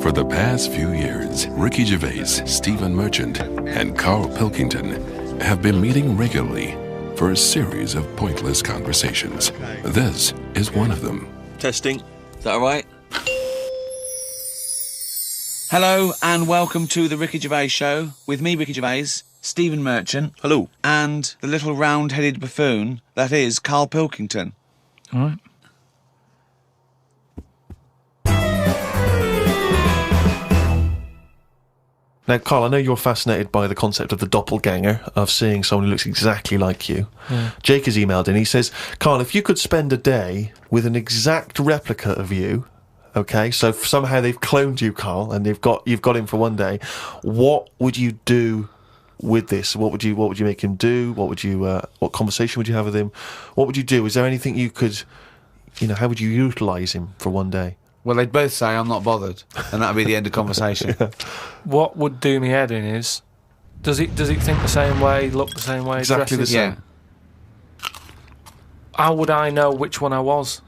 For the past few years, Ricky Gervais, Stephen Merchant, and Karl Pilkington have been meeting regularly for a series of pointless conversations. This is one of them. Testing. Is that all right? Hello and welcome to the Ricky Gervais Show with me, Ricky Gervais, Stephen Merchant. Hello. And the little round-headed buffoon that is Karl Pilkington. All right. Now, Karl, I know you're fascinated by the concept of the doppelganger, of seeing someone who looks exactly like you. Yeah. Jake has emailed in. He says, Karl, if you could spend a day with an exact replica of you, okay, so somehow they've cloned you, Karl, and you've got him for one day, what would you do with this? What would you make him do? What conversation would you have with him? What would you do? Is there anything you could, how would you utilise him for one day? Well, they'd both say, I'm not bothered, and that'd be the end of conversation. Yeah. What would do me head in is, does he think the same way, look the same way, exactly the same? Yeah. How would I know which one I was?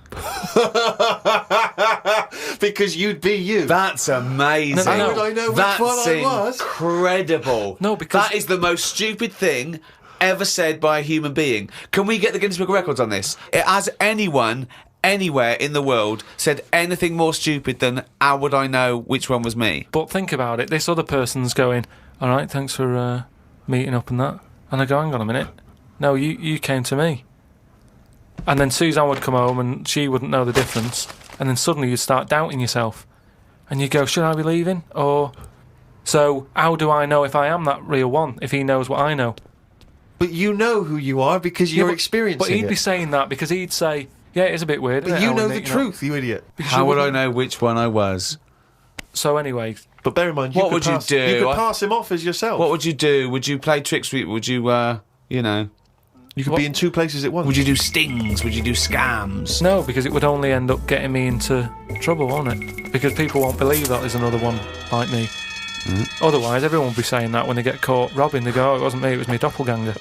Because you'd be you. That's amazing. No. How would I know which one I was? That's incredible. No, because that is the most stupid thing ever said by a human being. Can we get the Guinness Book of Records on this? Has anyone anywhere in the world said anything more stupid than how would I know which one was me? But think about it, this other person's going, all right, thanks for meeting up and that. And I go, hang on a minute. No, you came to me. And then Suzanne would come home and she wouldn't know the difference. And then suddenly you'd start doubting yourself. And you go, should I be leaving? Or, so how do I know if I am that real one, if he knows what I know? But you know who you are because you're experiencing it. But he'd be saying that because he'd say, yeah, it's a bit weird. But you know the truth, you idiot. How would I know which one I was? So anyway... But bear in mind, what would you do? You could pass him off as yourself. What would you do? Would you play tricks? Would you, You could be in two places at once. Would you do stings? Would you do scams? No, because it would only end up getting me into trouble, won't it? Because people won't believe that there's another one like me. Mm. Otherwise, everyone would be saying that when they get caught robbing. They go, oh, it wasn't me, it was my doppelganger.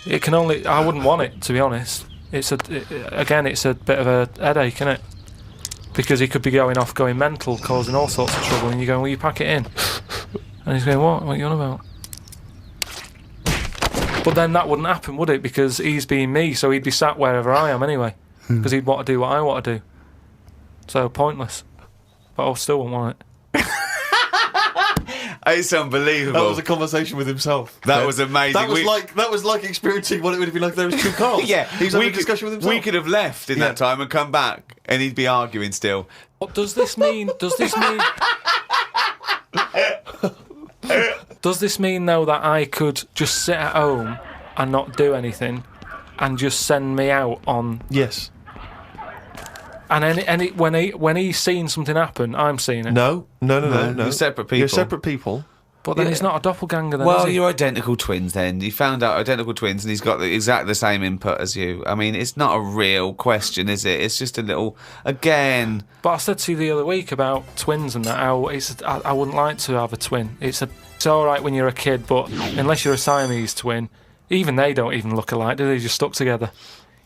It can only... I wouldn't want it, to be honest. It's a bit of a headache, isn't it? Because he could be going off, going mental, causing all sorts of trouble, and you're going, will you pack it in? And he's going, what? What are you on about? But then that wouldn't happen, would it? Because he's being me, so he'd be sat wherever I am anyway. Because he'd want to do what I want to do. So, pointless. But I still wouldn't want it. It's unbelievable. That was a conversation with himself. That was amazing. That was like experiencing what it would have been like if there was two Karls. Yeah, he was having a discussion with himself. We could have left in that time and come back, and he'd be arguing still. What does this mean? Does this mean though that I could just sit at home and not do anything, and just send me out on? Yes. And when he's seen something happen, I'm seeing it. No. You're separate people. You're separate people. But then he's not a doppelganger then, well, is he? you're identical twins then. You found out identical twins and he's got exactly the same input as you. I mean, it's not a real question, is it? It's just a little... Again... But I said to you the other week about twins and that, how I wouldn't like to have a twin. It's all right when you're a kid, but unless you're a Siamese twin, even they don't even look alike, do they? They're just stuck together.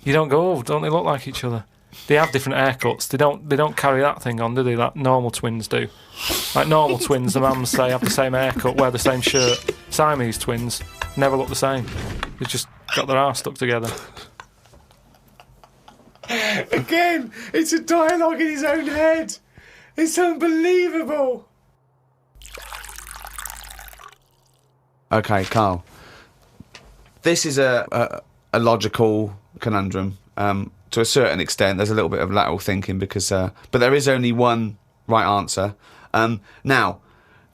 You don't go, oh, don't they look like each other? They have different haircuts. They don't carry that thing on, do they? That normal twins do. Like normal twins, the mums say have the same haircut, wear the same shirt. Siamese twins never look the same. They've just got their arse stuck together. Again, it's a dialogue in his own head. It's unbelievable. Okay, Karl. This is a logical conundrum. To a certain extent, there's a little bit of lateral thinking because, but there is only one right answer. Now,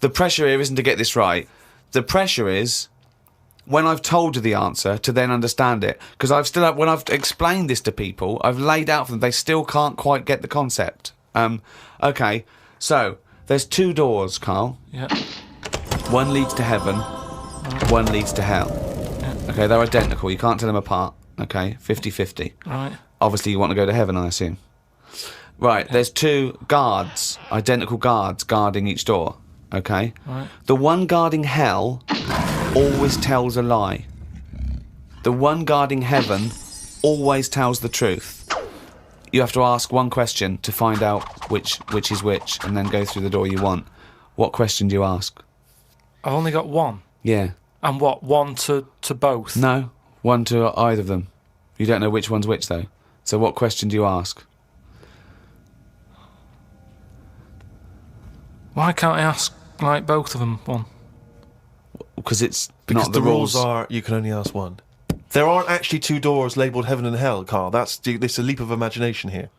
the pressure here isn't to get this right. The pressure is when I've told you the answer to then understand it. Because when I've explained this to people, I've laid out for them, they still can't quite get the concept. Okay, so there's two doors, Karl. Yeah. One leads to heaven, one leads to hell. Yeah. Okay, they're identical. You can't tell them apart. Okay, 50-50. Right. Obviously, you want to go to heaven, I assume. Right, there's two guards, identical guards, guarding each door, okay? Right. The one guarding hell always tells a lie. The one guarding heaven always tells the truth. you have to ask one question to find out which is which, and then go through the door you want. What question do you ask? I've only got one. Yeah. And what? One to both? No, one to either of them. You don't know which one's which, though. So what question do you ask? Why can't I ask, like, both of them one? Because it's Because not the rules. are you can only ask one. There aren't actually two doors labelled heaven and hell, Karl. This is a leap of imagination here.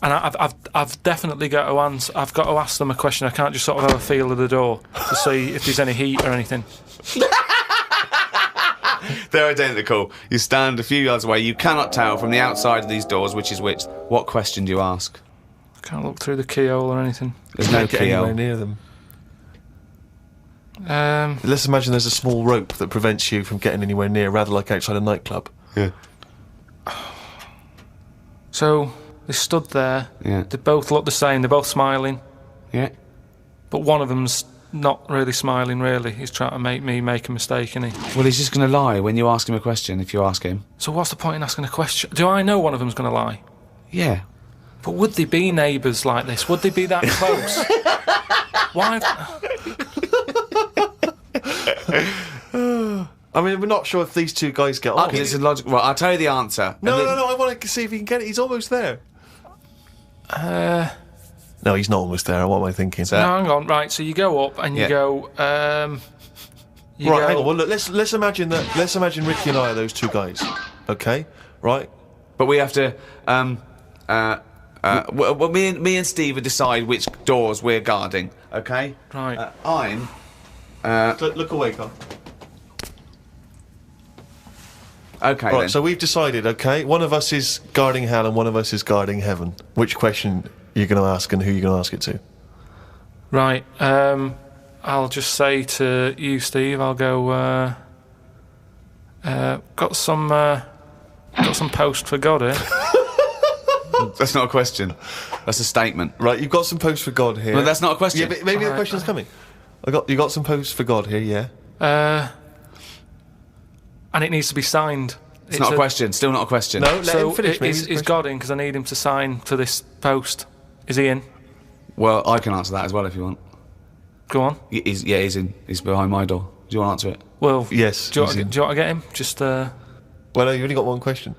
And I've definitely got to answer. I've got to ask them a question. I can't just sort of have a feel of the door to see if there's any heat or anything. They're identical. You stand a few yards away. You cannot tell from the outside of these doors which is which. What question do you ask? I can't look through the keyhole or anything. There's no Can't get anywhere keyhole. near them. Let's imagine there's a small rope that prevents you from getting anywhere near, rather like outside a nightclub. Yeah. So they stood there. Yeah. They both look the same. They're both smiling, Yeah. but one of them's not really smiling. Really, he's trying to make me make a mistake, isn't he? Well, he's just going to lie when you ask him a question. If you ask him. So what's the point in asking a question? Do I know one of them's going to lie? Yeah. But would they be neighbours like this? Would they be that close? Why? I mean, we're not sure if these two guys get on. Okay, it's a logical. Well, I'll tell you the answer. No, I want to see if he can get it. He's almost there. No, he's not almost there. What am I thinking? So- No, hang on. Right, so you go up and you Yeah. go. You Right, go, hang on. Well, look, let's imagine that. Let's imagine Ricky and I are those two guys. Okay, right? But we have to. Well, me and Steve will decide which doors we're guarding. Okay. Right. I'm. Look away, Karl. Okay. Right, then. so we've decided. Okay, one of us is guarding hell and one of us is guarding heaven. Which question are you going to ask and who are you going to ask it to? Right. I'll just say to you, Steve. I'll go. Got some post for God here. That's not a question. That's a statement. Right, you've got some posts for God here. Well, that's not a question. Yeah, but maybe the Alright. question's coming. You got some posts for God here, yeah. And it needs to be signed. It's not a question. Still not a question. No, let So him finish. Maybe is it's a question. God in? Because I need him to sign for this post. Is he in? Well, I can answer that as well if you want. Go on. He's in. He's behind my door. Do you want to answer it? Well, Yes, Do you, he's want, in. do you want to get him? Just Well, no, you've only got one question.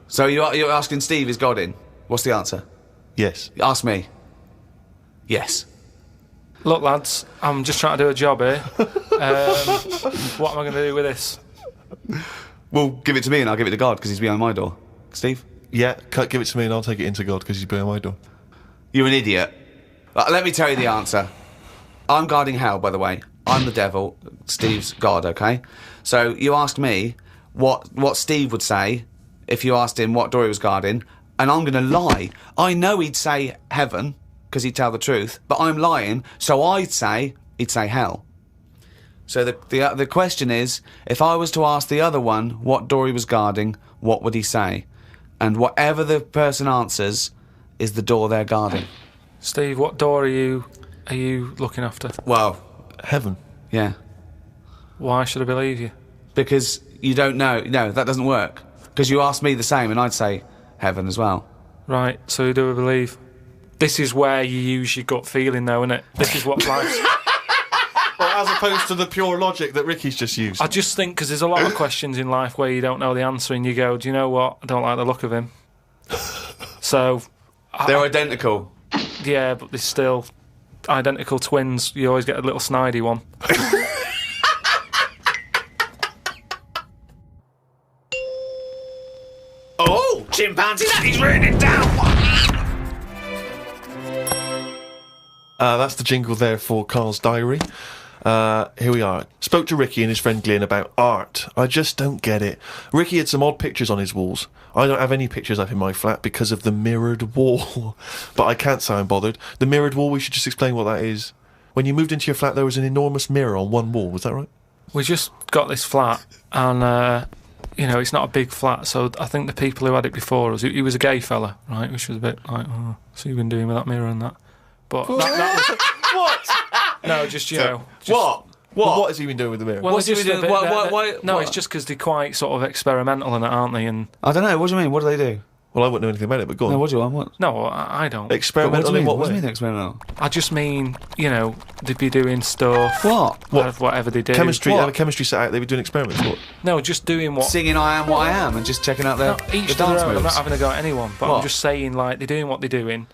So you're asking Steve, is God in? What's the answer? Yes. Ask me. Yes. look, lads. I'm just trying to do a job here. What am I going to do with this? Well, give it to me and I'll give it to God because he's behind my door. Steve? Yeah, give it to me and I'll take it into God because he's behind my door. You're an idiot. Let me tell you the answer. I'm guarding hell, by the way. I'm the devil. Steve's God, okay? So you asked me what Steve would say if you asked him what door he was guarding, and I'm going to lie. I know he'd say heaven because he'd tell the truth, but I'm lying, so he'd say hell. So the question is, if I was to ask the other one what door he was guarding, what would he say? And whatever the person answers is the door they're guarding. Steve, what door are you looking after? Well, Heaven. yeah. Why should I believe you? Because you don't know. No, that doesn't work. Because you asked me the same and I'd say heaven as well. Right, so who do I believe? This is where you use your gut feeling, though, isn't it? This is what life's... Well, as opposed to the pure logic that Ricky's just used. I just think because there's a lot of questions in life where you don't know the answer and you go, do you know what? I don't like the look of him. So... They're identical. Yeah, but they're still identical twins. You always get a little snidey one. Oh, chimpanzee, that is written it down. That's the jingle there for Karl's diary. Here we are. Spoke to Ricky and his friend Glyn about art. I just don't get it. Ricky had some odd pictures on his walls. I don't have any pictures up in my flat because of the mirrored wall. But I can't say I'm bothered. The mirrored wall, we should just explain what that is. When you moved into your flat, there was an enormous mirror on one wall. Was that right? We just got this flat and, it's not a big flat, so I think the people who had it before us, he was a gay fella, right, which was a bit like, oh, so you've been doing with that mirror and that. But that was... What? No, just, What? What? What has he been doing with the mirror? Well, What's they're he just a doing? bit- Why- No, what? it's just because they're quite sort of experimental in it, aren't they? And I don't know. What do you mean? What do they do? Well, I wouldn't know anything about it, but go on. No, what do you want? What? No, I don't. Experimental in what What do way? you mean experimental? I just mean, they'd be doing stuff. What? Whatever they do. Chemistry. What? Have a chemistry set out. They were doing experiments. What? No, just doing what. Singing I Am What I Am and just checking out No, the each to dance their own. I'm moves. not having a go at anyone, but What? I'm just saying, like, they're doing what they're doing,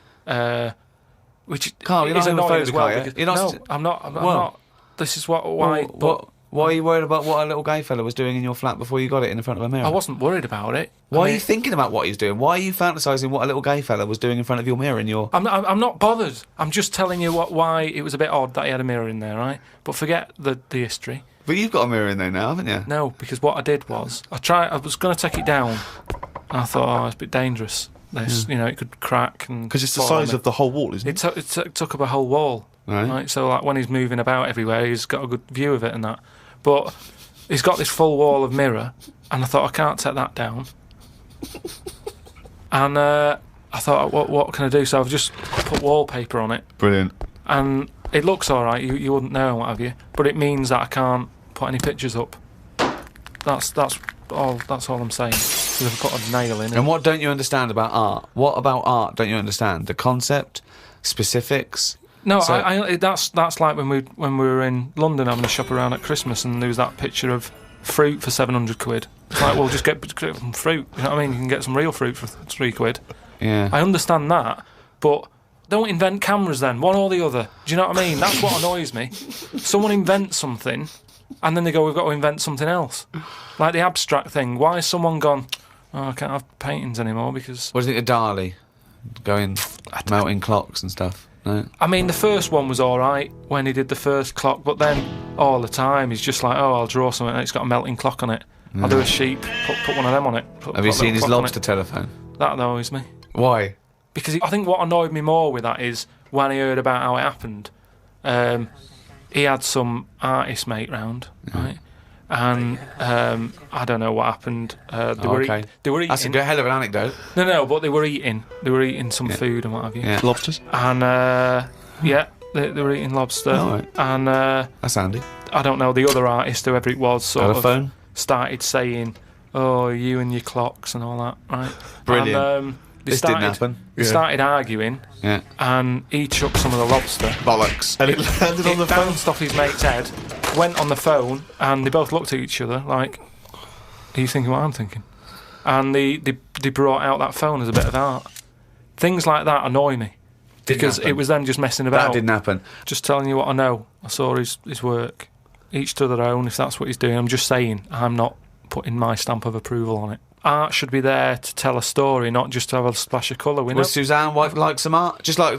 which Carl, you're is not annoying as homophobic, well. are you? Because, You're not no, st- I'm not. I'm Well, not. This is why. What? Why are you worried about what a little gay fella was doing in your flat before you got it in front of a mirror? I wasn't worried about it. Why I are mean, you thinking about what he's doing? Why are you fantasising what a little gay fella was doing in front of your mirror in your... I'm not bothered. I'm just telling you why it was a bit odd that he had a mirror in there, right? But forget the history. But you've got a mirror in there now, haven't you? No, because what I did was I was going to take it down, and I thought, it's a bit dangerous. This, it could crack and Because it's the fall on size me. of the whole wall, isn't it? It took up a whole wall, Right. So like when he's moving about everywhere, he's got a good view of it and that. But he's got this full wall of mirror, and I thought I can't take that down. And I thought, what can I do? So I've just put wallpaper on it, Brilliant. and it looks all right. You wouldn't know, what have you? But it means that I can't put any pictures up. That's all. That's all I'm saying. 'Cause I've got a nail in it. And what don't you understand about art? What about art don't you understand? The concept? Specifics? No, So- that's like when we were in London having a shop around at Christmas, and there was that picture of fruit for 700 quid. It's like, well, just get some fruit. You know what I mean? You can get some real fruit for 3 quid. Yeah. I understand that, but don't invent cameras then, one or the other. Do you know what I mean? That's what annoys me. Someone invents something, and then they go, we've got to invent something else. Like the abstract thing. Why has someone gone, I can't have paintings anymore because... What do you think of Dali? Going, melting clocks and stuff? No? I mean, the first one was all right when he did the first clock, but then all the time he's just like, I'll draw something and it's got a melting clock on it. I'll do a sheep, put one of them on it. Have you put a seen his little clock on lobster it. telephone? That annoys me. Why? Because I think what annoyed me more with that is when I heard about how it happened, he had some artist mate round, right? And I don't know what happened. They were eating. That's a good hell of an anecdote. No, but they were eating. They were eating some food and what have you. Yeah. Lobsters? And they were eating lobster. All right. And That's handy. I don't know, the other artist, whoever it was, sort Got a of phone? started saying, you and your clocks and all that, right? Brilliant. And, This didn't happen. They started arguing, Yeah. and he chucked some of the lobster. Bollocks. And it landed on the It phone. bounced off his mate's head, went on the phone, and they both looked at each other like, are you thinking what I'm thinking? And they brought out that phone as a bit of art. Things like that annoy me. Because happen. it was them just messing about. That didn't happen. Just telling you what I know. I saw his work. Each to their own, if that's what he's doing. I'm just saying, I'm not putting my stamp of approval on it. Art should be there to tell a story, not just to have a splash of colour. Well, Suzanne like some art? Just like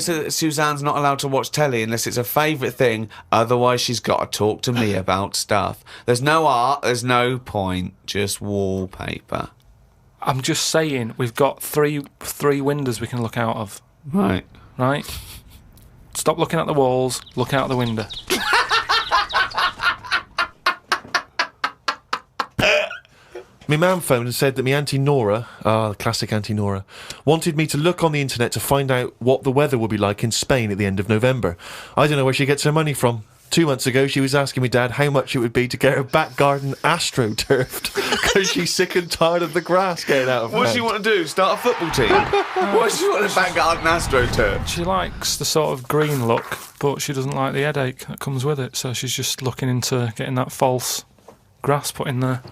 Suzanne's not allowed to watch telly unless it's a favourite thing. Otherwise, she's got to talk to me about stuff. There's no art. There's no point. Just wallpaper. I'm just saying, we've got three windows we can look out of. Right. Right? Stop looking at the walls. Look out the window. My mum phoned and said that my Auntie Nora, the classic Auntie Nora, wanted me to look on the internet to find out what the weather would be like in Spain at the end of November. I don't know where she gets her money from. 2 months ago, she was asking me dad how much it would be to get her back garden astroturfed because she's sick and tired of the grass getting out of What does hand. she want to do? Start a football team? What does she want to back garden astroturf? She likes the sort of green look, but she doesn't like the headache that comes with it. So she's just looking into getting that false grass put in there.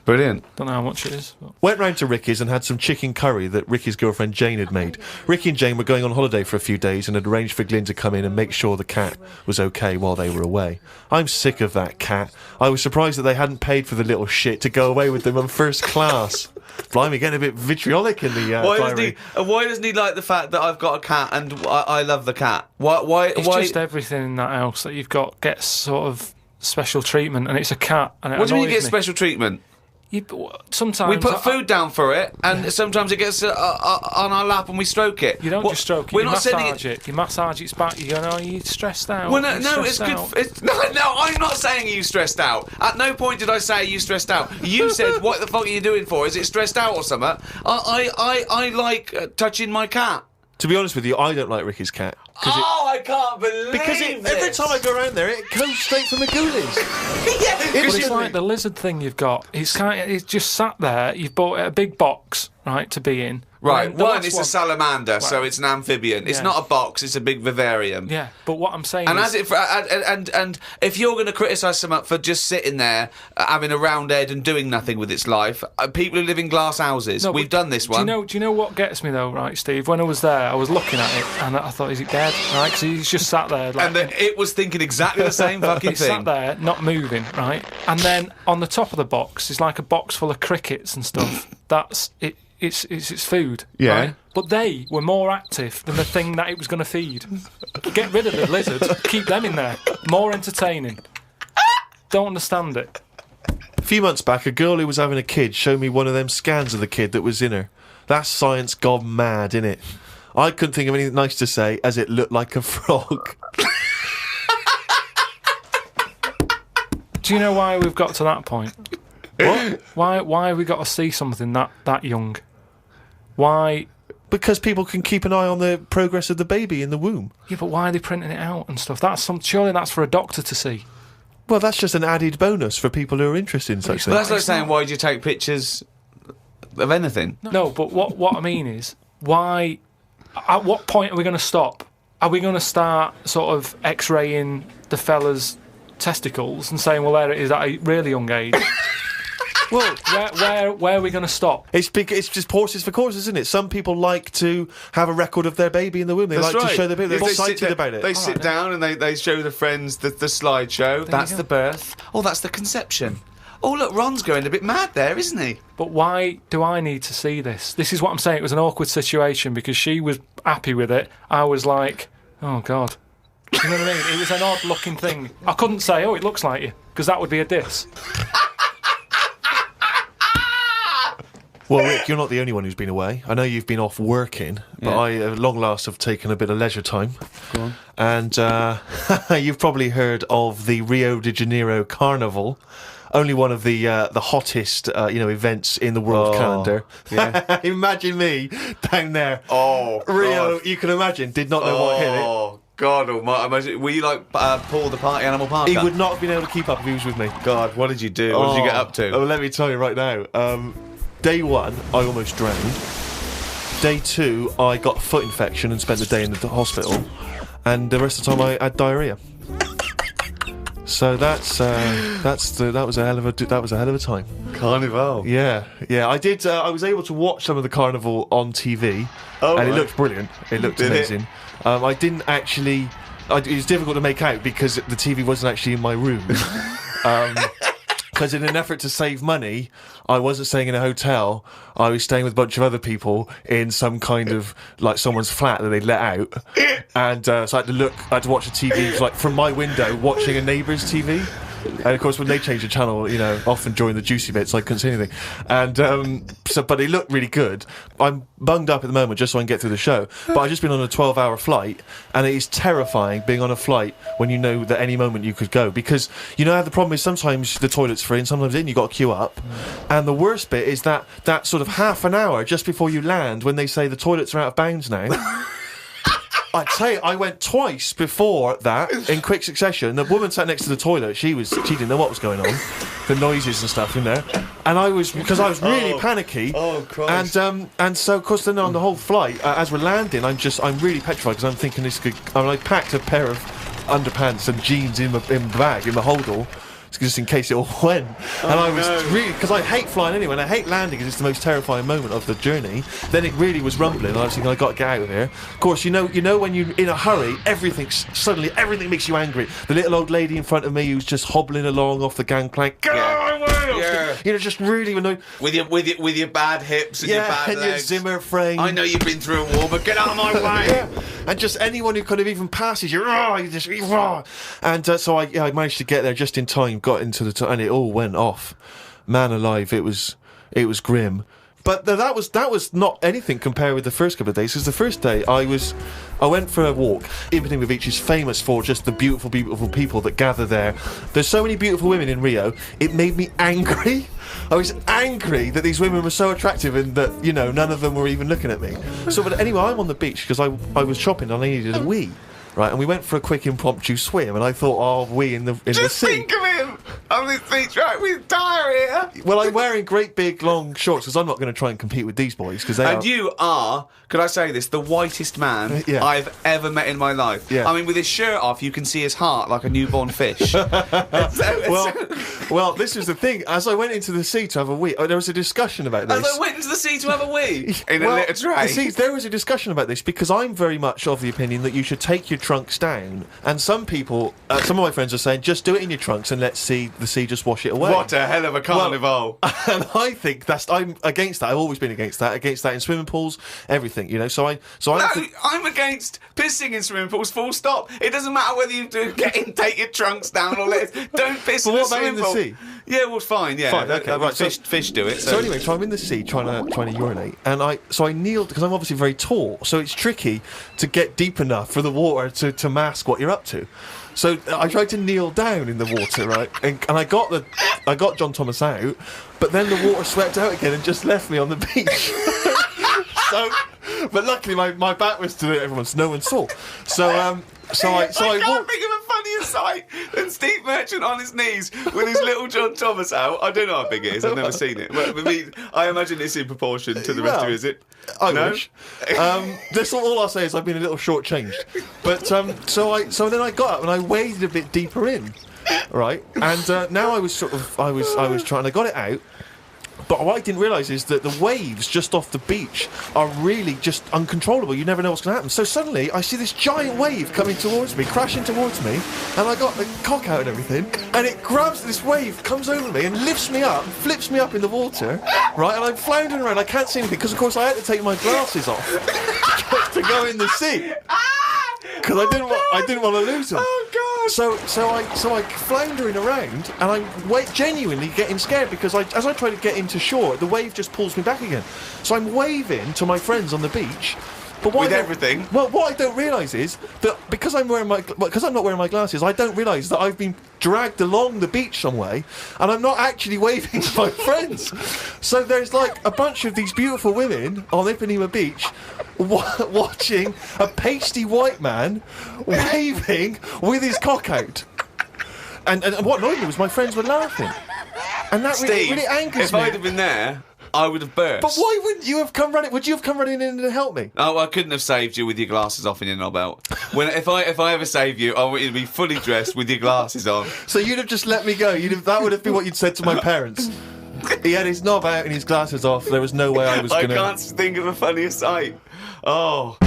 Brilliant. Don't know how much it is. But. Went round to Ricky's and had some chicken curry that Ricky's girlfriend Jane had made. Ricky and Jane were going on holiday for a few days and had arranged for Glyn to come in and make sure the cat was okay while they were away. I'm sick of that cat. I was surprised that they hadn't paid for the little shit to go away with them on first class. Blimey, getting a bit vitriolic in the diary. Why doesn't he like the fact that I've got a cat and I love the cat? Why? It's just everything in that house that you've got gets sort of special treatment, and it's a cat. And it What do you mean you annoys get me. special treatment? Sometimes We put food down for it, and sometimes it gets on our lap and we stroke it. You don't just stroke it. We're You not sending massage it. You massage its back. You go, no, you're stressed out. Well, You're no, it's stressed good. out." No, I'm not saying you stressed out. At no point did I say you stressed out. You said, "What the fuck are you doing for? Is it stressed out or something?" I like touching my cat. To be honest with you, I don't like Ricky's cat. I can't believe Because every time I go around there, it goes straight from the ghoulies. But it's like the lizard thing you've got. It's just sat there. You've bought a big box, right, to be in, Right, And then the one last is a salamander, so it's an amphibian. It's Yeah. not a box, it's a big vivarium. Yeah, but what I'm saying And is... and if you're going to criticise someone for just sitting there, having a round head and doing nothing with its life, people who live in glass houses, No, we've but done this one. Do you know what gets me though, right, Steve? When I was there, I was looking at it and I thought, is it dead? Right, because he's just sat there. Like, And it was thinking exactly the same fucking It's sat thing. there, not moving, right? And then on the top of the box is like a box full of crickets and stuff. That's it. It's food. Yeah. Right? But they were more active than the thing that it was going to feed. Get rid of the lizards. Keep them in there. More entertaining. Don't understand it. A few months back, a girl who was having a kid showed me one of them scans of the kid that was in her. That's science gone mad, innit? I couldn't think of anything nice to say, as it looked like a frog. Do you know why we've got to that point? What? Why have we got to see something that young? Why? Because people can keep an eye on the progress of the baby in the womb. Yeah, but why are they printing it out and stuff? Surely that's for a doctor to see. Well, that's just an added bonus for people who are interested in such But that's things. like saying, why do you take pictures of anything? No, but what I mean is, why? At what point are we going to stop? Are we going to start sort of X-raying the fella's testicles and saying, well, there it is at a really young age? Well, where are we going to stop? It's just horses for courses, isn't it? Some people like to have a record of their baby in the womb. They That's like right. to show their baby. They're They sit excited there- about it. They sit down and they show the friends the slideshow. That's the birth. Oh, that's the conception. Oh, look, Ron's going a bit mad there, isn't he? But why do I need to see this? This is what I'm saying. It was an awkward situation because she was happy with it. I was like, oh, God. You know what I mean? It was an odd-looking thing. I couldn't say, oh, it looks like you, because that would be a diss. Well, Rick, you're not the only one who's been away. I know you've been off working, but I, at long last, have taken a bit of leisure time. Go on. And you've probably heard of the Rio de Janeiro Carnival. Only one of the hottest, events in the world calendar. Yeah. Imagine me down there. Oh, Rio, God. you can imagine, did not know what hit it. Oh, God almighty. Were you like Paul the Party Animal Parker? He would not have been able to keep up if he was with me. God, what did you do? What did you get up to? Oh, let me tell you right now. Day one, I almost drowned. Day two, I got a foot infection and spent the day in the hospital. And the rest of the time, I had diarrhea. So that was a hell of a time. Carnival. Yeah. I did. I was able to watch some of the carnival on TV, and it looked brilliant. It looked Did it? amazing. I didn't actually. It was difficult to make out because the TV wasn't actually in my room. Because in an effort to save money, I wasn't staying in a hotel. I was staying with a bunch of other people in some kind of, like, someone's flat that they'd let out. And so I had to watch the TV, like, from my window, watching a neighbour's TV. And of course, when they change the channel, often during the juicy bits, I couldn't see anything. And but it looked really good. I'm bunged up at the moment just so I can get through the show. But I've just been on a 12-hour flight, and it is terrifying being on a flight when you know that any moment you could go. Because how the problem is sometimes the toilet's free and sometimes you've got to queue up. And the worst bit is that sort of half an hour just before you land when they say the toilets are out of bounds now. I tell you, I went twice before that in quick succession. The woman sat next to the toilet. She didn't know what was going on, the noises and stuff in there, and I was really panicky. Oh, Christ! And so of course then on the whole flight, as we're landing, I'm really petrified because I'm thinking I packed a pair of underpants and jeans in my bag in my holdall. Just in case it all went. And I was really, because I hate flying anyway, and I hate landing because it's the most terrifying moment of the journey. Then it really was rumbling, and I was thinking, I got to get out of here. Of course, you know when you're in a hurry, everything makes you angry. The little old lady in front of me who's just hobbling along off the gangplank. Yeah. Just really annoying. With your bad hips and your bad and legs. your Zimmer frame. I know you've been through a war, but get out of my way. Yeah. And just anyone who kind of even passes you, and so I managed to get there just in time. Got into and it all went off. Man alive, it was grim. But that was not anything compared with the first couple of days. Because the first day I went for a walk. Ipswich Beach is famous for just the beautiful, beautiful people that gather there. There's so many beautiful women in Rio. It made me angry. I was angry that these women were so attractive and that none of them were even looking at me. So, but anyway, I'm on the beach because I was shopping and I needed a wee. Right, and we went for a quick impromptu swim, and I thought, wee in the sea. Just think of him. I'm this beach, right, with diarrhea. Well, I'm wearing great big long shorts because I'm not going to try and compete with these boys because they And you are, could I say this, the whitest man Yeah. I've ever met in my life. Yeah. I mean, with his shirt off, you can see his heart like a newborn fish. Well, this was the thing. As I went into the sea to have a wee, there was a discussion about this. As I went into the sea to have a wee in Well, a little tray. you see, there was a discussion about this because I'm very much of the opinion that you should take your trunks down, and some people, some of my friends are saying, just do it in your trunks and let the sea just wash it away. What a hell of a carnival. And I think I'm against that. I've always been against that in swimming pools, everything, you know. So I'm against pissing in swimming pools, full stop. It doesn't matter whether you do get in, take your trunks down or don't piss But in the what about swimming in the pool. sea? Yeah, well, fine, yeah. Fine, okay, right, Fish do it. So anyway, so I'm in the sea trying to urinate, and I kneeled because I'm obviously very tall, so it's tricky to get deep enough for the water to mask what you're up to. So I tried to kneel down in the water, right, and I got John Thomas out, but then the water swept out again and just left me on the beach. But luckily my back was to everyone, so no one saw. I can't think of a funnier sight than Steve Merchant on his knees with his little John Thomas out. I don't know how big it is. I've never seen it. But I imagine it's in proportion to the rest of it, is it? I wish. That's all I'll say is I've been a little shortchanged. But so then I got up and I waded a bit deeper in, right? And now I was trying. I got it out. But what I didn't realise is that the waves just off the beach are really just uncontrollable. You never know what's going to happen. So suddenly, I see this giant wave coming towards me, crashing towards me, and I got the cock out and everything, and it grabs this wave, comes over me, and lifts me up, flips me up in the water, right? And I'm floundering around. I can't see anything because, of course, I had to take my glasses off to go in the sea because I didn't want to lose them. Oh God! So I floundering around, and I'm genuinely getting scared because as I try to get into shore, the wave just pulls me back again. So I'm waving to my friends on the beach. But With everything. Well, what I don't realise is that because I'm not wearing my glasses, I don't realise that I've been dragged along the beach some way, and I'm not actually waving to my friends. So there's like a bunch of these beautiful women on Ipanema Beach watching a pasty white man waving with his cock out. And what annoyed me was my friends were laughing, and that Steve, really angers if me. I'd have been there, I would have burst. But why wouldn't you have come running? Would you have come running in to help me? Oh, I couldn't have saved you with your glasses off and your knob out. If I ever save you, I want you to be fully dressed with your glasses on. So you'd have just let me go. That would have been what you'd said to my parents. He had his knob out and his glasses off. There was no way I was going to... I can't think of a funnier sight. Oh...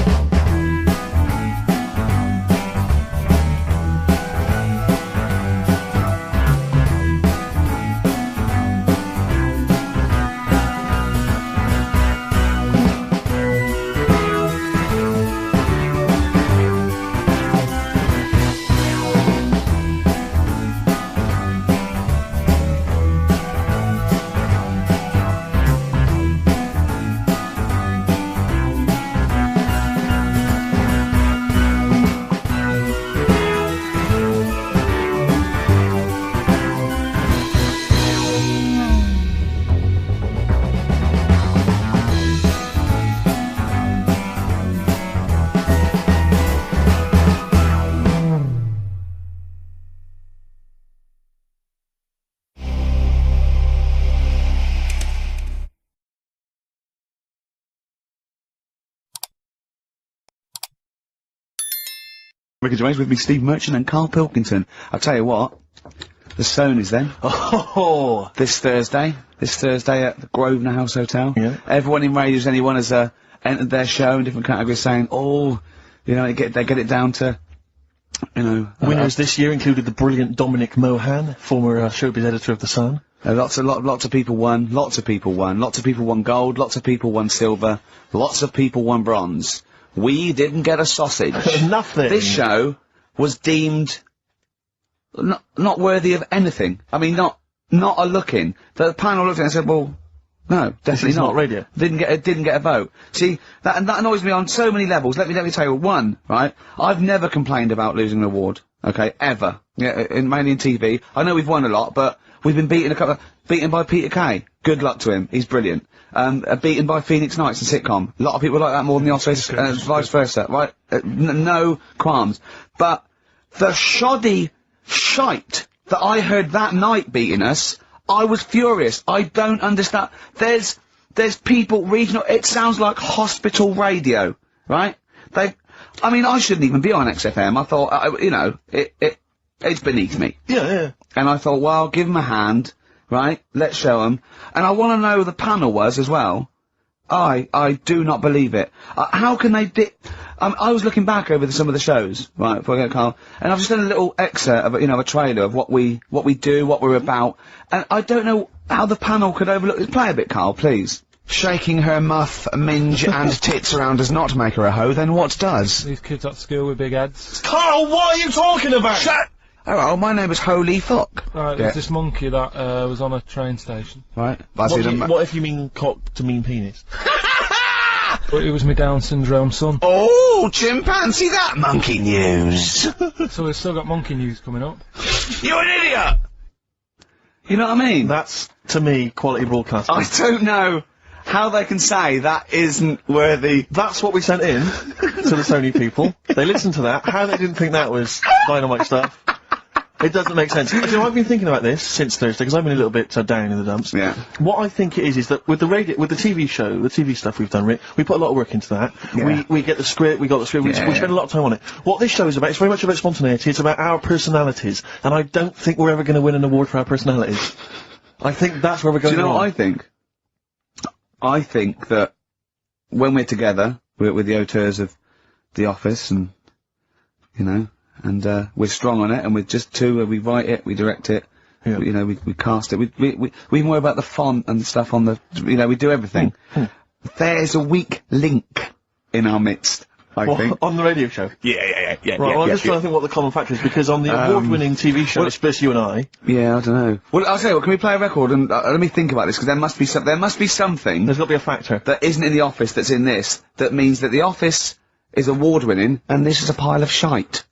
Ricky Gervais with me, Steve Merchant and Karl Pilkington. I'll tell you what, the Stoney's then. Oh, This Thursday at the Grosvenor House Hotel. Yeah. Everyone in Radios Anyone has entered their show in different categories saying, they get it down to, winners this year included the brilliant Dominic Mohan, former showbiz editor of The Sun. lots of people won. Lots of people won gold. Lots of people won silver. Lots of people won bronze. We didn't get a sausage. Nothing. This show was deemed not worthy of anything. I mean, not a look-in. The panel looked at it and said, well, no, definitely is not radio. Didn't get a vote. See, that annoys me on so many levels. Let me tell you, one, right? I've never complained about losing an award, okay, ever. Yeah, mainly in TV. I know we've won a lot, but we've been beaten by Peter Kay. Good luck to him. He's brilliant. Beaten by Phoenix Nights and sitcom. A lot of people like that more than the Oscars, vice versa, right? No qualms. But the shoddy shite that I heard that night beating us, I was furious. I don't understand. There's people regional. It sounds like hospital radio, right? I mean, I shouldn't even be on XFM. I thought, you know, it's beneath me. Yeah. And I thought, well, give them a hand, right? Let's show them. And I want to know who the panel was as well. I do not believe it. How can they I was looking back over some of the shows, right, before I get Karl, and I've just done a little excerpt of, you know, a trailer of what we do, what we're about, and I don't know how the panel could overlook. Play a bit, Karl, please. Shaking her muff, minge and tits around does not make her a hoe, then what does? These kids at school with big heads. Karl, what are you talking about? Shut! Hello, my name is Holy Fuck. Right, there's this monkey that was on a train station. Right. What if you mean cock to mean penis? But it was my Down syndrome son. Oh, chimpanzee, that monkey news. So we've still got monkey news coming up. You're an idiot! You know what I mean? That's, to me, quality broadcasting. I don't know how they can say that isn't worthy. That's what we sent in to the Sony people. They listened to that. How they didn't think that was dynamite stuff. It doesn't make sense. You know, I've been thinking about this since Thursday, because I've been a little bit down in the dumps. Yeah. What I think it is that with the TV show, the TV stuff we've done, we put a lot of work into that. Yeah. We get the script, we got the script, we spend a lot of time on it. What this show is about, it's very much about spontaneity, it's about our personalities, and I don't think we're ever going to win an award for our personalities. I think that's where we're going. Do you know what I think? I think that when we're together, with the auteurs of The Office, and, you know, and we're strong on it, and we're just two, we write it, we direct it, you know, we cast it, we even worry about the font and stuff on the, you know, we do everything. There's a weak link in our midst, I think. On the radio show? Yeah. Right, well, I'm just trying to think what the common factor is, because on the award-winning TV show, it's just you and I. Yeah, I don't know. Well, I'll tell you what, can we play a record and let me think about this, because there must be something There's got to be a factor. that isn't in The Office that's in this, that means that The Office is award-winning, and this is a pile of shite.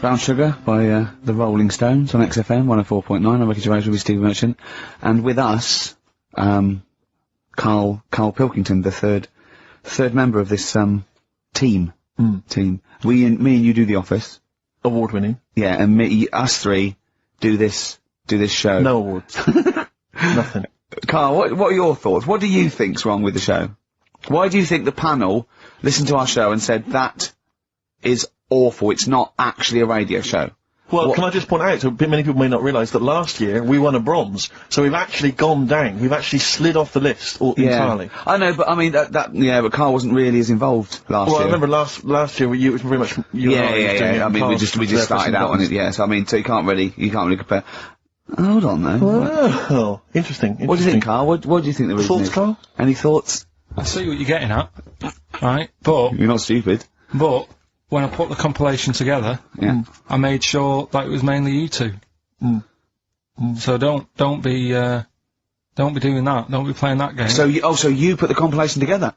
Brown Sugar by the Rolling Stones on XFM 104.9. I'm Ricky Gervais with Steve Merchant, and with us, Karl Pilkington, the third member of this team. Me and you do The Office. Award-winning. Yeah, and us three do this show. No awards. Nothing. Karl, what are your thoughts? What do you think's wrong with the show? Why do you think the panel listened to our show and said that is awful, it's not actually a radio show? Well, can I just point out, so many people may not realise that last year we won a bronze, so we've actually gone down, we've actually slid off the list entirely. I know, but I mean, but Karl wasn't really as involved last year. Well, I remember last year, it was very much you and I. Yeah, I mean, we just started out on it, yeah, so I mean, so you can't really compare. Hold on, though. Well, interesting. What do you think, Karl? What do you think the reason is? Thoughts, Karl? Any thoughts? I see what you're getting at, right? But You're not stupid. But when I put the compilation together, I made sure that it was mainly you two. So don't be doing that. Don't be playing that game. So you put the compilation together?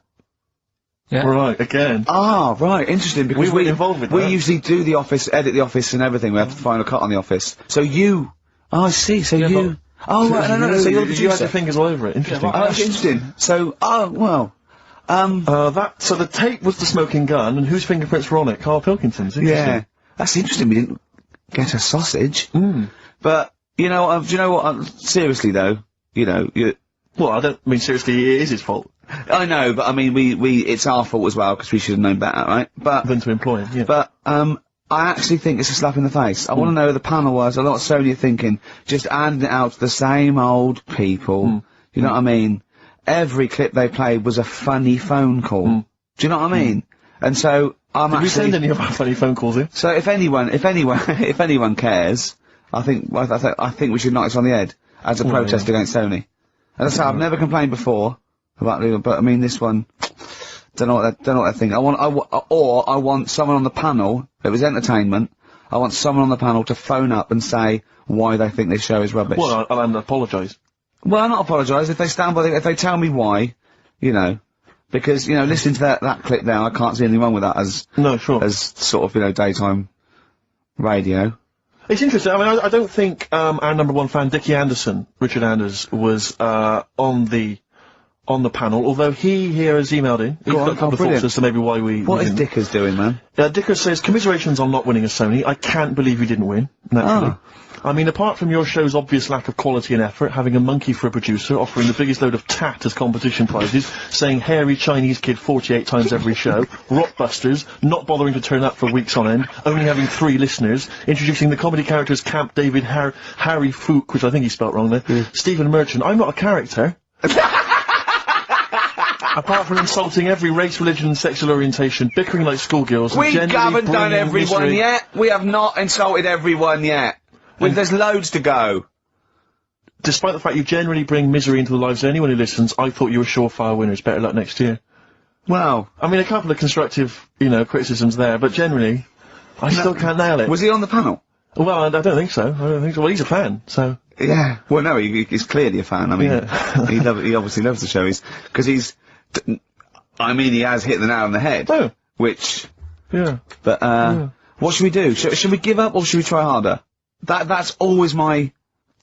Yeah. Right, again. Ah, right, interesting, because We weren't involved with that. We usually do The Office, edit The Office and everything, we have the final cut on The Office. So you... Oh, I see, so you... Oh, right, no, so you're the producer. You had your fingers all over it, interesting. Oh, that's interesting. So, so the tape was the smoking gun, and whose fingerprints were on it? Karl Pilkington's, interesting. Yeah, that's interesting, we didn't get a sausage. But, do you know what, seriously though, Well, I don't mean seriously, it is his fault. I know, but I mean, it's our fault as well, because we should have known better, right? But... Than to employ him, yeah. But, I actually think it's a slap in the face. I want to know who the panel was. A lot of Sony are thinking, just handing it out to the same old people. You know what I mean? Every clip they played was a funny phone call. Do you know what I mean? And so, Did we send any of our funny phone calls in? So if anyone cares, I think we should knock this on the head as a protest against Sony. As I say, I've never complained before about it, but I mean, this one, don't know what they're thinking. I want someone on the panel, if it was entertainment, I want someone on the panel to phone up and say why they think this show is rubbish. Well, I'll apologise. Well, I'll not apologise if they stand by if they tell me why, because, listening to that clip there, I can't see anything wrong with that as sort of, daytime radio. It's interesting. I mean, I don't think our number one fan, Dickie Anderson, Richard Anders, was on the on the panel, although he here has emailed in. He's got a couple of thoughts as to maybe why we... What is Dickers doing, man? Dickers says, commiserations on not winning a Sony. I can't believe you didn't win, naturally. I mean, apart from your show's obvious lack of quality and effort, having a monkey for a producer, offering the biggest load of tat as competition prizes, saying hairy Chinese kid 48 times every show, Rockbusters, not bothering to turn up for weeks on end, only having 3 listeners, introducing the comedy characters Camp David, Harry Fook, which I think he spelt wrong there, Stephen Merchant. I'm not a character. Apart from insulting every race, religion and sexual orientation, bickering like schoolgirls, We haven't done everyone yet. We have not insulted everyone yet. There's loads to go. Despite the fact you generally bring misery into the lives of anyone who listens, I thought you were surefire winners. Better luck next year. Well, I mean, a couple of constructive, criticisms there, but generally, I still can't nail it. Was he on the panel? Well, I don't think so. Well, he's a fan, so... Yeah. Well, no, he's clearly a fan. I mean, he obviously loves the show. He has hit the nail on the head. Oh. Which... Yeah. But, what should we do? Should we give up or should we try harder? That's always my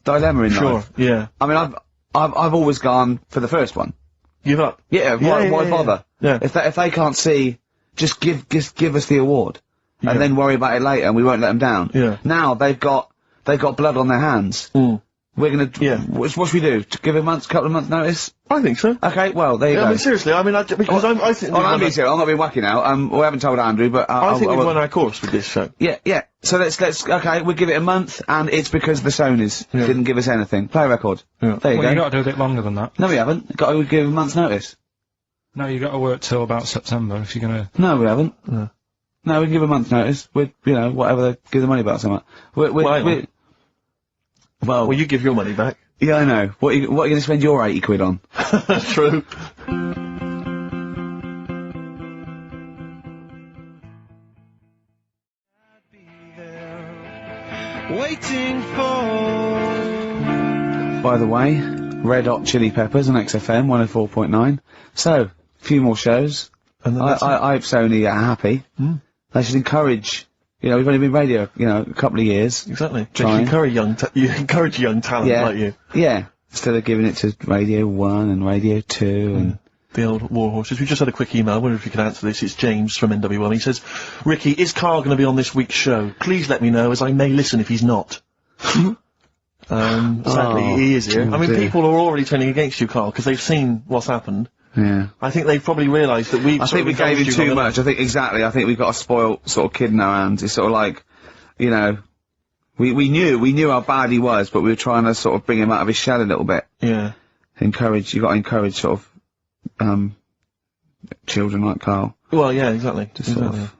dilemma in life. Sure, yeah. I mean, I've always gone for the first one. Give up? Yeah, why bother? Yeah. If they can't see, just give us the award. Yeah. And then worry about it later and we won't let them down. Yeah. Now they've got blood on their hands. We're gonna... Yeah. What should we do? To give a couple of months notice? I think so. Okay, well, there you go. I mean, seriously, I think... I'm being serious, I'm not being wacky now. We haven't told Andrew, but... I think we've won our course with this show. Yeah. So okay, we'll give it a month, and it's because the Sonys didn't give us anything. Play a record. Yeah. There you go. You got to do a bit longer than that. No, we haven't. Got to give a month's notice. No, you got to work till about September if you're gonna... No, we haven't. No, we can give a month's notice. Whatever they give the money back, something. Well, you give your money back. Yeah, I know. What are you going to spend your 80 quid on? True. Waiting for... By the way, Red Hot Chili Peppers on XFM 104.9. So, a few more shows. And I hope Sony are happy. They should encourage... we've only been radio, a couple of years. Exactly. Trying. You encourage young talent like you. Yeah. Instead of giving it to Radio 1 and Radio 2 and... The old war horses. We just had a quick email. I wonder if you could answer this. It's James from NW1. He says, Ricky, is Karl going to be on this week's show? Please let me know, as I may listen if he's not. Sadly, he is here. I mean, people are already turning against you, Karl, because they've seen what's happened. Yeah. I think they've probly realised that I think we gave him too much. I think we've got a spoiled sort of kid in our hands. It's sort of like, we knew how bad he was, but we were trying to sort of bring him out of his shell a little bit. Yeah. You got to encourage sort of, children like Karl. Well, yeah, exactly. To sort of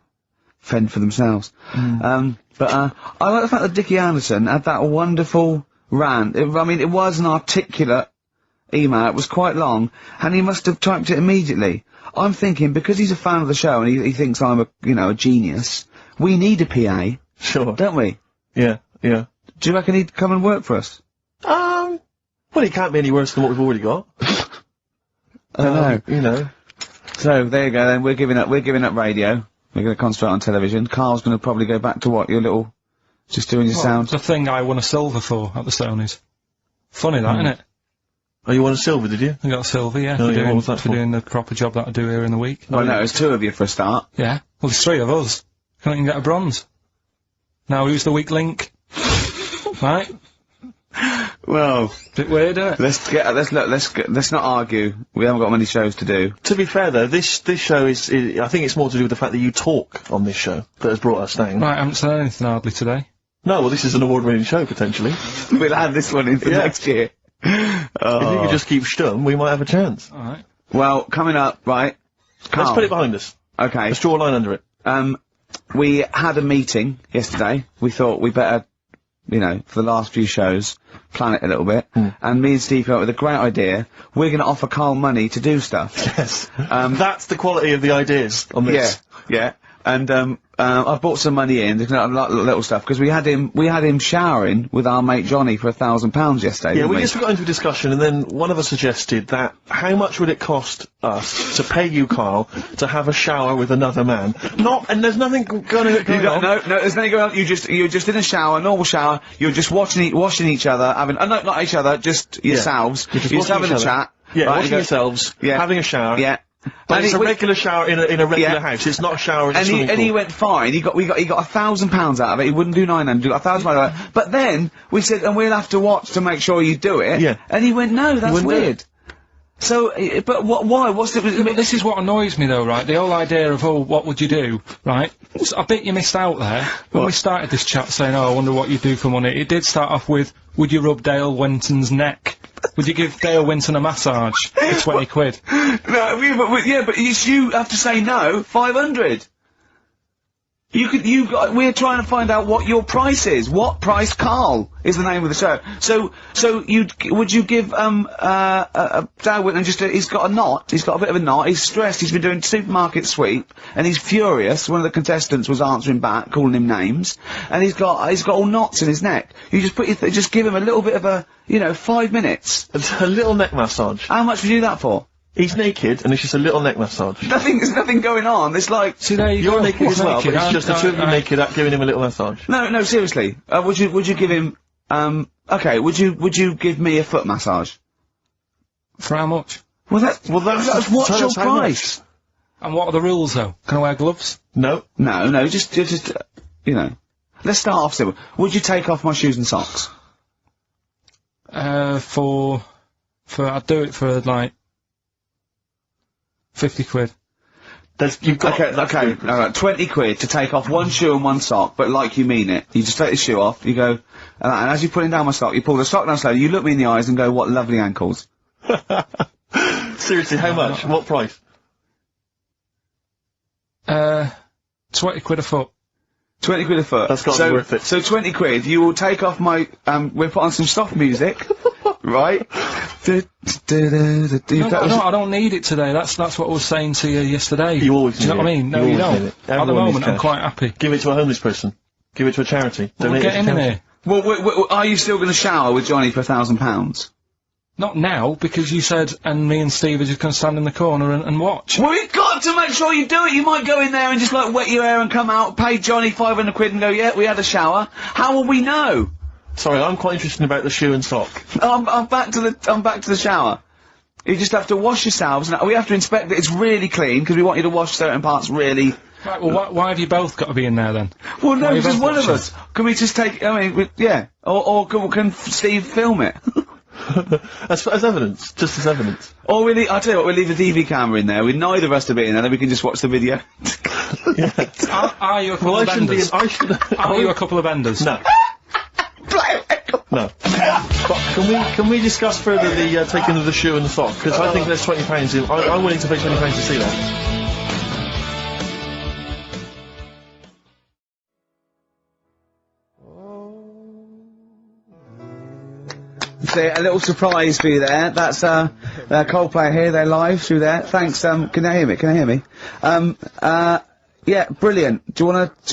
fend for themselves. I like the fact that Dickie Anderson had that wonderful rant. It was an articulate email. It was quite long, and he must have typed it immediately. I'm thinking, because he's a fan of the show and he thinks I'm a genius, we need a PA. Sure. Don't we? Yeah. Do you reckon he'd come and work for us? Well, he can't be any worse than what we've already got. I know. So, there you go then, we're giving up radio. We're going to concentrate on television. Karl's going to probably go back to just doing your sound. It's the thing I won a silver for at the Sonys. Funny that, isn't it? Oh, you won a silver, did you? I got a silver, yeah, what was that for doing the proper job that I do here in the week. Well, no, there's 2 of you for a start. Yeah. Well, there's 3 of us. Can't even get a bronze. Now, who's the weak link? Right? Well, bit weird, isn't it? Let's not argue. We haven't got many shows to do. To be fair though, this show is I think it's more to do with the fact that you talk on this show that has brought us down. Right, I haven't said anything hardly today. No, well, this is an award-winning show potentially. We'll add this one in for next year. If you could just keep stum, we might have a chance. All right. Well, coming up, right? Let's put it behind us. Okay. Let's draw a line under it. We had a meeting yesterday. We thought we better, for the last few shows, plan it a little bit. And me and Steve came up with a great idea. We're going to offer Karl money to do stuff. Yes. That's the quality of the ideas on this. Yeah. And I've brought some money in, there's little stuff, because we had him showering with our mate Johnny for £1,000 yesterday. Yeah, we just got into a discussion, and then one of us suggested that how much would it cost us to pay you, Karl, to have a shower with another man? And there's nothing going on. No, there's nothing going on. You're just in a shower, normal shower. You're just washing each other, not each other, just yourselves. You're just having a chat. Yeah, Right, washing you go- yourselves, Yeah. having a shower. Yeah. But And it's he- a regular shower in a regular Yeah. house. It's not a shower in a And swimming he pool. went fine. He got £1,000 out of it. He wouldn't do 900. He got £1,000 out of it. But then we said, and we'll have to watch to make sure you do it. Yeah. And he went, no, that's wouldn't do weird. So, but why? What's the? But this is what annoys me though, right? The whole idea of, oh, what would you do, right? So I bet you missed out there. When we started this chat saying, oh, I wonder what you do for money, it did start off with, would you rub Dale Winton's neck? Would you give Dale Winton a massage for 20 quid? No, but you have to say no. 500. We're trying to find out what your price is. What price, Karl, is the name of the show. So would you give, Dale Winton he's got a knot, he's got a bit of a knot, he's stressed, he's been doing supermarket sweep, and he's furious, one of the contestants was answering back, calling him names, and he's got all knots in his neck. You just give him a little bit of a, 5 minutes. A little neck massage. How much would you do that for? He's naked, and it's just a little neck massage. There's nothing going on, it's like... See, there you You're go. naked as well, but it's I'm- just the two of you naked giving him a little massage. No, seriously. Would you give him, okay, would you give me a foot massage? For how much? Well, that's what's tell your us how price? And what are the rules though? Can I wear gloves? No. No, just, let's start off simple. Would you take off my shoes and socks? I'd do it for like 50 quid. You've got... Okay, alright, 20 quid to take off one shoe and one sock, but like you mean it. You just take the shoe off, you go, and as you're putting down my sock, you pull the sock down slowly, you look me in the eyes and go, what lovely ankles. Seriously, how much? What price? 20 quid a foot. 20 quid a foot. That's gotta be worth it. So 20 quid, you will take off my, we'll put on some soft music, right? No, I don't need it today. That's what I was saying to you yesterday. You always Do you know need what I it. mean? No, You you always don't. need it. At the Everyone needs moment, I'm cash. quite happy. Give it to a homeless person. Give it to a charity. We'll Donate get it him to in charity. here. Well, are you still gonna shower with Johnny for £1,000? Not now, because you said, and me and Steve are just going to stand in the corner and watch. Well, we've got to make sure you do it. You might go in there and just like wet your hair and come out, pay Johnny 500 quid and go, yeah, we had a shower. How will we know? Sorry, I'm quite interested about the shoe and sock. I'm back to the shower. You just have to wash yourselves, and we have to inspect that it's really clean because we want you to wash certain parts really. Right, well, why have you both got to be in there then? Well, no, Why are you just both one of watching? us. Can we just take? I mean, yeah. Or can Steve film it? as evidence. Just as evidence. Or I'll tell you what, we'll leave a DV camera in there. With neither of us to be in there, then we can just watch the video. Are you a couple of enders? Are you a couple of enders? No. No. But can we discuss further the taking of the shoe and the sock? Because I think there's £20 in. I'm willing to pay £20 to see that. So, a little surprise for you there. That's Coldplay here. They're live through there. Thanks. Can you hear me? Can you hear me? Yeah, brilliant. Do you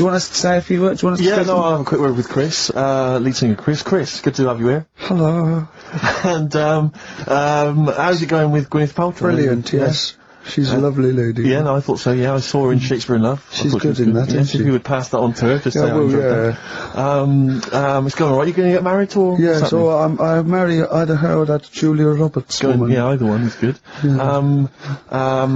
wanna say a few words? Do you wanna Yeah, say no, I'll have a quick word with Chris, lead singer Chris. Chris, good to have you here. Hello. And how's it going with Gwyneth Paltrow? Brilliant, yes. She's a lovely lady. Yeah, no, I thought so. Yeah, I saw her in Shakespeare in Love. I She's thought she good was in that, isn't Yes, she? if you would pass that on to her, just Yeah, say I well, enjoyed that. It's going alright. You going to get married or? Yeah, what's happening? so I marry either her or that Julia Roberts woman. Yeah, either one is good. Yeah. I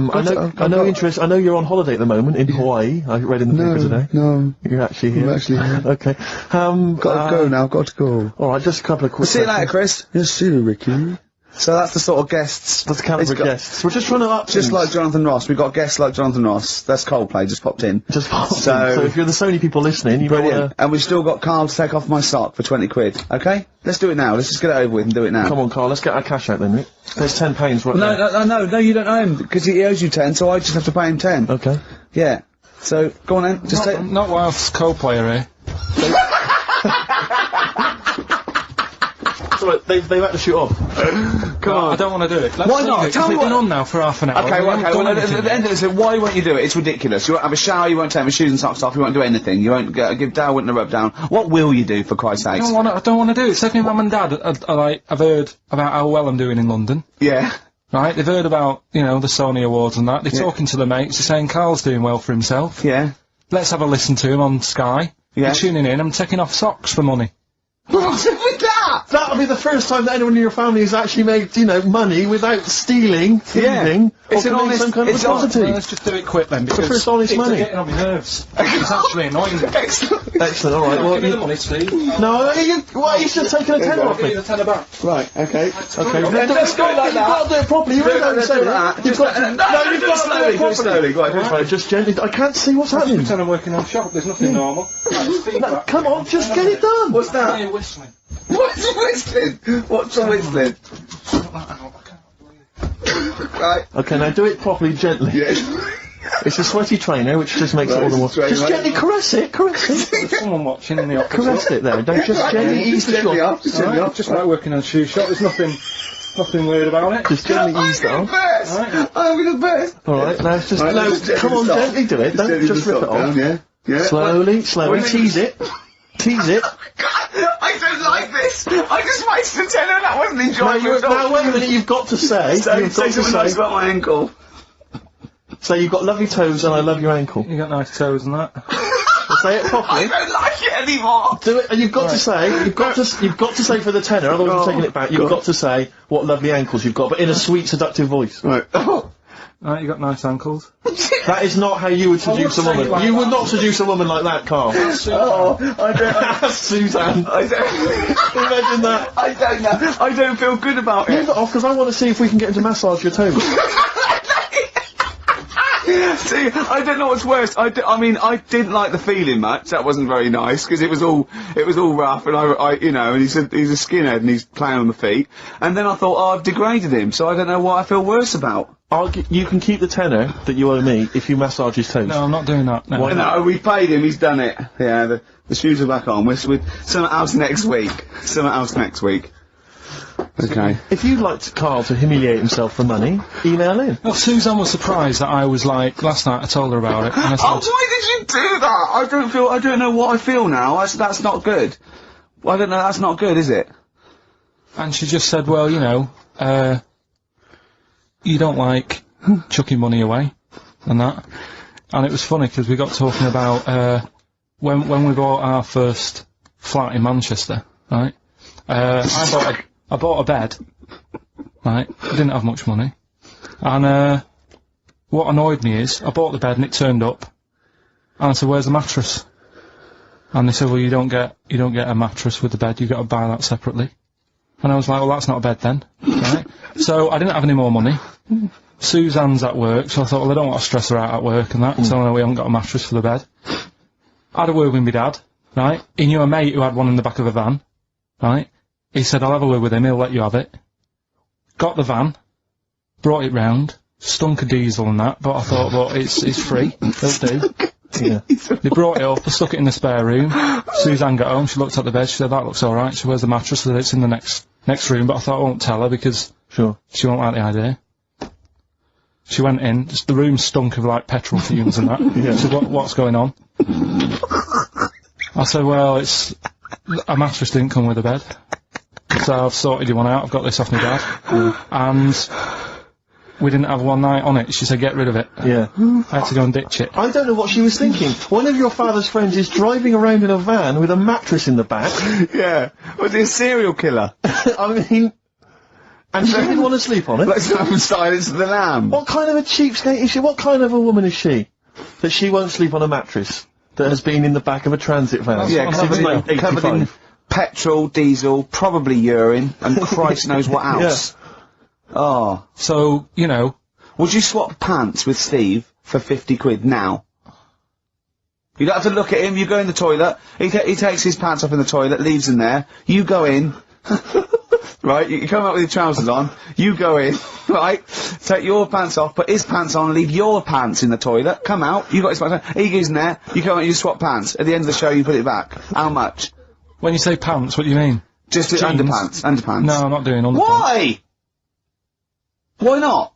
know you're on holiday at the moment in Hawaii. I read in the paper today. No, You're actually here. I'm actually here. Okay. Got to go now, got to go. Alright, just a couple of quick See you later, Chris. Yes, see you, Ricky. So that's the sort of guests. That's the caliber of guests. We're just trying to up Just things. like Jonathan Ross. We've got guests like Jonathan Ross. That's Coldplay, just popped in. Just pop So- in. So if you're the Sony people listening, you might Brilliant. want And we've still got Karl to take off my sock for 20 quid. Okay? Let's do it now. Let's just get it over with and do it now. to... Come on, Karl, let's get our cash out then, Rick. There's £10 right there. No, you don't owe him, because he owes you 10, so I just have to pay him 10. Okay. Yeah. So, go on then. Just take... Not whilst Coldplay are here. So they've had to shoot off. Come on. I don't want to do it. Let's Why leave not? it, Tell 'cause me we've been what- on now for half an hour. Okay, We well, haven't okay, done well, anything at the yet. end of this, why won't you do it? It's ridiculous. You won't have a shower, you won't take my shoes and socks off, you won't do anything. You won't give Dale Winton a rub down. What will you do, for Christ's sake? I don't want to do it. Say my mum and dad have heard about how well I'm doing in London. Yeah. Right? They've heard about, the Sony Awards and that. They're talking to the mates. They're saying Karl's doing well for himself. Yeah. Let's have a listen to him on Sky. Yeah. They're tuning in. I'm taking off socks for money. What's up with that? That'll be the first time that anyone in your family has actually made, you know, money without stealing, thieving, It's or an committing honest- some kind of it's hon- atrocity. Well, let's just do it quick then, because first honest it's money. getting on my nerves. It's actually annoying me. Excellent. Excellent, alright, well, Give me the money, Steve. no, he's just taking a tenner off Give me. me the tenner back. Right, okay. Okay, Don't go like you've got to do it properly, you really don't say that. You've got to, No, you've got to do it properly. slowly. Go on, do it Right, just gently, I can't see what's happening. Pretend I'm working on shop, there's nothing normal. No, come on, just get it done. What's I that? hear whistling. What's whistling? What's the whistling? Right. Okay, now do it properly, gently. Yes. It's a sweaty trainer, which just makes it all the more... Straight Just away. gently caress it. There's someone watching in the office. Caress it there, don't just gently ease the Gently shot. up, just gently up. Just like working on a shoe shop, there's nothing weird about it. Just gently ease that I'm off. the best! I'm the best! Alright, now it's just... Right, No, just come on, stop. gently do it, don't just rip it stop down, off. yeah? Yeah. Slowly, slowly, What- tease it. Tease it. I don't like this! I just wasted a tenner and that wasn't enjoyable at all. Now wait a minute, you've got to say... Say You've got to something nice say... about my ankle. Say you've got lovely toes and I love your ankle. You got nice toes and that. Say it I properly. don't like it anymore! Do it, and you've got to say, you've got to say for the tenner, otherwise you're taking it back, you've got to say what lovely ankles you've got, but in a sweet, seductive voice. Right. Oh. Right, you got nice ankles. That is not how you would seduce a say woman. it like You that. would not seduce a woman like that, Karl. Oh, I don't... Suzanne. I don't... Imagine that. I don't know. I don't feel good about Leave it. it off, because I want to see if we can get him to massage your toes. See, I don't know what's worse. I mean, I didn't like the feeling much. That wasn't very nice because it was all rough, and I you know, and he's a skinhead and he's playing on the feet. And then I thought, oh, I've degraded him, so I don't know what I feel worse about. You can keep the tenner that you owe me if you massage his toes. No, I'm not doing that. No. Why not? No, we paid him. He's done it. Yeah, the shoes are back on. We're something else next week. Something else next week. Okay. If you'd like Karl to humiliate himself for money, email in. Well, Suzanne was surprised that I was like, last night I told her about it. And I said, Oh, why did you do that? I don't know what I feel now. That's not good. I don't know. That's not good, is it? and she just said, well, you know, you don't like chucking money away and that. And it was funny because we got talking about when we bought our first flat in Manchester, right? I bought a bed, right? I didn't have much money, and what annoyed me is I bought the bed and it turned up, and I said, "Where's the mattress?" And they said, "Well, you don't get a mattress with the bed. You've got to buy that separately." And I was like, "Well, that's not a bed then, right?" So I didn't have any more money. Suzanne's at work, so I thought, well, I don't want to stress her out at work and that, so we haven't got a mattress for the bed. I had a word with my dad, right? He knew a mate who had one in the back of a van, right? He said, I'll have a word with him, he'll let you have it. Got the van, brought it round, stunk of diesel and that, but I thought, well, it's free, it'll do. Yeah. They brought it up, I stuck it in the spare room. Suzanne got home, she looked at the bed, she said, that looks alright. She said, where's the mattress? I said, it's in the next room, but I thought I won't tell her because she won't like the idea. She went in, just the room stunk of like petrol fumes and that. She said, what's going on? I said, well, a mattress didn't come with a bed. So I've sorted you one out, I've got this off my dad. And we didn't have one night on it. She said, get rid of it. Yeah. I had to go and ditch it. I don't know what she was thinking. One of your father's friends is driving around in a van with a mattress in the back. Yeah. Was he a serial killer? I mean... And she didn't want to sleep on it. Let's have Silence of the Lamb. What kind of a cheapskate is she? What kind of a woman is she? That she won't sleep on a mattress that has been in the back of a transit van? Yeah, Since covered in 1985. petrol, diesel, probably urine, and Christ knows what else. Oh. So, you know, Would you swap pants with Steve for 50 quid now? You'd have to look at him, you go in the toilet, he takes his pants off in the toilet, leaves them there, you go in, right, you come out with your trousers on, you go in, right, take your pants off, put his pants on, leave your pants in the toilet, come out, you got his pants on, he goes in there, you come out, you swap pants, at the end of the show you put it back. How much? when you say pants, what do you mean? Just Jeans? underpants. No, I'm not doing underpants. Why? Why not?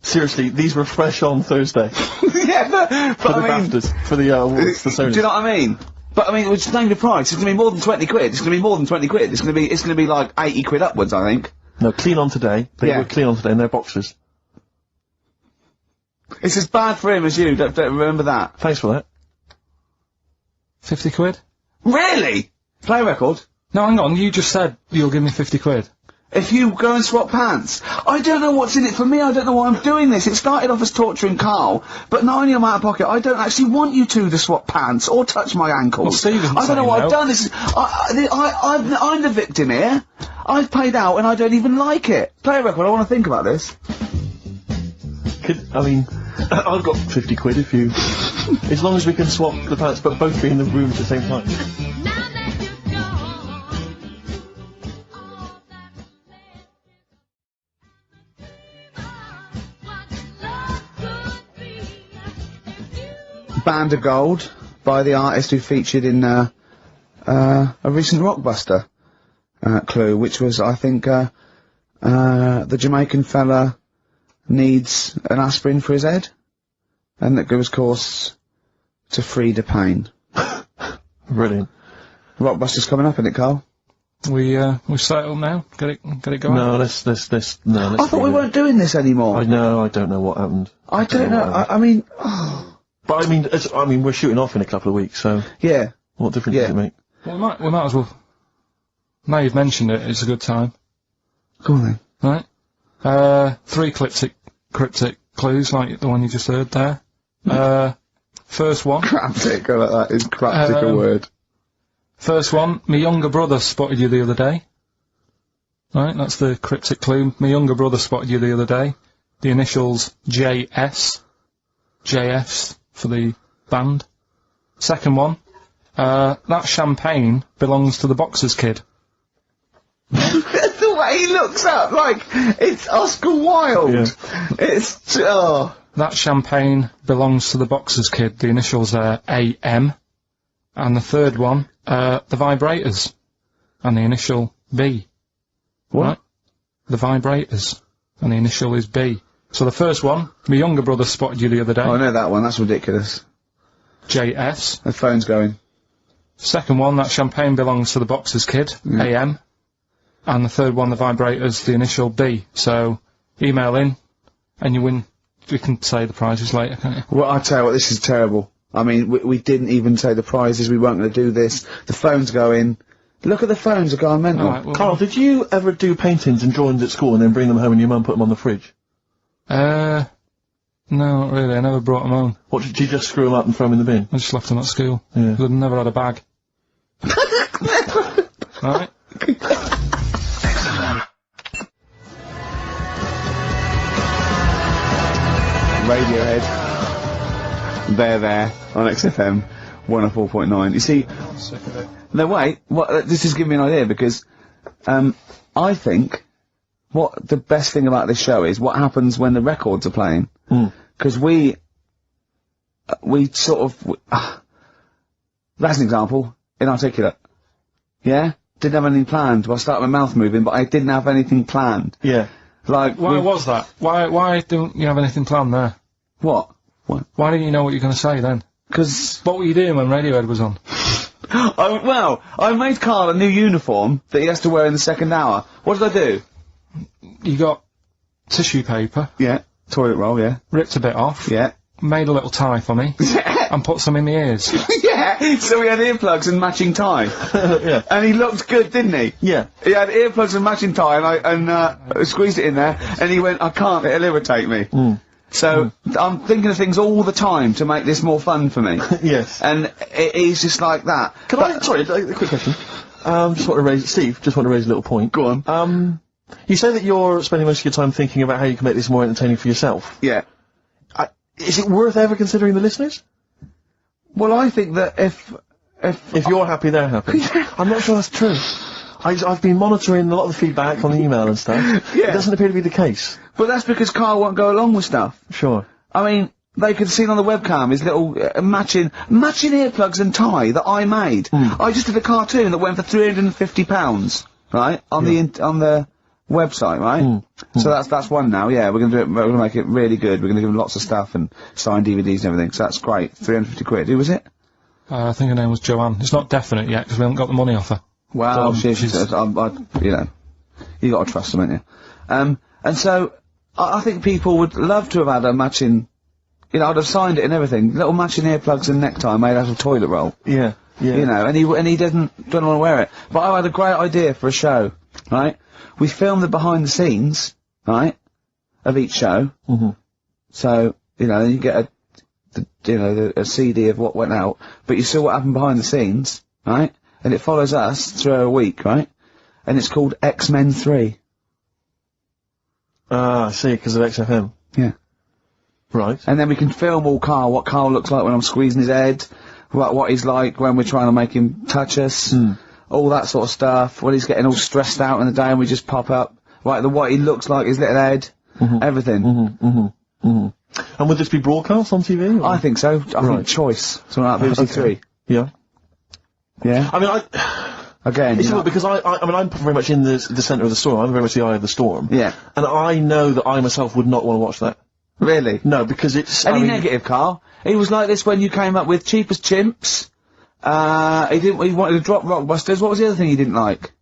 Seriously, these were fresh on Thursday. Yeah, but For the I mean, BAFTAs. For the awards, the Sonys. do you know what I mean? But I mean, just name the price. It's gonna be more than 20 quid. It's gonna be more than 20 quid. It's gonna be like 80 quid upwards, I think. No, clean on today. They were clean on today and they're boxers. It's as bad for him as you. Don't remember that. Thanks for that. 50 quid? Really? Play a record. No, hang on, you just said you'll give me 50 quid. If you go and swap pants. I don't know what's in it for me, I don't know why I'm doing this. It started off as torturing Karl, but now I'm out of pocket, I don't actually want you two to swap pants or touch my ankles. Well, Steve isn't I don't know saying what no. I've done, this is... I'm the victim here. I've paid out and I don't even like it. Play a record, I want to think about this. I've got 50 quid if you... as long as we can swap the pants, but both be in the room at the same time. Band of Gold by the artist who featured in a recent Rockbuster clue, which was, I think, the Jamaican fella needs an aspirin for his head, and that gives course to free the pain. Brilliant. Rockbuster's coming up, isn't it, Karl? We set it up now. Get it going. No, let's I thought we weren't doing this anymore. I don't know what happened. I don't know. I mean, but we're shooting off in a couple of weeks, so yeah. What difference does it make? Well, we might as well. Now you've mentioned it, it's a good time. Go on then. Right. 3 cryptic clues like the one you just heard there. First one. Cryptic, I like that. Is cryptic a word? First one. My younger brother spotted you the other day. Right, that's the cryptic clue. My younger brother spotted you the other day. The initials JS. JS for the band. Second one. That champagne belongs to the Boxers Kid. The way he looks up, like, it's Oscar Wilde. Yeah. It's, oh. That champagne belongs to the Boxers Kid. The initials are AM. And the third one, the Vibrators. And the initial B. What? Right? The Vibrators. And the initial is B. So the first one, my younger brother spotted you the other day. Oh, I know that one, that's ridiculous. JS. The phone's going. Second one, that champagne belongs to the Boxers Kid. AM. And the third one, the Vibrators, the initial B. So, email in, and you win. We can say the prizes later, can't you? Well, I tell you what, this is terrible. I mean, we didn't even say the prizes, we weren't going to do this. The phone's going. Look at the phones, are going mental. Right, well, Karl, did you ever do paintings and drawings at school and then bring them home and your mum put them on the fridge? no, not really, I never brought them home. What, did you just screw them up and throw them in the bin? I just left them at school. Yeah. 'Cause I'd never had a bag. Right? Radiohead. There, on XFM 104.9. You see, no, wait, this is giving me an idea, because, I think, what the best thing about this show is what happens when the records are playing. Because we sort of, that's an example, inarticulate. Yeah? Didn't have anything planned. Well, I started my mouth moving, but I didn't have anything planned. Yeah. Like, Why was that? Why didn't you have anything planned there? What? Why didn't you know what you were going to say then? Because, What were you doing when Radiohead was on? I made Karl a new uniform that he has to wear in the second hour. What did I do? You got tissue paper, Yeah. Toilet roll, yeah. ripped a bit off, Yeah. made a little tie for me, and put some in my ears. Yeah, so he had earplugs and matching tie. Yeah. And he looked good, didn't he? Yeah. He had earplugs and matching tie, and I squeezed it in there, and he went, I can't, it'll irritate me. So, I'm thinking of things all the time to make this more fun for me. Yes. And he's just like that. Sorry, a quick question. Steve, just want to raise a little point. Go on. You say that you're spending most of your time thinking about how you can make this more entertaining for yourself. Yeah. Is it worth ever considering the listeners? Well, I think that if you're happy, they're happy. I'm not sure that's true. I've been monitoring a lot of the feedback on the email and stuff. Yeah. It doesn't appear to be the case. But that's because Karl won't go along with stuff. Sure. I mean, they could see on the webcam his little matching earplugs and tie that I made. I just did a cartoon that went for £350, right, on the website, right? So that's one now. Yeah, we're gonna make it really good. We're gonna give him lots of stuff and signed DVDs and everything. So that's great. 350 quid. Who was it? I think her name was Joanne. It's not definite yet because we haven't got the money off her. Wow, she's you know, you got to trust them, ain't you? And so I think people would love to have had a matching. You know, I'd have signed it and everything. Little matching earplugs and necktie made out of toilet roll. Yeah. Yeah. You know, and he don't want to wear it. But I had a great idea for a show, right? We filmed the behind the scenes, right, of each show. Mm-hmm. So, you know, you get a CD of what went out, but you see what happened behind the scenes, right? And it follows us through a week, right? And it's called X-Men 3. Ah, I see, because of XFM. Yeah. Right. And then we can film all Karl, what Karl looks like when I'm squeezing his head, what he's like when we're trying to make him touch us, all that sort of stuff, when he's getting all stressed out in the day and we just pop up, right, what he looks like, his little head, everything. And would this be broadcast on TV? Or? I think so. I think Choice, something like BBC Three. Yeah. Yeah. I mean, Again, it's you know, not because I mean, I'm very much in the centre of the storm. I'm very much the eye of the storm. Yeah. And I know that I myself would not want to watch that. Really? No, because it's... Any negative, Karl? He was like this when you came up with Cheap as Chimps. He wanted to drop Rockbusters. What was the other thing he didn't like?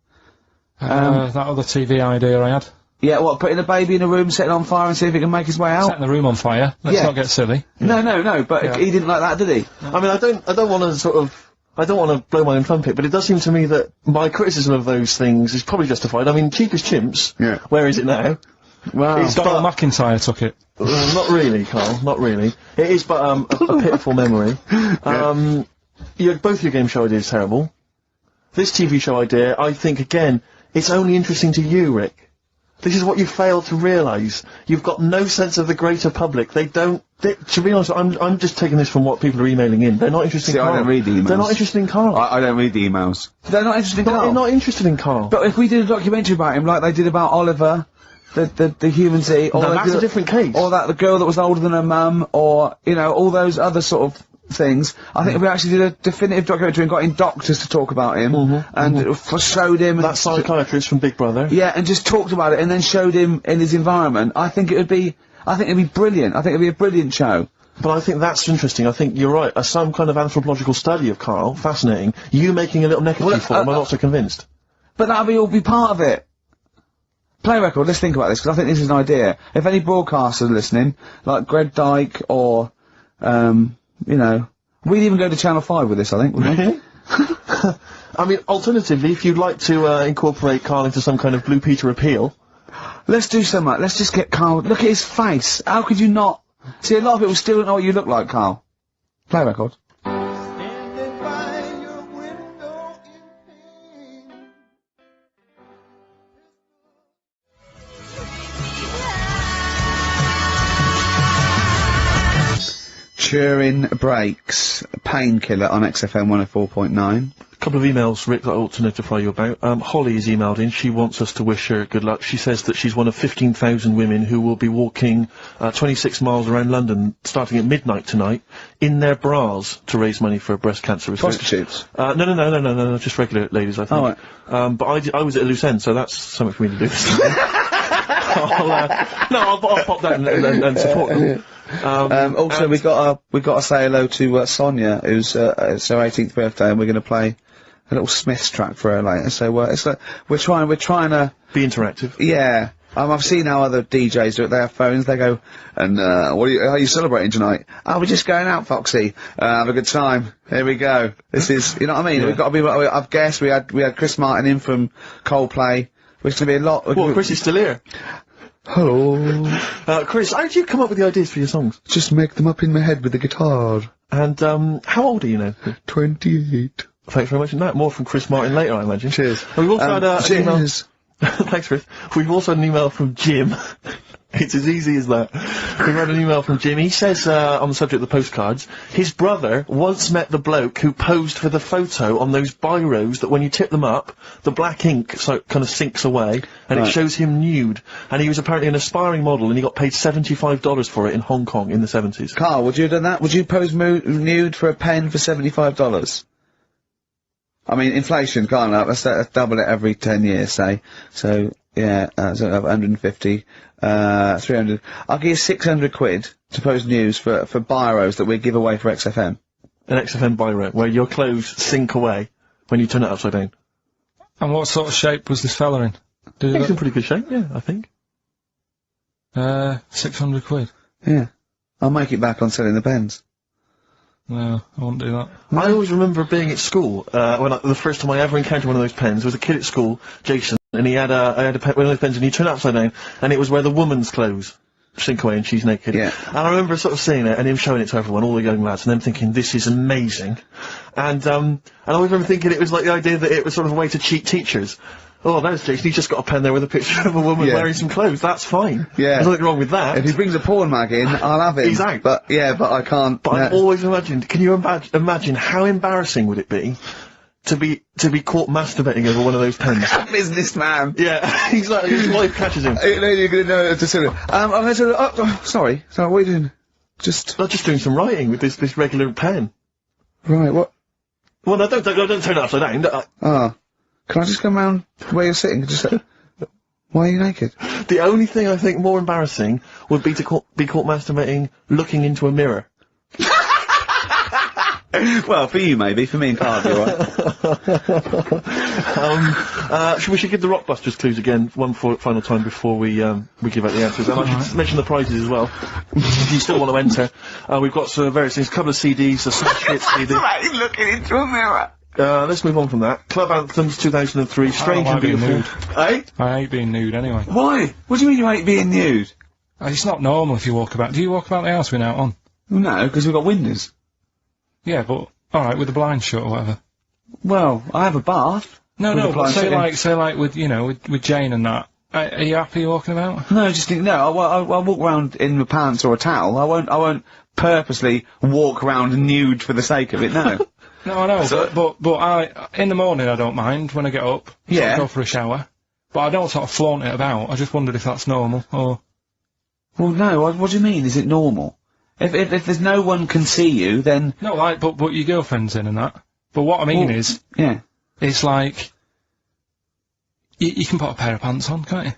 That other TV idea I had. Yeah, what, putting a baby in a room, setting it on fire and see if it can make his way out? Setting the room on fire. Let's not get silly. No, but he didn't like that, did he? I mean, I don't want to sort of... I don't want to blow my own trumpet, but it does seem to me that my criticism of those things is probably justified. I mean, Cheap as Chimps, where is it now? Well, Donald McIntyre took it. Not really, Karl, not really. It is but a pitiful memory. Both your game show ideas terrible. This TV show idea, I think, again, it's only interesting to you, Rick. This is what you fail to realise. You've got no sense of the greater public. To be honest, I'm just taking this from what people are emailing in. They're not interested in Karl. I don't read the emails. They're not interested in Karl. I don't read the emails. They're not interested in Karl? They're not interested in Karl. But if we did a documentary about him, like they did about Oliver, the human Z, or that's a different case. Or the girl that was older than her mum, or, you know, all those other sort of things. I think if we actually did a definitive documentary and got in doctors to talk about him, and showed him... That psychiatrist from Big Brother. Yeah, and just talked about it, and then showed him in his environment, I think it'd be brilliant. I think it'd be a brilliant show. But I think that's interesting. I think you're right. Some kind of anthropological study of Karl, fascinating. You making a little neckerchief for him, I'm not so convinced. But that'll all be part of it. Play record, let's think about this, because I think this is an idea. If any broadcasters are listening, like Greg Dyke, or, you know, we'd even go to Channel 5 with this, I think, wouldn't we? I mean, alternatively, if you'd like to incorporate Karl into some kind of Blue Peter appeal... Let's do so much. Let's just get Karl... Look at his face. How could you not... See, a lot of people still don't know what you look like, Karl. Play record. Turing Breaks, Painkiller on XFM 104.9. A couple of emails, Rick, that I ought to notify you about. Holly has emailed in. She wants us to wish her good luck. She says that she's one of 15,000 women who will be walking 26 miles around London starting at midnight tonight in their bras to raise money for breast cancer research. Prostitutes? No, just regular ladies, I think. Oh, right. But I was at a loose end, so that's something for me to do. I'll pop that and support them. Also, we got to say hello to Sonia, who's it's her 18th birthday, and we're going to play a little Smiths track for her later. So it's like we're trying to be interactive. Yeah. I've seen how other DJs do it. They have phones. They go, and how are you celebrating tonight? Oh, we're just going out, Foxy. Have a good time. Here we go. This is, you know what I mean? Yeah. We've got to be. I've guessed we had Chris Martin in from Coldplay, which is going to be a lot. Well, Chris is still here. Hello. Chris, how did you come up with the ideas for your songs? Just make them up in my head with the guitar. And, how old are you now? 28. Thanks very much for that. More from Chris Martin later, I imagine. Cheers. We've also had an email... cheers. Thanks, Chris. We've also had an email from Jim. It's as easy as that. We've had an email from Jim. He says, on the subject of the postcards, his brother once met the bloke who posed for the photo on those biros that when you tip them up, the black ink kind of sinks away, and it shows him nude. And he was apparently an aspiring model, and he got paid $75 for it in Hong Kong in the 70s. Karl, would you have done that? Would you pose nude for a pen for $75? I mean, inflation, can't it? Let's double it every 10 years, say. So, yeah, so 150, 300. I'll give you 600 quid to post news for biros that we give away for XFM. An XFM biro, where your clothes sink away when you turn it upside down. And what sort of shape was this fella in? He's in pretty good shape, yeah, I think. 600 quid. Yeah. I'll make it back on selling the pens. No, I won't do that. I always remember being at school, the first time I ever encountered one of those pens was a kid at school, Jason, and he had one of those pens and you turn it upside down, and it was where the woman's clothes sink away and she's naked. Yeah. And I remember sort of seeing it and him showing it to everyone, all the young lads, and them thinking, this is amazing. And I always remember thinking it was like the idea that it was sort of a way to cheat teachers. Oh, there's Jason, he's just got a pen there with a picture of a woman wearing some clothes, that's fine. Yeah. There's nothing wrong with that. If he brings a porn mag in, I'll have it. He's out. But, yeah, but I can't. But I've always imagined, can you imagine how embarrassing would it be to be caught masturbating over one of those pens? Businessman. Yeah, exactly, his wife catches him. You're gonna know it to sue him. I'm gonna say, sorry, what are you doing? Not just doing some writing with this regular pen. Right, what? Well, no, don't turn it upside down. Can I just come round where you're sitting and just say, why are you naked? The only thing I think more embarrassing would be to be caught masturbating looking into a mirror. Well, for you maybe, for me and Karl, you're right. We should give the Rockbusters clues again one final time before we give out the answers. And I should mention the prizes as well. If you still want to enter, we've got some various things, a couple of CDs, a Smash Hits CD. Right, looking into a mirror. Let's move on from that. Club Anthems 2003, Strange and Beautiful. Eh? I hate being nude anyway. Why? What do you mean you hate being nude? It's not normal if you walk about. Do you walk about the house without on? No, because we've got windows. Yeah, but alright, with the blinds shut or whatever. Well, I have a bath. No, but say like with, you know, with Jane and that. Are you happy walking about? No, I'll walk around in my pants or a towel. I won't purposely walk around nude for the sake of it, no. No, I know, but in the morning I don't mind when I get up. Yeah. I go for a shower. But I don't sort of flaunt it about. I just wondered if that's normal, or... Well, no, what do you mean, is it normal? If there's no one can see you, then... No, like, but your girlfriend's in and that. But what I mean is... Yeah. It's like... You can put a pair of pants on, can't you?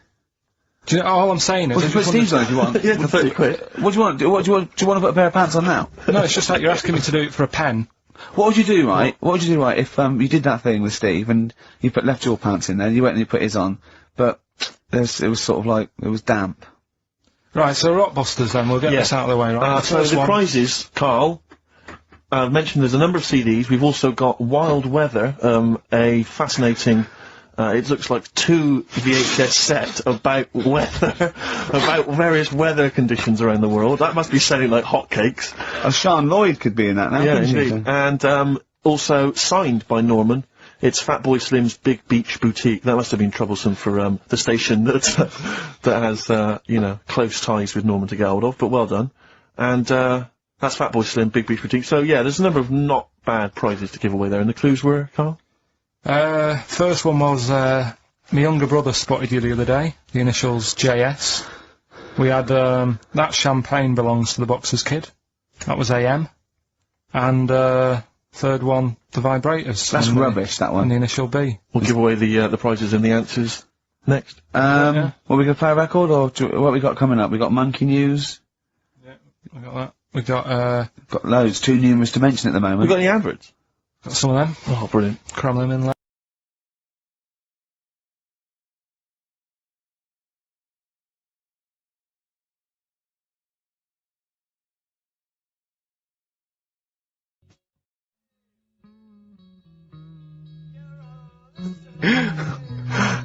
Do you know, all I'm saying is... Well, put Steve's on if you want. Yeah, for 30 quid. What do you want? Do you want to put a pair of pants on now? No, it's just like you're asking me to do it for a pen. What would you do, right? What would you do, right, if you did that thing with Steve and you left your pants in there, you went and you put his on, but it was sort of like it was damp. Right, so Rockbusters then, we'll get this out of the way, right? So the prizes, Karl, mentioned there's a number of CDs. We've also got Wild Weather, a fascinating, it looks like 2 VHS set about weather, about various weather conditions around the world. That must be selling like hotcakes. Sean Lloyd could be in that now, Yeah, couldn't indeed. she? And, also signed by Norman. It's Fatboy Slim's Big Beach Boutique. That must have been troublesome for, the station that has, you know, close ties with Norman to get hold of, but well done. And, that's Fatboy Slim, Big Beach Boutique. So, yeah, there's a number of not bad prizes to give away there. And the clues were, Karl? First one was, my younger brother spotted you the other day. The initials JS. We had, That Champagne Belongs to the Boxer's Kid. That was AM. And, third one, The Vibrators. That's rubbish, that one. And the initial B. We'll give away the prizes and the answers next. Well, we gonna play a record, or what we got coming up? We got Monkey News. Yeah, we got that. We got loads, too numerous to mention at the moment. We got any adverts? Got some of them. Oh, brilliant. Cram them in there.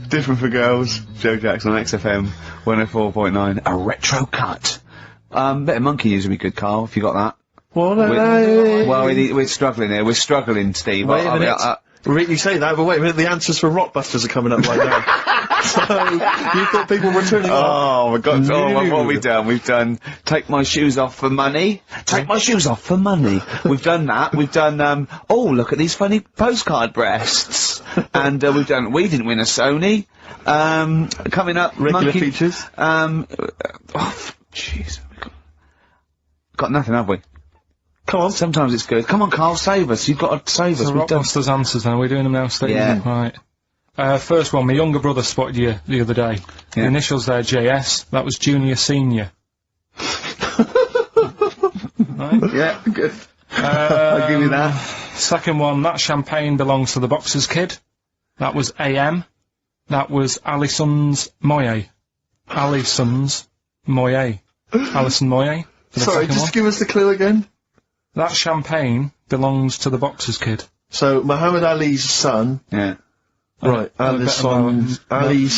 Different for girls. Joe Jackson on XFM 104.9. A retro cut. Bit of Monkey News would be good, Karl, if you got that. Well, we're struggling here. We're struggling, Steve. Wait a minute. You say that, but wait a minute, the answers for Rockbusters are coming up right now. So, you thought people were turning off? Oh, my God. Oh, what have we done? We've done Take My Shoes Off for Money. Take My Shoes Off for Money. We've done that. We've done, oh, look at these funny postcard breasts. And, we've done We Didn't Win a Sony. Coming up, regular features. Oh, jeez. Got nothing, have we? Come on. Sometimes it's good. Come on, Karl, save us. You've got to save us. So Rockbusters answers then. We're doing them now, Steve. Yeah. Right. First one, my younger brother spotted you the other day. The initials there, JS. That was Junior Senior. Right? Yeah, good. I'll give you that. Second one, That Champagne Belongs to the Boxer's Kid. That was AM. That was Alison's Moye. Alison's Moye. Alison Moye. Sorry, just give us the clue again. That champagne belongs to the boxer's kid. So, Muhammad Ali's son. Yeah. Right, And a bit of Ali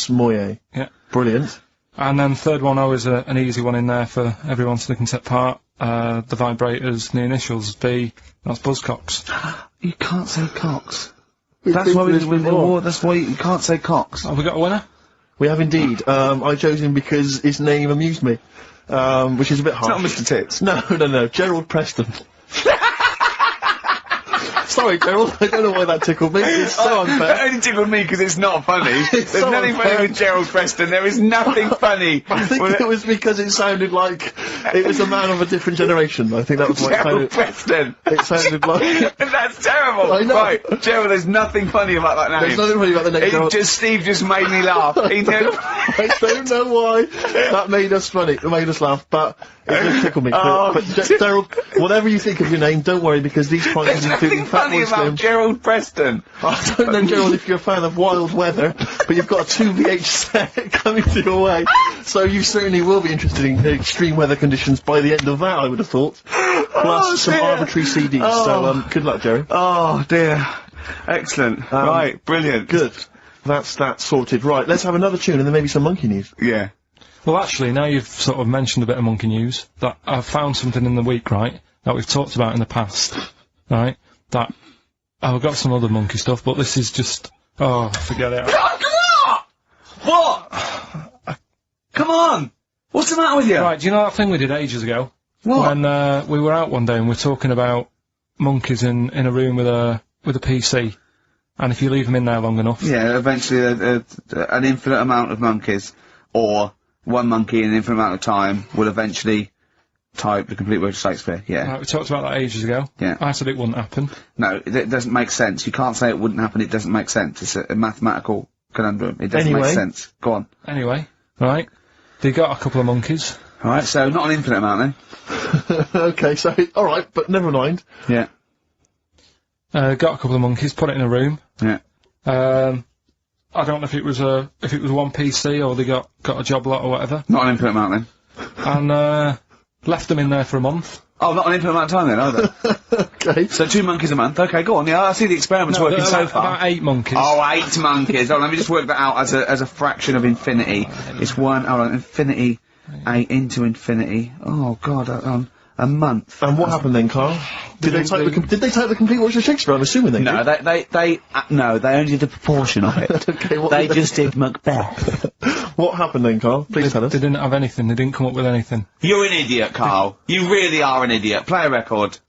Moye. Yeah. Brilliant. And then third one, always an easy one in there for everyone so they can take part. The vibrators, the initials, B, that's Buzzcocks. You can't say Cox. That's why we win the award. That's why you can't say Cox. Have we got a winner? We have indeed. I chose him because his name amused me, which is a bit harsh. It's not Mr. Tits. No. Gerald Preston. Sorry, Gerald, I don't know why that tickled me. It's so unfair. It only tickled me because it's not funny. There's so nothing unfair. funny with Gerald Preston. There is nothing funny. I think it was because it sounded like it was a man of a different generation. I think that was why Gerald Preston. it sounded like... That's terrible. I know. Right, Gerald, there's nothing funny about that name. There's nothing funny about the name, Gerald. Steve just made me laugh. He did. I don't know why that made us funny. It made us laugh, but it did tickle me. But Gerald, whatever you think of your name, don't worry, because these prizes There's including nothing funny about Gerald Preston. I don't know, Gerald, if you're a fan of wild weather, but you've got a 2VH set coming to your way, so you certainly will be interested in extreme weather conditions by the end of that, I would have thought. Plus some arbitrary CDs, so good luck, Jerry. Oh, dear. Excellent. Right, brilliant. Good. That's that sorted. Right, let's have another tune and then maybe some monkey news. Yeah. Well, actually, now you've sort of mentioned a bit of monkey news, that I've found something in the week, right, that we've talked about in the past, right, that I've got some other monkey stuff, but this is just, forget it. What? Come on! What's the matter with you? Right, do you know that thing we did ages ago? What? When, we were out one day and we were talking about monkeys in a room with a PC, and if you leave them in there long enough... Yeah, eventually an infinite amount of monkeys, or one monkey in an infinite amount of time, will eventually type the complete word of Shakespeare, yeah. Right, we talked about that ages ago. Yeah. I said it wouldn't happen. No, it doesn't make sense. You can't say it wouldn't happen, it doesn't make sense. It's a mathematical conundrum. It doesn't make sense. Go on. Anyway, right, they got a couple of monkeys. Alright, so not an infinite amount then. Okay, so, alright, but never mind. Yeah. Got a couple of monkeys, put it in a room. Yeah. I don't know if it was one PC or they got a job lot or whatever. Not an infinite amount then. And, left them in there for a month. Oh, not an infinite amount of time then, either. Okay. So 2 monkeys a month. Okay, go on. Yeah, I see the experiment's working so far. About 8 monkeys. Oh, 8 monkeys. Oh, let me just work that out as a fraction of infinity. It's infinity, 8 into infinity. Oh, God, a month. And what happened then, Karl? Did they type the complete works of Shakespeare? I'm assuming they No, did. they only did a proportion of it. Okay, what They did just did Macbeth. What happened then, Karl? Please tell us. They didn't have anything. They didn't come up with anything. You're an idiot, Karl. You really are an idiot. Play a record.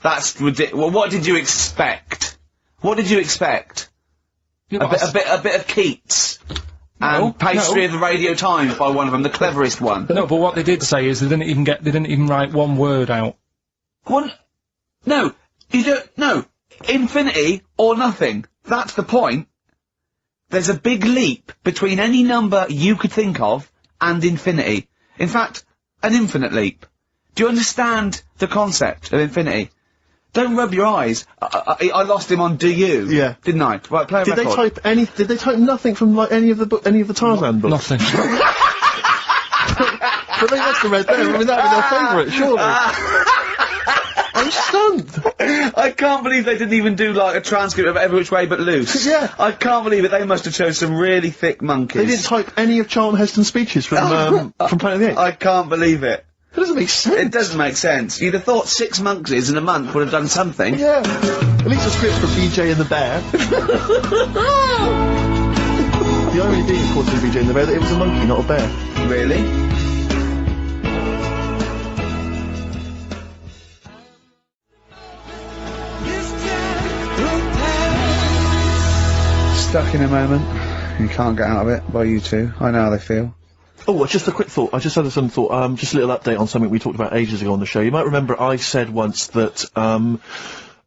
That's ridiculous. Well, what did you expect? What did you expect? Yeah, A bit of Keats. And Pastry of the Radio Times by one of them, the cleverest one. No, but what they did say is they didn't even write one word out. What? No, you don't. No, infinity or nothing. That's the point. There's a big leap between any number you could think of and infinity. In fact, an infinite leap. Do you understand the concept of infinity? Don't rub your eyes. I lost him on Do You? Yeah. Didn't I? Right, play a Did record. they type nothing from like any of the Tarzan books? Nothing. But they must have read them. I mean, that was their favourite, surely. I'm stunned. I can't believe they didn't even do like a transcript of Every Which Way But Loose. Yeah. I can't believe it. They must have chosen some really thick monkeys. They didn't type any of Charlton Heston's speeches from Planet of the Apes. I can't believe it. It doesn't make sense. It doesn't make sense. You'd have thought 6 monkeys in a month would have done something. Yeah. At least the scripts for BJ and the Bear. The irony being, of course, with BJ and the Bear, that it was a monkey, not a bear. Really? Stuck in a moment. You can't get out of it by you two. I know how they feel. Oh, just a quick thought. I just had a sudden thought. Just a little update on something we talked about ages ago on the show. You might remember I said once that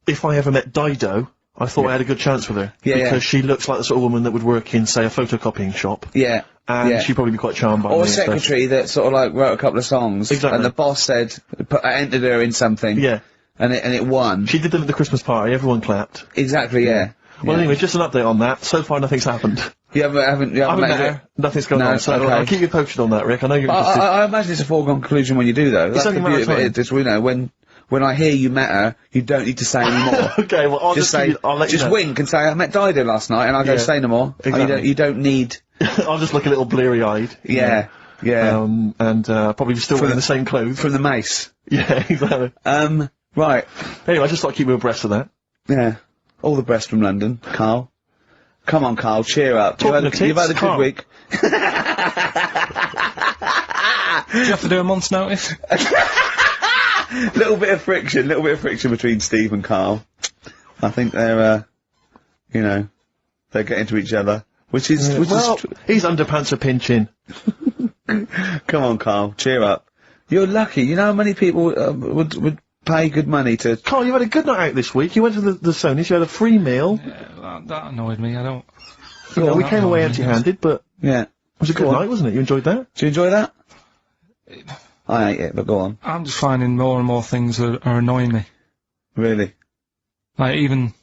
if I ever met Dido, I thought I had a good chance with her. Yeah, because she looks like the sort of woman that would work in, say, a photocopying shop. Yeah. And she'd probably be quite charmed by me. Or a secretary that sort of like wrote a couple of songs. Exactly. And the boss said, entered her in something. Yeah. And it won. She did them at the Christmas party. Everyone clapped. Exactly, yeah. Well, anyway, just an update on that. So far, nothing's happened. You haven't I haven't met met her? her. Nothing's going on. So okay. I'll keep you posted on that, Rick. I know you're interested. I imagine it's a foregone conclusion when you do, though. It's That's only the a matter beauty of of time. it. It's, you know, when when I hear you met her, you don't need to say any more. Okay, well, I'll just say, I'll let you just know. wink and say, I met Dido last night, and I go, Yeah, say no more. exactly. You don't need... I'll just look a little bleary-eyed. Yeah, yeah. And probably still wearing the same clothes. From the mace. Yeah, exactly. Right. Anyway, I just thought I'd keep you abreast of that. Yeah. All the best from London, Karl. Come on, Karl, cheer up. You've had a good Karl. week. Do you have to do a month's notice? little bit of friction between Steve and Karl. I think they're, they're getting to each other, which is his underpants are pinching. Come on, Karl, cheer up. You're lucky. You know how many people would pay good money to... Karl, you had a good night out this week. You went to the Sonys, you had a free meal. Yeah, that annoyed me. I don't... We came away empty-handed, but... Yeah. It was a good night, wasn't it? You enjoyed that? Did you enjoy that? I ate it, but go on. I'm just finding more and more things are annoying me. Really? Like, even...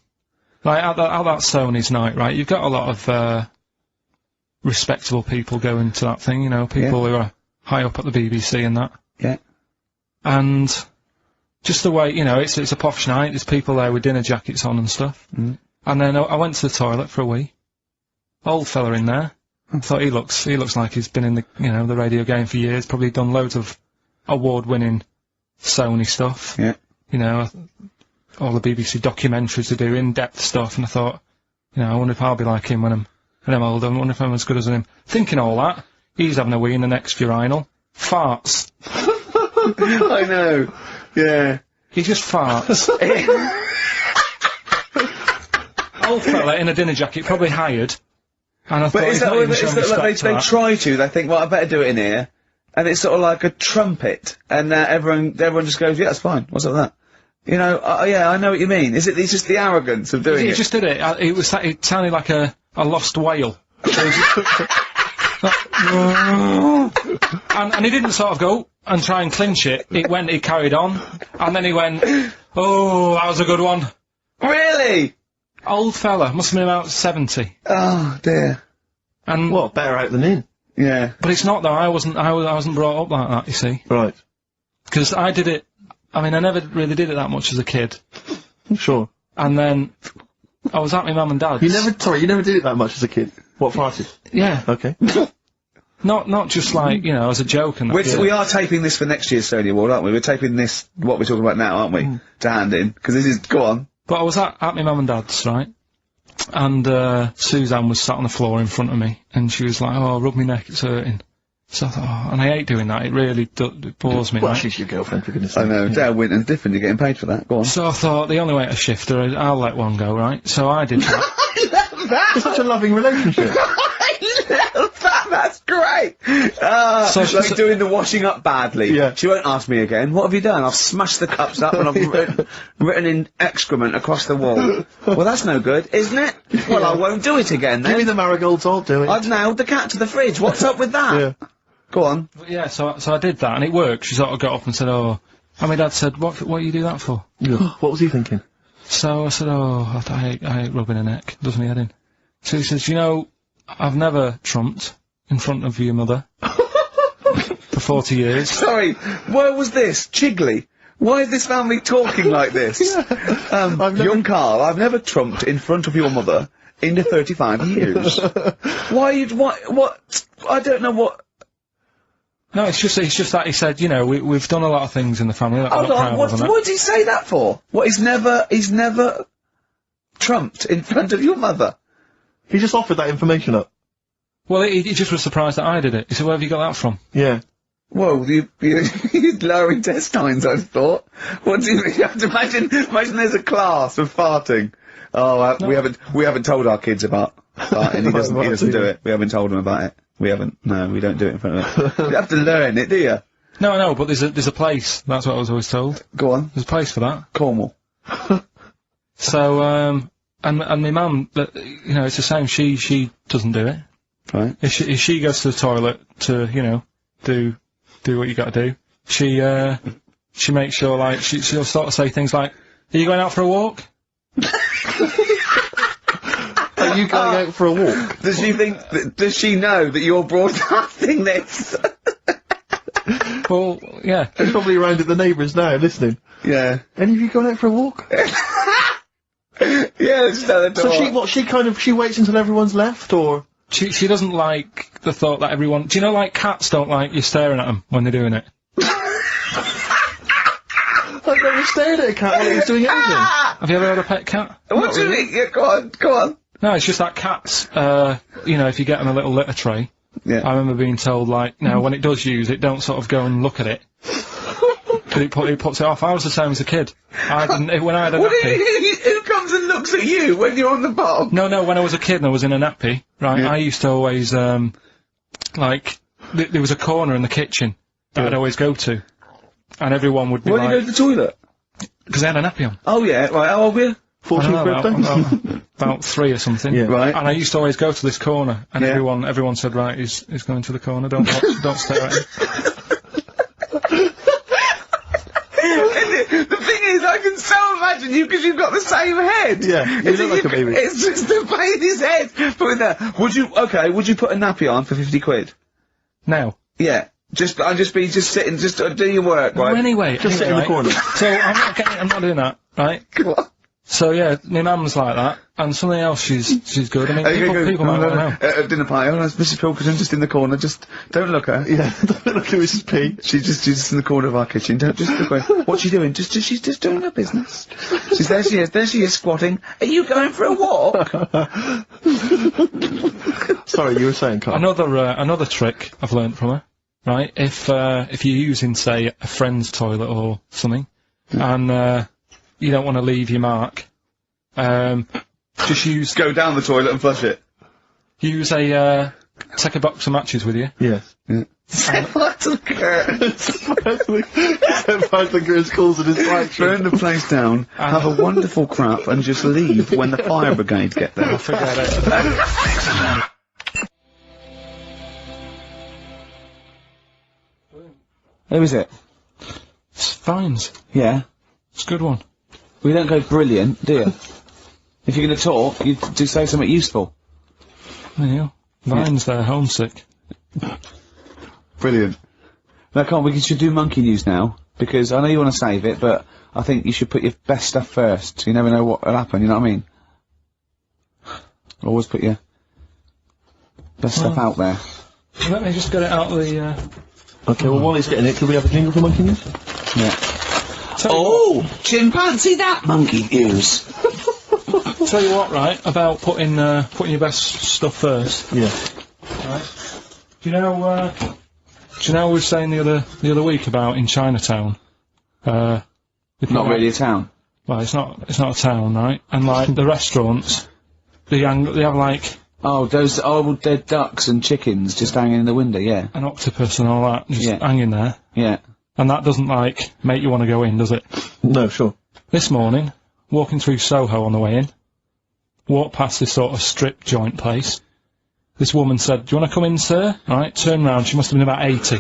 Like, at that Sony's night, right, you've got a lot of, respectable people going to that thing, people who are high up at the BBC and that. Yeah. And just the way, it's a posh night, there's people there with dinner jackets on and stuff. Mm. And then I went to the toilet for a wee. Old fella in there. I thought he looks like he's been in the, the radio game for years, probably done loads of award-winning Sony stuff. Yeah. All the BBC documentaries to do, in-depth stuff, and I thought, I wonder if I'll be like him when I'm older, I wonder if I'm as good as him. Thinking all that, he's having a wee in the next urinal. Farts. I know. Yeah. He just farts. Old fella in a dinner jacket, probably hired. And I thought, is that like they try to? They think, well, I better do it in here, and it's sort of like a trumpet, and everyone just goes, yeah, that's fine. What's up with that? Yeah, I know what you mean. It's just the arrogance of doing it. He just did it. It sounded like a lost whale. and he didn't sort of go and try and clinch it. He carried on, and then he went, oh, that was a good one. Really? Old fella, must have been about 70. Oh dear. And what, better out than in? Yeah. But it's not though. I wasn't brought up like that. You see. Right. Because I did it. I mean, I never really did it that much as a kid. Sure. And then I was at my mum and dad's. You never did it that much as a kid. What, farted? Yeah. Okay. Not just like, as a joke and that. We are taping this for next year's Sony Award, aren't we? We're taping this, what we're talking about now, aren't we? To hand in. Because this is, go on. But I was at my mum and dad's, right? And, Suzanne was sat on the floor in front of me, and she was like, oh, rub me neck, it's hurting. So I thought, oh, and I hate doing that, it really it bores me, well, right? she's your girlfriend, for goodness sake. I know, Dale Winton's different, you're getting paid for that, go on. So I thought, the only way to shift her is I'll let one go, right? So I did that. I love that! It's such a loving relationship. I love that, that's great! Like doing the washing up badly. Yeah. She won't ask me again, what have you done? I've smashed the cups up and I've written in excrement across the wall. Well, that's no good, isn't it? Well, I won't do it again then. Give me the marigolds, I'll do it. I've nailed the cat to the fridge, what's up with that? Yeah. Go on. But yeah, so I did that, and it worked. She sort of got up and said, oh, and my dad said, what you do that for? What was he thinking? So I said, oh, I hate rubbing her neck, does me head in. So he says, I've never trumped in front of your mother for 40 years. Sorry, where was this? Chigley? Why is this family talking like this? Young Karl, I've never trumped in front of your mother in the 35 years. What? I don't know what... No, it's just that he said, we've done a lot of things in the family that Hold on, what did he say that for? What, he's never trumped in front of your mother? He just offered that information up. Well, he just was surprised that I did it. He said, where have you got that from? Yeah. Whoa, he's lower intestines, I thought. What do you have to imagine there's a class of farting. Oh, no. we haven't told our kids about farting. He doesn't do it. We haven't told him about it. We don't do it in front of him. You have to learn it, do you? No, but there's a place. That's what I was always told. Go on. There's a place for that. Cornwall. So, and my mum, it's the same. She doesn't do it. Right. If she goes to the toilet to, do what you got to do, she makes sure, like, she'll sort of say things like, "Are you going out for a walk?" Are you going out for a walk? Does she know that you're broadcasting this? Well, yeah. He's probably around at the neighbours now, listening. Yeah. Any of you going out for a walk? Yeah, just at the door. So she waits until everyone's left, or? She doesn't like the thought that everyone... Do you know, like, cats don't like you staring at them when they're doing it? I've never stared at a cat while it was doing anything. Have you ever had a pet cat? What do you mean? Yeah, go on. No, it's just that cats, you know, if you get on a little litter tray, Yeah. I remember being told, like, no, when it does use it, don't sort of go and look at it. Because it puts it off. I was the same as a kid. When I had a What do nappy... you mean? Who comes and looks at you when you're on the bottom? No, when I was a kid and I was in a nappy, right, I used to always, like, there was a corner in the kitchen that I'd always go to. And everyone would be Why do you go to the toilet? because they had a nappy on. Oh yeah, right, how old were you? 14th birthday? About 3 or something. Yeah. Right. And I used to always go to this corner, and Yeah. everyone said, right, he's going to the corner, don't stare at him. The thing is, I can so imagine you because you've got the same head. Yeah, you look like a baby. It's just the pain in his head. Putting that. Would you put a nappy on for 50 quid? Now. Yeah. I'd just sitting, just do your work, right? Well, anyway, Just sit in the right, corner. So I'm not doing that, right? What? So yeah, my mum's like that, and something else she's good. I mean, people might want to know. At a dinner party, oh, that's Mrs. Pilkington just in the corner, just don't look at her. Yeah, don't look at Mrs. P. She's just in the corner of our kitchen, don't just look away. What's she doing? She's just doing her business. There she is squatting. Are you going for a walk? Sorry, you were saying, Karl. Another trick I've learnt from her, right? If you're using, say, a friend's toilet or something, and you don't want to leave your mark, just Go down the toilet and flush it. take a box of matches with you. Yes. Set fire to the curtains. Set fire to the girl's calls in his bike. Burn the place down, have a wonderful crap, and just leave when the fire brigade get there. Forget it. Who is it? It's Vines. Yeah. It's a good one. We don't go brilliant, do you? If you're going to talk, you do say something useful. Yeah. Vines, they're homesick. Brilliant. Now, come on, we should do monkey news now, because I know you want to save it, but I think you should put your best stuff first. You never know what will happen, you know what I mean? Always put your best stuff out there. Let me just get it out of the... Okay, well, while he's getting it, could we have a jingle for monkey news? Yeah. Oh, chimpanzee that monkey news. Tell you what, right, about putting your best stuff first. Yeah. Right. Do you know we were saying the other week about in Chinatown? Not really a town. Well, it's not a town, right? And like the restaurants, they have like Oh, those old dead ducks and chickens just hanging in the window, yeah. an octopus and all that just Yeah. hanging there. Yeah. And that doesn't, like, make you want to go in, does it? No, sure. This morning, walking through Soho on the way in, walked past this sort of strip joint place. This woman said, "Do you want to come in, sir?" Right, turn round, she must have been about 80.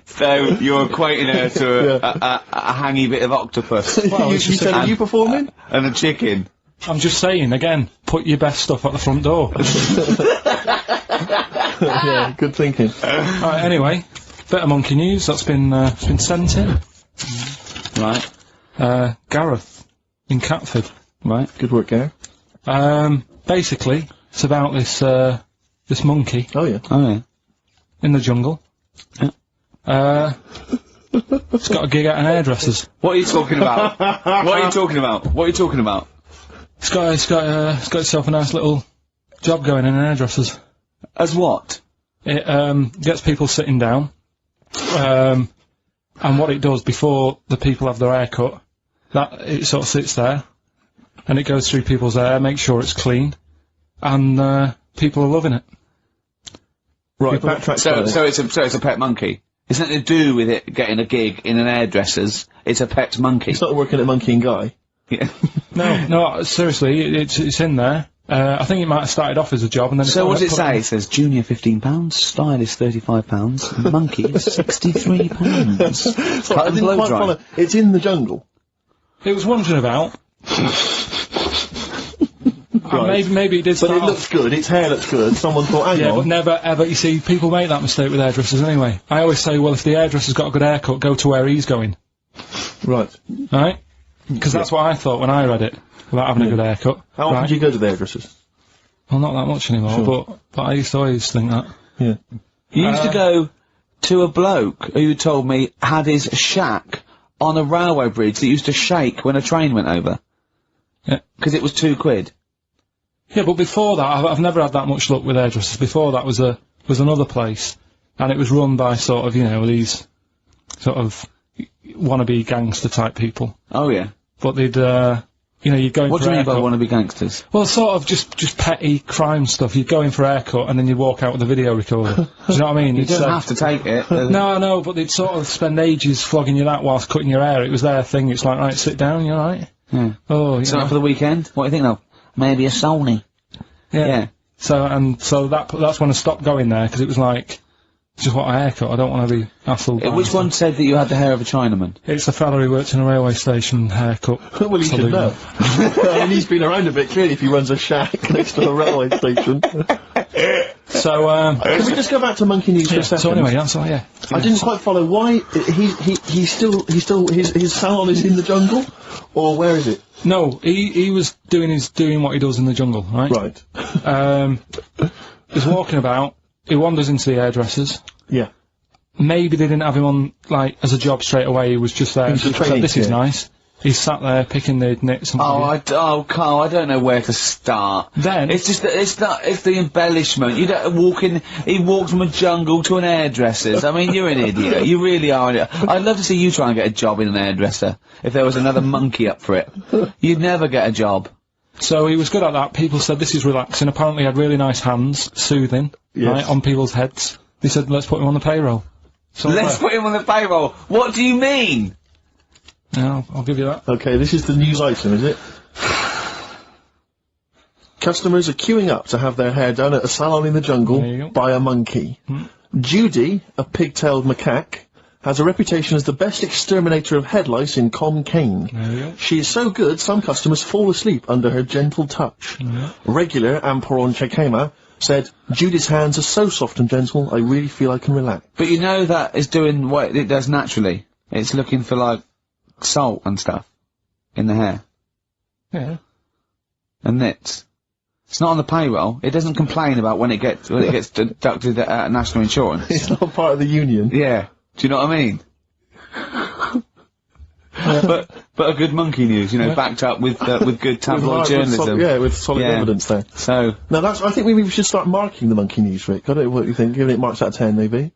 So, you're equating her to a hangy bit of octopus. Well, you it's just said, are you performing? And a chicken. I'm just saying, again, put your best stuff at the front door. Yeah, good thinking. Right, anyway, bit of monkey news that's been sent in. Right. Gareth, in Catford. Right. Good work, Gary. Basically, it's about this monkey Oh, yeah. Oh, yeah. in the jungle. Yeah. It's got a gig at an hairdresser's. What are you talking about? What are you talking about? What are you talking about? It's got itself a nice little job going in an hairdresser's. As what? It gets people sitting down, and what it does before the people have their hair cut, that it sort of sits there, and it goes through people's hair, makes sure it's clean, and people are loving it. Right, backtrack So slightly. it's a pet monkey. It's nothing to do with it getting a gig in an hairdresser's. It's a pet monkey. It's not working at Monkey and Guy. Yeah. No, seriously, it's in there. I think it might have started off as a job, and then So what does it say? It says junior £15, stylist £35, monkey £63. Sorry, I didn't quite follow. It's in the jungle. It was wondering about. Maybe it did But start it off- looks good, its hair looks good, someone thought, hang Yeah, on. but never ever. You see, people make that mistake with hairdressers anyway. I always say, well, if the hairdresser's got a good haircut, go to where he's going. Right. Right? Because that's what I thought when I read it, about having a good haircut. How often right? do you go to the hairdressers? Well, not that much anymore, Sure. but I used to always think that. Yeah. You used to go to a bloke who told me had his shack on a railway bridge that used to shake when a train went over. Yeah. Because it was £2. Yeah, but before that, I've never had that much luck with hairdressers. Before that was another place, and it was run by sort of, these sort of wannabe gangster type people. Oh, yeah. But they'd, you'd go in What for do you mean by haircut. wannabe gangsters? Well, sort of just petty crime stuff. You'd go in for a haircut and then you'd walk out with a video recorder. Do you know what I mean? You don't have to take it. No, but they'd sort of spend ages flogging you that whilst cutting your hair. It was their thing. It's like, right, sit down, you alright? Yeah. Oh, you So know. for the weekend? What do you think, though? Maybe a Sony. Yeah. So that's when I stopped going there, because it was like, just want a haircut, I don't want to be hassled. by Which myself. one said that you had the hair of a Chinaman? It's a fella who works in a railway station haircut. Well, he should Salon. know. I mean, he's been around a bit, clearly, if he runs a shack next to a railway station. So, Can we just go back to Monkey News for a second? so anyway, that's all, yeah. I didn't quite follow why he's still his salon is in the jungle, or where is it? No, he was doing what he does in the jungle, right? Right. He's walking about, he wanders into the hairdressers. Yeah. Maybe they didn't have him on, like, as a job straight away, he was just there. He's and just said, training, this is yeah. nice. He's sat there picking the nits and Carl, I don't know where to start. Then- it's just it's the embellishment. You don't he walked from a jungle to an hairdresser's. I mean, you're an idiot. You really are an idiot. I'd love to see you try and get a job in an hairdresser if there was another monkey up for it. You'd never get a job. So he was good at that. People said this is relaxing. Apparently he had really nice hands, soothing, right, on people's heads. They said, let's put him on the payroll. So Let's put him on the payroll. What do you mean? Yeah, I'll give you that. Okay, this is the news item, is it? Customers are queuing up to have their hair done at a salon in the There you jungle go. by a monkey. Judy, a pig-tailed macaque, has a reputation as the best exterminator of head lice in Comcane. There you go. She is so good, some customers fall asleep under her gentle touch. Regular Amporon Chekema said, Judy's hands are so soft and gentle, I really feel I can relax. But you know that is doing what it does naturally. It's looking for, like, salt and stuff in the hair. Yeah. And nits. It's not on the payroll. It doesn't complain about when it gets deducted at national insurance. It's not part of the union. Yeah. Do you know what I mean? But a good monkey news, backed up with good tabloid journalism. With solid Yeah. evidence there. So, Now I think we should start marking the monkey news, Rick. I don't know what you think, giving it marks out of 10 maybe.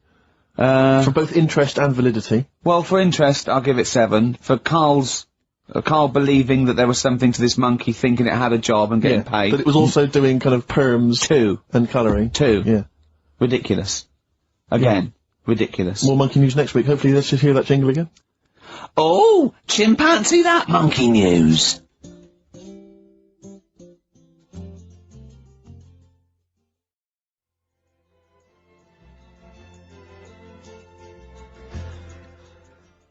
For both interest and validity. well, for interest, I'll give it 7. For Karl believing that there was something to this monkey, thinking it had a job and getting paid. But it was also doing kind of perms 2. and colouring. 2. Yeah. Ridiculous. Again. Ridiculous. More monkey news next week. Hopefully let's just hear that jingle again. Oh, chimpanzee that monkey news.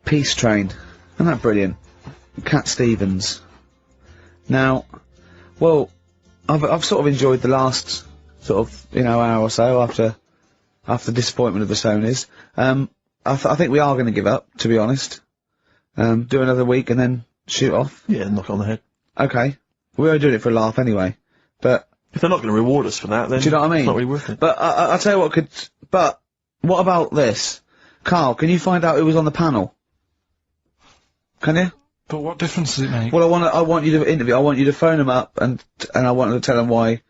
Peace Train. Isn't that brilliant? Cat Stevens. Now, well, I've sort of enjoyed the last sort of, hour or so after disappointment of the Sonys. I think we are going to give up, to be honest. Do another week and then shoot off. Yeah, knock it on the head. Okay. We were doing it for a laugh anyway. But, If they're not going to reward us for that, then do you know what I mean? it's not really worth it. But I'll tell you what but what about this? Karl, can you find out who was on the panel? Can you? But what difference does it make? Well, I want you to interview. I want you to phone them up and I want to tell them why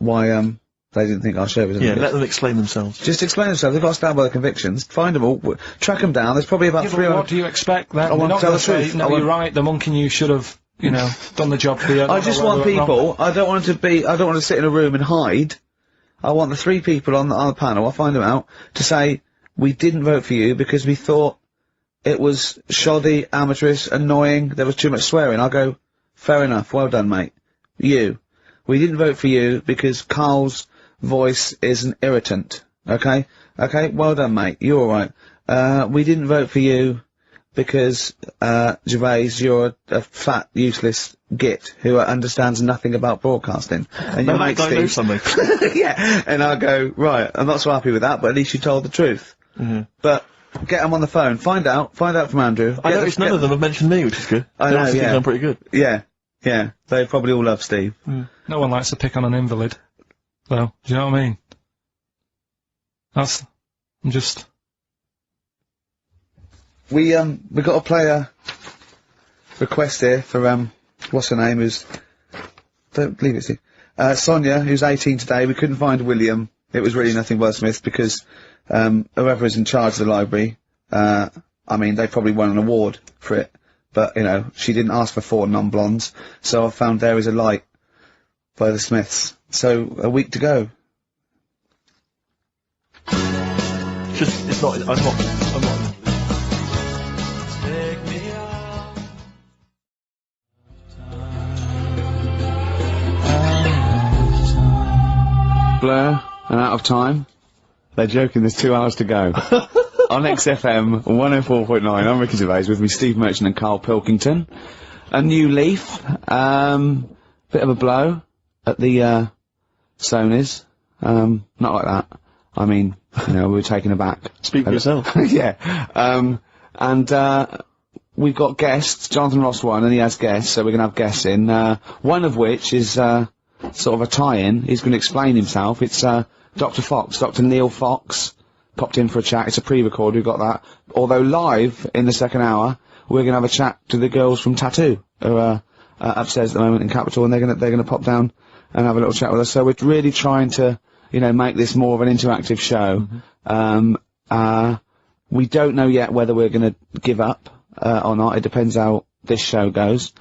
they didn't think our show was any Yeah, good. let them explain themselves. Just explain themselves. They've got to stand by their convictions. Find them all. Track them down. There's probably about Yeah, but 300. what do you expect then? I want They're to not tell gonna the say, truth. no, you're right, the monkey news should have, done the job for you. I just want people. I don't want to sit in a room and hide. I want the 3 people on the panel. I'll find them out to say we didn't vote for you because we thought it was shoddy, amateurish, annoying. There was too much swearing. I'll go, fair enough. Well done, mate. You. We didn't vote for you because Karl's voice is an irritant. Okay? Okay? Well done, mate. You're alright. We didn't vote for you because, Gervais, you're a fat, useless git who understands nothing about broadcasting. And your mate I know Steve... something. Yeah, and I go, right, I'm not so happy with that, but at least you told the truth. But get them on the phone, find out from Andrew. I noticed none of them have mentioned me, which is good. I know, yeah. I'm pretty good. Yeah, they probably all love Steve. No one likes to pick on an invalid, though. Do you know what I mean? I'm just... We got a player request here for, what's her name, don't believe it's Steve. Sonia, who's 18 today. We couldn't find William. It was really nothing wordsmith because, whoever is in charge of the library, I mean, they probably won an award for it. But, you know, she didn't ask for 4 non-blondes, so I found There Is a Light by the Smiths. So, a week to go. It's not, I'm not. Blur and Out of Time. They're joking, there's 2 hours to go. On XFM 104.9, I'm Ricky Gervais, with me Steve Merchant and Karl Pilkington. A new leaf, bit of a blow at the, Sonys. Not like that. I mean, you know, we were taken aback. Speak for yourself. Yeah. We've got guests. Jonathan Ross won, and he has guests, so we're gonna have guests in. One of which is, sort of a tie-in. He's going to explain himself. It's, Dr. Fox, Dr. Neil Fox, popped in for a chat. It's a pre-record, we've got that. Although live, in the second hour, we're going to have a chat to the girls from Tattoo, who are, upstairs at the moment in Capital, and they're gonna pop down and have a little chat with us. So we're really trying to, you know, make this more of an interactive show. We don't know yet whether we're going to give up, or not. It depends how this show goes.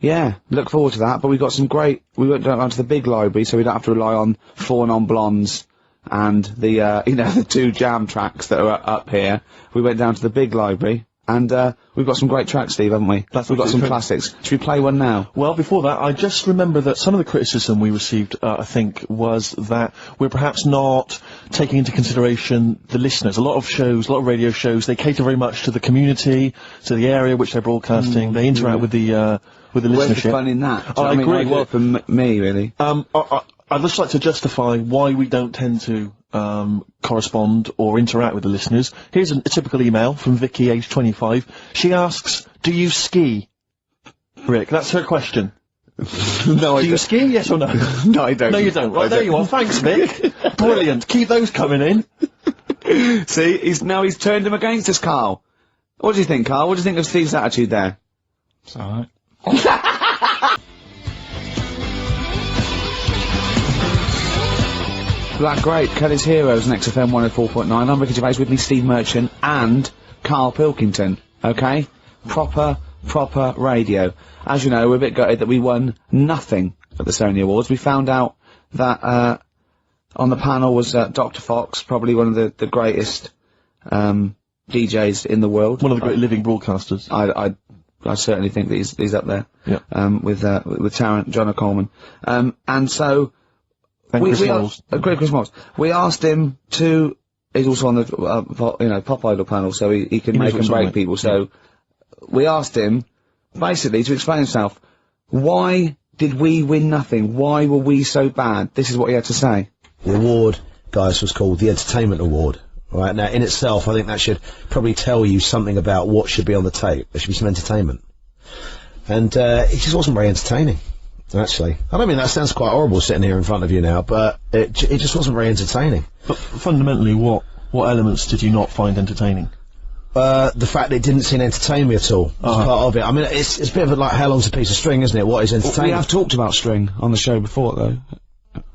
Yeah, look forward to that, but we've got some we went down to the big library, so we don't have to rely on 4 non-blondes and the, you know, the 2 jam tracks that are up here. We went down to the big library, and, we've got some great tracks, Steve, haven't we? We've got some classics. Should we play one now? Well, before that, I just remember that some of the criticism we received, I think, was that we're perhaps not taking into consideration the listeners. A lot of radio shows, they cater very much to the community, to the area which they're broadcasting, they interact with the listenership. Where's the fun in that? I agree. Well, for me, really. I'd just like to justify why we don't tend to correspond or interact with the listeners. Here's a typical email from Vicky, age 25. She asks, do you ski? Rick, that's her question. No, do you ski, yes or no? No, I don't. No, you don't. Right, there you are. Thanks, Vic. Brilliant. Keep those coming in. See, he's turned him against us, Karl. What do you think, Karl? What do you think of Steve's attitude there? It's alright. Black Grape, Kelly's Heroes, and XFM 104.9. I'm Ricky Gervais, with me Steve Merchant and Karl Pilkington, okay? Proper radio. As you know, we're a bit gutted that we won nothing at the Sony Awards. We found out that, on the panel was, Dr. Fox, probably one of the greatest, DJs in the world. One of the great living broadcasters. I certainly think that he's up there. Yeah. With Tarrant, John O'Coleman. And so, Great Chris Moss. We asked him to, he's also on the, you know, Pop Idol panel, so he can make and break people, so we asked him, basically, to explain himself, why did we win nothing? Why were we so bad? This is what he had to say. The award, guys, was called the Entertainment Award. Right, now, in itself, I think that should probably tell you something about what should be on the tape. There should be some entertainment. And, it just wasn't very entertaining. Actually, I don't mean that sounds quite horrible sitting here in front of you now, but it just wasn't very entertaining. But fundamentally, what elements did you not find entertaining? The fact that it didn't seem to entertain me at all was part of it. I mean, it's a bit of like, how long's a piece of string, isn't it? What is entertaining? We have talked about string on the show before, though.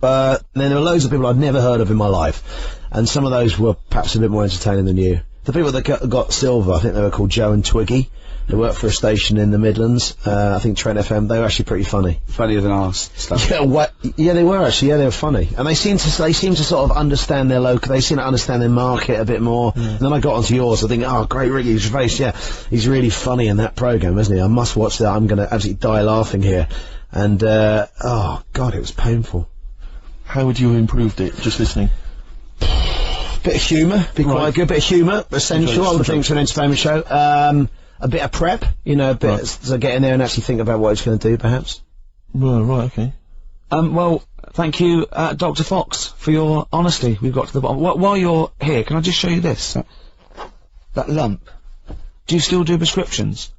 Then there were loads of people I'd never heard of in my life, and some of those were perhaps a bit more entertaining than you. The people that got silver, I think they were called Joe and Twiggy. They worked for a station in the Midlands, I think Trent FM. They were actually pretty funny. Funnier than ours stuff. Yeah, they were actually. Yeah, they were funny, and they seem to sort of understand their they seem to understand their market a bit more. And then I got onto yours. I think, oh, great, Ricky Gervais. Yeah, he's really funny in that program, isn't he? I must watch that. I'm going to absolutely die laughing here. And oh God, it was painful. How would you have improved it? Just listening. Bit of humour, be quite good. Bit of humour, essential, I would think, to an entertainment show. A bit of prep, you know, a bit to get in there and actually think about what he's going to do, perhaps. Right, okay. Well, thank you, Dr. Fox, for your honesty. We've got to the bottom. While you're here, can I just show you this? That lump. Do you still do prescriptions?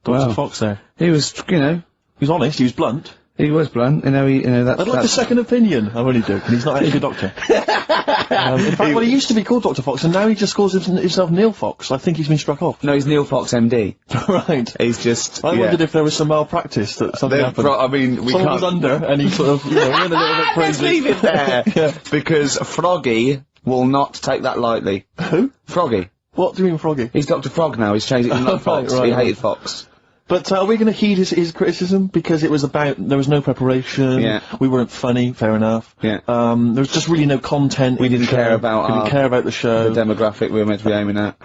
Dr. Fox there. He was, you know... He was honest, he was blunt. He was blunt, that's... I'd like a second opinion. I'm only joking, he's not actually a doctor. In fact, well, he used to be called Dr. Fox, and now he just calls himself Neil Fox. I think he's been struck off. No, he's Neil Fox MD. Right. He's just... I wondered if there was some malpractice, that something happened. I mean, we Someone can't... was under, and he sort of, you know, went a little bit crazy. Let's leave it there! Because Froggy will not take that lightly. Who? Froggy. What do you mean, Froggy? He's Dr. Frog now, he's changed it to not Fox. Right. He hated Fox. But are we going to heed his criticism? Because it was about, there was no preparation, we weren't funny, fair enough. Yeah. There was just really no content. We didn't care about We didn't care about the show. the demographic we were meant to be aiming at.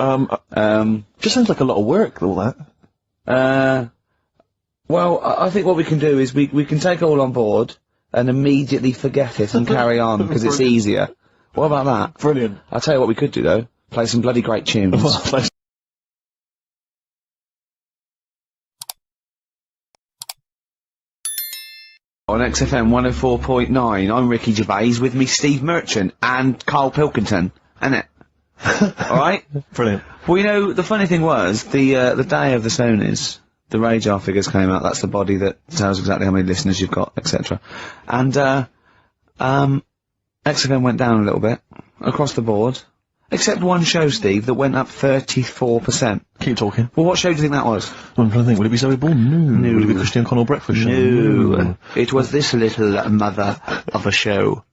Just sounds like a lot of work, all that. Well, I think what we can do is we can take it all on board and immediately forget it and carry on, because it's easier. What about that? Brilliant. I'll tell you what we could do, though. Play some bloody great tunes. On XFM 104.9, I'm Ricky Gervais, with me Steve Merchant and Karl Pilkington, innit? Alright? Brilliant. Well, you know, the funny thing was, the day of the Sonys, the radar figures came out, that's the body that tells exactly how many listeners you've got, etc. And, XFM went down a little bit, across the board, except one show, Steve, that went up 34%. Keep talking. Well, what show do you think that was? I'm trying to think, would it be Zoe Ball? No. Would it be Christian Connell Breakfast Show? No. It was this little mother of a show.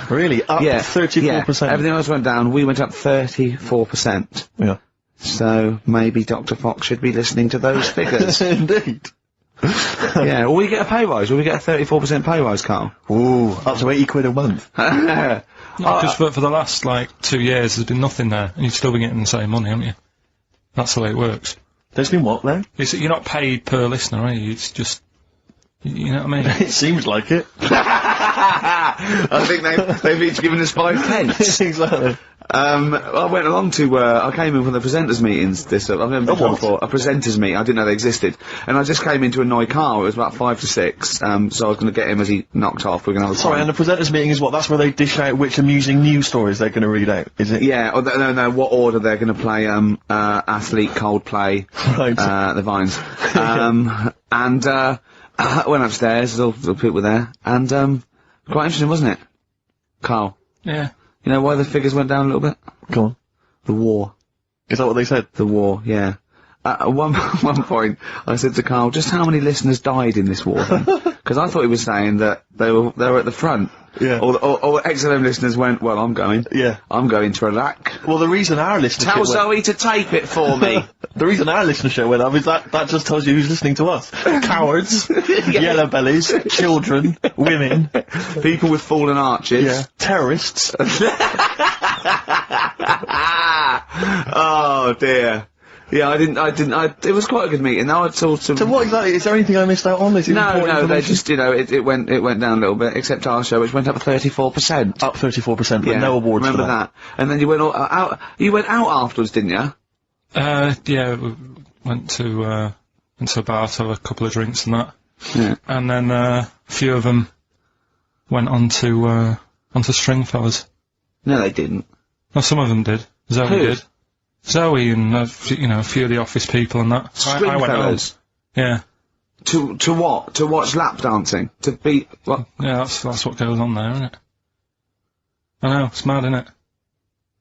Really? Up 34%? Yeah, everything else went down, we went up 34%. Yeah. So, maybe Dr. Fox should be listening to those figures. Indeed. Yeah, will we get a pay rise? Will we get a 34% pay rise, Karl? Ooh, up to 80 quid a month. Because for the last, 2 years, there's been nothing there, and you've still been getting the same money, haven't you? That's the way it works. There's been what, there? You're not paid per listener, are you? It's just... You know what I mean? It seems like it. I think they've each given us 5 pence. Exactly. I went along to, I came in from the presenters meetings I've never been to before, a presenters meeting, I didn't know they existed, and I just came in to annoy Karl. It was about 5 to 6, so I was going to get him as he knocked off. We're going to have a Sorry, and the presenters meeting is what? That's where they dish out which amusing news stories they're going to read out, is it? Yeah, or no, what order they're going to play, Athlete, Coldplay, right. the Vines. And, I went upstairs, all the people were there, and, quite interesting, wasn't it? Karl? Yeah. You know why the figures went down a little bit? Go on. The war. Is that what they said? The war, yeah. At one point, I said to Karl, just how many listeners died in this war then? Because I thought he was saying that they were at the front. Yeah. Or XFM listeners went, well, I'm going. Yeah. I'm going to Iraq. Well, the reason our listenership Tell Zoe to tape it for me. The reason our listenership went up is that just tells you who's listening to us. Cowards, yellow bellies, children, women. People with fallen arches. Yeah. Terrorists. Oh, dear. Yeah, it was quite a good meeting. Now I sort of... So what exactly, is there anything I missed out on? No, they just, it went down a little bit, except our show, which went up 34%. Up 34%, but no awards remember for that. And then you went out afterwards, didn't you? Yeah, we went to a bar to have a couple of drinks and that. Yeah. And then, a few of them went onto Stringfellas. No, they didn't. No, some of them did. Zoe Who? did. Zoe and, a few of the office people and that. I went home. Yeah. To what? To watch lap dancing? To be, what? Yeah, that's what goes on there, isn't it? I know, it's mad, isn't it?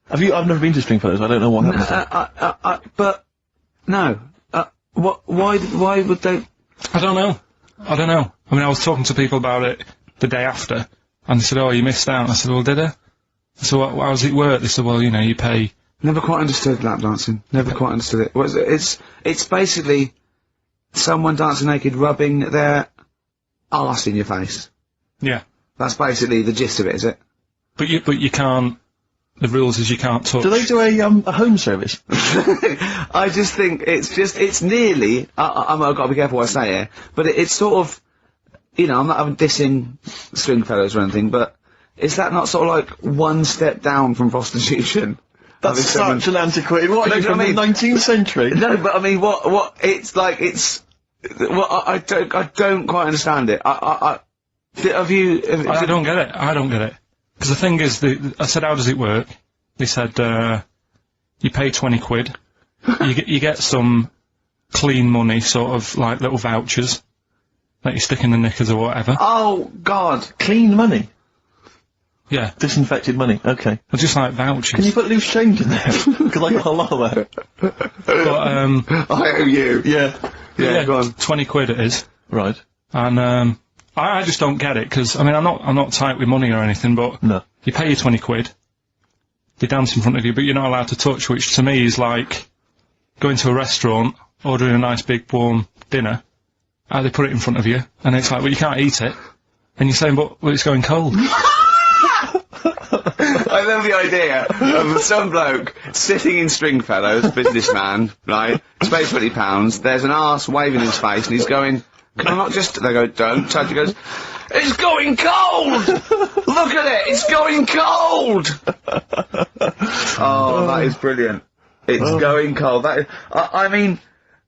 I've never been to Stringfellows, I don't know what happened. But, no. Why would they? I don't know. I mean, I was talking to people about it the day after, and they said, oh, you missed out. And I said, well, did I? So how does it work? They said, well, you pay... Never quite understood lap dancing. Never quite understood it. It's basically someone dancing naked rubbing their arse in your face. Yeah. That's basically the gist of it, is it? But you can't... The rules is you can't touch. Do they do a home service? I just think it's nearly... I've got to be careful what I say here, but it's sort of... I'm not dissing Stringfellows or anything, but is that not sort of like one step down from prostitution? That's such an antiquated. What are you from the 19th century? No, but I mean, what? It's like I don't quite understand it. Have you? I don't get it. I don't get it. Because the thing is, I said, how does it work? They said, you pay 20 quid, you get some clean money, sort of like little vouchers that you stick in the knickers or whatever. Oh God, clean money. Yeah. Disinfected money, okay. Well, just like vouchers. Can you put loose change in there? Because I got a lot of that. But, I owe you. Yeah, go on. 20 quid it is. Right. And, I just don't get it, because, I mean, I'm not tight with money or anything, but no. You pay your 20 quid, they dance in front of you, but you're not allowed to touch, which to me is like going to a restaurant, ordering a nice big warm dinner, how they put it in front of you, and it's like, well, you can't eat it, and you're saying, but it's going cold. I love the idea of some bloke sitting in Stringfellows, businessman, right, he's paid £20, there's an arse waving in his face, and he's going, can I not just, they go, don't touch, he goes, it's going cold! Look at it, it's going cold! Oh, that is brilliant. It's going cold. I mean,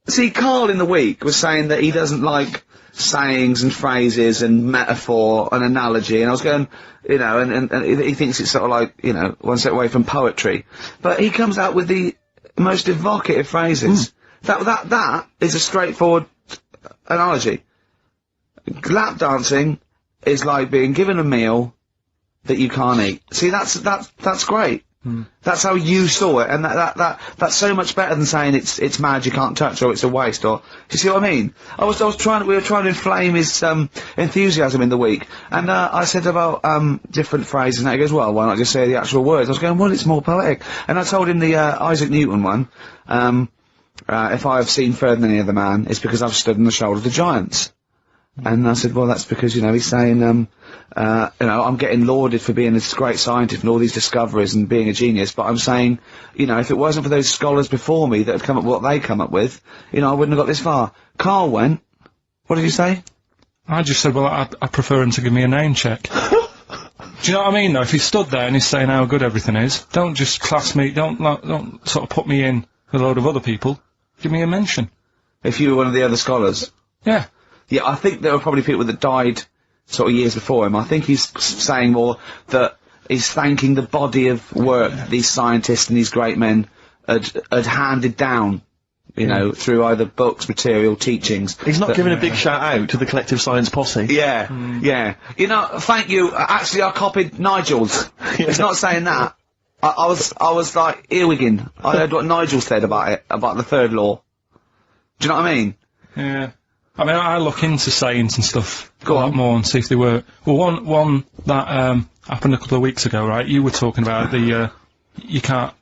see, Karl in the week was saying that he doesn't like sayings and phrases and metaphor and analogy, and I was going, you know, and he thinks it's sort of like, you know, one step away from poetry. But he comes out with the most evocative phrases. That is a straightforward analogy. Lap dancing is like being given a meal that you can't eat. See, that's great. That's how you saw it, and that's so much better than saying it's mad, you can't touch, or it's a waste, or, you see what I mean? we were trying to inflame his, enthusiasm in the week, and, I said about, different phrases, and he goes, well, why not just say the actual words? I was going, well, it's more poetic. And I told him the, Isaac Newton one, if I have seen further than any other man, it's because I've stood on the shoulder of the giants. And I said, well, that's because, you know, he's saying, you know, I'm getting lauded for being this great scientist and all these discoveries and being a genius, but I'm saying, you know, if it wasn't for those scholars before me that had come up with what they come up with, you know, I wouldn't have got this far. Karl went, what did you say? I just said, well, I prefer him to give me a name check. Do you know what I mean, though? If he stood there and he's saying how good everything is, don't just class me, don't sort of put me in with a load of other people. Give me a mention. If you were one of the other scholars? Yeah. Yeah, I think there were probably people that died sort of years before him. I think he's saying more that he's thanking the body of work these scientists and these great men had handed down, you know, through either books, material, teachings. He's not giving a big shout out to the collective science posse. Yeah, yeah. You know, thank you. Actually, I copied Nigel's. It's not saying that. I was like earwigging. I heard what Nigel said about it, about the third law. Do you know what I mean? Yeah. I mean, I look into sayings and stuff a lot more and see if they work. Well, one that happened a couple of weeks ago, right? You were talking about the you can't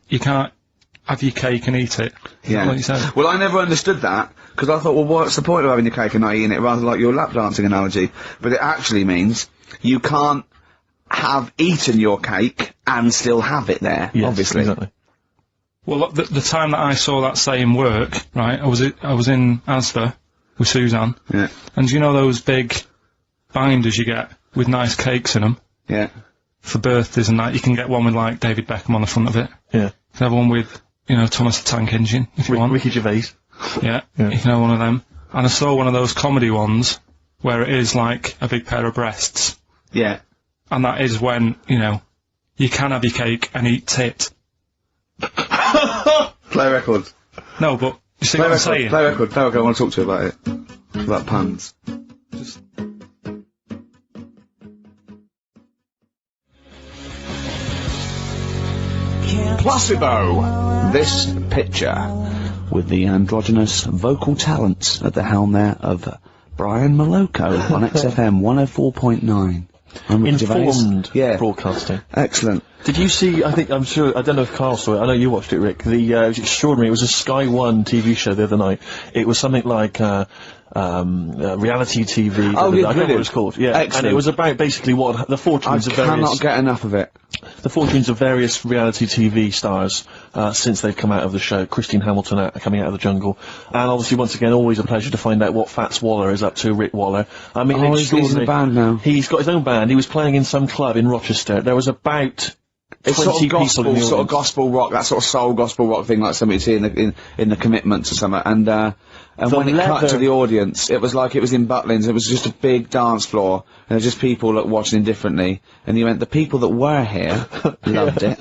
have your cake and eat it. Yeah. What you said? Well, I never understood that because I thought, well, what's the point of having your cake and not eating it? Rather like your lap dancing analogy, but it actually means you can't have eaten your cake and still have it there. Yes, obviously. Exactly. Well, the time that I saw that saying work, right? I was in Asda with Suzanne. Yeah. And you know those big binders you get with nice cakes in them? Yeah. For birthdays and that, you can get one with, like, David Beckham on the front of it. Yeah. You can have one with, you know, Thomas the Tank Engine, if you want. Ricky Gervais. Yeah. You can have one of them. And I saw one of those comedy ones where it is, like, a big pair of breasts. Yeah. And that is when, you know, you can have your cake and eat tit. Play records. No, but... You see what I'm saying? Play record, I want to talk to you about it. About puns. Just... Placebo! This picture, with the androgynous vocal talents at the helm there of Brian Moloko on XFM 104.9. Informed broadcasting. Excellent. Did you see, I don't know if Karl saw it, I know you watched it, Rick, it was extraordinary, it was a Sky One TV show the other night. It was something like, reality TV. Oh, yeah, I don't know what it was called. Yeah, excellent. And it was about basically what the fortunes of I cannot get enough of it. The fortunes of various reality TV stars since they've come out of the show. Christine Hamilton coming out of the jungle, and obviously once again always a pleasure to find out what Fats Waller is up to. Rick Waller. I mean, he's in a band now. He's got his own band. He was playing in some club in Rochester. There was about It's 20 sort of gospel, people in the sort of audience. gospel rock, that sort of soul gospel rock thing, like something you see in the Commitments or something. And when it cut to the audience, it was like it was in Butlins. It was just a big dance floor, and there were just people watching indifferently. And you went, the people that were here loved it.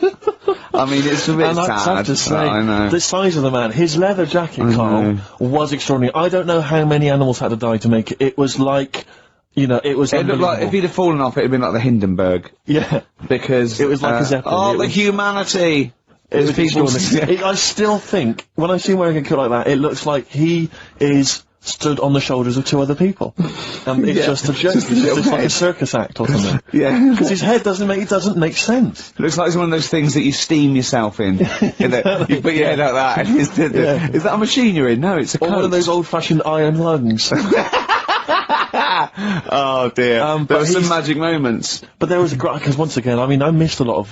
I mean, it's a bit And I sad. have to say, I know. the size of the man, his leather jacket, Karl, was extraordinary. I don't know how many animals had to die to make it. It was like, you know, it was It looked like, if he'd have fallen off, it'd been like the Hindenburg. Yeah. Because... It was like a Zeppelin. Oh, It the was- humanity! It was people... extraordinary. I still think, when I see him wearing a coat like that, it looks like he is stood on the shoulders of two other people. And it's Yeah. just a joke. Just a It's little just like a head. circus act or something. Yeah. Because his head doesn't make sense. It looks like it's one of those things that you steam yourself in. You put your head like that, and Yeah. is that a machine you're in? No, it's a Or coat. one of those old-fashioned iron lungs. Oh dear. There but were some he's- magic moments. But there was a great, because once again, I mean, I missed a lot of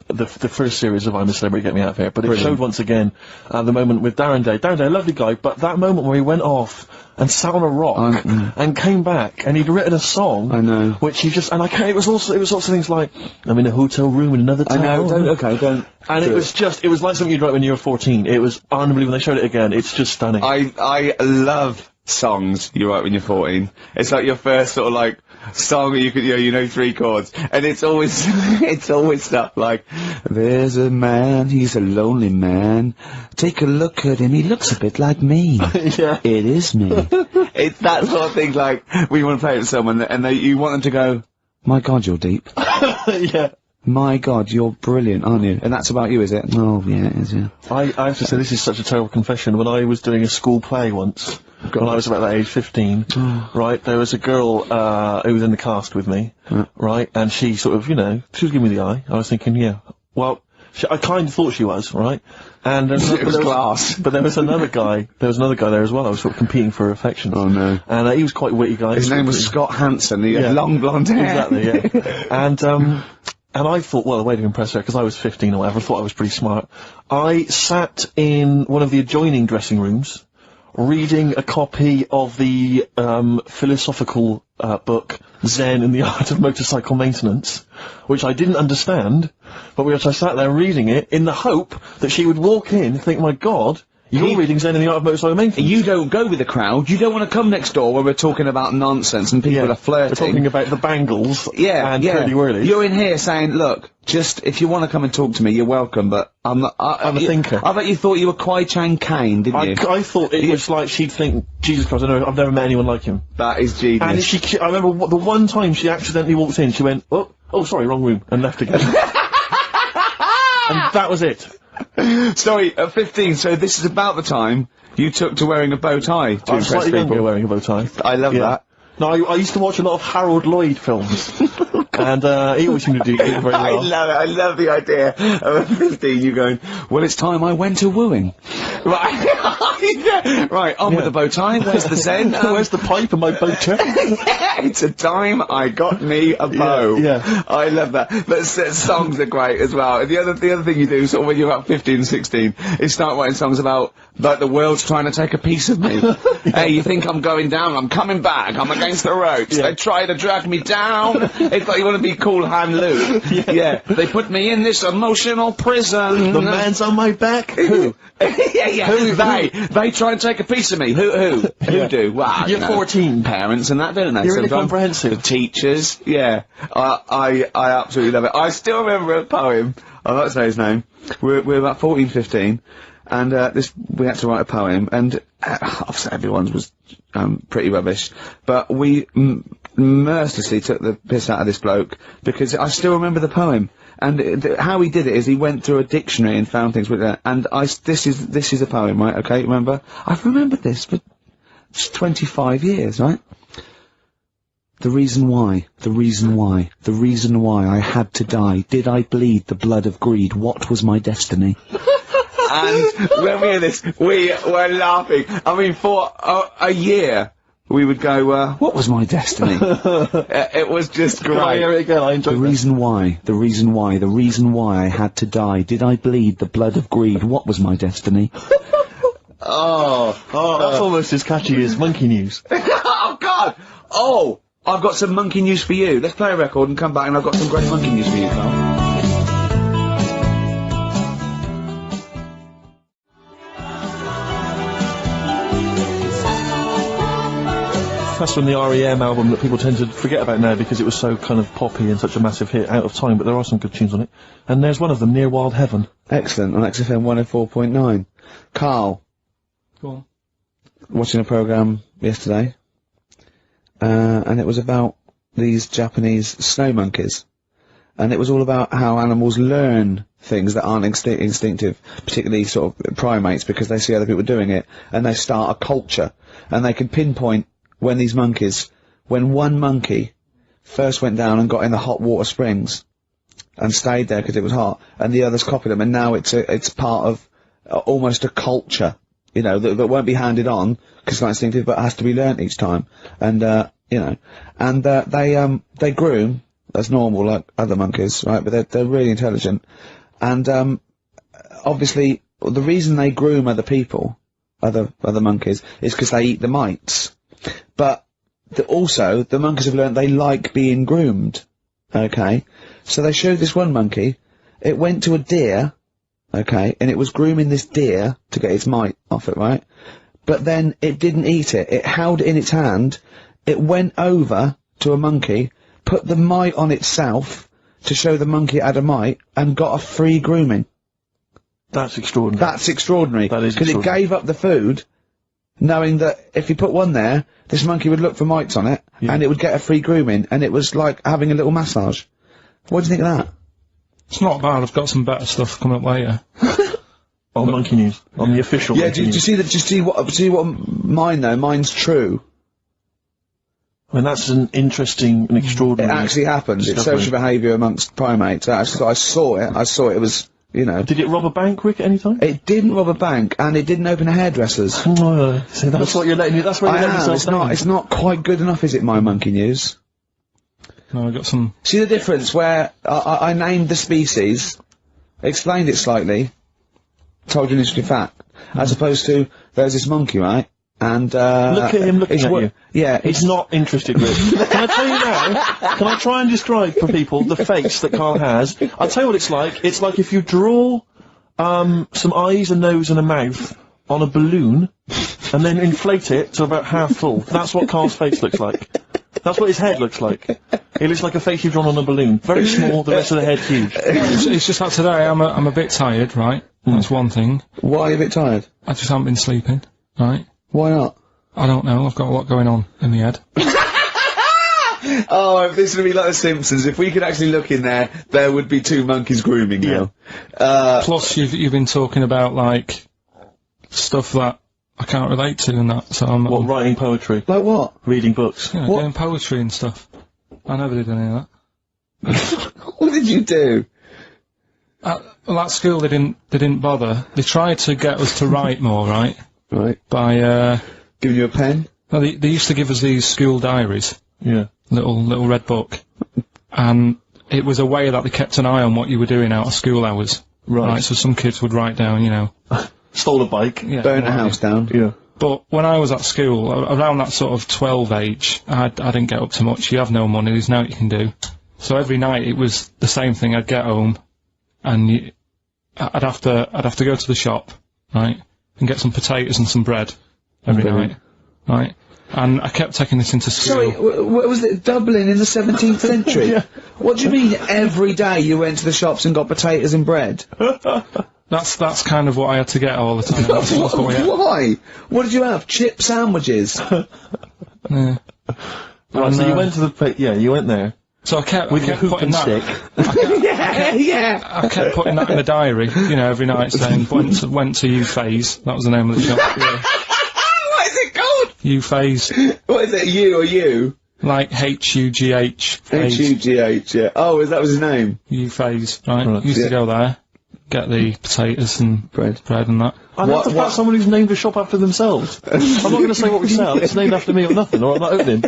the first series of I'm a Celebrity, Get Me Out of Here, but it showed once again the moment with Darren Day. Darren Day, a lovely guy, but that moment where he went off and sat on a rock and came back, and he'd written a song. I know. Which he just, and I can't, it was also things like, I'm in a hotel room in another I town. know. Don't. And it was just, it was like something you'd write when you were 14. It was unbelievable. When they showed it again, it's just stunning. I love songs you write when you're 14. It's like your first sort of like song that you know 3 chords, and it's always it's always stuff like, there's a man, he's a lonely man, take a look at him, he looks a bit like me. Yeah. It is me. It's that sort of thing, like we want to play it with someone and you want them to go, my God, you're deep. Yeah. My God, you're brilliant, aren't you? And that's about you, is it? Oh, yeah, it is, yeah. I have to say, this is such a terrible confession. When I was doing a school play once, when I was about that age, 15, right, there was a girl who was in the cast with me, right, and she sort of, you know, she was giving me the eye. I was thinking, yeah, well, I kind of thought she was, right, and It was glass. but there was another guy there as well. I was sort of competing for her affections. Oh, no. And he was quite a witty guy. His name was Scott Hansen, he had long blonde hair. Exactly, yeah. And I thought, well, the way to impress her, because I was 15 or whatever, I thought I was pretty smart. I sat in one of the adjoining dressing rooms, reading a copy of the philosophical book Zen and the Art of Motorcycle Maintenance, which I didn't understand, but I sat there reading it in the hope that she would walk in and think, my God, you're reading Zen and the Art of Motorcycle Maintenance. You don't go with the crowd. You don't want to come next door where we're talking about nonsense and people are flirting. We're talking about the bangles and curly-whirlies. You're in here saying, look, just, if you want to come and talk to me, you're welcome, but I'm not... I'm a thinker. I bet you thought you were Kwai Chang Kane, didn't you? I thought it was like she'd think, Jesus Christ, I've never met anyone like him. That is genius. And I remember the one time she accidentally walked in, she went, oh, sorry, wrong room, and left again. And that was it. Sorry, at 15, so this is about the time you took to wearing a bow tie to I'm impress slightly people. younger wearing a bow tie. I love that. No, I used to watch a lot of Harold Lloyd films, and he always seemed to do very well. I love it. I love the idea of a 15 you going, well, it's time I went to wooing. Right, right, on with the bow tie. Where's the Zen? Where's the pipe and my bow tie? It's a time I got me a bow. Yeah. I love that. But songs are great as well. The other thing you do, sort of when you're about 15, 16, is start writing songs about, like, the world's trying to take a piece of me. Hey, you think I'm going down? I'm coming back. I'm against the ropes. They try to drag me down. It's like you want to be Cool Hand Luke. Yeah. They put me in this emotional prison. The man's on my back. Who? Yeah. Who? They try and take a piece of me. Who do? Well, You're 14. Parents and that, don't they? You're really Sometimes. comprehensive. The teachers. Yeah. I absolutely love it. I still remember a poem. I'll not say his name. We're about 14, 15. And we had to write a poem, and obviously everyone's was pretty rubbish, but we mercilessly took the piss out of this bloke, because I still remember the poem, and how he did it is he went through a dictionary and found things with that, and this is a poem, right, okay, remember? I've remembered this for 25 years, right? The reason why I had to die. Did I bleed the blood of greed? What was my destiny? And when we hear this, we were laughing. I mean, for a year, we would go, what was my destiny? It was just great. I hear it again, I enjoyed the reason why I had to die. Did I bleed the blood of greed? What was my destiny? Oh, that's almost as catchy as Monkey News. Oh, God! Oh! I've got some monkey news for you. Let's play a record and come back, and I've got some great monkey news for you, Karl. That's from the R.E.M. album that people tend to forget about now because it was so kind of poppy and such a massive hit, Out of Time, but there are some good tunes on it. And there's one of them, Near Wild Heaven. Excellent, on XFM 104.9. Karl. Go on. Watching a programme yesterday. And it was about these Japanese snow monkeys. And it was all about how animals learn things that aren't instinctive, particularly sort of primates, because they see other people doing it, and they start a culture. And they can pinpoint when one monkey first went down and got in the hot water springs, and stayed there because it was hot, and the others copied them, and now it's part of almost a culture. You know, that won't be handed on, because it's not instinctive, but has to be learnt each time. And, you know, and, they groom, as normal, like other monkeys, right, but they're really intelligent. And, obviously, the reason they groom other people, other monkeys, is because they eat the mites. But, also, the monkeys have learnt they like being groomed, okay? So they showed this one monkey, it went to a deer, okay, and it was grooming this deer to get its mite off it, right? But then it didn't eat it. It held it in its hand, it went over to a monkey, put the mite on itself to show the monkey it had a mite, and got a free grooming. That's extraordinary. That's extraordinary. That is because it gave up the food, knowing that if you put one there, this monkey would look for mites on it, and it would get a free grooming, and it was like having a little massage. What do you think of that? It's not bad. I've got some better stuff coming up later. On Monkey News, on the official. Yeah, Monkey do you News. see that? Just see what mine though. Mine's true. I mean, that's an interesting and It extraordinary. actually happens. It's discovery. social behaviour amongst primates. I saw it. It was, you know. Did it rob a bank, Rick, at any time? It didn't rob a bank, and it didn't open a hairdresser's. Oh, see, that's what you're letting you. That's where you're letting yourself down. It's not quite good enough, is it? My monkey news. No, I got some. See the difference where I named the species, explained it slightly, told you an interesting fact, as opposed to there's this monkey, right? And Look at him looking at you. Yeah, He's not interested, Rick. Can I tell you now? Can I try and describe for people the face that Karl has? I'll tell you what it's like. It's like if you draw some eyes, a nose, and a mouth on a balloon, and then inflate it to about half full. That's what Karl's face looks like. That's what his head looks like. It looks like a face you've drawn on a balloon. Very small, the rest of the head huge. It's just that today I'm a bit tired, right? That's one thing. Why are you a bit tired? I just haven't been sleeping, right? Why not? I don't know. I've got a lot going on in the head. Oh, if this would be like The Simpsons, if we could actually look in there, there would be two monkeys grooming now. Plus, you've been talking about like stuff that I can't relate to and that. So I'm Writing poetry, Like what? reading books. yeah, doing poetry and stuff. I never did any of that. What did you do? Well, at school they didn't bother. They tried to get us to write more, right? Right. By Giving you a pen? well, they used to give us these school diaries, Yeah. little red book, and it was a way that they kept an eye on what you were doing out of school hours. Right. So some kids would write down, you know. Stole a bike. Yeah, Burn a right. house down? Yeah. But when I was at school, around that sort of 12 age, I didn't get up to much. You have no money, there's nothing you can do. So every night it was the same thing. I'd get home, and I'd have to go to the shop, right, and get some potatoes and some bread every night, right. And I kept taking this into school. Sorry, was it Dublin in the 17th century? Yeah. What do you mean every day you went to the shops and got potatoes and bread? That's kind of what I had to get all the time. That's what we had. Why? What did you have? Chip sandwiches? Yeah. Right, so you went to the you went there So I kept with your hoop putting and that. stick. Yeah. I kept putting that in the diary, you know, every night saying went to Gervais. That was the name of the shop. Yeah. What is it called? Gervais. What is it, you or you? Like H-U-G-H. H-U-G-H, yeah. Oh, that was his name? U-phase, right. Used to go there, get the potatoes and bread and that. I love the fact someone who's named a shop after themselves. I'm not going to say what we sell, it's named after me or nothing, or I'm not opening.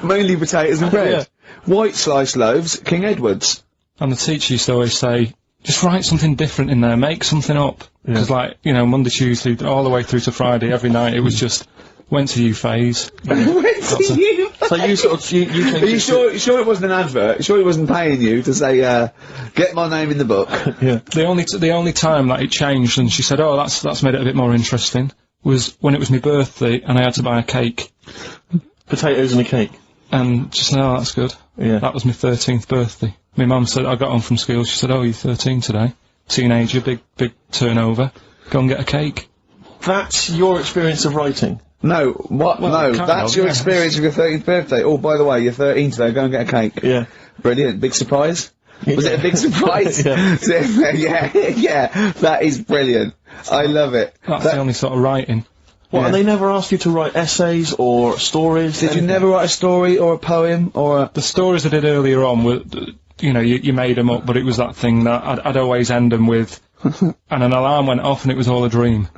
Mainly potatoes and bread. Yeah. White sliced loaves, King Edward's. And the teacher used to always say, just write something different in there, make something up. Because, like, you know, Monday, Tuesday, all the way through to Friday, every night, it was just, went to U-phase. So you sort of, you Are you sure it wasn't an advert? Sure he wasn't paying you to say, get my name in the book? Yeah. The only time that it changed, and she said, oh, that's made it a bit more interesting, was when it was my birthday, and I had to buy a cake. Potatoes and a cake. And she said, oh, that's good. Yeah. That was my 13th birthday. My mum said, I got home from school, she said, oh, you're 13 today. Teenager, big turnover. Go and get a cake. That's your experience of writing? No, what? Well, no, that's your experience of your 13th birthday. Oh, by the way, you're 13 today, go and get a cake. Yeah. Brilliant, big surprise? Was it a big surprise? Yeah. yeah, that is brilliant. I love it. That's the only sort of writing. What, Yeah. and they never asked you to write essays or stories? Did you never write a story or a poem or a... The stories I did earlier on were, you know, you made them up, but it was that thing that I'd always end them with, and an alarm went off and it was all a dream.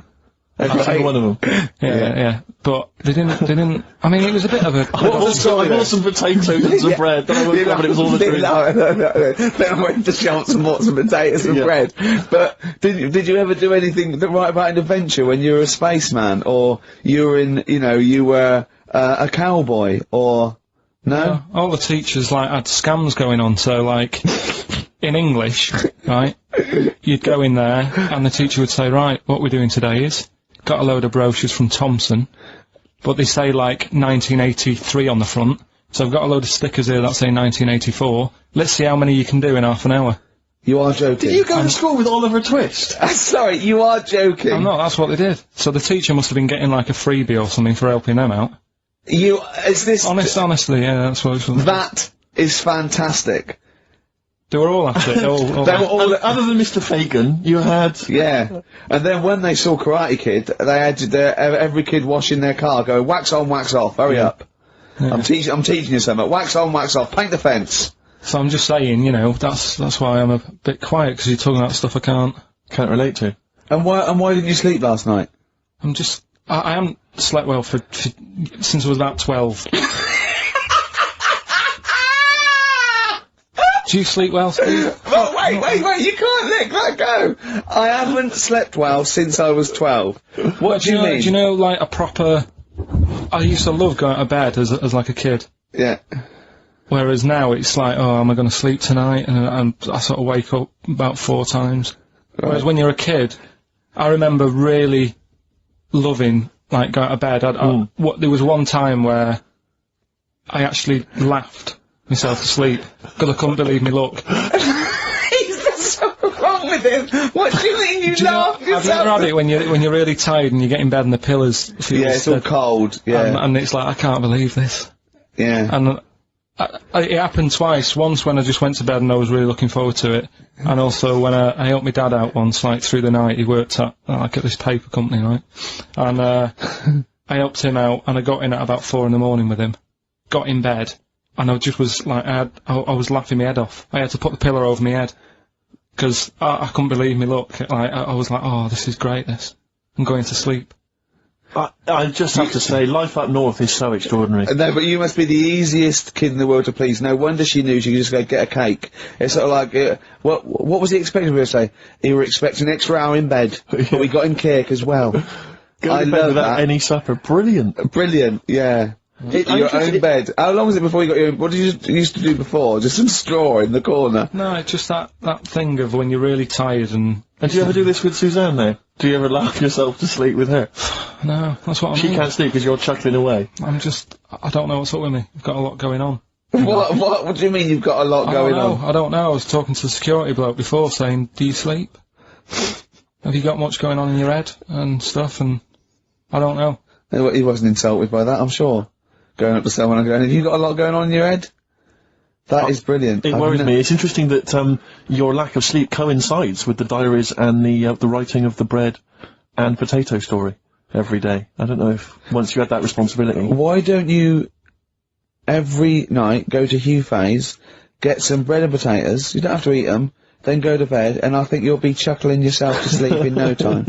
Every single one of them? Yeah. But they didn't, I mean, it was a bit of a... I bought some potatoes and some bread, then I woke up and it was all a dream. No. Then I went to shops and bought some potatoes and bread. But did you ever do anything that write about an adventure when you were a spaceman, or you were in, you know, you were a cowboy, or... No? All the teachers, like, had scams going on, so, like, in English, right, you'd go in there, and the teacher would say, right, what we're doing today is, got a load of brochures from Thompson, but they say, like, 1983 on the front, so I've got a load of stickers here that say 1984, let's see how many you can do in half an hour. You are joking. Did you go to school with Oliver Twist? Sorry, you are joking. I'm not, that's what they did. So the teacher must have been getting, like, a freebie or something for helping them out. Is this... Honestly, yeah, that's what it was. That is fantastic. They were all at it. They were all... Other than Mr. Fagan, you had... Yeah. And then when they saw Karate Kid, they had every kid washing their car going, wax on, wax off, hurry up. Yeah. I'm teaching you something. Wax on, wax off, paint the fence. So I'm just saying, you know, that's why I'm a bit quiet, because you're talking about stuff I can't relate to. And why didn't you sleep last night? I haven't slept well since I was about 12. Do you sleep well, Steve? Oh, wait, you can't let that go! I haven't slept well since I was 12. What do you mean? Do you know, like, a proper... I used to love going to bed as like a kid. Yeah. Whereas now it's like, oh, am I going to sleep tonight? And I sort of wake up about 4 times. Right. Whereas when you're a kid, I remember really loving, like, going to bed. There was one time where I actually laughed myself to sleep because I couldn't believe me luck. There's something wrong with him. What do you mean you laugh yourself? Have you ever had it when you're really tired and you get in bed and the pillows feel it's all cold. Yeah. And it's like, I can't believe this. Yeah. And it happened twice. Once when I just went to bed and I was really looking forward to it, and also when I helped my dad out once, like, through the night. He worked at this paper company, right? And I helped him out, and I got in at about 4 in the morning with him. Got in bed, and I just was like, I was laughing my head off. I had to put the pillow over my head because I couldn't believe me luck. Like, I was like, oh, this is great. This. I'm going to sleep. I just have to say, life up north is so extraordinary. No, but you must be the easiest kid in the world to please. No wonder she knew she could just go get a cake. It's sort of like, what was he expecting me to say? He were expecting an extra hour in bed, but we got him cake as well. Go to bed without any supper. Brilliant. Brilliant, yeah. Your own bed. How long was it before you got your own? What did you used to do before? Just some straw in the corner? No, it's just that thing of when you're really tired and... And do you ever do this with Suzanne, though? Do you ever laugh yourself to sleep with her? No, that's what I mean. She can't sleep because you're chuckling away. I don't know what's up with me. I've got a lot going on. What do you mean you've got a lot going on? I don't know. I was talking to the security bloke before saying, do you sleep? Have you got much going on in your head and stuff? And I don't know. He wasn't insulted by that, I'm sure. Going up to someone and going, have you got a lot going on in your head? That is brilliant. It worries me. It's interesting that your lack of sleep coincides with the diaries and the writing of the bread and potato story every day. I don't know if once you had that responsibility. Why don't you every night, go to Gervais, get some bread and potatoes, you don't have to eat them, then go to bed, and I think you'll be chuckling yourself to sleep in no time.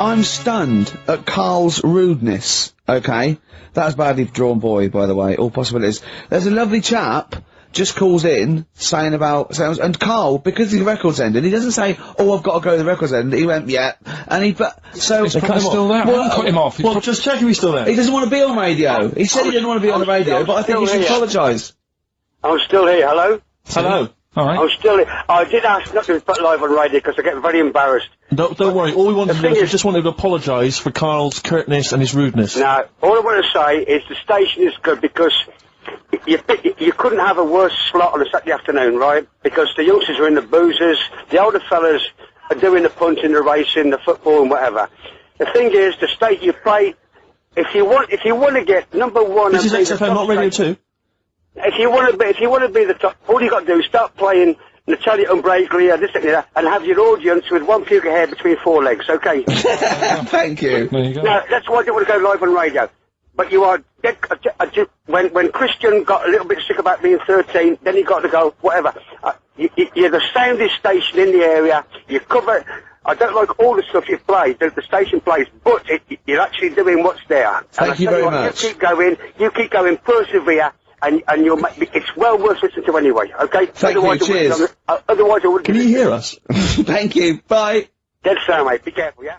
I'm stunned at Karl's rudeness, okay? That's badly drawn boy, by the way, all possibilities. There's a lovely chap just calls in, saying about sounds, and Karl, because the record's ended, he doesn't say, oh, I've got to go to the record's end. He went, yeah, and he, but, so... He's probably still there. Well, Cut him off. Well, just check if he's still there. He doesn't want to be on radio. He said he didn't want to be on the radio, but I think he should apologise. I'm still here, hello? Hello. All right. I'm still here. I did ask not to be put live on radio because I get very embarrassed. Don't worry, all we wanted to do is we just wanted to apologise for Karl's curtness and his rudeness. Now, all I want to say is the station is good because you couldn't have a worse slot on a Saturday afternoon, right? Because the youngsters are in the boozers, the older fellas are doing the punting, the racing, the football and whatever. The thing is, the state you play, if you want to get number one... This is XFM, not Radio 2? If you want to be the top, all you got to do is start playing Natalia Umbraglia, this and that, and have your audience with one puke of hair between four legs, okay? Thank you. There you go. Now, that's why I didn't want to go live on radio. But you are when Christian got a little bit sick about being 13, then he got to go, whatever. You're the soundest station in the area, you cover... I don't like all the stuff you play, the station plays, but you're actually doing what's there. Thank you very much. You keep going, persevere, and you'll make it's well worth listening to anyway, okay? Thank you, cheers. Otherwise I wouldn't... Can you hear us? Thank you, bye. Dead sound, mate, be careful, yeah?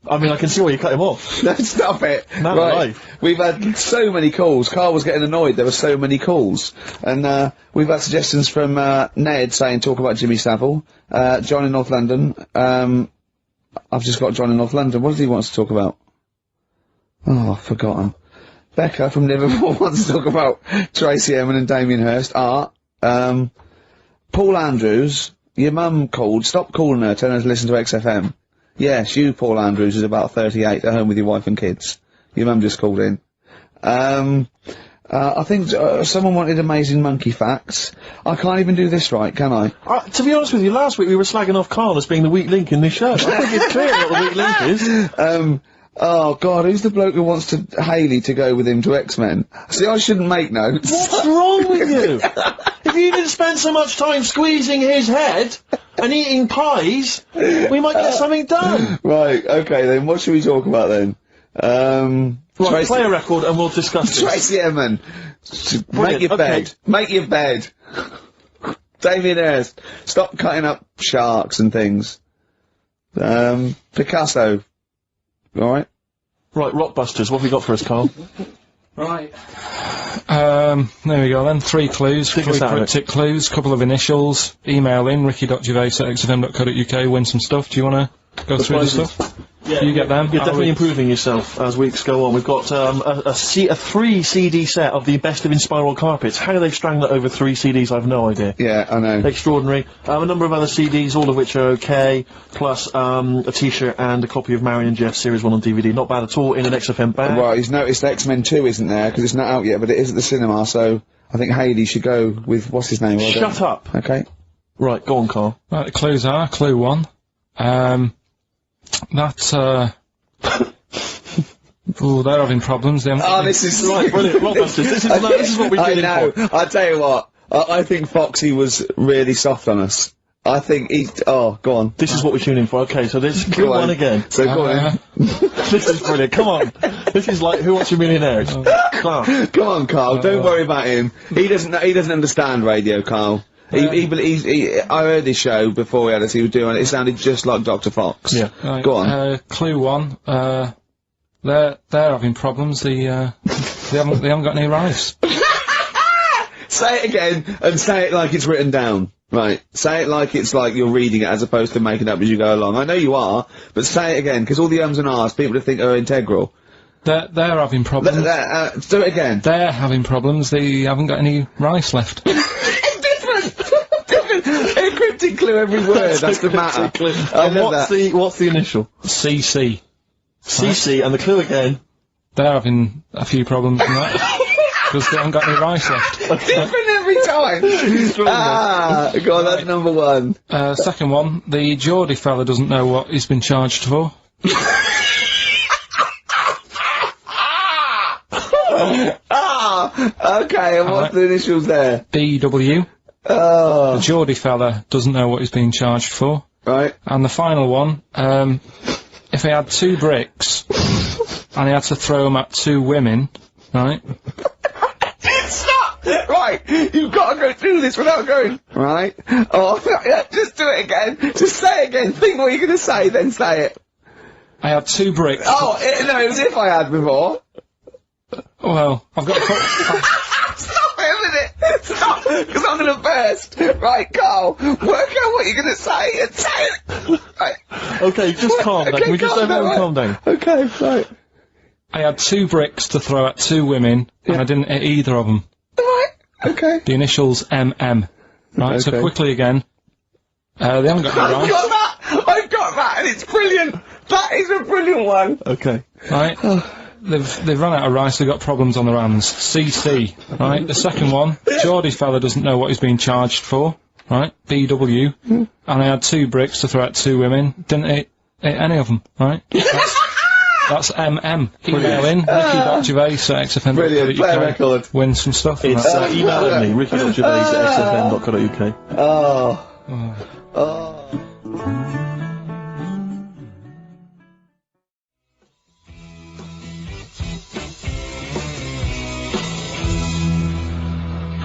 I mean, I can see why you cut him off. No, stop it. No, right. We've had so many calls. Karl was getting annoyed. There were so many calls. And, we've had suggestions from, Ned saying talk about Jimmy Savile. John in North London. I've just got John in North London. What does he want to talk about? Oh, I've forgotten. Becca from Liverpool wants to talk about Tracy Emin and Damien Hirst. Art. Paul Andrews. Your mum called. Stop calling her. Tell her to listen to XFM. Yes, you, Paul Andrews, is about 38, at home with your wife and kids. Your mum just called in. I think someone wanted amazing monkey facts. I can't even do this right, can I? To be honest with you, last week we were slagging off Karl as being the weak link in this show. I think it's clear what the weak link is. Oh God, who's the bloke who wants Hayley to go with him to X-Men? See, I shouldn't make notes. What's wrong with you? If you didn't spend so much time squeezing his head and eating pies, we might get something done. Right, okay then, what should we talk about then? Right, play a record and we'll discuss this. Tracy Emin. Make your bed. Make your bed. Damien Hirst. Stop cutting up sharks and things. Picasso. Alright? Right, Rockbusters, what have you got for us, Karl? Right. There we go then. 3 clues, 3 cryptic clues, couple of initials. Email in, ricky.gervais@xfm.co.uk, win some stuff. Do you want to go through the stuff? Yeah, you get them. You're definitely improving yourself as weeks go on. We've got a 3 CD set of the best of Inspiral Carpets. How they've strung that over 3 CDs, I've no idea. Yeah, I know. Extraordinary. A number of other CDs, all of which are okay, plus a T-shirt and a copy of Marion and Jeff Series 1 on DVD. Not bad at all, in an XFM bag. Right, he's noticed X-Men 2 isn't there, because it's not out yet, but it is at the cinema, so I think Hayley should go with, what's his name? Shut up! Okay. Right, go on, Karl. Right, the clues are, clue 1. Oh, they're having problems. This is right, brilliant. Rockbusters. This is what we do. I know. I tell you what. I think Foxy was really soft on us. I think he. Oh, go on. This is what we tune in for. Okay, so there's clue 1 again. So go on. This is brilliant. Come on. This is like Who Wants to Be a Millionaire? Come on, Karl. Don't worry about him. He doesn't understand radio, Karl. I heard this show before we had it. He was doing it. It sounded just like Dr. Fox. Yeah. Right, go on. Clue 1. They're having problems. They haven't got any rice. Say it again and say it like it's written down. Right. Say it like it's like you're reading it as opposed to making it up as you go along. I know you are, but say it again because all the ums and ahs people think are integral. They're having problems. Do it again. They're having problems. They haven't got any rice left. A cryptic clue every word. That's the matter. And what's the initial? CC. CC, and the clue again. They're having a few problems in that. Because they haven't got any rice left. Different every time. time. Go on, that's number one. Second one, the Geordie fella doesn't know what he's been charged for. Okay, and what's the initials there? BW. Oh. The Geordie fella doesn't know what he's being charged for. Right. And the final one, if he had 2 bricks, and he had to throw them at 2 women, right? Stop! Right, you've got to go through this without going, right? Oh, yeah, just do it again. Just say it again. Think what you're going to say, then say it. I had 2 bricks. Oh, no, it was if I had before. Well, I've got Stop it a minute! Stop! Because I'm going to burst. Right, Carl, work out what you're going to say and say it. Right. Okay, just calm down. Okay, Can we just everyone calm down? Okay, right. I had 2 bricks to throw at 2 women, and I didn't hit either of them. Right, okay. The initials MM. Right, so Okay. quickly again. They haven't got I've it right. got that! I've got that, and it's brilliant! That is a brilliant one! Okay. Right? They've run out of rice, they've got problems on their hands. CC, right? The second one, Geordie fella doesn't know what he's being charged for, right? BW, and I had 2 bricks to throw at 2 women, didn't hit any of them, right? That's MM. Email in, ricky.gervais@xfm.co.uk. Brilliant, play a record. Win some stuff. from It's that. email only, ricky.gervais@xfm.co.uk.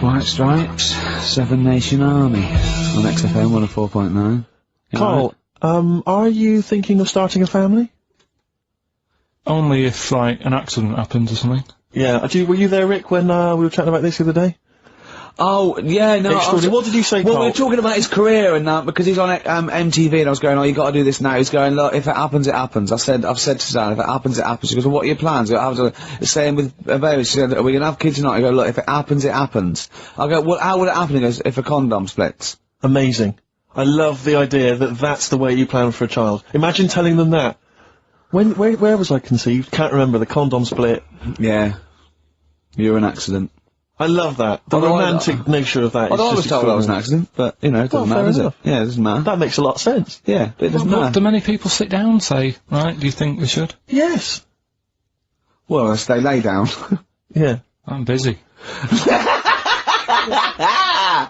White Stripes, Seven Nation Army, on XFM 104.9. Carl, are you thinking of starting a family? Only if, like, an accident happens or something. Yeah. Were you there, Rick, when we were chatting about this the other day? Oh, yeah, no. What did you say, Well, Carl? we were talking about his career and that, because he's on MTV, and I was going, oh, you gotta do this now. He's going, look, if it happens, it happens. I've said to Suzanne, if it happens, it happens. She goes, well, what are your plans? I was saying with baby, she said, are we gonna have kids or not? I go, look, if it happens, it happens. I go, well, how would it happen? He goes, if a condom splits. Amazing. I love the idea that that's the way you plan for a child. Imagine telling them that. Where was I conceived? Can't remember. The condom split. Yeah. You're an accident. I love that. The romantic nature of that is I was just told I was an accident, but, you know, it doesn't matter, does it? enough. Yeah, it doesn't matter. That makes a lot of sense. Yeah, but it doesn't But matter. do many people sit down and say, right, do you think we should? Yes. Well, they lay down. Yeah. I'm busy.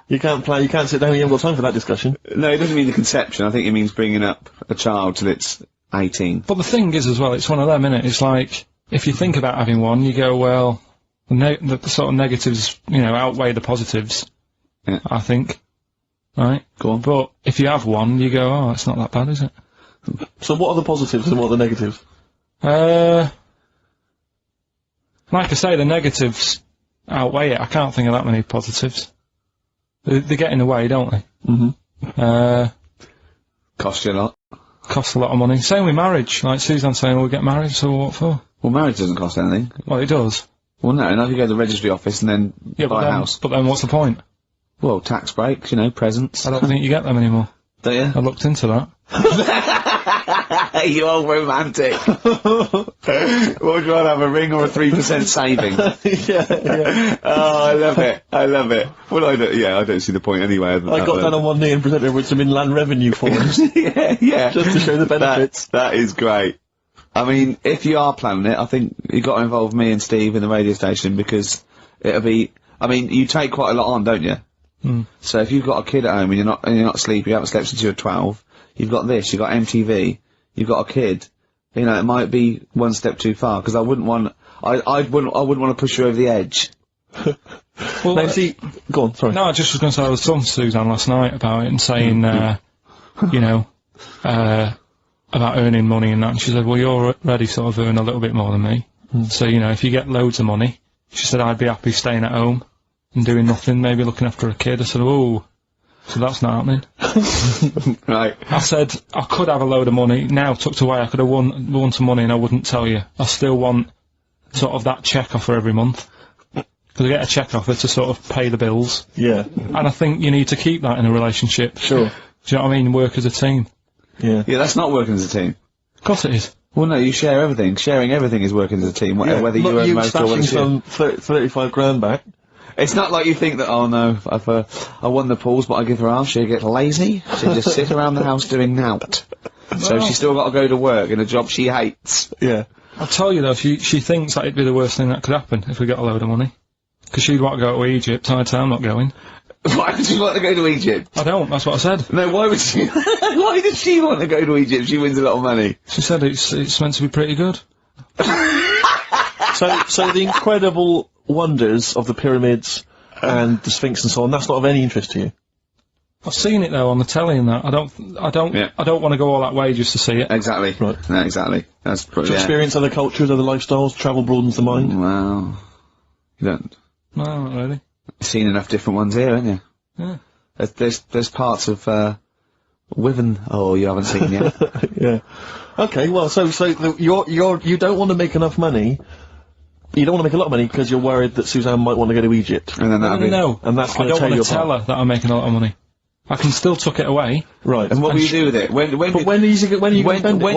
You can't sit down, you haven't got time for that discussion. No, it doesn't mean the conception. I think it means bringing up a child till it's 18. But the thing is as well, it's one of them, innit? It's like, if you think about having one, you go, well, the sort of negatives, you know, outweigh the positives. Yeah. I think. Right? Go on. But if you have one, you go, oh, it's not that bad, is it? So what are the positives and what are the negatives? Like I say, the negatives outweigh it. I can't think of that many positives. They get in the way, don't they? Mm-hmm. Cost you a lot. Costs a lot of money. Same with marriage. Like Suzanne saying, we'll get married, so what for? Well, marriage doesn't cost anything. Well, it does. Well, no, not if you go to the registry office and then buy a house. But then what's the point? Well, tax breaks, you know, presents. I don't think you get them anymore. Do you? I looked into that. You old romantic. What would you rather have, a ring or a 3% saving? Yeah. Oh, I love it. I love it. Well, I don't see the point anyway. I got down on one knee and presented her with some inland revenue forms. yeah. Just to show the benefits. That is great. I mean, if you are planning it, I think you've got to involve me and Steve in the radio station, because it'll be, I mean, you take quite a lot on, don't you? Mm. So if you've got a kid at home and you're not sleepy, you haven't slept since you were 12, you've got this, you've got MTV, you've got a kid, you know, it might be one step too far, because I wouldn't want to push you over the edge. Well, Now, see, go on, sorry. no, I just was going to say, I was talking to Suzanne last night about it and saying, you know, about earning money and that, and she said, well, you're already sort of earn a little bit more than me. So, you know, if you get loads of money, she said, I'd be happy staying at home and doing nothing, maybe looking after a kid. I said, oh, so that's not happening. Right. I said, I could have a load of money now tucked away, I could have won some money and I wouldn't tell you. I still want sort of that check offer every month. Because I get a check offer to sort of pay the bills. Yeah. And I think you need to keep that in a relationship. Sure. Do you know what I mean? Work as a team. Yeah. Yeah, that's not working as a team. Of course it is. Well, no, you share everything. Sharing everything is working as a team, Yeah, whether you not earn you most or whether stashing some 35 grand back. It's not like you think that, oh no, if I won the pools, but I give her half, she'll get lazy. She'll just sit around the house doing nout. So she's still got to go to work in a job she hates. Yeah. I'll tell you though, she thinks that it'd be the worst thing that could happen if we got a load of money. Because she'd want to go to Egypt, I'd say I'm not going. Why would she want to go to Egypt? I don't, that's what I said. No, why would she? Why does she want to go to Egypt if she wins a lot of money? She said it's meant to be pretty good. So the incredible wonders of the pyramids and the Sphinx and so on, that's not of any interest to you? I've seen it though on the telly and that. I don't want to go all that way just to see it. Exactly. Right. No, exactly. That's To experience other cultures, other lifestyles, travel broadens the mind. Well, you don't. No, not really. You've seen enough different ones here, haven't you? Yeah. There's parts of Wiven. Oh, you haven't seen yet. Yeah. Okay. Well, you don't want to make enough money. You don't want to make a lot of money because you're worried that Suzanne might want to go to Egypt. And then No. And that's going I to don't tear you want to tell apart. her that I'm making a lot of money. I can still tuck it away. Right. And what will you do with it? When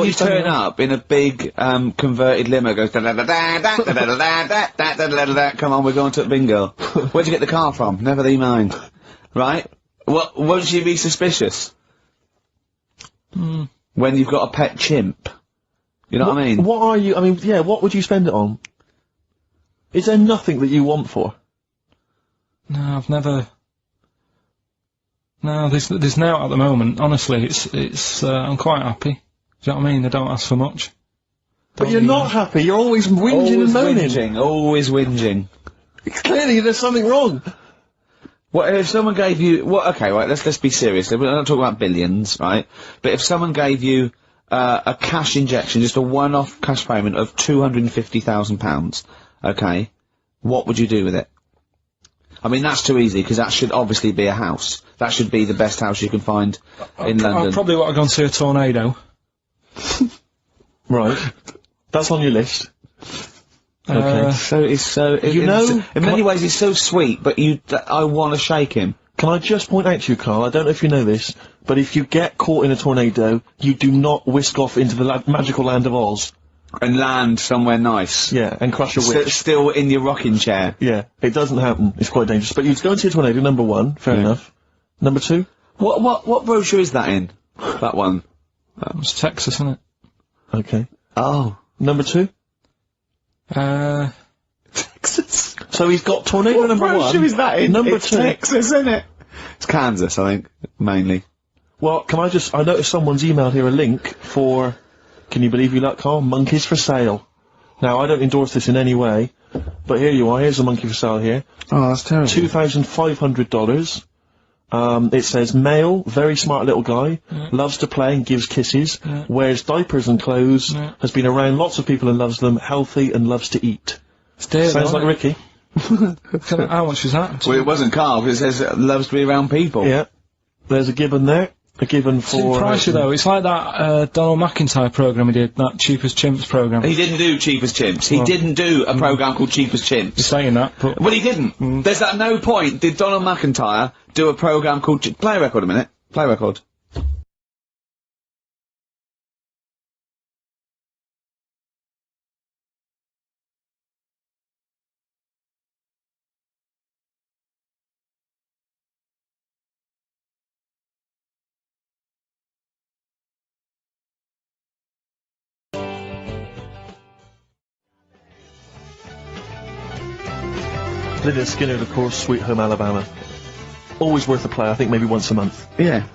you turn up in a big converted limo, goes da da da da da da da da da da da da da. Come on, we're going to bingo. Where'd you get the car from? Never thee mind. Right? What? Won't you be suspicious? When you've got a pet chimp. You know what I mean? What are you? I mean, yeah. What would you spend it on? Is there nothing that you want for? No, I've never. No, there's now at the moment. Honestly, it's. I'm quite happy. Do you know what I mean? I don't ask for much. But you're not happy. You're always whinging and moaning. Always whinging. Clearly, there's something wrong. What if someone gave you? What? Okay, right. Let's be serious. We're not talking about billions, right? But if someone gave you a cash injection, just a one-off cash payment of £250,000, okay, what would you do with it? I mean, that's too easy, because that should obviously be a house. That should be the best house you can find in London. I'll probably want to go and see a tornado. Right. That's on your list. Okay. In many ways it's so sweet, but I want to shake him. Can I just point out to you, Karl, I don't know if you know this, but if you get caught in a tornado, you do not whisk off into the magical land of Oz. And land somewhere nice. Yeah, and crush a witch. Still in your rocking chair. Yeah, it doesn't happen. It's quite dangerous. But you'd go and see a tornado, number one, fair enough. Number two? What brochure is that in? That one. It's Texas, isn't it? Okay. Oh. Number two? Texas. So he's got tornado number one. What brochure is that in? Number it's two. Texas, isn't it? It's Kansas, I think, mainly. Well, I noticed someone's emailed here a link for, can you believe you luck, Karl? Monkeys for sale. Now, I don't endorse this in any way, but here you are, here's a monkey for sale here. Oh, that's terrible. $2,500. It says, male, very smart little guy, loves to play and gives kisses, wears diapers and clothes, has been around lots of people and loves them, healthy and loves to eat. Sounds like Ricky. How much is that? Well, it wasn't Karl, because it says loves to be around people. Yeah. There's a gibbon there. A gibbon for... It's pricey though, it's like that Donald McIntyre programme he did, that Cheapest Chimps programme. He didn't do Cheapest Chimps. He didn't do a programme called Cheapest Chimps. You're saying that, but... Well, he didn't. There's at no point did Donald McIntyre do a programme called... Play a record a minute. Play a record. Lynyrd Skynyrd, of course, Sweet Home Alabama. Always worth a play, I think maybe once a month. Yeah.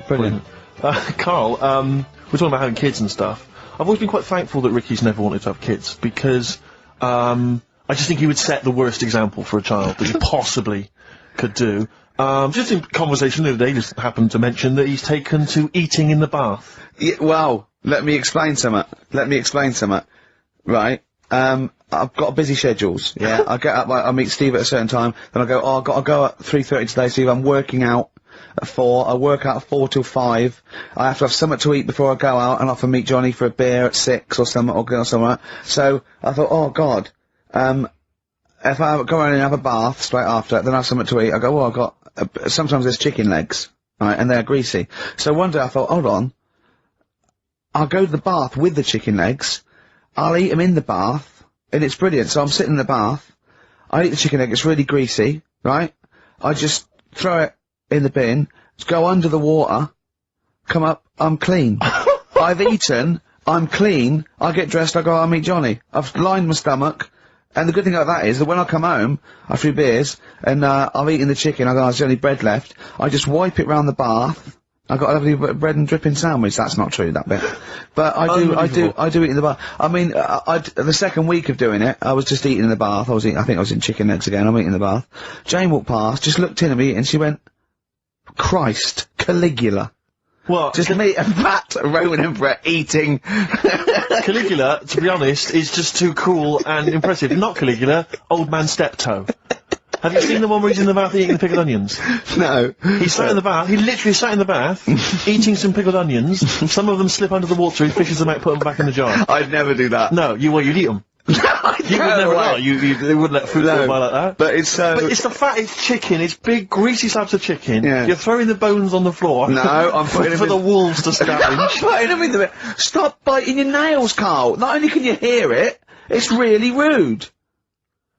Brilliant. Karl, we're talking about having kids and stuff. I've always been quite thankful that Ricky's never wanted to have kids, because, I just think he would set the worst example for a child that he possibly could do. Just in conversation the other day, just happened to mention that he's taken to eating in the bath. Yeah, well, let me explain something. Right. I've got busy schedules, yeah. I get up, I meet Steve at a certain time, then I go, oh, I've got to go at 3:30 today, Steve, I'm working out at 4, I work out at 4 till 5, I have to have something to eat before I go out, and I often meet Johnny for a beer at 6 or something, or something like that. So, I thought, oh god, if I go around and have a bath straight after, then I have something to eat, I go, well, I've got, sometimes there's chicken legs, right, and they're greasy. So one day I thought, hold on, I'll go to the bath with the chicken legs, I'll eat them in the bath, and it's brilliant. So I'm sitting in the bath, I eat the chicken egg, it's really greasy, right? I just throw it in the bin, just go under the water, come up, I'm clean. I've eaten, I'm clean, I get dressed, I go, I'll meet Johnny. I've lined my stomach, and the good thing about that is that when I come home, I have 3 beers, and, I've eaten the chicken, I go, there's only bread left, I just wipe it round the bath, I got a lovely bread and dripping sandwich. That's not true, that bit. But I do eat in the bath. I mean, the second week of doing it, I was just eating in the bath. I think I was in chicken legs again. I'm eating in the bath. Jane walked past, just looked in at me, and she went, Christ, Caligula. What? Just me, a fat Roman emperor eating. Caligula, to be honest, is just too cool and impressive. Not Caligula, Old Man Steptoe. Have you seen the one where he's in the bath eating the pickled onions? No. He sat in the bath, he literally sat in the bath, eating some pickled onions. Some of them slip under the water, he fishes them out, put them back in the jar. I'd never do that. No, you'd eat them. You would never know. They wouldn't let food go by like that. But it's the fat, it's chicken, it's big, greasy slabs of chicken. Yeah. You're throwing the bones on the floor. No, I'm putting them for the wolves to scavenge. I'm putting them in the... Stop biting your nails, Carl. Not only can you hear it, it's really rude.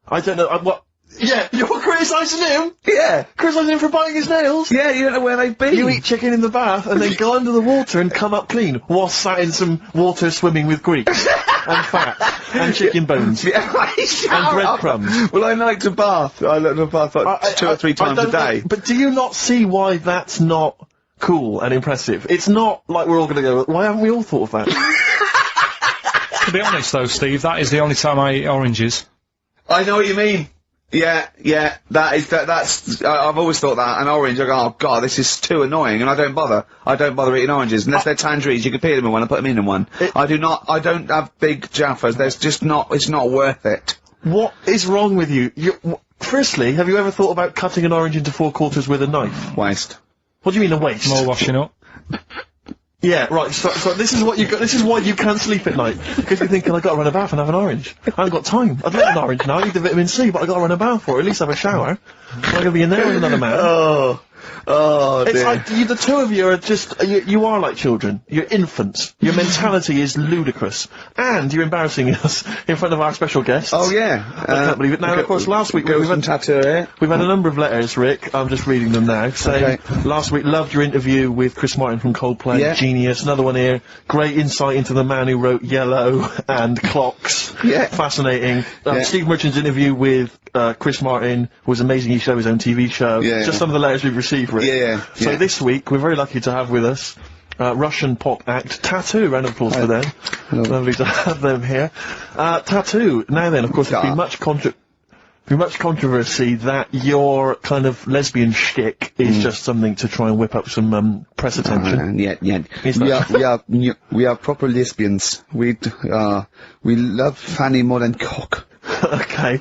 I don't know, what... Yeah, you're criticising him? Yeah. Criticising him for biting his nails? Yeah, you don't know where they've been. You eat chicken in the bath and then go under the water and come up clean, whilst sat in some water swimming with Greeks. And fat. And chicken bones. Yeah, and breadcrumbs. Well, I like to bath. I like to bath like 2 or 3 times a day. But do you not see why that's not cool and impressive? It's not like we're all gonna go, why haven't we all thought of that? To be honest though, Steve, that is the only time I eat oranges. I know what you mean. Yeah, that's, I've always thought that, an orange, I go, oh god, this is too annoying, and I don't bother eating oranges, unless they're tangerines, you can peel them in one and put them in one. I don't have big jaffas, it's not worth it. What is wrong with you? Firstly, have you ever thought about cutting an orange into 4 quarters with a knife? Waste. What do you mean a waste? More washing up. Yeah, right, so this is what you got, this is why you can't sleep at night. Because you're thinking, I've got to run a bath and have an orange. I haven't got time. I'd like an orange now, I need the vitamin C, but I've got to run a bath for it, at least have a shower. I'm going to be in there with another man. Oh, it's dear. like, the two of you are just, you are like children. You're infants. Your mentality is ludicrous. And you're embarrassing us in front of our special guests. Oh, yeah. I can't believe it. Now, of course, last week we've had a number of letters, Rick. I'm just reading them now, saying, last week, loved your interview with Chris Martin from Coldplay. Genius. Another one here. Great insight into the man who wrote Yellow and Clocks. Fascinating. Steve Merchant's interview with Chris Martin was amazing. He showed his own TV show. Just some of the letters we've received, Rick. So this week, we're very lucky to have with us Russian pop act Tattoo. Round of applause for them. Lovely to have them here. Tattoo. Now then, of course, there's been much controversy that your kind of lesbian shtick is just something to try and whip up some press attention. We are proper lesbians. We love fanny more than cock. Okay,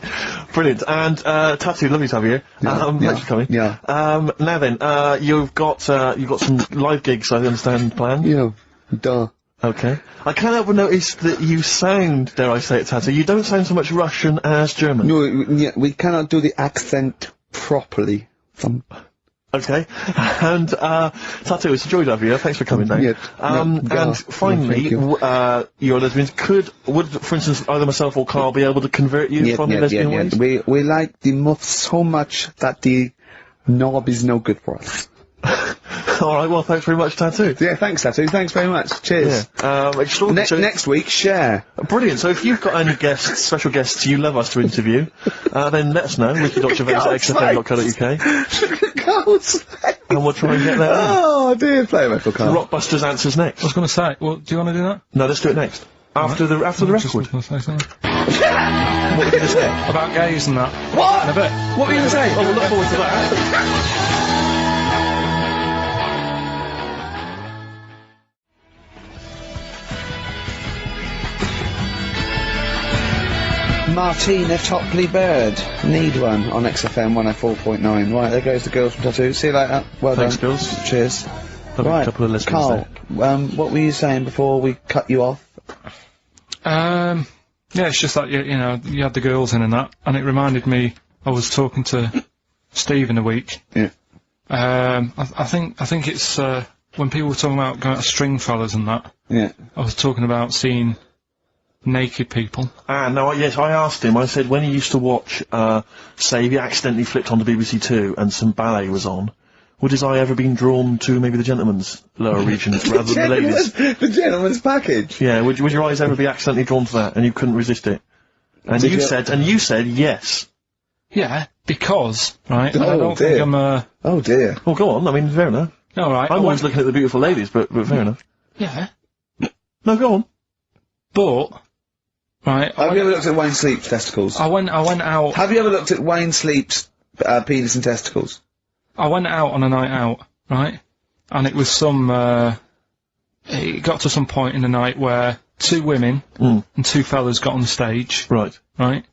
brilliant. And Tattoo, lovely to have you here. Thanks for coming. Now then, you've got some live gigs, I understand, planned. Yeah, duh. Okay. I can't help but notice that you sound, dare I say it, Tattoo, you don't sound so much Russian as German. No, we cannot do the accent properly. Okay. And, Tattoo, it's a joy to have you here. Thanks for coming down. And finally, your lesbians would, for instance, either myself or Karl be able to convert you from your lesbian ways? We like the muff so much that the knob is no good for us. Alright, well, thanks very much, Tattoo. Yeah, thanks, Tattoo. Thanks very much. Cheers. Extraordinary. Next week, share. Brilliant. So if you've got any special guests you love us to interview, then let us know. Ricky.Gervais at xfm.co.uk. And we'll try and get that. Oh, dear. Play a record, Karl. Rockbusters answers next. I was going to say, well, do you want to do that? No, let's do it next. After the record. What were you going to say? About gays and that. What? In a bit. What were you going to say? Oh, we'll look forward to that. Martina Topley Bird. Need one on XFM 104.9. Right, there goes the girls from Tattoo. See you later. Well Thanks, done. girls. Cheers. Right, couple of listeners Karl, what were you saying before we cut you off? Yeah, it's just that, you know, you had the girls in and that, and it reminded me, I was talking to Steve in a week. Yeah. I think it's, when people were talking about going to Stringfellas and that. Yeah. I was talking about seeing naked people. Yes, I asked him, I said, when he used to watch, say, if he accidentally flipped onto BBC Two and some ballet was on, would his eye ever been drawn to maybe the gentleman's lower regions rather than the ladies'? The gentleman's package. Yeah, would your eyes ever be accidentally drawn to that and you couldn't resist it? And you said yes. Yeah, because, right, Oh, I don't dear. think I'm Oh dear. Well, go on, I mean, fair enough. no, right. I'm always looking at the beautiful ladies, but fair enough. Yeah. No, go on. But, right, Have you ever looked at Wayne Sleep's testicles? I went out. Have you ever looked at Wayne Sleep's penis and testicles? I went out on a night out, right? And it was it got to some point in the night where 2 women and 2 fellas got on the stage. Right. Right?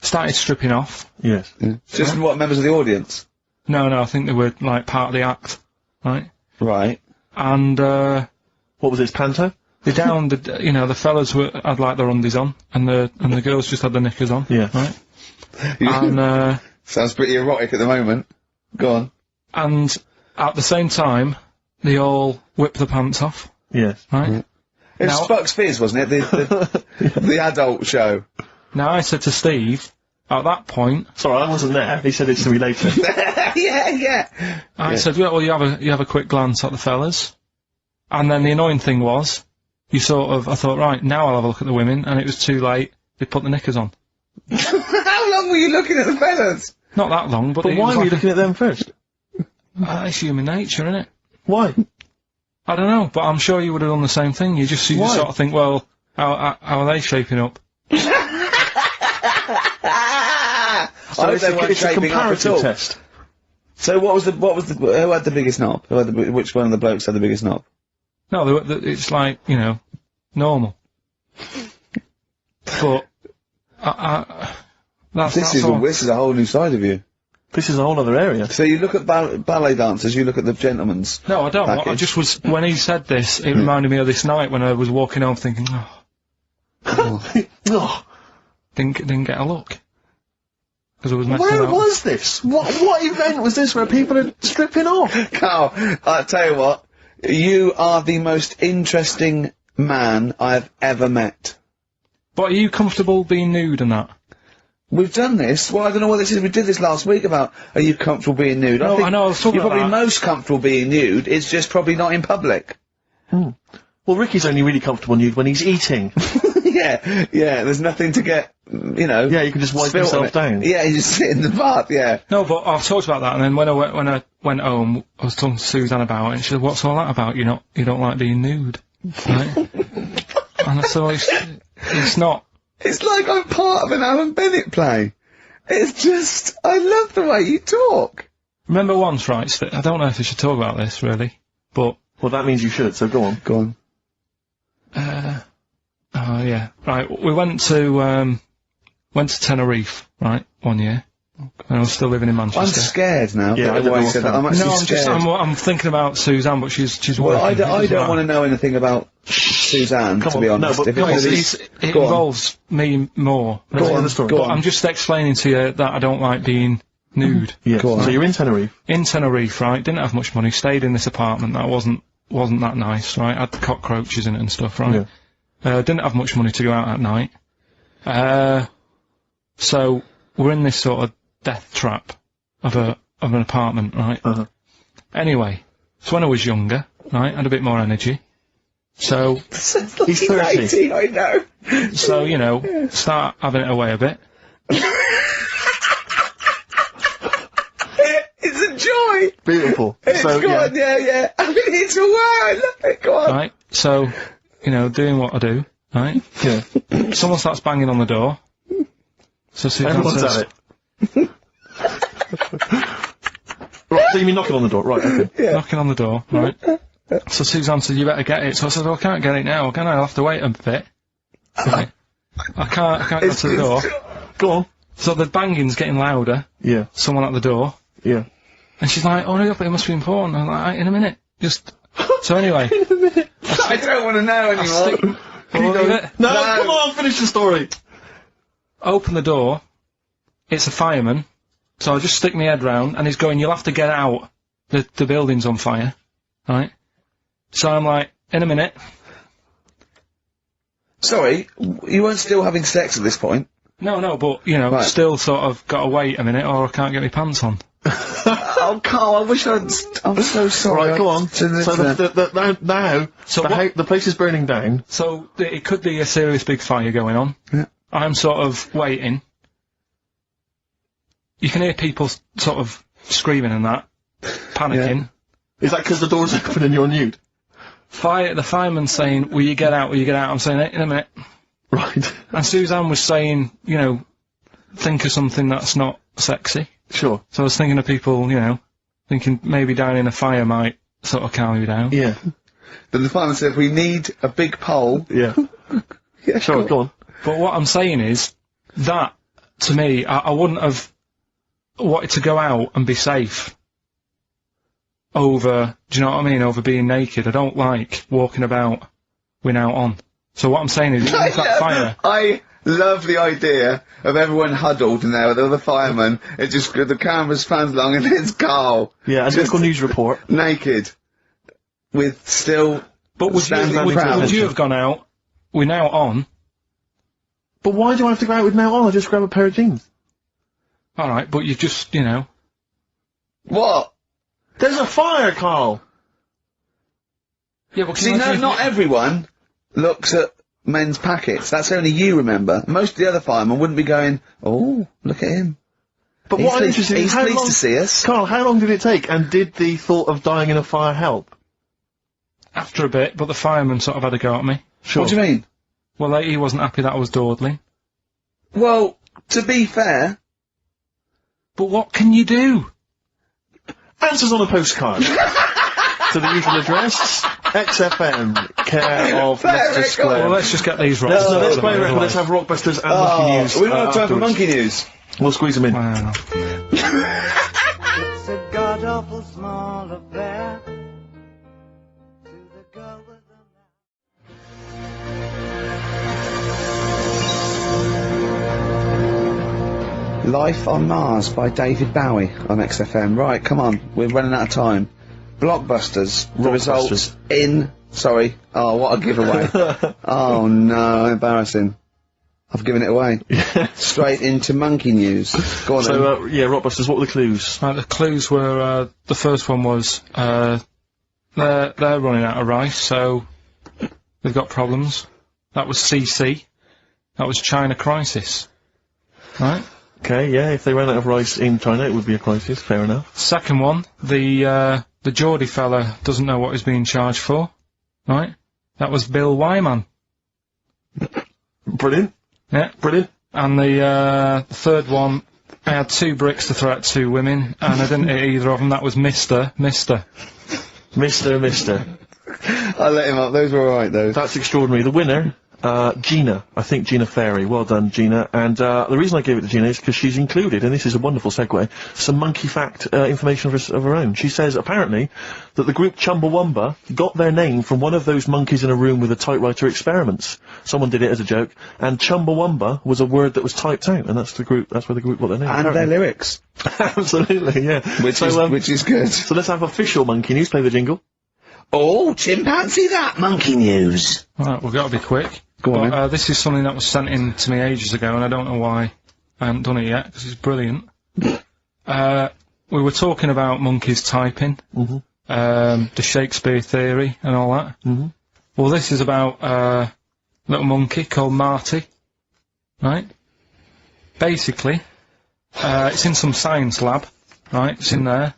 Started stripping off. Yes. Yeah. Just what, members of the audience? No, I think they were, like, part of the act. Right? Right. And, What was this, panto? they downed the fellas had, like, their undies on, and the girls just had their knickers on. Yeah. Right? And, Sounds pretty erotic at the moment. Go on. and at the same time, they all whipped the pants off. Yes. Right? It was Now- Spuck's Fizz, wasn't it? The adult show. Now, I said to Steve, at that point, Sorry, I wasn't there. He said it's to me later. yeah. I said, well, you have a quick glance at the fellas. And then the annoying thing was, I thought, right, now I'll have a look at the women, and it was too late. They put the knickers on. How long were you looking at the fellas? Not that long, but But why were you looking at them first? It's human nature, isn't it? Why? I don't know, but I'm sure you would have done the same thing. You just Why? sort of think, well, how are they shaping up? I hope they weren't It's a shaping up at comparative all. test. So who had the biggest knob? Which one of the blokes had the biggest knob? No, it's like, normal. But, This is a whole new side of you. This is a whole other area. So you look at ballet dancers, you look at the gentlemen's. No, I don't. I package. just was, when he said this, it reminded me of this night when I was walking home thinking, Oh, didn't get a look. Because I was messing where out. was this? What event was this where people are stripping off? Carl, I tell you what, you are the most interesting man I've ever met. But are you comfortable being nude and that? We've done this. Well, I don't know what this is. We did this last week about, are you comfortable being nude? No, think I know, I was talking you're about probably that. most comfortable being nude, it's just probably not in public. Well, Ricky's only really comfortable nude when he's eating. yeah, there's nothing to get, Yeah, you can just wipe spilt on yourself it. down. Yeah, you just sit in the bath, yeah. No, but I've talked about that, and then when I went home, I was talking to Suzanne about it, and she said, "What's all that about? You don't like being nude, right?" And I said, well, it's not. It's like I'm part of an Alan Bennett play. It's just, I love the way you talk. Remember once, right? I don't know if I should talk about this really, but Well, that means you should, so go on. Go on. oh yeah, right. We went to Tenerife, right, one year. And I was still living in I'm Manchester. scared now. Yeah, that I don't know everyone what's said that. I'm happening. actually No, scared. I'm thinking about Suzanne, but she's Well, working. I don't want to know anything about Suzanne, Come to on, be no, honest. but If come on, it's- It Go on. involves me more. Let's hear on, the story. go But on. I'm just explaining to you that I don't like being nude. Yes. Go on. So you're in Tenerife. In Tenerife, right, didn't have much money, stayed in this apartment that wasn't that nice, right, had cockroaches in it and stuff, right. Didn't have much money to go out at night. So, we're in this sort of death trap of an apartment, right. Anyway, so when I was younger, right, had a bit more energy. So, He's 30. 80, I know. so, start having it away a bit. It's a joy. Beautiful. It's So, good, yeah. I mean, it's a wow. I love it. Go on. Right, so, doing what I do, right? Yeah. Someone starts banging on the door. So Suzanne Everyone's says, at it. Right, so you mean knocking on the door? Right, okay. knocking on the door, right? So Suzanne said, you better get it. So I said, well, I can't get it now, can I? I'll have to wait a bit. Right. I can't go to the door. Go on. So the banging's getting louder. Yeah. Someone at the door. Yeah. And she's like, oh, no, but it must be important. I'm like, in a minute. So anyway. I don't want to know anymore. No, come on, finish the story. Open the door. It's a fireman. So I just stick my head round, and he's going, you'll have to get out. The building's on fire. Right? So I'm like, in a minute. Sorry, you weren't still having sex at this point? No, but, you know, Right. still sort of gotta wait a minute or I can't get my pants on. Oh, Carl, I wish I'm so sorry. Right, go on. So now, So the place is burning down. So it could be a serious big fire going on. Yeah. I'm sort of waiting. You can hear people sort of screaming and that, panicking. Is that because the door's open and you're nude? The fireman's saying, will you get out, will you get out? I'm saying, in a minute. Right. And Suzanne was saying, you know, think of something that's not sexy. Sure. So I was thinking of people, you know, thinking maybe down in a fire might sort of calm you down. Yeah. Then the fireman said, we need a big pole. Yeah. Yeah, Sure, go on. But what I'm saying is, that, to me, I wouldn't have wanted to go out and be safe over, do you know what I mean, over being naked. I don't like walking about with out on. So what I'm saying is, if that fire... I love the idea of everyone huddled in there with all the firemen. It just, the camera's fans along and there's Karl. Yeah, a local news report. Naked. With still But would standing proud. you have gone out with now on? But why do I have to go out with now on? I just grab a pair of jeans. Alright, but you just, you know... What? There's a fire, Karl! Yeah, but See, not everyone looks at men's packets. That's only you, remember. Most of the other firemen wouldn't be going, oh, look at him. But He's what I'm pleased- interested in is he's how pleased long... to see us. Karl, how long did it take? And did the thought of dying in a fire help? After a bit, but the fireman sort of had a go at me. Sure. What do you mean? Well, he wasn't happy that I was dawdling. Well, to be fair... But what can you do? Answers on a postcard. To the usual address, XFM, care of Leicester Square. Well, let's just get these right. Let's play a record, let's have Rockbusters and Monkey News. We don't have time for afterwards. monkey news. We'll squeeze them in. Wow. It's a god-awful small affair to the girl with the... Life on Mars by David Bowie on XFM. Right, come on, we're running out of time. Blockbusters, the results in... Sorry. Oh, what a giveaway. Oh no, embarrassing. I've given it away. Straight into monkey news. Go on So, yeah, Rockbusters, what were the clues? Right, the clues were, the first one was, they're running out of rice, so they've got problems. That was CC. That was China crisis. Right? Okay, yeah, if they ran out of rice in China, it would be a crisis, fair enough. Second one, the Geordie fella doesn't know what he's being charged for. Right? That was Bill Wyman. Brilliant. Yeah. Brilliant. And the third one, I had 2 bricks to throw at 2 women, and I didn't hit either of them. That was Mister. Mister. I let him up. Those were alright, those. That's extraordinary. The winner, Gina. I think Gina Ferry. Well done, Gina. And the reason I gave it to Gina is because she's included, and this is a wonderful segue, some monkey fact information of her own. She says, apparently, that the group Chumbawamba got their name from one of those monkeys in a room with a typewriter experiments. Someone did it as a joke, and Chumbawamba was a word that was typed out, and that's where the group got their name. And apparently. their lyrics. Absolutely, yeah. Which is good. So let's have official monkey news. Play the jingle. Oh, chimpanzee that monkey news. Right, we've got to be quick. Go on, But, this is something that was sent in to me ages ago, and I don't know why I haven't done it yet, because it's brilliant. We were talking about monkeys typing, the Shakespeare theory and all that. Well, this is about a little monkey called Marty, right? Basically, it's in some science lab, right? It's in there.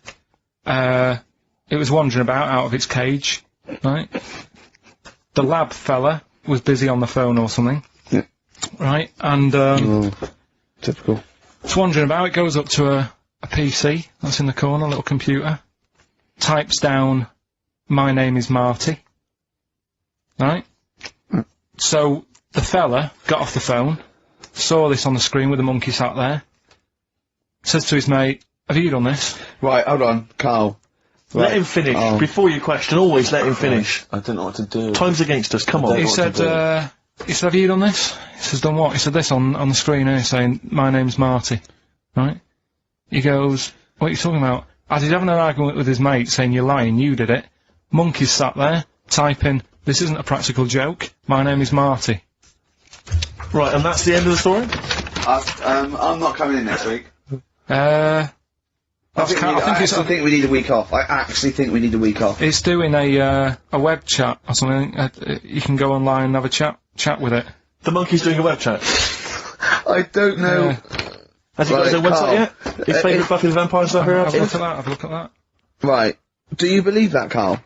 It was wandering about out of its cage, right? The lab fella was busy on the phone or something, right? And Typical. it's wandering about. It goes up to a PC that's in the corner, a little computer, types down, "My name is Marty," right? So the fella got off the phone, saw this on the screen with the monkey sat there, says to his mate, "Have you done this?" Right, hold on, Karl. Right. Let him finish. Oh. Before you question, always let him finish. I don't know what to do. Time's against us, come on. He said, "Have you done this?" He says, "Done what?" He said, "This on the screen here saying, 'My name's Marty,' right?" He goes, "What are you talking about?" As he's having an argument with his mate saying, "You're lying, you did it," monkey's sat there, typing, "This isn't a practical joke, my name is Marty." Right, and that's the end of the story? I'm not coming in next week. I think we need a week off. I actually think we need a week off. It's doing a web chat or something. You can go online and have a chat with it. The monkey's doing a web chat? I don't know. Has he got his own website yet? His favourite Buffy the Vampire Slayer? Have a look at that. Have a look at that. Right. Do you believe that, Karl?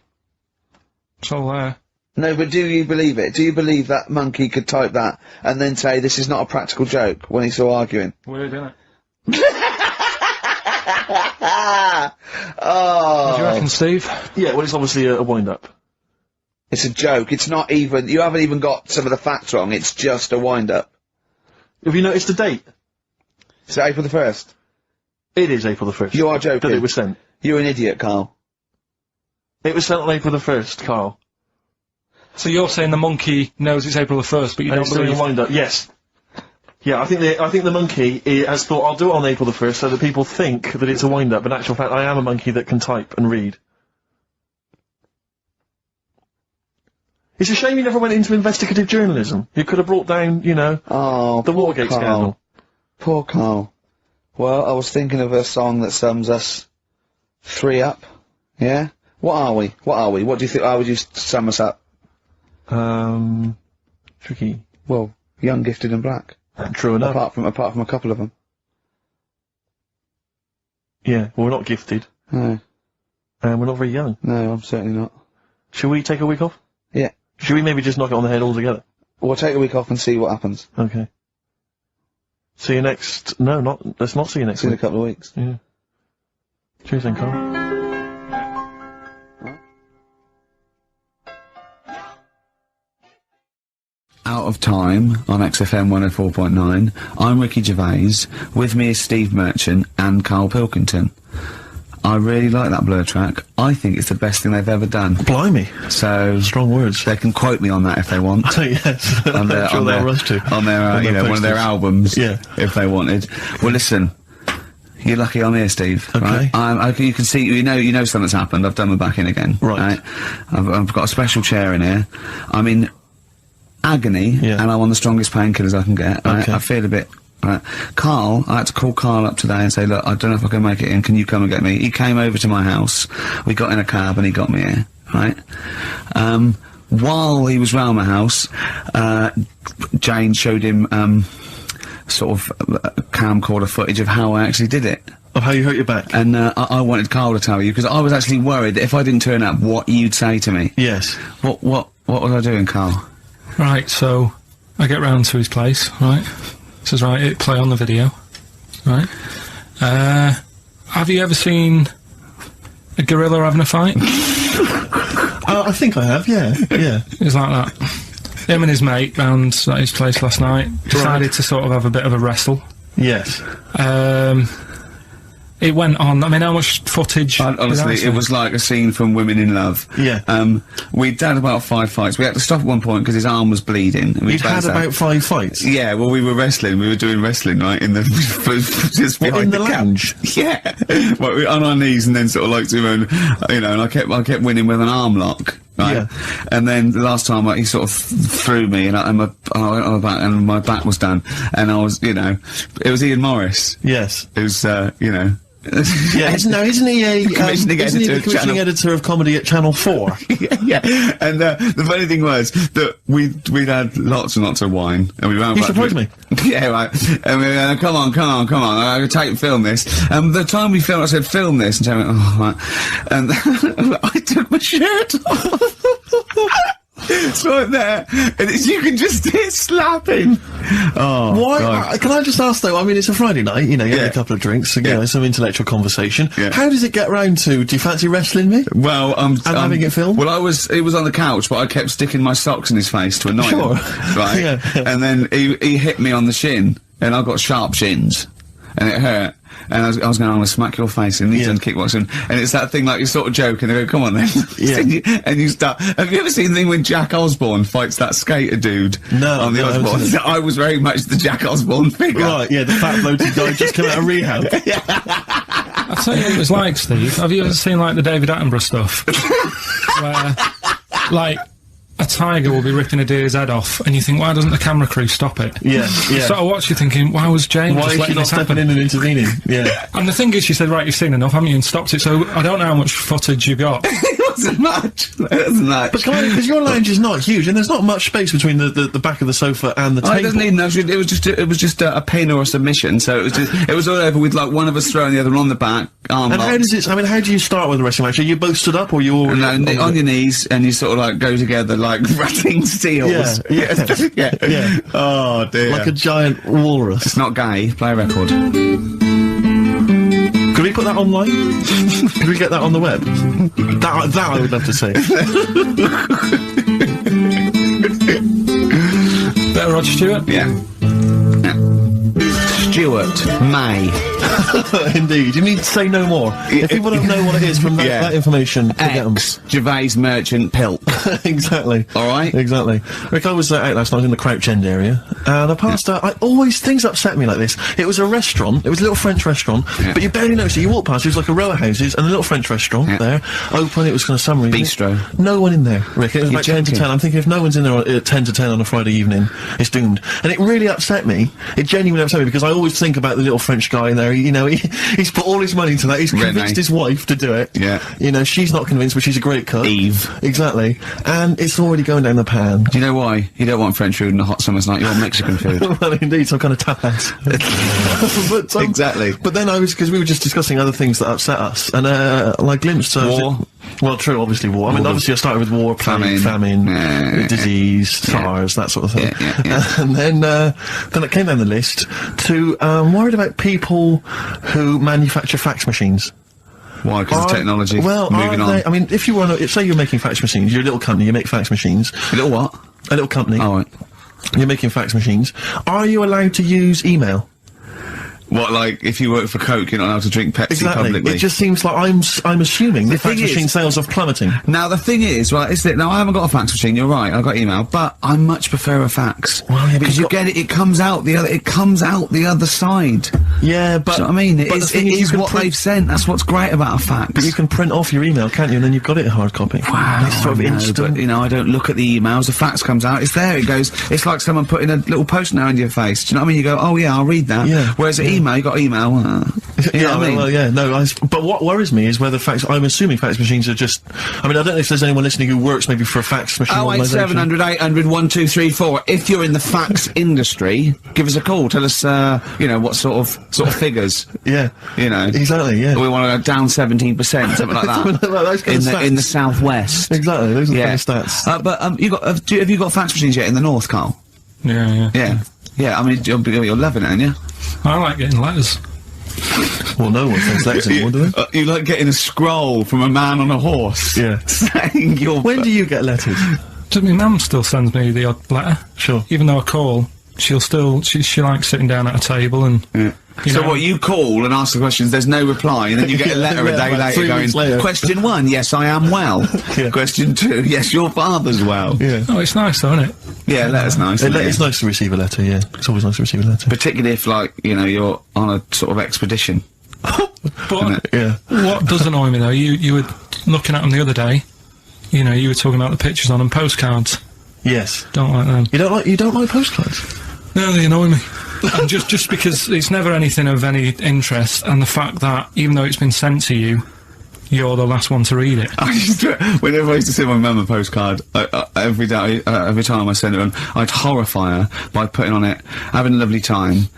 It's all there. No, but do you believe it? Do you believe that monkey could type that and then say this is not a practical joke when he's still arguing? Weird, isn't it? Oh. What do you reckon, Steve? Yeah, well, it's obviously a wind-up. It's a joke. It's not even... You haven't even got some of the facts wrong. It's just a wind-up. Have you noticed the date? Is it April the 1st? It is April the 1st. You are joking. That it was sent. You're an idiot, Karl. It was sent on April the 1st, Karl. So you're saying the monkey knows it's April the 1st, but you don't believe... wind-up, yes. Yeah, I think the monkey has thought, I'll do it on April the 1st so that people think that it's a wind-up, but in actual fact I am a monkey that can type and read. It's a shame you never went into investigative journalism. You could have brought down, you know, the Watergate scandal. Poor Karl. Well, I was thinking of a song that sums us three up. Yeah? What are we? What do you think? How would you sum us up? Tricky. Well, young, gifted and black. True enough. Apart from a couple of them. Yeah, well, we're not gifted. No. And we're not very young. No, I'm certainly not. Should we take a week off? Yeah. Should we maybe just knock it on the head altogether? We'll take a week off and see what happens. Okay. See you next... No, let's not see you next week. See you in a couple of weeks. Yeah. Cheers then, Karl. Out of Time on XFM 104.9. I'm Ricky Gervais. With me is Steve Merchant and Karl Pilkington. I really like that Blur track. I think it's the best thing they've ever done. Blimey. So... Strong words. They can quote me on that if they want. Yes. On their, I'm sure they'll rush to. On their, you know, one of their albums. Yeah. If they wanted. Well, listen. You're lucky I'm here, Steve. Okay. Right? You can see, you know something's happened. I've done my back in again. Right. I've got a special chair in here. I'm in agony, yeah. and I'm on the strongest painkillers I can get. Right? Okay. I feel a bit... Right. Karl, I had to call Karl up today and say, look, I don't know if I can make it in, can you come and get me? He came over to my house, we got in a cab and he got me here, right? While he was round my house, Jane showed him, sort of, camcorder footage of how I actually did it. Of how you hurt your back? And, I wanted Karl to tell you, because I was actually worried that if I didn't turn up, what you'd say to me. Yes. What was I doing, Karl? Right, so, I get round to his place, right? Says, right, hit play on the video, right? Have you ever seen a gorilla having a fight? I think I have, yeah, yeah. It was like that. Him and his mate round at his place last night decided to sort of have a bit of a wrestle. Yes. It went on, I mean, how much footage? Honestly, it was like a scene from Women in Love. Yeah. We'd had about 5 fights. We had to stop at one point because his arm was bleeding. And You'd had about 5 fights? Yeah, well, we were wrestling. We were doing wrestling, right, in the... just behind in the lounge? Yeah. Well, we were on our knees and then sort of like doing, you know, and I kept winning with an arm lock. Right. Yeah. And then the last time he sort of threw me and I went on my back and my back was done. And I was, you know, it was Ian Morris. Yes. It was, you know... Yeah, isn't he the commissioning editor of comedy at Channel 4? yeah. And the funny thing was that we'd had lots and lots of wine, and we ran. You surprised me. Yeah, right. And we went, come on, I can film this. And the time we filmed, I said, film this, and Jerry went, oh, right. And I took my shirt off. It's right there, and you can just hear slapping. Oh, why? Can I just ask though? I mean, it's a Friday night. You know, you have a couple of drinks, you know, some intellectual conversation. Yeah. How does it get round to? Do you fancy wrestling me? Well, having it filmed. Well, it was on the couch, but I kept sticking my socks in his face to annoy him. Right, yeah. And then he hit me on the shin, and I've got sharp shins, and it hurt. And I was going, I'm going to smack your face, and he's done kickboxing. And it's that thing like you sort of joke, and they go, come on then. Yeah. And you start, have you ever seen the thing when Jack Osborne fights that skater dude? No. On the Osborne? I was very much the Jack Osborne figure. Right, yeah, the fat bloated guy just come out of rehab. I'll tell you what it was like, Steve. Have you ever seen, like, the David Attenborough stuff? Where, like, a tiger will be ripping a deer's head off, and you think, why doesn't the camera crew stop it? Yeah, You yeah. sort of watch you thinking, why was Jane Why just is she letting not this happen? stepping in and intervening? Yeah. And the thing is, she said, right, you've seen enough, haven't you, and stopped it, so I don't know how much footage you got. It wasn't much. It wasn't much. But because your lounge is not huge, and there's not much space between the back of the sofa and the Oh, table. it doesn't need no. It was just a pin or a submission. So it was all over with like one of us throwing the other one on the back. Arm And locked. how does it? I mean, how do you start with a wrestling match? Are you both stood up, or you all on your knees, and you sort of like go together like ratting steels. Yeah. yeah. Yeah. Oh dear. like a giant walrus? It's not gay. Play a record. Could we put that online? Could we get that on the web? That I would love to see. Better Rod Stewart? Yeah. Stuart May. Indeed. You need to say no more. If people don't know what it is from that information, forget them. Gervais Merchant Pilk. Exactly. All right. Exactly. Rick, I was out last night in the Crouch End area, and I passed things upset me like this. It was a restaurant, it was a little French restaurant, but you barely noticed it. You walk past, it was like a row of houses, and a little French restaurant there, open, it was kind of summery. Bistro. No one in there, Rick. It was You're about 10 to joking. 10. I'm thinking if no one's in there at 10 to 10 on a Friday evening, it's doomed. And it really upset me. It genuinely upset me, because I always think about the little French guy in there. He's put all his money into that. He's convinced his wife to do it. Yeah. She's not convinced, but she's a great cook. Eve. Exactly. And it's already going down the pan. Do you know why? You don't want French food on a hot summer's night. You want Mexican food. Well, indeed, some kind of tapas. But, Exactly. But then because we were just discussing other things that upset us, and I glimpsed War. Well, true, obviously war. I mean, obviously I started with war, plague, famine, disease, SARS, that sort of thing. And then it came down the list to worried about people who manufacture fax machines. Why? Because of technology. Well, moving on. I mean, if you want to, say you're making fax machines, you're a little company, you make fax machines. A little what? A little company. Oh, right. You're making fax machines. Are you allowed to use email? What, like, if you work for Coke, you're not allowed to drink Pepsi publicly? It just seems like I'm assuming that fax machine sales are plummeting. Now, the thing is, right, now I haven't got a fax machine, you're right, I've got email, but I much prefer a fax. Well, yeah, because you get it, it comes out the other side. Yeah, but... Do you know what I mean? It but is, the thing it is you what can they've sent, that's what's great about a fax. But you can print off your email, can't you? And then you've got it in hard copy. Wow, It's sort of I know, instant. but, I don't look at the emails, the fax comes out, it's there, it goes, it's like someone putting a little post-it note in your face, do you know what I mean? You go, oh yeah, I'll read that. Yeah. Whereas an email, you got email, you know what I mean? Well, yeah, no, but what worries me is whether I'm assuming fax machines are just, I mean, I don't know if there's anyone listening who works maybe for a fax machine organisation. 08700 800 1234. If you're in the fax industry, give us a call. Tell us, what sort of figures. Yeah. Exactly, yeah. We want to go down 17%, something like that. Something like those kind of stats. in the southwest. Exactly, those are the kind of stats. But have you got fax machines yet in the north, Karl? Yeah. Yeah, I mean, you're loving it, aren't you? I like getting letters. Well, no one thinks that anymore, do they? You like getting a scroll from a man on a horse. Yeah. Saying you're... When do you get letters? My mum still sends me the odd letter. Sure. Even though I call, she'll still, she likes sitting down at a table and... Yeah. So what, you call and ask the questions, there's no reply, and then you get a letter a day later going, question 1, yes, I am well. Question 2, yes, your father's well. Yeah. Oh, it's nice though, isn't it? Yeah, letter's nice. It's nice to receive a letter, yeah. It's always nice to receive a letter. Particularly if, you're on a sort of expedition. But yeah. What does annoy me though, you were looking at them the other day, you were talking about the pictures on them, postcards. Yes. Don't like them. You don't like postcards? No, they annoy me. And just because it's never anything of any interest, and the fact that, even though it's been sent to you, you're the last one to read it. Whenever I used to send my mum a postcard, every time I send it on, I'd horrify her by putting on it, having a lovely time,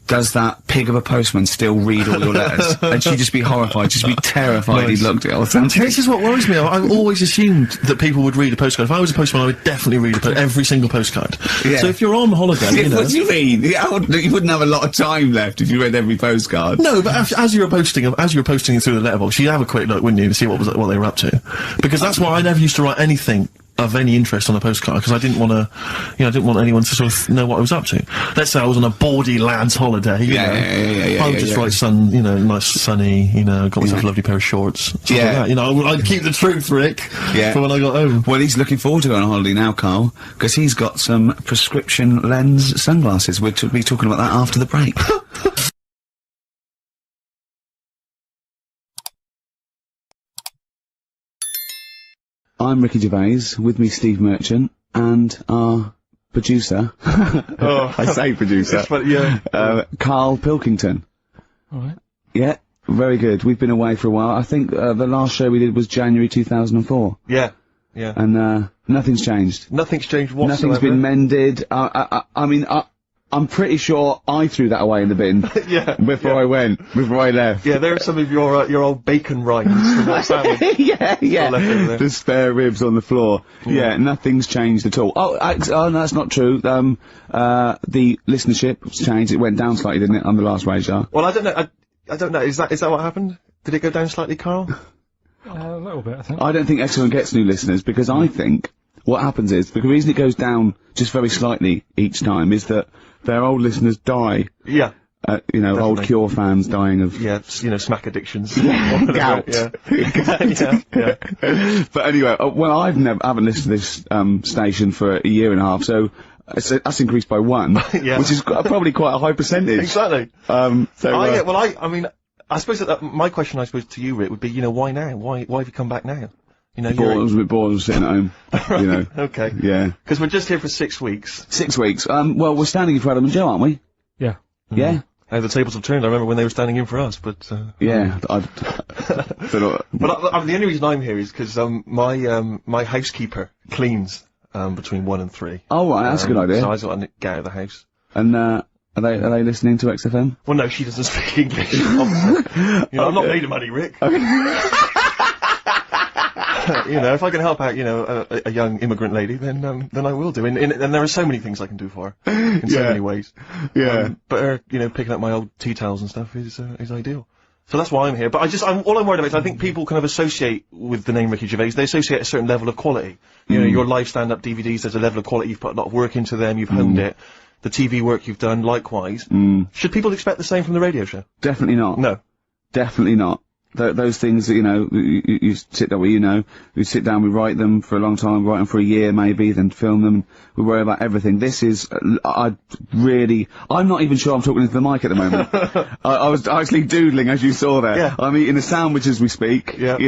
does that pig of a postman still read all your letters? And she'd just be horrified, just be terrified he'd looked at it all the time. This is what worries me. I've always assumed that people would read a postcard. If I was a postman, I would definitely read every single postcard. Yeah. So if you're on holiday, What do you mean? You wouldn't have a lot of time left if you read every postcard. No, but as you were posting through the letterbox, you'd have a quick look, wouldn't you, to see what they were up to? Because that's why I never used to write anything of any interest on a postcard, because I didn't want to, I didn't want anyone to sort of know what I was up to. Let's say I was on a baudy lad's holiday, I would just write nice sunny, got myself a lovely pair of shorts, stuff like that. I'd keep the truth, Rick, for when I got home. Well, he's looking forward to going on holiday now, Karl, because he's got some prescription lens sunglasses. We'll be talking about that after the break. I'm Ricky Gervais, with me Steve Merchant, and our producer, I say producer, Karl Pilkington. Alright. Yeah, very good. We've been away for a while. I think the last show we did was January 2004. Yeah. And nothing's changed. Nothing's changed whatsoever. Nothing's been mended. I mean, I'm pretty sure I threw that away in the bin before I left. Yeah, there are some of your old bacon rinds from what's happened. yeah. The spare ribs on the floor. Yeah, nothing's changed at all. Oh, no, that's not true. The listenership changed. It went down slightly, didn't it, on the last radio? Well, I don't know. I don't know. Is that what happened? Did it go down slightly, Karl? A little bit, I think. I don't think XFM gets new listeners, because I think what happens is, the reason it goes down just very slightly each time is that their old listeners die. Yeah. Definitely. Old Cure fans dying of... Yeah, smack addictions. Yeah, gout. Yeah. But anyway, I haven't listened to this station for a year and a half, so that's increased by 1, which is probably quite a high percentage. Exactly. I suppose that my question, to you, Rick, would be, why now? Why have you come back now? I was a bit bored of sitting at home. Okay. Yeah. Because we're just here for 6 weeks. 6 weeks. Well, we're standing in for Adam and Joe, aren't we? Yeah. Yeah. How the tables have turned. I remember when they were standing in for us, but... yeah. But the only reason I'm here is because, my housekeeper cleans, between 1 and 3. Oh, right, that's a good idea. So I just got to get out of the house. And, are they listening to XFM? Well, no, she doesn't speak English. I'm not made of money, Rick. If I can help out, a young immigrant lady, then I will do. And there are so many things I can do for her in so many ways. Yeah. But her, picking up my old tea towels and stuff is ideal. So that's why I'm here. But all I'm worried about is I think people kind of associate with the name Ricky Gervais. They associate a certain level of quality. Your live stand-up DVDs. There's a level of quality. You've put a lot of work into them. You've honed it. The TV work you've done, likewise. Should people expect the same from the radio show? Definitely not. No. Definitely not. Those things that, you sit down, we sit down, we write them for a long time, write them for a year maybe, then film them, we worry about everything. This is, I'm not even sure I'm talking into the mic at the moment. I was actually doodling, as you saw there. Yeah. I'm eating a sandwich as we speak. Yeah.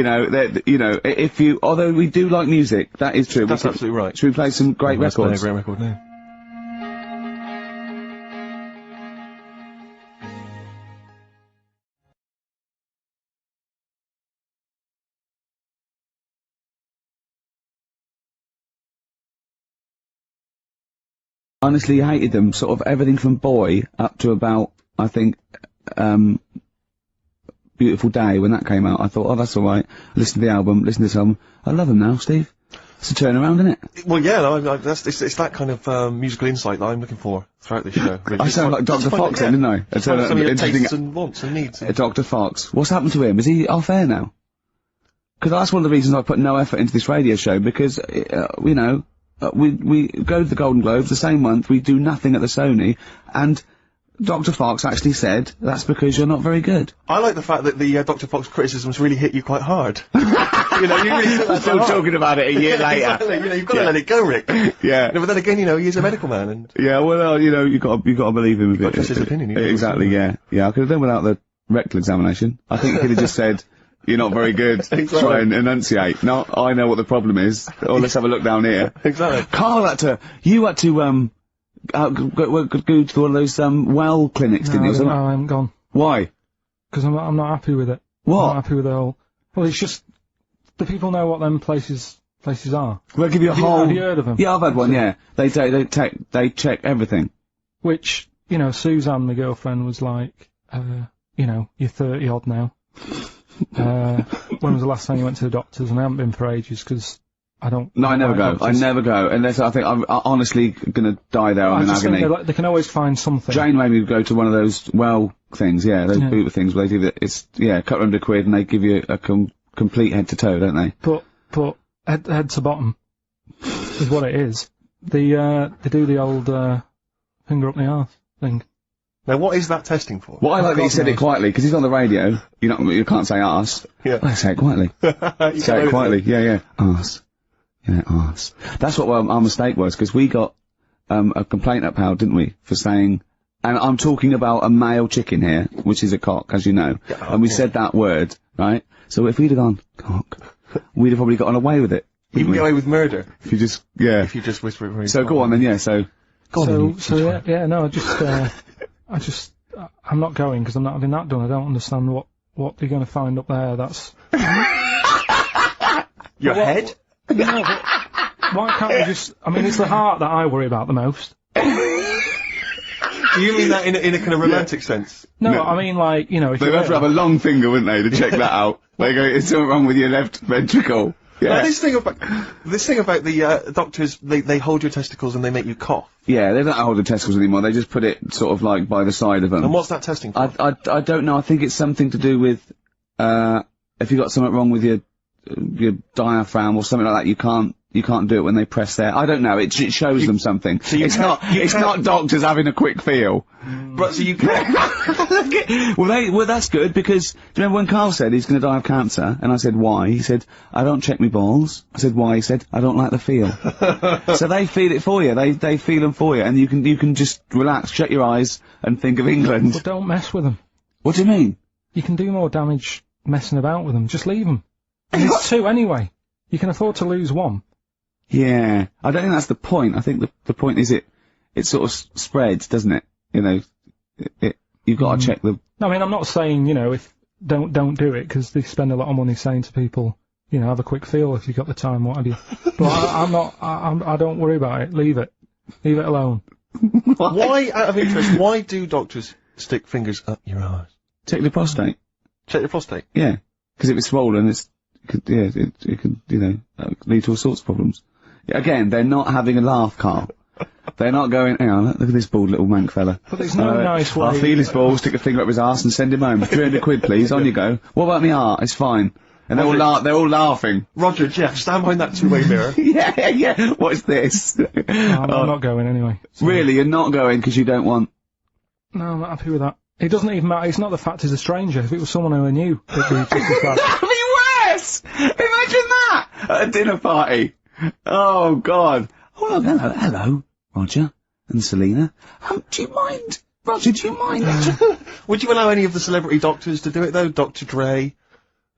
Although we do like music, that is true. That's absolutely right. Should we play some great records? Let's play a great record now. Honestly hated them, sort of everything from Boy up to about, I think, Beautiful Day, when that came out. I thought, oh, that's alright. Listen to the album, listen to this album. I love them now, Steve. It's a turnaround, isn't it? Well, yeah, it's that kind of musical insight that I'm looking for throughout this show. Really. I sound like Dr. Fox then, didn't I? Some of your tastes and wants and needs. Dr. Fox. What's happened to him? Is he off air now? Because that's one of the reasons I put no effort into this radio show, because, we go to the Golden Globes the same month, we do nothing at the Sony, and Dr. Fox actually said, that's because you're not very good. I like the fact that the Dr. Fox criticisms really hit you quite hard. You really took that still talking about it a year later. Exactly, you've got to let it go, Rick. Yeah. But then again, he's a medical man, and... Yeah, well, you've got to believe him a bit. That's his opinion. Exactly, yeah. Yeah, I could have done without the rectal examination. I think he'd have just said... You're not very good. Exactly. Try and enunciate. No, I know what the problem is. Or let's have a look down here. Exactly. Karl had to go to one of those, well clinics, didn't you? No, I haven't gone. Why? Because I'm not happy with it. What? I'm not happy with the whole... Well, it's just... Do people know what them places are? We'll give you a whole... Have you heard of them? Yeah, I've had one, yeah. They check everything. Which, Suzanne, my girlfriend, was like, you're 30 odd now. When was the last time you went to the doctors? And I haven't been for ages because I don't. No, I never go. I never go unless I think I'm honestly gonna die there. I'm in agony. They can always find something. Jane made me go to one of those things. Yeah, those booper things where they do that. It's couple £100 and they give you a complete head to toe, don't they? But head to bottom is what it is. They do the old finger up the arse thing. Now, what is that testing for? Well, I like that he said it quietly, because he's on the radio. You can't say arse. Yeah. I say it quietly. Say it quietly. Yeah. Arse. Yeah, arse. That's what our mistake was, because we got a complaint upheld, didn't we, for saying... And I'm talking about a male chicken here, which is a cock, as you know. Yeah, and we said that word, right? So if we'd have gone, cock, we'd have probably gotten away with it. You can get away with murder If you just, yeah. if you just whisper it very So go on then, yeah, so... Go on then, So yeah, no, I'm not going because I'm not having that done. I don't understand what you're going to find up there. That's your head? no, but why can't we just? I mean, it's the heart that I worry about the most. Do you mean that in a kind of romantic sense? No, I mean like if They'd have to have a long finger, wouldn't they, to check that out? They go, "Is something wrong with your left ventricle?" Yeah. Now, this thing about the doctors, they hold your testicles and they make you cough. Yeah, they don't hold the testicles anymore. They just put it sort of like by the side of them. And what's that testing for? I don't know. I think it's something to do with if you got something wrong with your diaphragm or something like that. You can't do it when they press there. I don't know. It shows them something. So it's not doctors having a quick feel. But so you can't. Well, that's good because do you remember when Karl said he's going to die of cancer? And I said why? He said I don't check my balls. I said why? He said I don't like the feel. So they feel it for you. They feel them for you, and you can just relax, shut your eyes, and think of England. But don't mess with them. What do you mean? You can do more damage messing about with them. Just leave them. And it's two anyway. You can afford to lose one. Yeah, I don't think that's the point. I think the point is it sort of spreads, doesn't it? You've got to check the... No, I mean, I'm not saying, if don't do it, because they spend a lot of money saying to people, have a quick feel if you've got the time, what have you. But I don't worry about it. Leave it. Leave it alone. Why, out of interest, why do doctors stick fingers up your arse? Check the prostate. Check your prostate? Yeah, because if it's swollen, it could lead to all sorts of problems. Again, they're not having a laugh, Karl. They're not going, hang on, look at this bald little mank fella. But there's no nice way. I'll feel his balls, stick a finger up his arse and send him home. 300 quid, please, on you go. What about me art? It's fine. And they're all laughing. Roger, Jeff, stand behind that two-way mirror. yeah, what's this? I'm not going anyway. So. Really, you're not going because you don't want... No, I'm not happy with that. It doesn't even matter, it's not the fact he's a stranger. If it was someone who I knew, it'd be just as bad. That'd be worse! Imagine that! At a dinner party. Oh, God. Oh, look, hello, Roger and Selena. Do you mind? Roger, do you mind? Would you allow any of the celebrity doctors to do it, though? Dr. Dre,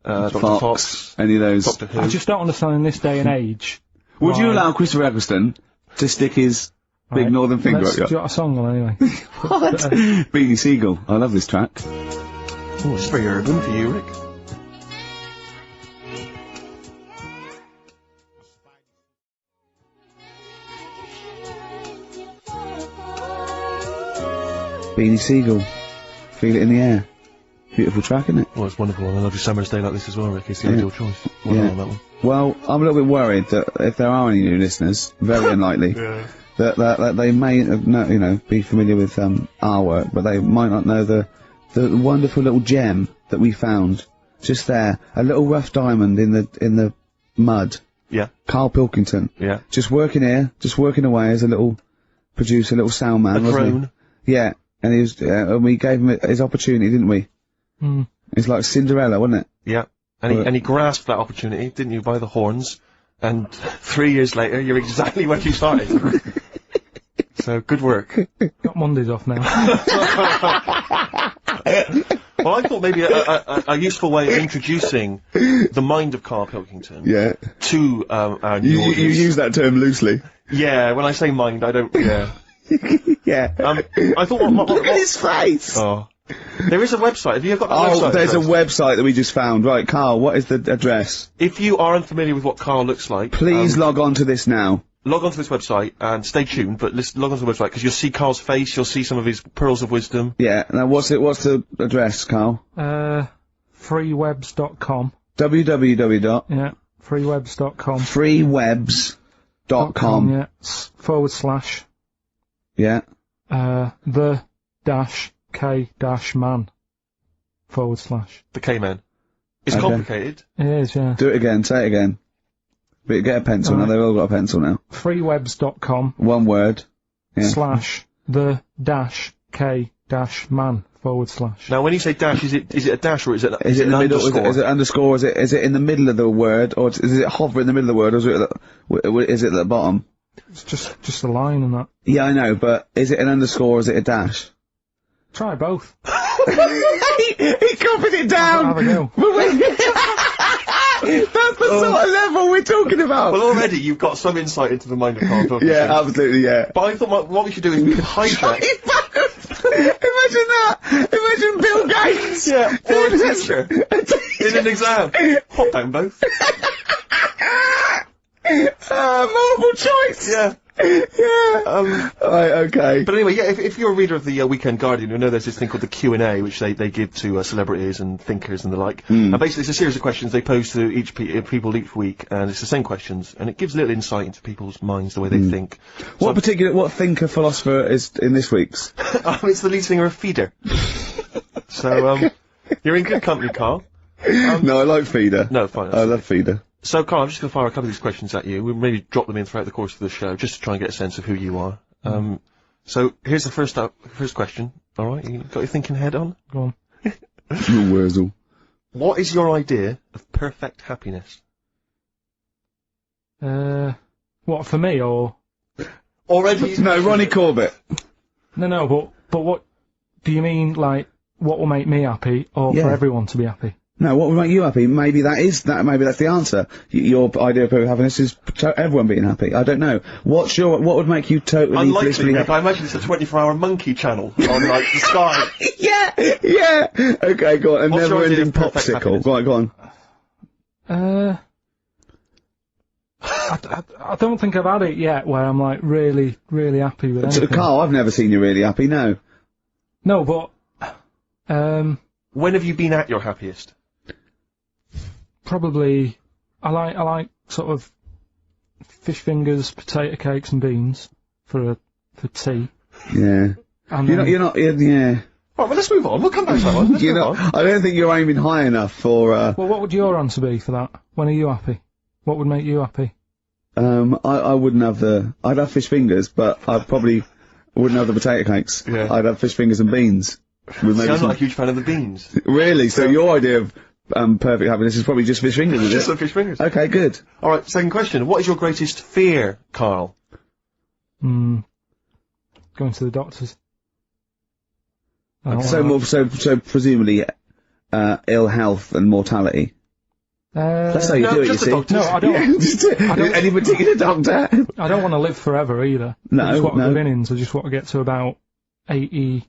Dr. Fox, any of those. Doctor Who. I just don't understand in this day and age. Would you allow Christopher Eccleston to stick his big northern finger up your... Do you got a song on anyway? What? Beanie Siegel. I love this track. Oh, it's very urban for you, Rick. Beanie Siegel. Feel it in the air. Beautiful track, isn't it? Well, it's wonderful on a lovely summer's day like this as well, Rick. It's the ideal choice. Well done on that one. Well, I'm a little bit worried that if there are any new listeners, very unlikely, that they may be familiar with our work, but they might not know the wonderful little gem that we found just there, a little rough diamond in the mud. Yeah. Karl Pilkington. Yeah. Just working here, just working away as a little producer, a little sound man, wasn't crone. he? Yeah. And he was, and we gave him his opportunity, didn't we? Mm. It's like Cinderella, wasn't it? Yeah. And he grasped that opportunity, didn't you, by the horns? And 3 years later, you're exactly where you started. So, good work. Got Mondays off now. Well, I thought maybe a useful way of introducing the mind of Karl Pilkington to our new audience. You use that term loosely. Yeah, when I say mind, I don't... Yeah. Yeah. I thought... What, look at his face! Oh. There is a website. Have you got the website? Oh, there's a website that we just found. Right, Karl, what is the address? If you are unfamiliar with what Karl looks like... Please log on to this now. Log on to this website and stay tuned, but log on to the website because you'll see Karl's face, you'll see some of his pearls of wisdom. Yeah, now what's the address, Karl? Freewebs.com. www. Yeah, freewebs.com. Freewebs.com. Yeah, / Yeah. The K-man / The K-man. It's complicated. It is, yeah. Do it again, say it again. But get a pencil now, they've all got a pencil now. Freewebs.com. One word. Yeah. / the K-man / Now, when you say dash, is it a dash or is it in the middle? underscore? Is it underscore? Is it in the middle of the word, or is it hover in the middle of the word, or is it at the bottom? It's just a line and that. Yeah, I know, but is it an underscore or is it a dash? Try both. He copied it down! Have a go. That's the sort of level we're talking about. Well, already you've got some insight into the mind of Karl Pilkington. Yeah, absolutely, yeah. But I thought what we should do is we could hijack. Imagine that! Imagine Bill Gates! Yeah, or a teacher. In an exam. Hop down both. Multiple choice! Yeah. Yeah. Right, okay. But anyway, yeah, if you're a reader of the Weekend Guardian, you know there's this thing called the Q&A, which they give to celebrities and thinkers and the like. And basically it's a series of questions they pose to each people each week, and it's the same questions, and it gives little insight into people's minds, the way they think. What thinker, philosopher is in this week's? It's the lead singer of Feeder. So, you're in good company, Karl. No, I like Feeder. No, fine. I love Feeder. So, Karl, I'm just going to fire a couple of these questions at you. We'll maybe drop them in throughout the course of the show, just to try and get a sense of who you are. So, here's the first question. All right, you got your thinking head on? Go on. Your Wurzel. What is your idea of perfect happiness? What, for me, or...? Already... No, Ronnie Corbett. No, but what... Do you mean, like, what will make me happy, or for everyone to be happy? No, what would make you happy? Maybe that's the answer. Your idea of perfect happiness is everyone being happy. I don't know. What would make you totally blissfully happy? I imagine it's a 24-hour monkey channel on, like, the sky. Yeah! Okay, go on. A never-ending popsicle. Go on. I don't think I've had it yet where I'm, like, really, really happy with anything. Carl, I've never seen you really happy, no. No, but... When have you been at your happiest? Probably, I like sort of fish fingers, potato cakes and beans for tea. Yeah. You're not, yeah. Right, well, let's move on. We'll come back to that one. Let's move on. I don't think you're aiming high enough for, Well, what would your answer be for that? When are you happy? What would make you happy? I wouldn't have I'd have fish fingers, but I probably wouldn't have the potato cakes. Yeah. I'd have fish fingers and beans. I'm not a huge fan of the beans. Really? So your idea of perfect happiness is probably just fish fingers, is it? Just some fish fingers. Okay, good. Alright, second question. What is your greatest fear, Karl? Going to the doctors. So presumably, ill health and mortality. That's how you do it, you see. No, I don't. Any particular doctor? I don't want to live forever either. No, I just want to innings. I just want to get to about 80,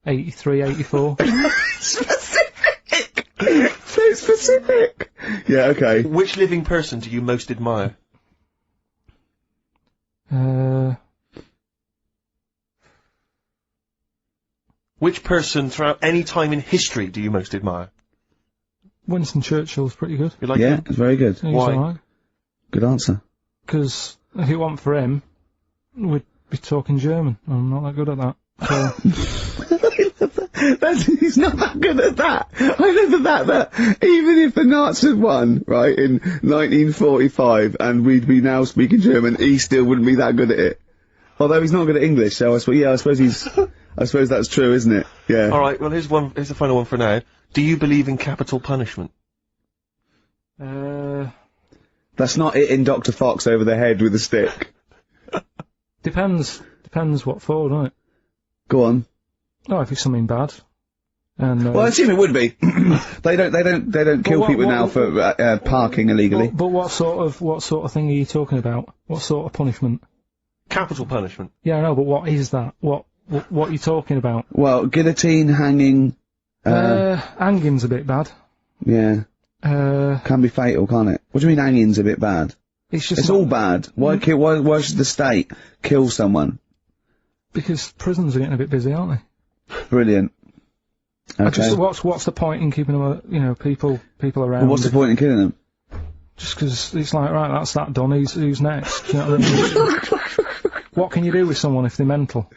83, 84. Specific! So specific! Yeah, okay. Which living person do you most admire? Which person throughout any time in history do you most admire? Winston Churchill's pretty good. You like Yeah, him? it's very good. Why? Right. Good answer. Because if it weren't for him, we'd be talking German. I'm not that good at that. So. He's not that good at that. I know that even if the Nazis won, right, in 1945, and we'd be now speaking German, he still wouldn't be that good at it. Although he's not good at English, so I suppose that's true, isn't it? Yeah. Alright, well here's the final one for now. Do you believe in capital punishment? That's not it in Dr. Fox over the head with a stick. Depends what for, doesn't it? Go on. Oh, if it's something bad. And, well, I assume it would be. They don't kill people now for parking illegally. But what sort of thing are you talking about? What sort of punishment? Capital punishment. Yeah, I know, but what is that? What are you talking about? Well, guillotine, hanging. Hanging's a bit bad. Yeah. Can be fatal, can't it? What do you mean hanging's a bit bad? It's all bad. Why should the state kill someone? Because prisons are getting a bit busy, aren't they? Brilliant. Okay. What's the point in keeping them, people around? Well, what's the point in killing them? Just because it's like, right, that's that done, who's next? You know what I mean? What can you do with someone if they're mental?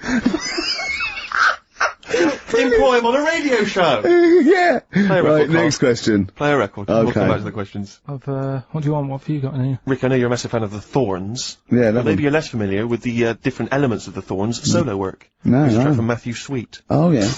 Employ him on a radio show! Yeah! Play a record, right, next question. Play a record. Okay. We'll come back to the questions. What do you want? What have you got in here? Rick, I know you're a massive fan of the Thorns. Yeah, but maybe you're less familiar with the different elements of the Thorns' solo work. No, It's a track no. from Matthew Sweet. Oh, yeah.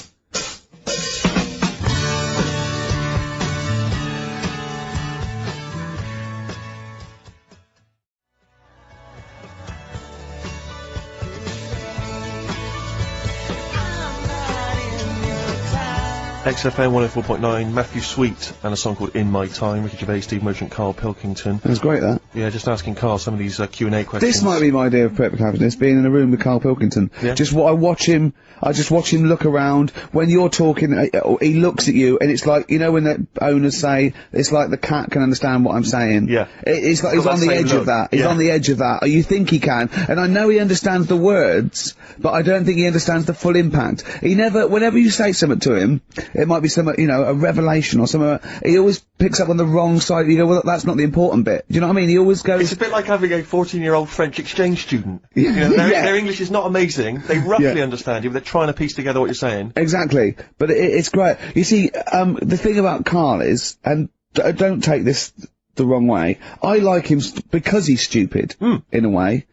XFM 104.9, Matthew Sweet, and a song called In My Time, Ricky Gervais, Steve Merchant, Karl Pilkington. It was great, that. Yeah, just asking Karl some of these Q&A questions. This might be my idea of perfect happiness, being in a room with Karl Pilkington. Yeah. Just what I watch him look around. When you're talking, he looks at you, and it's like, you know when the owners say, it's like the cat can understand what I'm saying. Yeah. It's like he's on the edge of that. He's on the edge of that. Or you think he can. And I know he understands the words, but I don't think he understands the full impact. He never, whenever you say something to him, it might be some, you know, a revelation or something, he always picks up on the wrong side. You go, well, that's not the important bit. Do you know what I mean? He always goes... It's a bit like having a 14-year-old French exchange student. You know, their English is not amazing. They roughly understand you, but they're trying to piece together what you're saying. Exactly. But it's great. You see, the thing about Karl is, and don't take this the wrong way, I like him because he's stupid, in a way.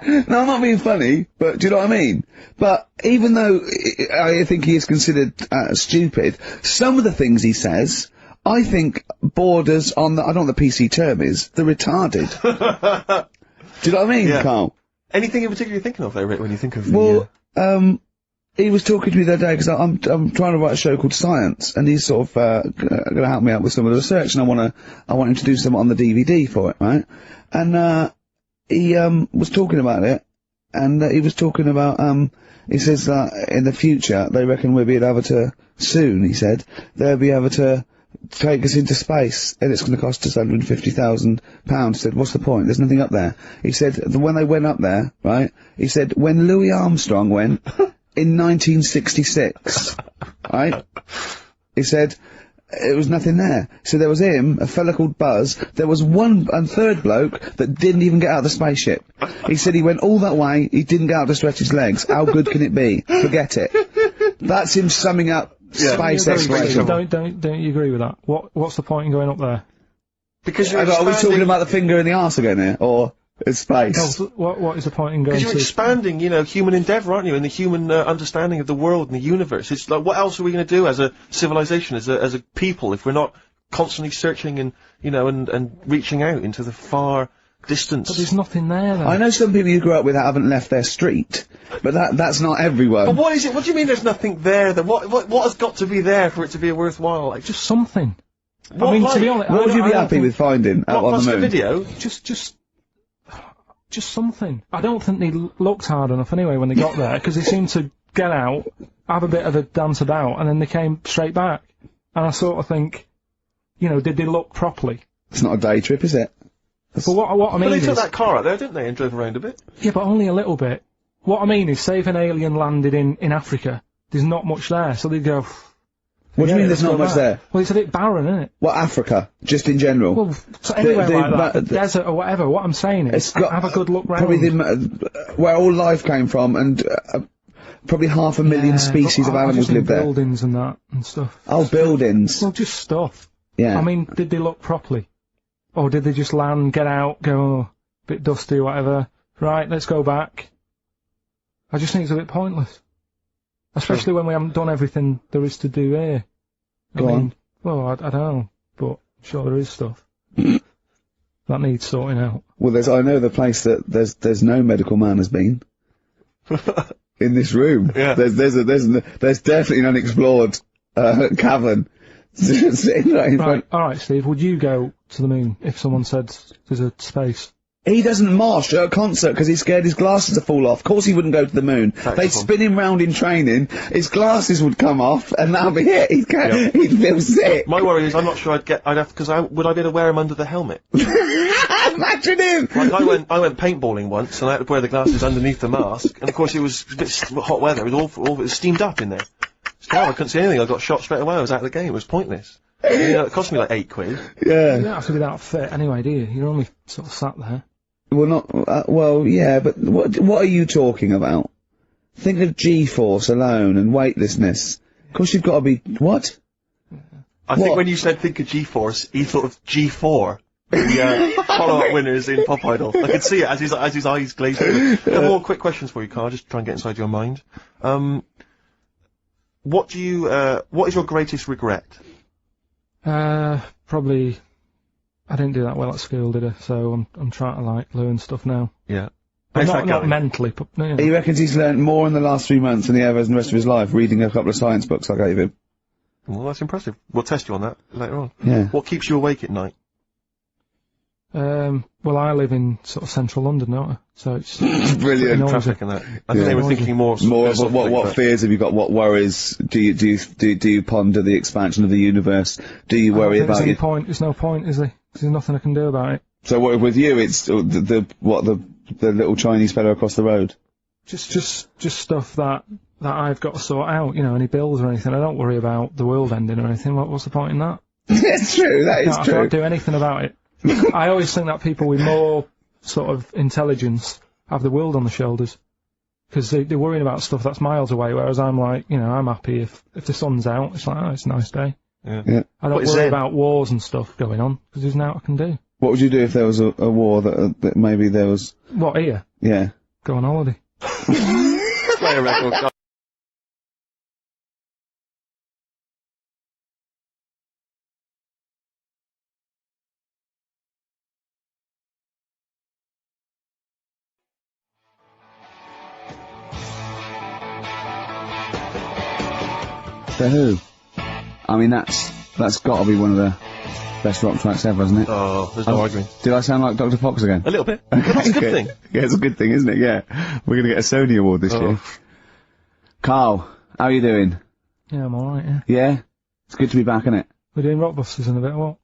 No, I'm not being funny, but do you know what I mean? But even though I think he is considered stupid, some of the things he says, I think borders on the, I don't know what the PC term is, the retarded. Do you know what I mean, Karl? Anything in particular you're thinking of there, Rick, when you think of the... Well, he was talking to me the other day, because I'm trying to write a show called Science, and he's sort of going to help me out with some of the research, and I want him to do something on the DVD for it, right? And he was talking about it, and he was talking about he says that in the future they reckon we'll be able to soon. He said they'll be able to take us into space, and it's going to cost us £150,000. He said, what's the point? There's nothing up there. He said when they went up there, right? He said when Louis Armstrong went in 1966, right? He said. It was nothing there. So there was him, a fella called Buzz, there was one and third bloke that didn't even get out of the spaceship. He said he went all that way, he didn't get out to stretch his legs. How good can it be? Forget it. That's him summing up space exploration. Don't you agree with that? What's the point in going up there? Because are we talking about the finger in the arse again here, or it's space? No, what is the point in going? Because you're expanding, you know, human endeavour, aren't you, and the human understanding of the world and the universe. It's like, what else are we going to do as a civilization, as a people, if we're not constantly searching and, you know, and reaching out into the far distance? But there's nothing there, though. I know some people you grew up with that haven't left their street, but that's not everyone. But what is it? What do you mean there's nothing there? What has got to be there for it to be a worthwhile? Like, just something. What, I mean, like, to be honest, what would you be happy with finding out on the moon? Video? Just something. I don't think they looked hard enough anyway when they got there, because they seemed to get out, have a bit of a dance about, and then they came straight back. And I sort of think, you know, did they look properly? It's not a day trip, is it? But what I mean But they is... took that car out there, didn't they, and drove around a bit? Yeah, but only a little bit. What I mean is, say if an alien landed in Africa, there's not much there, so they'd go... What do you mean there's not much there? Well, it's a bit barren, isn't it? What, Africa? Just in general? Well, so anywhere like that, desert or whatever, what I'm saying is, have a good look round. Probably where all life came from, and probably 500,000 species of animals live there. Buildings and that, and stuff. Oh, buildings. Well, just stuff. Yeah. I mean, did they look properly? Or did they just land, get out, go, oh, bit dusty, whatever, right, let's go back? I just think it's a bit pointless. Especially when we haven't done everything there is to do here. Go on. Well, I don't know, but I'm sure there is stuff that needs sorting out. Well, I know the place that there's no medical man has been in this room. Yeah. There's definitely an unexplored cavern. Right, alright, Steve, would you go to the moon if someone said there's a space? He doesn't march at a concert because he's scared his glasses to fall off. Of course he wouldn't go to the moon. They'd spin him round in training, his glasses would come off, and that'll be it. He'd feel sick. My worry is I'm not sure would I be able to wear him under the helmet? Imagine him! Like, I went paintballing once, and I had to wear the glasses underneath the mask, and of course it was a bit hot weather, it was all it was steamed up in there. So I couldn't see anything, I got shot straight away, I was out of the game, it was pointless. You know, it cost me like £8. Yeah. You don't have to be that fit anyway, do you? You're only sort of sat there. Well, not, well, yeah, but what are you talking about? Think of G-force alone and weightlessness. Of course you've got to be, what? I think when you said think of G-force, he thought of G4. The follow-up winners in Pop Idol. I could see it as his eyes glazed over. A couple more quick questions for you, Karl, just try and get inside your mind. What is your greatest regret? Probably, I didn't do that well at school, did I? So I'm trying to, like, learn stuff now. Yeah. But How's that not going? mentally. But, you know. He reckons he's learnt more in the last 3 months than he ever has in the rest of his life, reading a couple of science books I gave him. Well, that's impressive. We'll test you on that later on. Yeah. What keeps you awake at night? Well, I live in sort of central London, don't I? So it's Brilliant. noisy. Traffic and that. I think they were thinking more. More of philosophically, what but- fears have you got? What worries do you ponder the expansion of the universe? Do you I don't worry think about there's any it? point. There's no point, is there? 'Cause there's nothing I can do about it. So what, with you, it's the little Chinese fellow across the road. Just stuff that I've got to sort out. You know, any bills or anything. I don't worry about the world ending or anything. What's the point in that? It's true. That is I true. can't do anything about it. I always think that people with more sort of intelligence have the world on their shoulders. Because they're worrying about stuff that's miles away, whereas I'm like, you know, I'm happy if the sun's out, it's like, oh, it's a nice day. Yeah. I don't worry about wars and stuff going on, because there's nothing I can do. What would you do if there was a war that maybe there was? What, here? Yeah. Go on holiday. Play a record. The Who. I mean, that's got to be one of the best rock tracks ever, hasn't it? Oh, there's no arguing. Did I sound like Dr. Fox again? A little bit. But that's a good thing. Yeah, it's a good thing, isn't it? Yeah. We're gonna get a Sony award this year. Carl, how are you doing? Yeah, I'm alright, yeah. Yeah? It's good to be back, isn't it? We're doing Rockbusters in a bit, what?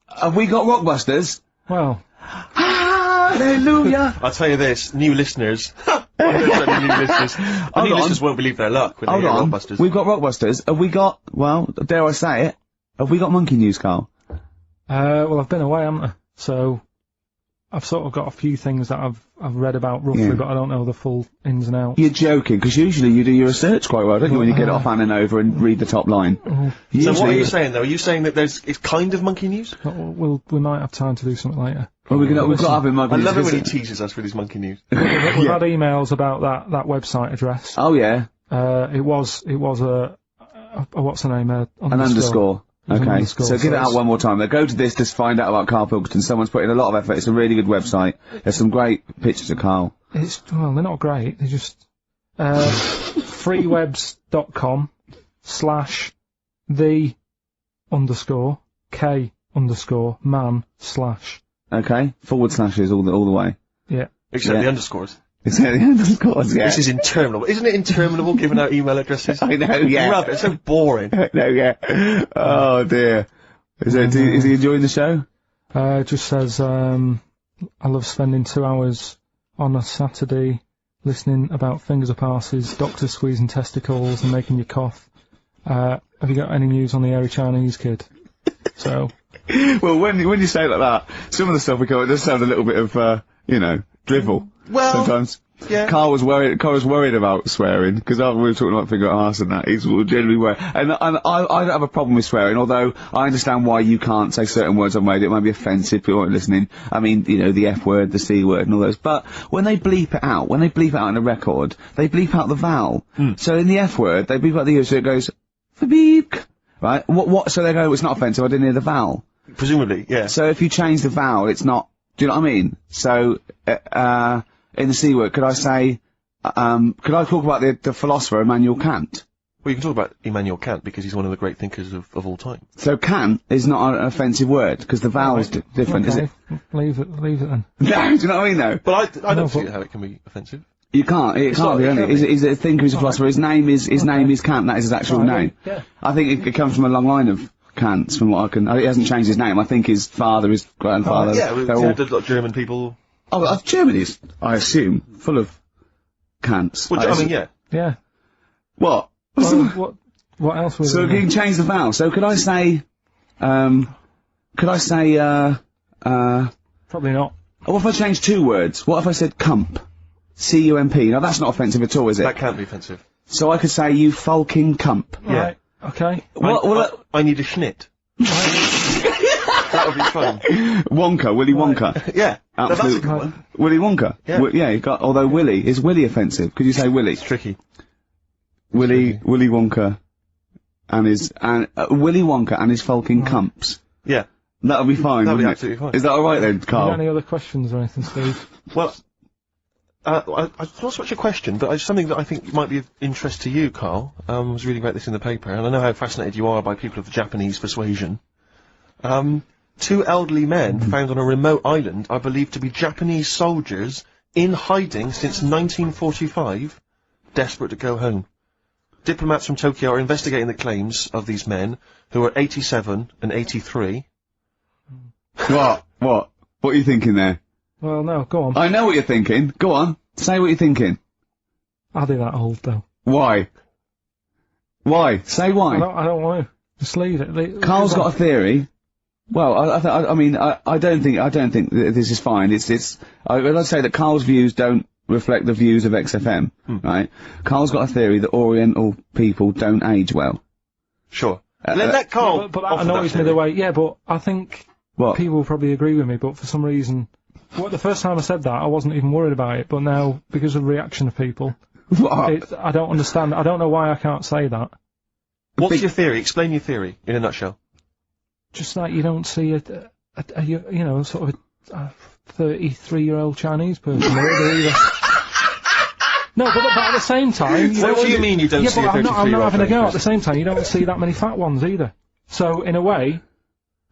Have we got Rockbusters? Well, Hallelujah! I'll tell you this, new listeners. New listeners won't believe their luck when they Hold hear on. Rockbusters. We've got Rockbusters. Have we got, well, dare I say it, have we got Monkey News, Carl? well, I've been away, haven't I? So, I've sort of got a few things that I've read about roughly, Yeah. but I don't know the full ins and outs. You're joking, because usually you do your research quite well, don't you, when you get it off Ann and over and read the top line? So what are you saying, though? Are you saying that it's kind of monkey news? We might have time to do something later. Well, we've got to have him Monkey I News. love it when he because- teases us with his monkey news. We've had emails about that website address. Oh, yeah. It was a what's the name? An underscore. There's an Okay, underscore, so give it out it's- one more time. Now go to this to find out about Karl Pilkington. Someone's put in a lot of effort. It's a really good website. There's some great pictures of Karl. Well, they're not great. They're just freewebs.com/the_k_man/ Okay, forward slashes all the way. Yeah. Except Yeah. the underscores. Except the underscores, yeah. This is interminable. Isn't it interminable giving out email addresses? I know, yeah. Rubbish, it's so boring. No, yeah. Oh dear. Is he enjoying the show? It just says, I love spending 2 hours on a Saturday listening about fingers of arses, doctors squeezing testicles and making you cough. Have you got any news on the airy Chinese kid? So. Well, when you say it like that, some of the stuff we go, it does sound a little bit of, drivel. Well, sometimes. yeah. Carl was worried about swearing, because after we were talking about finger arse and that, he's generally worried. And I don't have a problem with swearing, although I understand why you can't say certain words on radio. It might be offensive, people aren't listening. I mean, the F word, the C word and all those. But when they bleep it out in a record, they bleep out the vowel. So in the F word, they bleep out the U, so it goes, beep. Right? So they go, it's not offensive, I didn't hear the vowel. Presumably, yeah. So if you change the vowel, it's not, do you know what I mean? So, in the C word, could I say, could I talk about the philosopher Immanuel Kant? Well, you can talk about Immanuel Kant because he's one of the great thinkers of all time. So Kant is not an offensive word, because the vowel's different, is it? Leave it then. No, do you know what I mean though? But I don't see how it can be offensive. It can't be, can it? He's a thinker, he's a philosopher, his name is Kant, that is his actual name. Yeah. I think it comes from a long line of Kants, from what I can, he hasn't changed his name, I think his father, his grandfather, they're all... There's a lot of German people. Oh, Germany's, I assume, full of Kants. Well, I mean, yeah. Yeah. What? Well, what else was So there? you can change the vowel. So could I say, Probably not. what if I change 2 words? What if I said cump? C-U-M-P. Now that's not offensive at all, is it? That can't be offensive. So I could say, you fucking cump. Yeah. Right. Okay. I need a schnit. That would be fun. Wonka, Willy Wonka. Yeah. That's a Absolute- good one. Willy Wonka. Yeah. You got, although Willy, is Willy offensive? Could you say Willy? It's tricky. Willy Wonka and his fucking cumps. Yeah. That would be fine, That would be wouldn't it? absolutely fine. Is that alright then, You Carl? got any other questions or anything, Steve? Well, It's not so much a question, but it's something that I think might be of interest to you, Karl. I was reading about this in the paper, and I know how fascinated you are by people of the Japanese persuasion. 2 elderly men found on a remote island are believed to be Japanese soldiers in hiding since 1945, desperate to go home. Diplomats from Tokyo are investigating the claims of these men, who are 87 and 83. What? What are you thinking there? Well, no, go on. I know what you're thinking. Go on. Say what you're thinking. Are they that old, though? Why? Why? Say why. I don't want to. Just leave it. Carl's got a theory. Well, I mean, I don't think that this is fine. I'd say that Carl's views don't reflect the views of XFM, right? Carl's got a theory that Oriental people don't age well. Sure. Let Karl. But that annoys me the way. Yeah, but I think people probably agree with me. But for some reason, the first time I said that, I wasn't even worried about it. But now, because of the reaction of people, I don't understand. I don't know why I can't say that. What's your theory? Explain your theory in a nutshell. Just like you don't see a sort of a 33-year-old Chinese person. No, but at the same time... What do you mean you don't see a 33-year-old Chinese person? I'm not having a go. At the same time, you don't see that many fat ones either. So, in a way,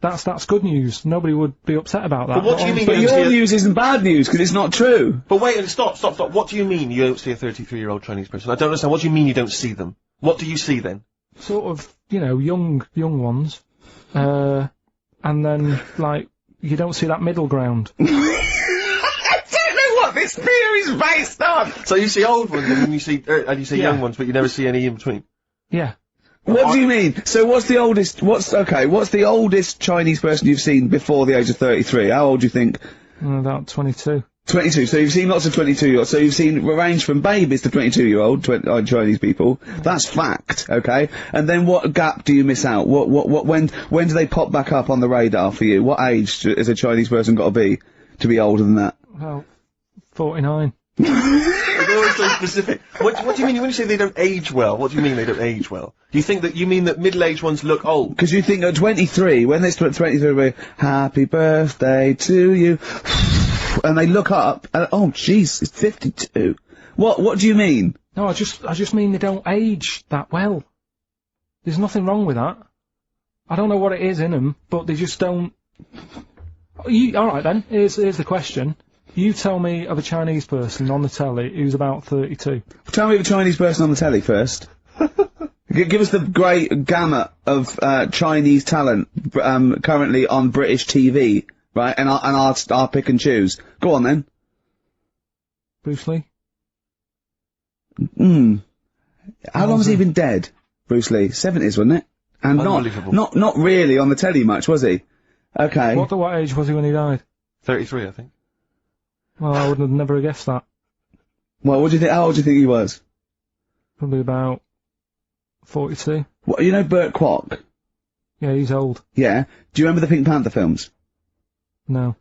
that's good news. Nobody would be upset about that. But what do you mean? But your news isn't bad news, because it's not true. But wait, stop. What do you mean you don't see a 33-year-old Chinese person? I don't understand. What do you mean you don't see them? What do you see then? Sort of, young ones. And then, like, you don't see that middle ground. I don't know what this theory's based on! So you see old ones, and you see young ones, but you never see any in between? Yeah. What do you mean? So what's the oldest Chinese person you've seen before the age of 33? How old do you think? About 22. 22, so you've seen lots of 22-year-olds, so you've seen range from babies to 22-year-old Chinese people. That's fact, okay? And then what gap do you miss out? When do they pop back up on the radar for you? What age has a Chinese person got to be older than that? Well, 49. They're always so specific. What do you mean when you say they don't age well? What do you mean they don't age well? Do you mean that middle-aged ones look old? Because you think at 23, when they start 23, happy birthday to you, and they look up, and, oh jeez, it's 52. What do you mean? No, I just mean they don't age that well. There's nothing wrong with that. I don't know what it is in them, but they just don't... Alright then, here's the question. You tell me of a Chinese person on the telly who's about 32. Tell me of a Chinese person on the telly first. Give us the great gamut of Chinese talent currently on British TV, right? And I'll pick and choose. Go on then. Bruce Lee. How long has he been dead? Bruce Lee, 70s, wasn't it? And not really on the telly much, was he? Okay. What age was he when he died? 33, I think. Well, I would have never guessed that. Well, what do you think? How old do you think he was? Probably about 42. What, you know Burt Kwok? Yeah, he's old. Yeah. Do you remember the Pink Panther films? No.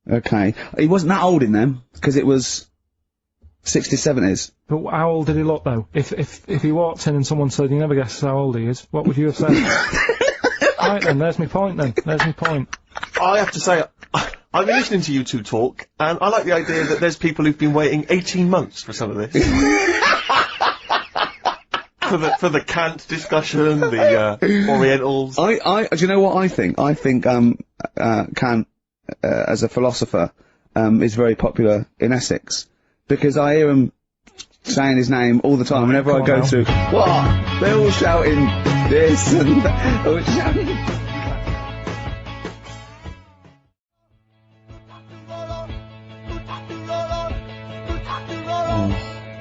Okay. He wasn't that old in them, because it was 60s, 70s. But how old did he look, though? If he walked in and someone said, you never guess how old he is, what would you have said? Right then, there's my point then. There's my point. I have to say, I've been listening to you two talk, and I like the idea that there's people who've been waiting 18 months for some of this. for the Kant discussion, the Orientals. Do you know what I think? I think, Kant, as a philosopher, is very popular in Essex. Because I hear him saying his name all the time whenever I go through. What? They're all shouting this and that. All shouting.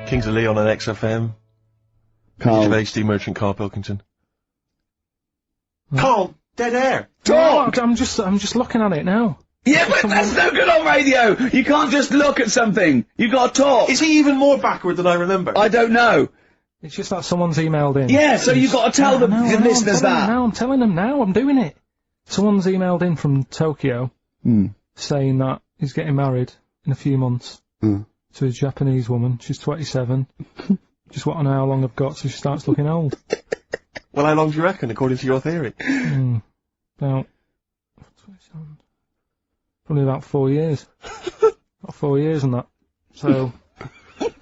Kings of Leon on XFM. Karl. Gervais, Steve Merchant, Karl Pilkington. Karl, dead air. Talk! I'm just looking at it now. Yeah, but that's no good on radio! You can't just look at something! You gotta talk! Is he even more backward than I remember? I don't know. It's just that someone's emailed in. Yeah, so you gotta tell the listeners that. I'm telling them now, I'm doing it. Someone's emailed in from Tokyo, saying that he's getting married in a few months to a Japanese woman. She's 27. Just want to know how long I've got so she starts looking old. Well, how long do you reckon, according to your theory? About... Probably about 4 years. About 4 years and that. So,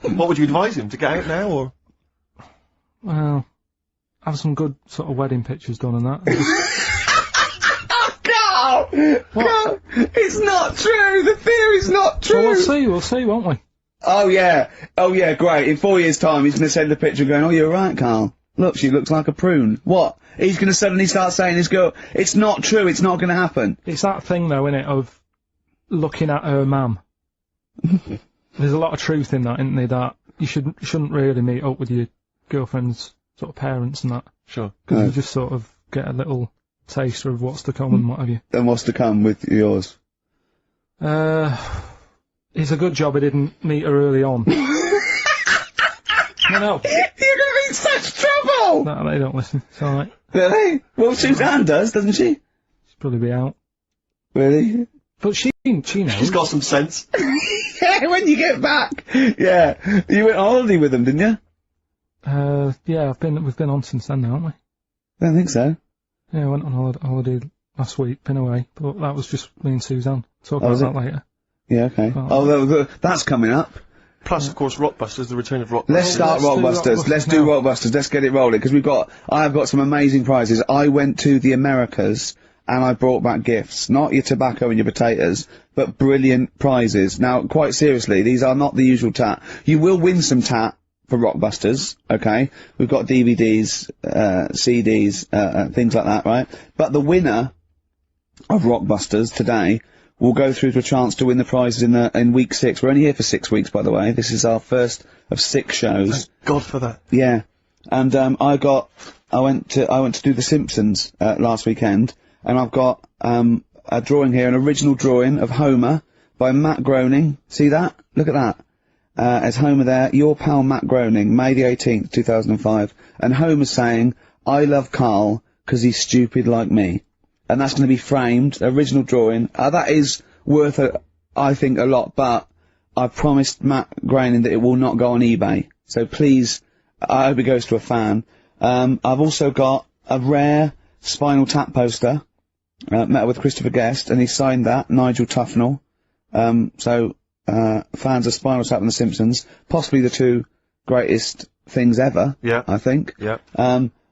What would you advise him, to get out now, or...? Well, have some good sort of wedding pictures done and that. Carl! Carl! It's not true! The theory's not true! Well, we'll see, won't we? Oh yeah, great. In 4 years' time, he's going to send a picture going, oh, you're right, Carl. Look, she looks like a prune. What? He's going to suddenly start saying his girl... It's not true, it's not going to happen. It's that thing, though, innit, of looking at her mum. There's a lot of truth in that, isn't there, that you shouldn't really meet up with your girlfriend's sort of parents and that. Sure. Because you just sort of get a little taster of what's to come and what have you. And what's to come with yours? It's a good job I didn't meet her early on. No. You're going to be in such trouble! No, they don't listen. It's alright. Really? Well, Suzanne does, doesn't she? She'll probably be out. Really? But she knows. She's got some sense. Yeah, when you get back! Yeah. You went on holiday with them, didn't you? Yeah, we've been on since then now, haven't we? I don't think so. Yeah, I went on holiday last week, been away, but that was just me and Suzanne. Talk about that later. Yeah, okay. Well, That's coming up. Plus, of course, Rockbusters, the return of Rockbusters. Let's start Rockbusters. Let's do Rockbusters. Let's get it rolling, because I have got some amazing prizes. I went to the Americas, and I brought back gifts. Not your tobacco and your potatoes, but brilliant prizes. Now, quite seriously, these are not the usual tat. You will win some tat for Rockbusters, okay? We've got DVDs, CDs, things like that, right? But the winner of Rockbusters today will go through to a chance to win the prizes in week 6. We're only here for 6 weeks, by the way. This is our first of 6 shows. Thank God for that. Yeah. And, I went to do The Simpsons, last weekend, and I've got, a drawing here, an original drawing of Homer by Matt Groening. See that? Look at that. As Homer there, your pal Matt Groening, May the 18th, 2005. And Homer's saying, I love Karl, 'cause he's stupid like me. And that's going to be framed, original drawing. That is worth, I think, a lot, but I promised Matt Groening that it will not go on eBay. So please, I hope it goes to a fan. I've also got a rare Spinal Tap poster, met with Christopher Guest, and he signed that, Nigel Tufnell. Fans of Spinal Tap and The Simpsons, possibly the 2 greatest things ever, I think. Yeah.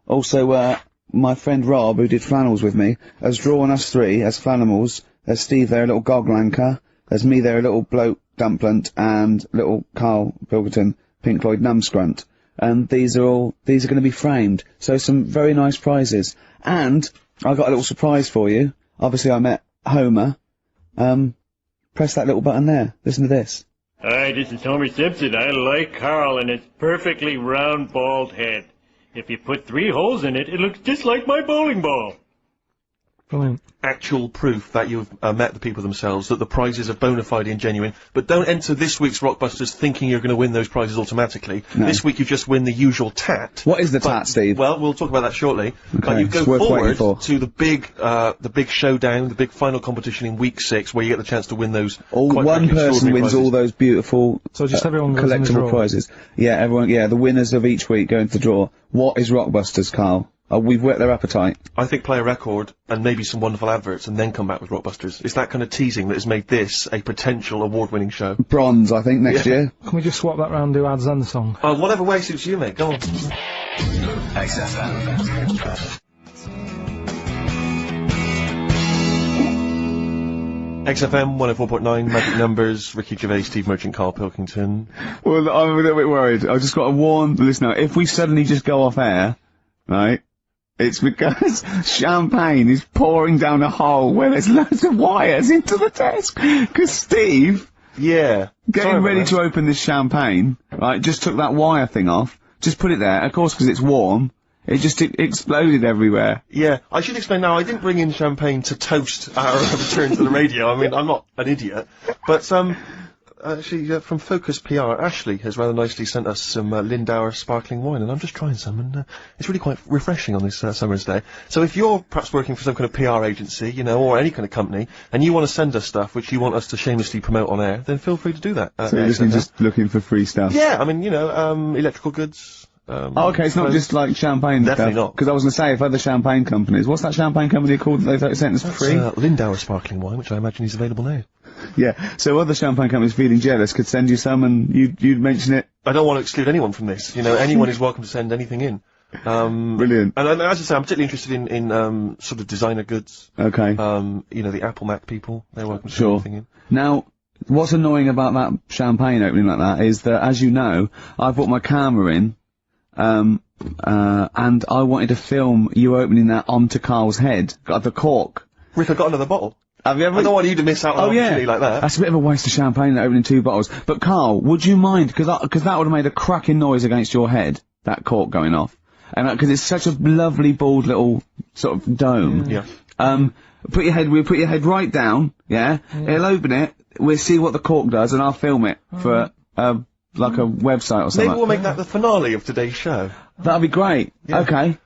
Also, my friend Rob, who did flannels with me, has drawn us 3 as flannels. There's Steve there, a little goglanker. There's me there, a little bloke dumplant, and little Karl Pilkington, Pink Floyd numbscrunt. And these are going to be framed. So some very nice prizes. And I got a little surprise for you. Obviously I met Homer. Press that little button there. Listen to this. Hi, this is Homer Simpson. I like Karl and his perfectly round, bald head. If you put 3 holes in it, it looks just like my bowling ball. Brilliant. Actual proof that you've met the people themselves, that the prizes are bona fide and genuine. But don't enter this week's Rockbusters thinking you're going to win those prizes automatically. No. This week you just win the usual tat. What is the tat, Steve? Well, we'll talk about that shortly. Okay, But you go it's worth waiting forward for. to the big showdown, the big final competition in week 6, where you get the chance to win those. One person wins all those beautiful, So just everyone goes in the collectible draw. prizes. Yeah, everyone. Yeah, the winners of each week go into the draw. What is Rockbusters, Karl? We've whet their appetite. I think play a record and maybe some wonderful adverts and then come back with Rockbusters. It's that kind of teasing that has made this a potential award-winning show. Bronze, I think, next year. Can we just swap that round and do ads and the song? Whatever way suits you, mate. Go on. XFM 104.9, Magic Numbers, Ricky Gervais, Steve Merchant, Karl Pilkington. Well, I'm a little bit worried. I've just got to warn the listener, if we suddenly just go off air, right, it's because champagne is pouring down a hole where there's loads of wires into the desk. Because Steve, getting ready to open this champagne, right, just took that wire thing off, just put it there, of course, because it's warm. It just exploded everywhere. Yeah, I should explain now, I didn't bring in champagne to toast our return to the radio. I mean, I'm not an idiot. But, actually, from Focus PR, Ashley has rather nicely sent us some Lindauer sparkling wine, and I'm just trying some, and it's really quite refreshing on this summer's day. So if you're perhaps working for some kind of PR agency, you know, or any kind of company, and you want to send us stuff which you want us to shamelessly promote on air, then feel free to do that. So you're just looking for free stuff? Yeah, I mean, you know, electrical goods. Okay, it's not just like champagne Definitely stuff. not. Because I was going to say, if other champagne companies... What's that champagne company called that they sent us for free? Lindauer sparkling wine, which I imagine is available now. Yeah, so other champagne companies feeling jealous could send you some and you'd mention it I don't want to exclude anyone from this. You know, anyone is welcome to send anything in. Brilliant. And as I say, I'm particularly interested in sort of designer goods. Okay. You know, the Apple Mac people, they're welcome to Sure. send anything in. Now, what's annoying about that champagne opening like that is that, as you know, I put my camera in, and I wanted to film you opening that onto Karl's head. Got the cork. Rick, I got another bottle. Have you ever? I don't want you to miss out on an opportunity like that. That's a bit of a waste of champagne, opening 2 bottles. But Karl, would you mind, because that would have made a cracking noise against your head, that cork going off. And because it's such a lovely, bald little sort of dome. Yeah. We'll put your head right down, yeah? He'll open it, we'll see what the cork does, and I'll film it for, like a website or something. Maybe we'll make that the finale of today's show. That'd be great. Yeah. Okay.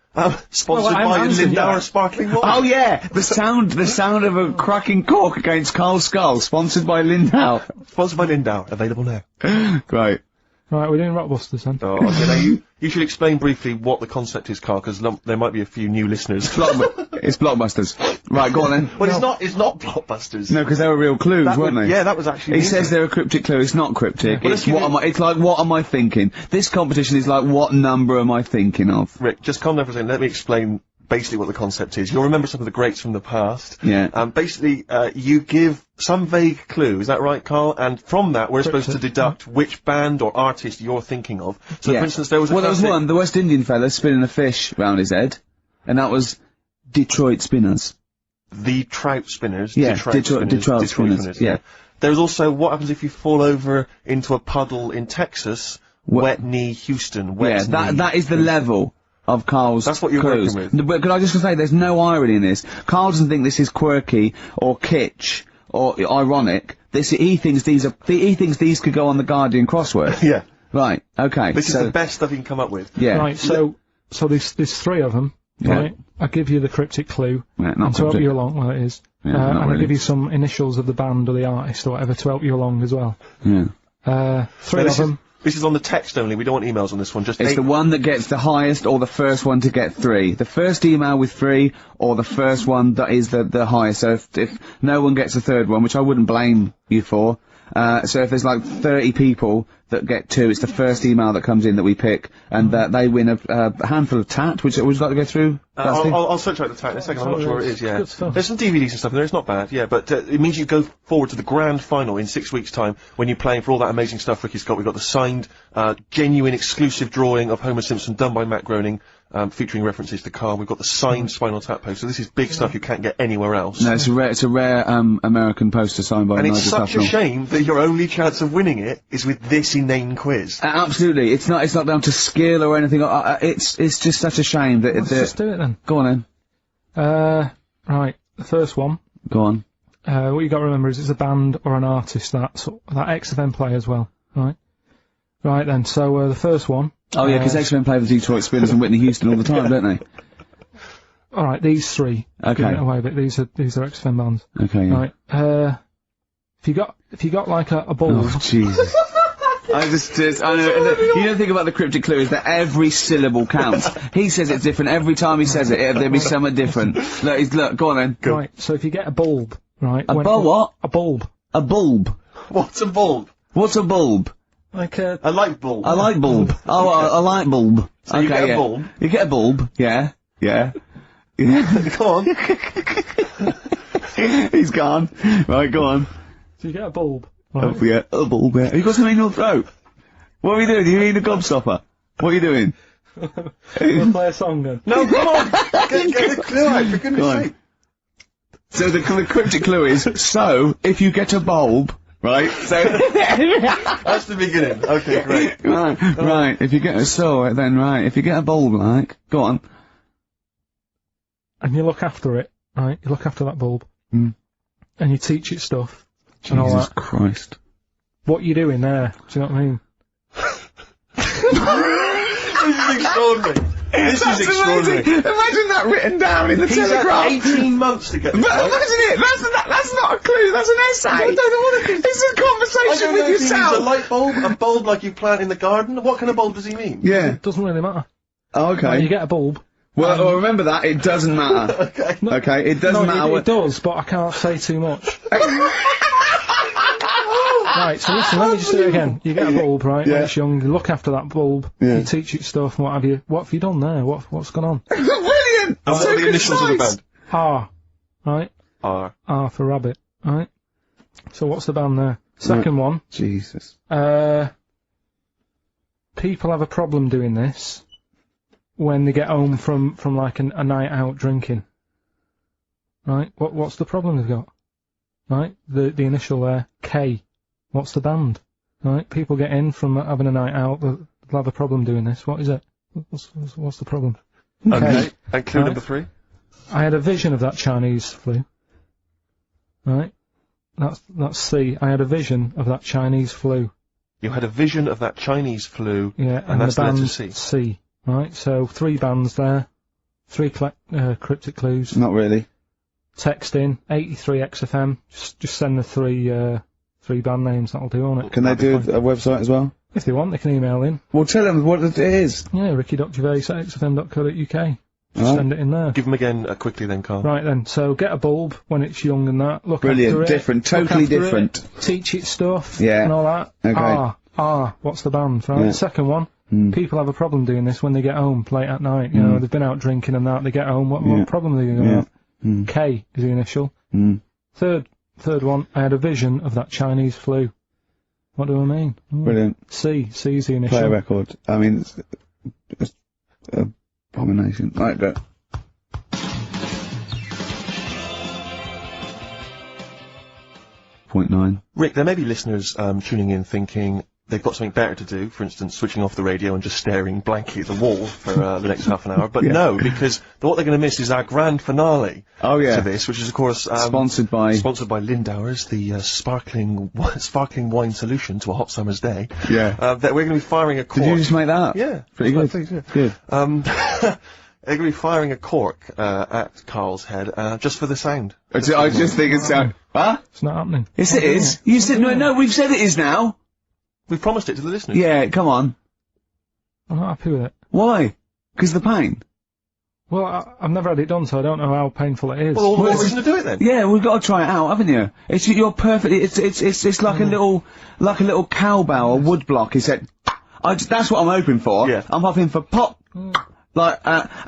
Sponsored by Lindauer Sparkling Water. Oh yeah! The sound of a cracking cork against Karl's skull, sponsored by Lindauer. Sponsored by Lindauer, available now. Great. Right, we're doing Rockbusters then. Oh, okay, now you should explain briefly what the concept is, Karl, because there might be a few new listeners. It's Blockbusters. Right, go on then. Well, it's not Blockbusters. No, because they were real clues, weren't they? Yeah, that was actually... He says they're a cryptic clue, it's not cryptic. Well, it's like, what am I thinking? This competition is like, what number am I thinking of? Rick, just calm down for a second, let me explain basically what the concept is. You'll remember some of the greats from the past. Yeah. Basically, you give some vague clue, is that right, Karl? And from that, we're supposed to deduct which band or artist you're thinking of. So, for instance, there was there was one, the West Indian fella spinning a fish round his head, and that was Detroit Spinners. The Trout Spinners. Yeah, Detroit Spinners. Yeah. There's also what happens if you fall over into a puddle in Texas, wet knee Houston, wet knee. That is the level of Karl's That's what you're clues. working with. But could I just say, there's no irony in this. Karl doesn't think this is quirky or kitsch or ironic. He thinks these could go on the Guardian crossword. Yeah. Right. Okay. This is the best stuff you can come up with. Yeah. Right. So there's 3 of them. Yeah. Right. I give you the cryptic clue. Yeah, and to help you along, well, it is. Yeah, and really. I give you some initials of the band or the artist or whatever to help you along as well. Yeah. 3 of them. This is on the text only, we don't want emails on this one, just It's the one that gets the highest or the first one to get 3. The first email with 3 or the first one that is the highest. So if no one gets a third one, which I wouldn't blame you for, so if there's like 30 people that get 2, it's the first email that comes in that we pick, and they win a handful of tat, which would you like to go through? I'll search out the tat in a second, I'm not sure where it is, yeah. There's some DVDs and stuff in there, it's not bad, yeah, but it means you go forward to the grand final in 6 weeks' time, when you're playing for all that amazing stuff Ricky's got. We've got the signed, genuine, exclusive drawing of Homer Simpson done by Matt Groening, featuring references to Karl. We've got the signed Spinal Tap poster, so this is big stuff you can't get anywhere else. No, it's a rare American poster signed by And Nigel it's such Tufnell. a shame that your only chance of winning it is with this inane quiz. Absolutely, it's not down to skill or anything. It's just such a shame that. Let's just do it then. Go on then. Right, the first one. Go on. What you got to remember is it's a band or an artist that XFM play as well, right? Right then, so the first one. Oh yeah, because XFM play the Detroit Spinners and Whitney Houston all the time, don't they? All right, these 3. Okay. Giving it away, but these are XFM bands. Okay. Yeah. Right. If you got like a ball. Oh Jesus. I know, you don't think about the cryptic clue is that every syllable counts. He says it's different every time he says it. There'll be something different. Look, go on then. Go. Right, so if you get a bulb, right? What? A bulb. A bulb. What's a bulb? What's a bulb? Like a... A light bulb. A light bulb. Oh, a light bulb. So you get a bulb? You get a bulb, yeah. Go on. He's gone. Right, go on. So you get a bulb. Right. Oh, yeah, a bulb, yeah. Have you got something in your throat? What are you doing? Are you eating a gobstopper? What are you doing? We'll play a song then. No, come on! Get the clue out, for goodness sake. So the cryptic clue is, so, if you get a bulb, right, so... That's the beginning. Okay, great. Right, if you get if you get a bulb, like, go on. And you look after it, right, you look after that bulb. Mm. And you teach it stuff. Jesus Christ. What you doing there? Do you know what I mean? This is extraordinary. This is extraordinary. Imagine that written down in the Telegraph. Had 18 months to get this right. Imagine it. That's not a clue. That's an essay. I don't know what it is. It's a conversation with yourself. A light bulb, a bulb like you plant in the garden. What kind of bulb does he mean? Yeah. It doesn't really matter. Oh, okay. Right, you get a bulb. Well, remember that. It doesn't matter. Okay. Okay. It doesn't matter. It does, but I can't say too much. Right, so listen, let me just do it again. You get a bulb, right, when Yeah. it's young, you look after that bulb, Yeah. you teach it stuff and what have you. What have you done there? What's gone on? Brilliant! And what are the initials of the band? R, right? R. R for rabbit, right? So what's the band there? Second one, Jesus. people have a problem doing this when they get home from like a night out drinking. Right? What's the problem they've got? Right? The initial there, K. What's the band? Right? People get in from having a night out, they'll have a problem doing this. What is it? What's the problem? Okay. And clue Right. number 3? I had a vision of that Chinese flu. Right? That's C. I had a vision of that Chinese flu. You had a vision of that Chinese flu, Yeah, and that's the the letter band C. C. Right? So 3 bands there. 3 cryptic clues. Not really. Text in 83 XFM. Just send the 3 band names. That'll do, won't it? Can they do a website as well? If they want, they can email in. Well, tell them what it is. Yeah, ricky.gervais@xfm.co.uk. Just Right. send it in there. Give them again quickly then, Karl. Right then, so get a bulb when it's young and that. Look Brilliant, after it. different, look totally after different. It, teach it stuff. Yeah. And all that. Okay. R. What's the band, right? Yeah. Second one. People have a problem doing this when they get home late at night. You know, they've been out drinking and that. They get home. What problem are they going to have? K is the initial. Third one. I had a vision of that Chinese flu. What do I mean? Brilliant. C is the initial. Play a record. I mean, it's abomination. Right, go. .9. Rick, there may be listeners tuning in thinking they've got something better to do, for instance, switching off the radio and just staring blankly at the wall for the next half an hour. But no, because what they're going to miss is our grand finale to this, which is, of course, sponsored by Lindauer's, the sparkling wine solution to a hot summer's day. Yeah. That we're going to be firing a cork. Did you just make that up? Yeah. Pretty good. Good. Good. They're going to be firing a cork at Karl's head just for the sound. I just think it's Huh? It's not happening. Yes, it is. You said no. We've said it is now. We've promised it to the listeners. Yeah, come on. I'm not happy with it. Why? Because the pain. Well, I've never had it done, so I don't know how painful it is. Well, what reason to do it then? Yeah, we've got to try it out, haven't you? You're perfect. It's like a little cowbell or wood block. He said, that's what I'm hoping for. Yeah. I'm hoping for pop. And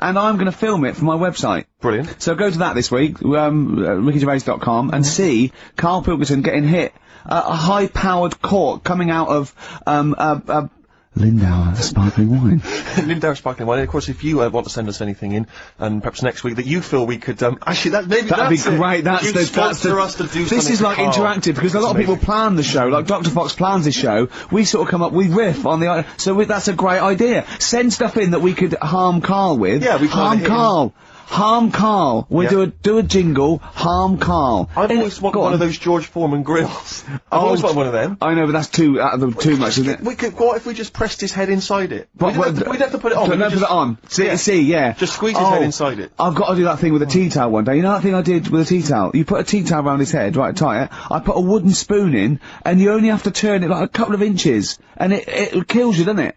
I'm going to film it for my website. Brilliant. So go to that this week, rickygervais.com, and see Karl Pilkington getting hit. A high-powered cork coming out of, Lindauer sparkling wine. Lindauer sparkling wine. And of course, if you want to send us anything in, and perhaps next week that you feel we could, actually, that'd be great. You'd sponsor us to do this something is like for Karl. interactive because a lot of people plan the show. Like Dr. Fox plans his show. We sort of come up, we riff on the that's a great idea. Send stuff in that we could harm Karl with. Yeah, we harm Karl. Harm Karl. We do a jingle. Harm Karl. I've always wanted one of those George Foreman grills. I've always wanted one of them. I know, but that's too much, isn't it? We could. What if we just pressed his head inside it? We'd have to put it on. Don't put it on. See, yeah. Just squeeze his head inside it. I've got to do that thing with a tea towel one day. You know that thing I did with a tea towel? You put a tea towel around his head, right, tie it. I put a wooden spoon in, and you only have to turn it like a couple of inches, and it kills you, doesn't it?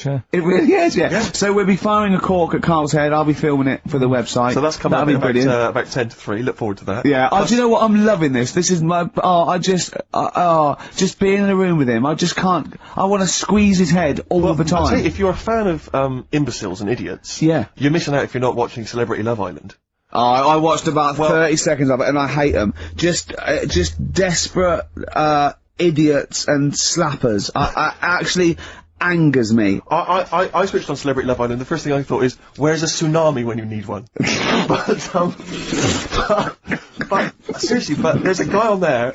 Yeah. It really is, yeah. So we'll be firing a cork at Karl's head. I'll be filming it for the website. So that's coming up about 10 to 3. Look forward to that. Yeah. Do you know what? I'm loving this. This is my. Just being in a room with him. I just can't. I want to squeeze his head all the time. I'll tell you, if you're a fan of imbeciles and idiots, yeah, you're missing out if you're not watching Celebrity Love Island. I watched about 30 seconds of it, and I hate them. Just desperate idiots and slappers. I actually angers me. I switched on Celebrity Love Island. The first thing I thought is, where's a tsunami when you need one? but seriously, there's a guy on there.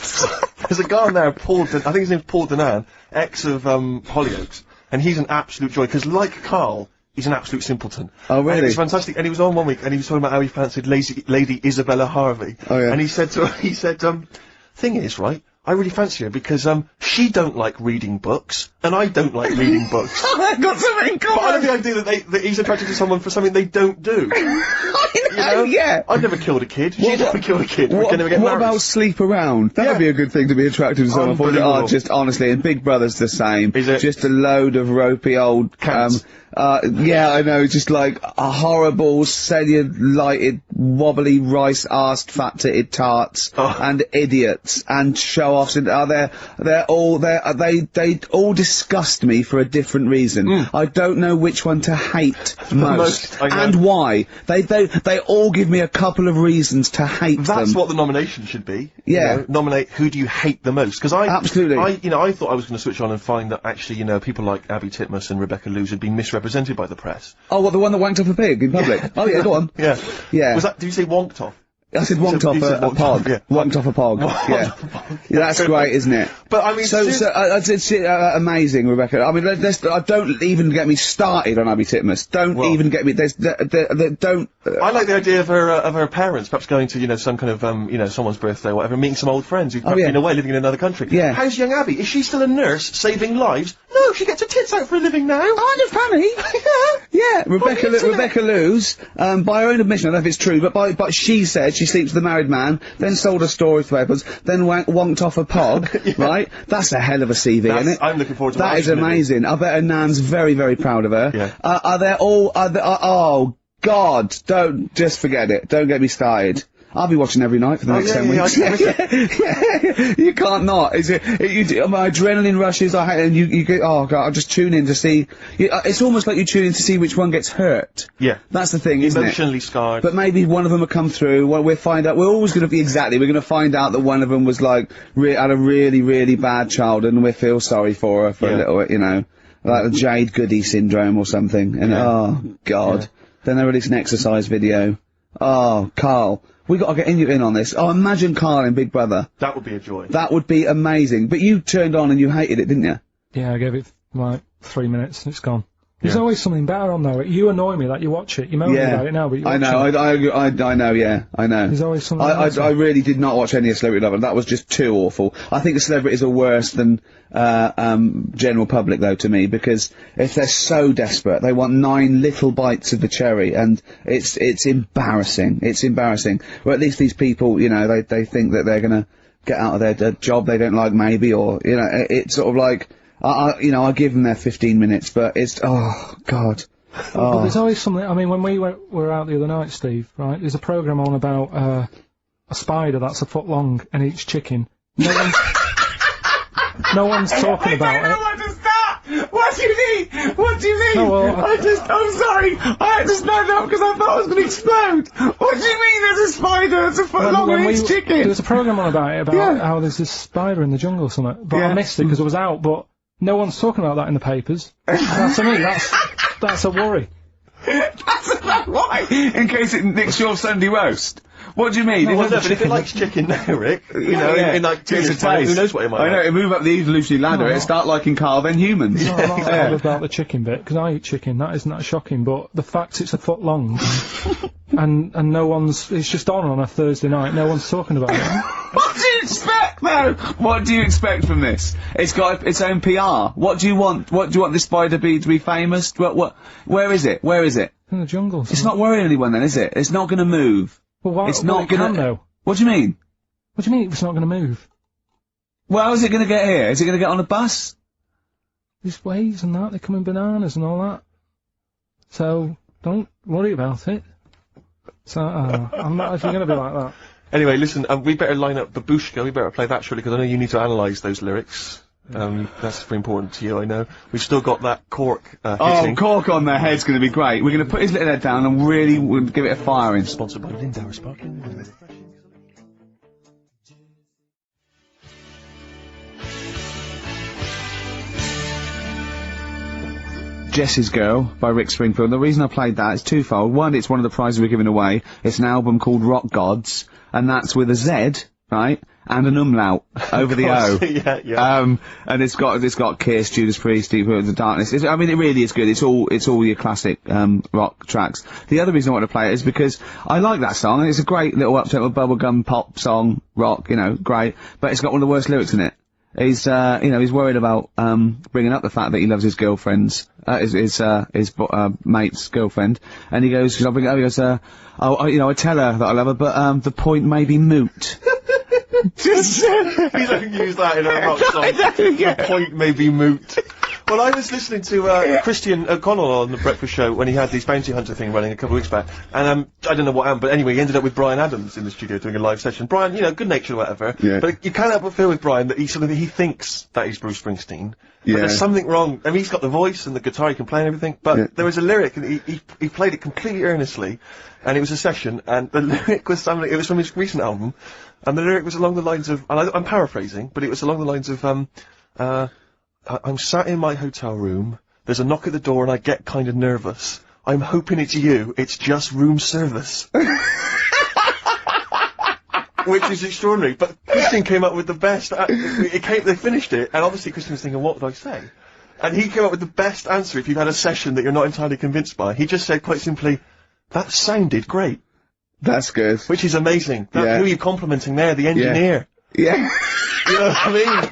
Paul. I think his name's Paul Danan, ex of Hollyoaks, and he's an absolute joy because, like Karl, he's an absolute simpleton. Oh, really? And it's fantastic. And he was on one week, and he was talking about how he fancied Lady Isabella Harvey. Oh, yeah. And he said, thing is, right, I really fancy her because, she don't like reading books, and I don't like reading books. I've got something in common! But I love the idea that he's attracted to someone for something they don't do. I know, yeah. I've never killed a kid. She's never killed a kid. We can never get married. What about sleep around? That would be a good thing to be attracted to someone for. Unbelievable. Just honestly, and Big Brother's the same. Is it? Just a load of ropey old, Yeah, I know, just like a horrible, cellulite, wobbly, rice-arsed, fat-titted tarts, and idiots, and show-offs, and they all disgust me for a different reason. I don't know which one to hate most, and why. They all give me a couple of reasons to hate them. That's what the nomination should be. Yeah. You know, nominate who do you hate the most? Because Absolutely. I thought I was going to switch on and find that actually, you know, people like Abby Titmus and Rebecca Lewis had been misrepresented by the press. Oh, what, the one that wanked off a pig in public? Yeah. Oh yeah, go on. Yeah. Yeah. Was that, did you say wonked off? I said wonked off a pog. Yeah. Wonked off a pog. Yeah. Yeah, that's great, isn't it? But I mean, it's amazing, Rebecca. I mean, don't even get me started on Abby Titmus. Don't even get me. Don't. I like the idea of her parents perhaps going to, you know, some kind of you know, someone's birthday or whatever, meeting some old friends who've perhaps been away living in another country. Yeah. How's young Abby? Is she still a nurse saving lives? No, she gets her tits out for a living now. Kind of funny. Yeah. Rebecca Lewis, by her own admission, I don't know if it's true, but she said she sleeps with a married man, then sold her story to papers, then wonked off a pog, right? That's a hell of a CV, isn't it? I'm looking forward to that. Is amazing. I bet her nan's very, very proud of her. Yeah. Oh, God, don't, just forget it. Don't get me started. I'll be watching every night for the next 10 weeks. Yeah, you can't not. My adrenaline rushes, I hate, and you get, oh God, I'll just tune in to see, it's almost like you tune in to see which one gets hurt. Yeah. That's the thing, isn't it? Emotionally scarred. But maybe one of them will come through, well, we'll find out, we're always gonna be, we're gonna find out that one of them was like, had a really, really bad childhood, and we feel sorry for her for a little, you know, like the Jade Goody syndrome or something, and oh God. Yeah. Then they release an exercise video. Oh, Karl. We got to get in on this. Oh, imagine Karl in Big Brother. That would be a joy. That would be amazing. But you turned on and you hated it, didn't you? Yeah, I gave it, like, 3 minutes and it's gone. There's always something better on there. You annoy me that you watch it. You moan about it now, but you watch it. I know, yeah, I know. There's always something I really did not watch any of Celebrity Love, and that was just too awful. I think the celebrities are worse than general public, though, to me, because if they're so desperate, they want 9 little bites of the cherry, and it's embarrassing. It's embarrassing. Or at least these people, you know, they think that they're gonna get out of their job they don't like, maybe, or, you know, it's sort of like, you know, I give them their 15 minutes, but it's, oh, God. But there's always something, I mean, when we were out the other night, Steve, right, there's a programme on about, a spider that's a foot long and eats chicken. No one's talking about it. I don't know what to start! What do you mean? What do you mean? No, well, I'm sorry, I had to stand up because I thought I was going to explode. What do you mean there's a spider that's a foot long and eats chicken? There was a programme on about it, about how there's this spider in the jungle or something, but I missed it because it was out, but no one's talking about that in the papers. To me, that's a worry. Why? In case it nicks your Sunday roast. What do you mean? No, but if it likes chicken now, Rick, you know, in like 2 years' time, who knows what it might I know, it move up the evolutionary ladder, it'll start liking Karl, then humans. No, I'm not bothered about the chicken bit, because I eat chicken, that isn't that shocking, but the fact it's a foot long, and no one's, it's just on a Thursday night, no one's talking about it. What do you expect, though? What do you expect from this? It's got its own PR. What do you want? What do you want this spider to be famous? Where is it? Where is it? In the jungle. It's not worrying anyone then, is it? It's not gonna move. Well, why? It's not gonna. Though. What do you mean? What do you mean it's not gonna move? Well, how is it gonna get here? Is it gonna get on a bus? There's waves and that, they come in bananas and all that. So, don't worry about it. So, I'm not actually gonna be like that. Anyway, listen, we better line up Babushka, we better play that shortly, because I know you need to analyse those lyrics. That's very important to you, I know. We've still got that cork, hitting. Cork on their head's gonna be great. We're gonna put his little head down and really give it a firing. Sponsored by Lindauer Sparkling Water. Jess's Girl by Rick Springfield. The reason I played that is twofold. One, it's one of the prizes we're giving away. It's an album called Rock Gods, and that's with a Z, right? And an umlaut over the O. Yeah. And it's got Kiss, Judas Priest, Deep Root of the Darkness. I mean, it really is good. It's all your classic, rock tracks. The other reason I want to play it is because I like that song, and it's a great little up-tempo bubblegum pop song, rock, you know, great. But it's got one of the worst lyrics in it. He's, he's worried about, bringing up the fact that he loves his girlfriend's, his mate's girlfriend. And he goes, I'll bring it up, he goes, I tell her that I love her, but, the point may be moot. You don't use that in a rock song. The point may be moot. Well, I was listening to Christian O'Connell on the Breakfast Show when he had this bounty hunter thing running a couple of weeks back, and I don't know what happened, but anyway, he ended up with Brian Adams in the studio doing a live session. Brian, you know, good-natured or whatever, but you can't help but feel with Brian that he thinks that he's Bruce Springsteen, but there's something wrong. I mean, he's got the voice and the guitar, he can play and everything, but there was a lyric, and he played it completely earnestly, and it was a session, and the lyric was something, it was from his recent album, and the lyric was along the lines of, and I'm paraphrasing, but it was along the lines of, I'm sat in my hotel room, there's a knock at the door and I get kind of nervous. I'm hoping it's you, it's just room service. Which is extraordinary, but Christian came up with the best, they finished it, and obviously Christian was thinking, what would I say? And he came up with the best answer if you've had a session that you're not entirely convinced by. He just said quite simply, that sounded great. That's good. Which is amazing. Who are you complimenting there? The engineer. Yeah. You know what I mean?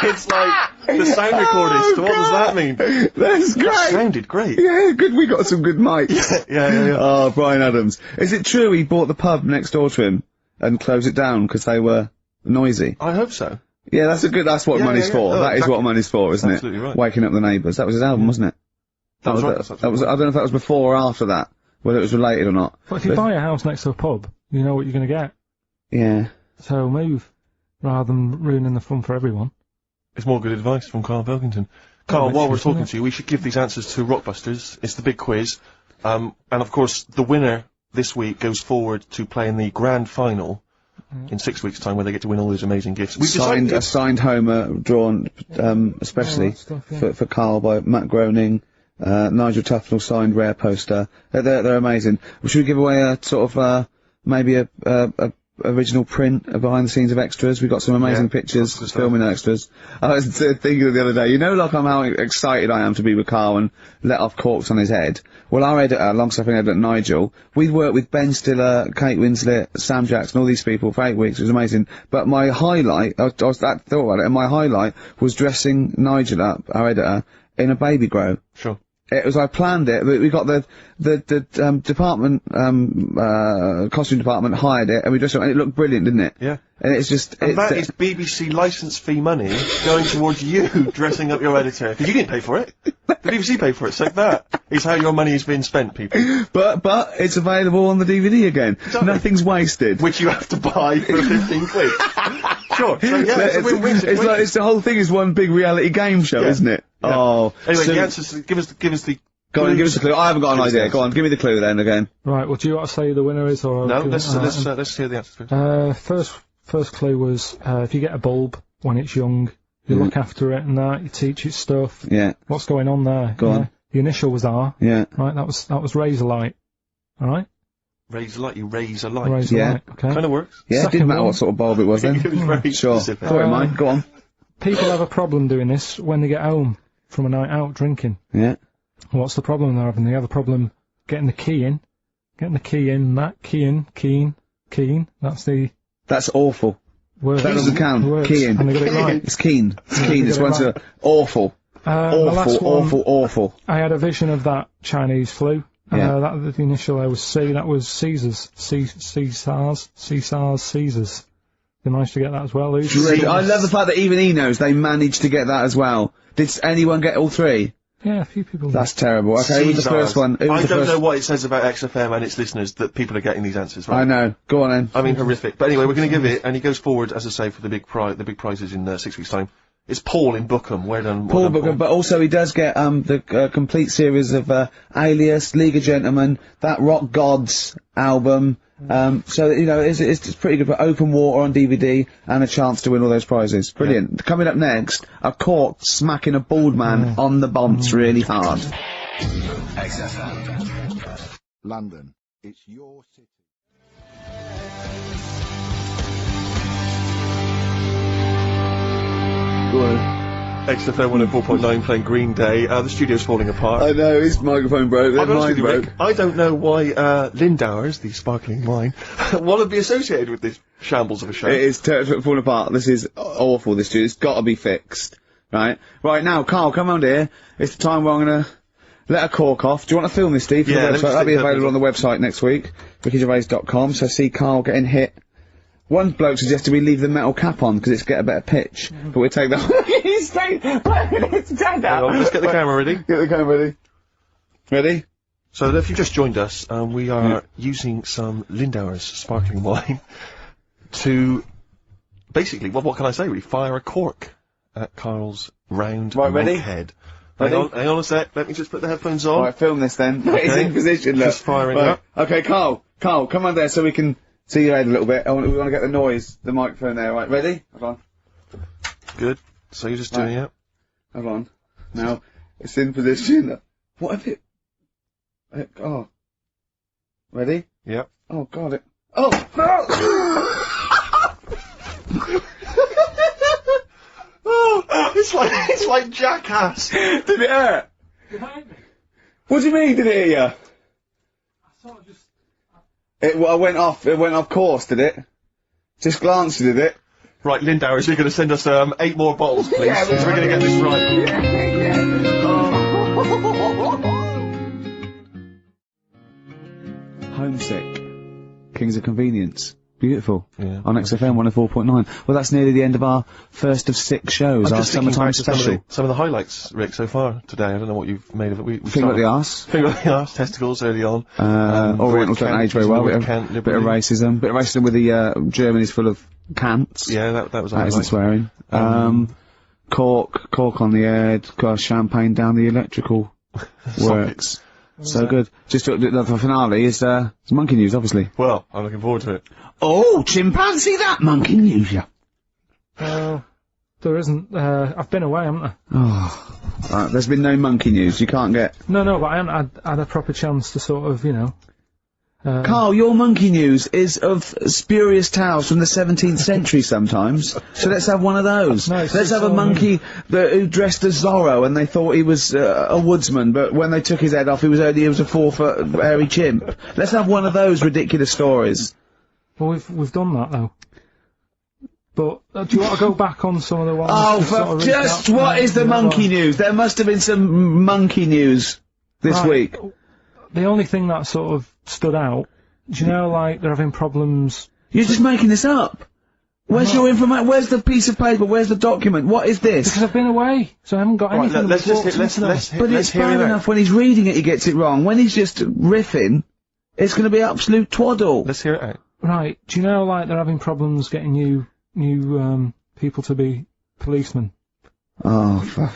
It's like the sound recordist. What does that mean? That's great. That sounded great. Yeah, good. We got some good mics. Yeah. Oh, Brian Adams. Is it true he bought the pub next door to him and closed it down because they were noisy? I hope so. Yeah, that's what money's for. Oh, That is what money's for, isn't Absolutely it? Right. Waking up the neighbours. That was his album, wasn't it? That was right. That was. I don't know if that was before or after that, whether it was related or not. But if you buy a house next to a pub, you know what you're going to get. Yeah. So move, rather than ruining the fun for everyone. It's more good advice from Karl Pilkington. Karl, while we're talking to you, we should give these answers to Rockbusters. It's the big quiz. And of course, the winner this week goes forward to play in the grand final in 6 weeks' time, where they get to win all those amazing gifts. We've a signed Homer drawn, especially for Karl by Matt Groening. Nigel Tufnell signed rare poster. They're amazing. Should we give away a sort of, maybe a original print of behind the scenes of extras? We've got some amazing pictures, filming extras. I was thinking the other day, you know, like how excited I am to be with Karl and let off corks on his head. Well, our editor, long-suffering editor Nigel, we've worked with Ben Stiller, Kate Winslet, Sam Jackson, all these people for 8 weeks. It was amazing. But my highlight, I thought about it, and my highlight was dressing Nigel up, our editor, in a baby grow. Sure. It was, I planned it, we got the department, costume department hired it, and we dressed it up, and it looked brilliant, didn't it? Yeah. And it's just, and that is BBC licence fee money going towards you dressing up your editor, because you didn't pay for it. The BBC paid for it, so that is how your money is being spent, people. But it's available on the DVD again. Exactly. Nothing's wasted. Which you have to buy for 15 quid. Sure. So, yeah, it's a win-win situation. Like, the whole thing is one big reality game show, isn't it? Yeah. Oh. Anyway, the answers, give us the... Go on, give us the clue. I haven't got an idea. Go on, give me the clue then again. Right, well, do you want to say who the winner is, or... No, let's hear the answers first. First clue was, if you get a bulb when it's young, you look after it and that, you teach it stuff. Yeah. What's going on there? Go on. The initial was R. Yeah. Right, that was razor light. Alright? Razor light, you raise a light. Razor light, okay. Kind of works. Yeah, it didn't matter what sort of bulb it was then. It was very sure. specific. Got it in mind. Go on. People have a problem doing this when they get home from a night out drinking. Yeah. What's the problem they're having? They have a problem getting the key in. Keen. That's awful. Word. That doesn't count. Keen. And they got it right. It's keen. It's keen. It's one's awful. Awful. I had a vision of that Chinese flu. Yeah. The initial there was C. That was Caesars. Caesars. They managed to get that as well. I love the fact that even he knows they managed to get that as well. Did anyone get all three? Yeah, a few people. That's terrible. Okay, who was the first one? I don't know what it says about XFM and its listeners that people are getting these answers right. I know. Go on then. I mean, horrific. But anyway, we're going to give it, and he goes forward, as I say, for the big prizes in 6 weeks' time. It's Paul in Bookham. Well done, Paul Bookham, but also he does get the complete series of Alias, League of Gentlemen, that Rock Gods album. So you know it's pretty good for Open Water on DVD and a chance to win all those prizes. Brilliant. Yeah. Coming up next, a cork smacking a bald man on the bonds really hard. XFM. London, it's your city. Go on. XFM 104.9 playing Green Day. The studio's falling apart. I know, his microphone broke, then mine broke. Rick, I don't know why Lindauer's, the sparkling wine, want to be associated with this shambles of a show. It is falling apart. This is awful, this studio. It's got to be fixed. Right? Right, now, Karl, come round here. It's the time where I'm going to let a cork off. Do you want to film this, Steve? For the website? That'll be available on the website next week, rickygervais.com. So see Karl getting hit One bloke suggested we leave the metal cap on because it's get a better pitch, but we take the. He's staying. Hang on, let's get the camera ready. Get the camera ready. Ready? So if you've just joined us, we are using some Lindauer's sparkling wine to basically, what can I say? We fire a cork at Karl's round ready? head. Ready? Hang on a sec. Let me just put the headphones on. Alright, film this then. He's in position, look. Just firing up. Okay, Karl, come on there so we can see your head a little bit. We want to get the noise, the microphone there. Right, ready? Hold on. Good. So you're just doing it. Hold on. Now, it's in position. What if it... oh. Ready? Yep. Oh, God, it... Oh! Oh, it's like Jackass. Did it hurt? What do you mean, did it hit you? I sort of just... It went off course, did it? Just glanced, did it? Right, Lindauer's, you're going to send us 8 more bottles, please. Yeah, we're going to get this right. Homesick. Kings of Convenience. Beautiful. Yeah. On XFM 104.9. Well, that's nearly the end of our first of 6 shows, our summertime special. Some of the highlights, Rick, so far today. I don't know what you've made of it. We Finger at the arse. Finger at the arse, testicles early on. Orientals don't age very well. Bit of racism. Bit of racism with the Germany's full of cants. Yeah, that was That isn't swearing. Cork on the head, got champagne down the electrical works. So good. Just the finale is monkey news, obviously. Well, I'm looking forward to it. Oh, chimpanzee that monkey news, yeah. There isn't. I've been away, haven't I? Oh, there's been no monkey news. You can't get. No, but I haven't had a proper chance to sort of, Karl, your monkey news is of spurious tales from the 17th century sometimes. So let's have one of those. No, let's have a monkey who dressed as Zorro and they thought he was a woodsman, but when they took his head off he was a 4-foot hairy chimp. Let's have one of those ridiculous stories. Well, we've done that though. But do you want to go back on some of the ones? Oh, what is the monkey news? There must have been some monkey news this week. The only thing that sort of stood out, do you know, like, they're having problems... You're just making this up! Where's your information? Where's the piece of paper? Where's the document? What is this? Because I've been away, so I haven't got anything. Let's But it's bad enough when he's reading it he gets it wrong. When he's just riffing, it's going to be absolute twaddle. Let's hear it out. Right, do you know, like, they're having problems getting new people to be policemen? Oh, fuck.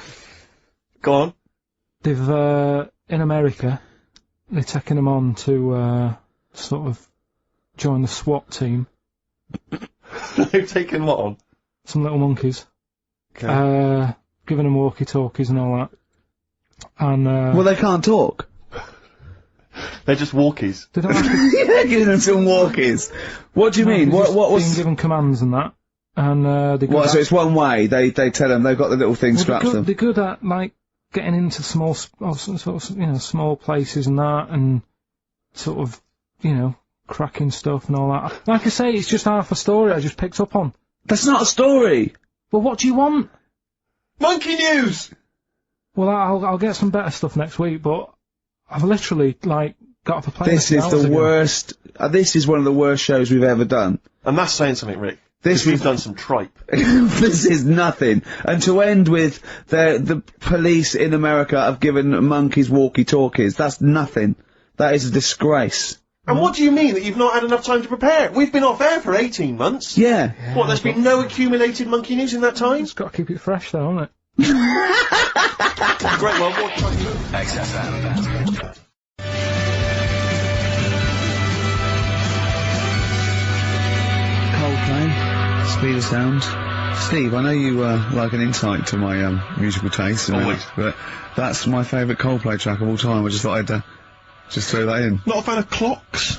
Go on. They've, in America... They're taking them on to, sort of, join the SWAT team. They've taken what on? Some little monkeys. Okay. Giving them walkie-talkies and all that. And, well, they can't talk. They're just walkies. They don't have to... Yeah, giving them some walkies. What do you mean? What was... being given commands and that. And, so it's one way, they tell them, they've got the little thing strapped to them. They're good at, like, getting into small places and that, and sort of, cracking stuff and all that. Like I say, it's just half a story I just picked up on. That's not a story! Well, what do you want? Monkey news! Well, I'll get some better stuff next week, but I've literally, like, got off a plane. This is the worst, this is one of the worst shows we've ever done. And that's saying something, Rick. We've done some tripe. This is nothing. And to end with, the police in America have given monkeys walkie-talkies. That's nothing. That is a disgrace. And what do you mean that you've not had enough time to prepare? We've been off air for 18 months. Yeah. What, there's been no accumulated monkey news in that time? It's got to keep it fresh though, hasn't it? Great, well, what time? XFM. Speed of sound. Steve, I know you like an insight to my musical taste, but that's my favourite Coldplay track of all time. I just thought I'd just throw that in. Not a fan of clocks?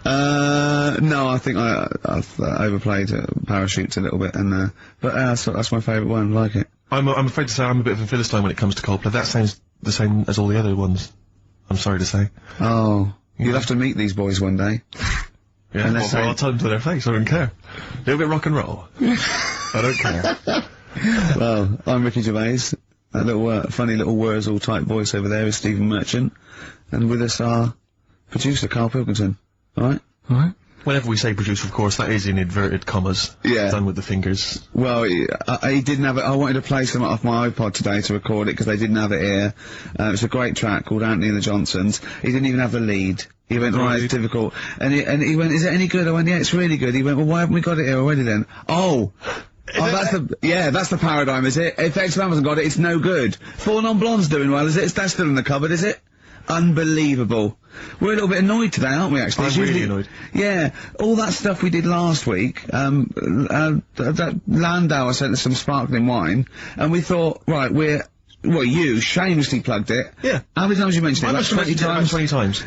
No, I think I've overplayed Parachutes a little bit, and but that's my favourite one. Like it. I'm afraid to say I'm a bit of a Philistine when it comes to Coldplay. That sounds the same as all the other ones. I'm sorry to say. Oh, you'll have to meet these boys one day. Yeah, I'll tell them to their face, I don't care. A little bit rock and roll. I don't care. Well, I'm Ricky Gervais. That little, funny little Wurzel type voice over there is Stephen Merchant. And with us our producer, Karl Pilkington. Alright? Alright. Whenever we say producer, of course, that is in inverted commas. Yeah. Done with the fingers. Well, he didn't have it. I wanted to play some off my iPod today to record it because they didn't have it here. It's a great track called Anthony and the Johnsons. He didn't even have the lead. He went, right, it's difficult. And he went, is it any good? I went, yeah, it's really good. He went, well, why haven't we got it here already then? That's the paradigm, is it? If XFM hasn't got it, it's no good. Four Non-Blondes doing well, is it? That's still in the cupboard, is it? Unbelievable. We're a little bit annoyed today, aren't we, actually? I'm really annoyed. Yeah, all that stuff we did last week, that Landauer sent us some sparkling wine, and we thought, right, you shamelessly plugged it. Yeah. How many times you mentioned it? I Like must have 20 mentioned it times? about 20 times.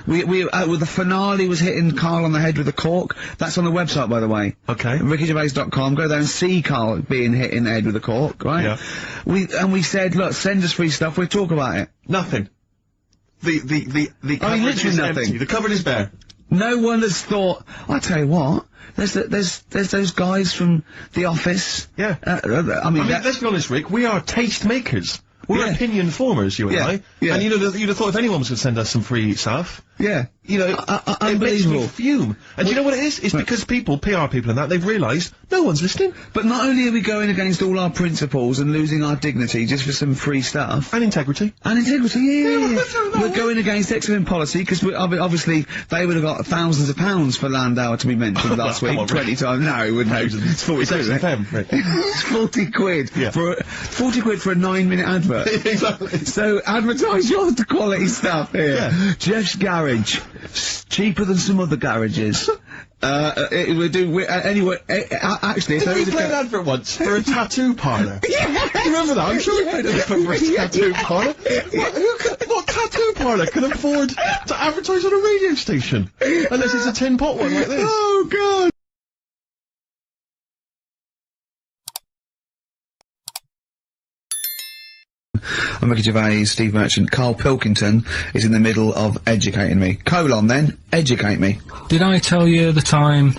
Well, the finale was hitting Karl on the head with a cork. That's on the website, by the way. Okay. RickyGervais.com. Go there and see Karl being hit in the head with a cork, right? Yeah. We said, look, send us free stuff, we'll talk about it. Nothing. The cupboard literally is nothing. empty. The cupboard is bare. No one has thought, I tell you what, there's those guys from The Office. Yeah. I mean, let's be honest, Rick, we are taste makers. We're Yeah. opinion formers, you and I. Yeah. And you'd have thought if anyone was going to send us some free stuff, yeah. you know, it makes Unbelievable. me fume. And do you know what it is? It's because people, PR people and that, they've realised no one's listening. But not only are we going against all our principles and losing our dignity just for some free stuff. And integrity. Yeah. We're going against XFM policy, because obviously they would have got thousands of pounds for Landauer to be mentioned last week, come on, 20 times. No, it wouldn't. It's 40 It's XFM, Rick. It's 40 quid. Yeah. 40 quid for a 9-minute advert. Exactly. So advertise your quality stuff here. Yeah. Jeff's Garage. Cheaper than some other garages. Anyway, actually, Did we play an advert once for a tattoo parlour? Yeah. Remember that? I'm sure we played an advert for a tattoo parlour. What tattoo parlour can afford to advertise on a radio station? Unless it's a tin pot one like this. Oh, God. I'm Ricky Gervais, Steve Merchant. Karl Pilkington is in the middle of educating me. Educate me. Did I tell you the time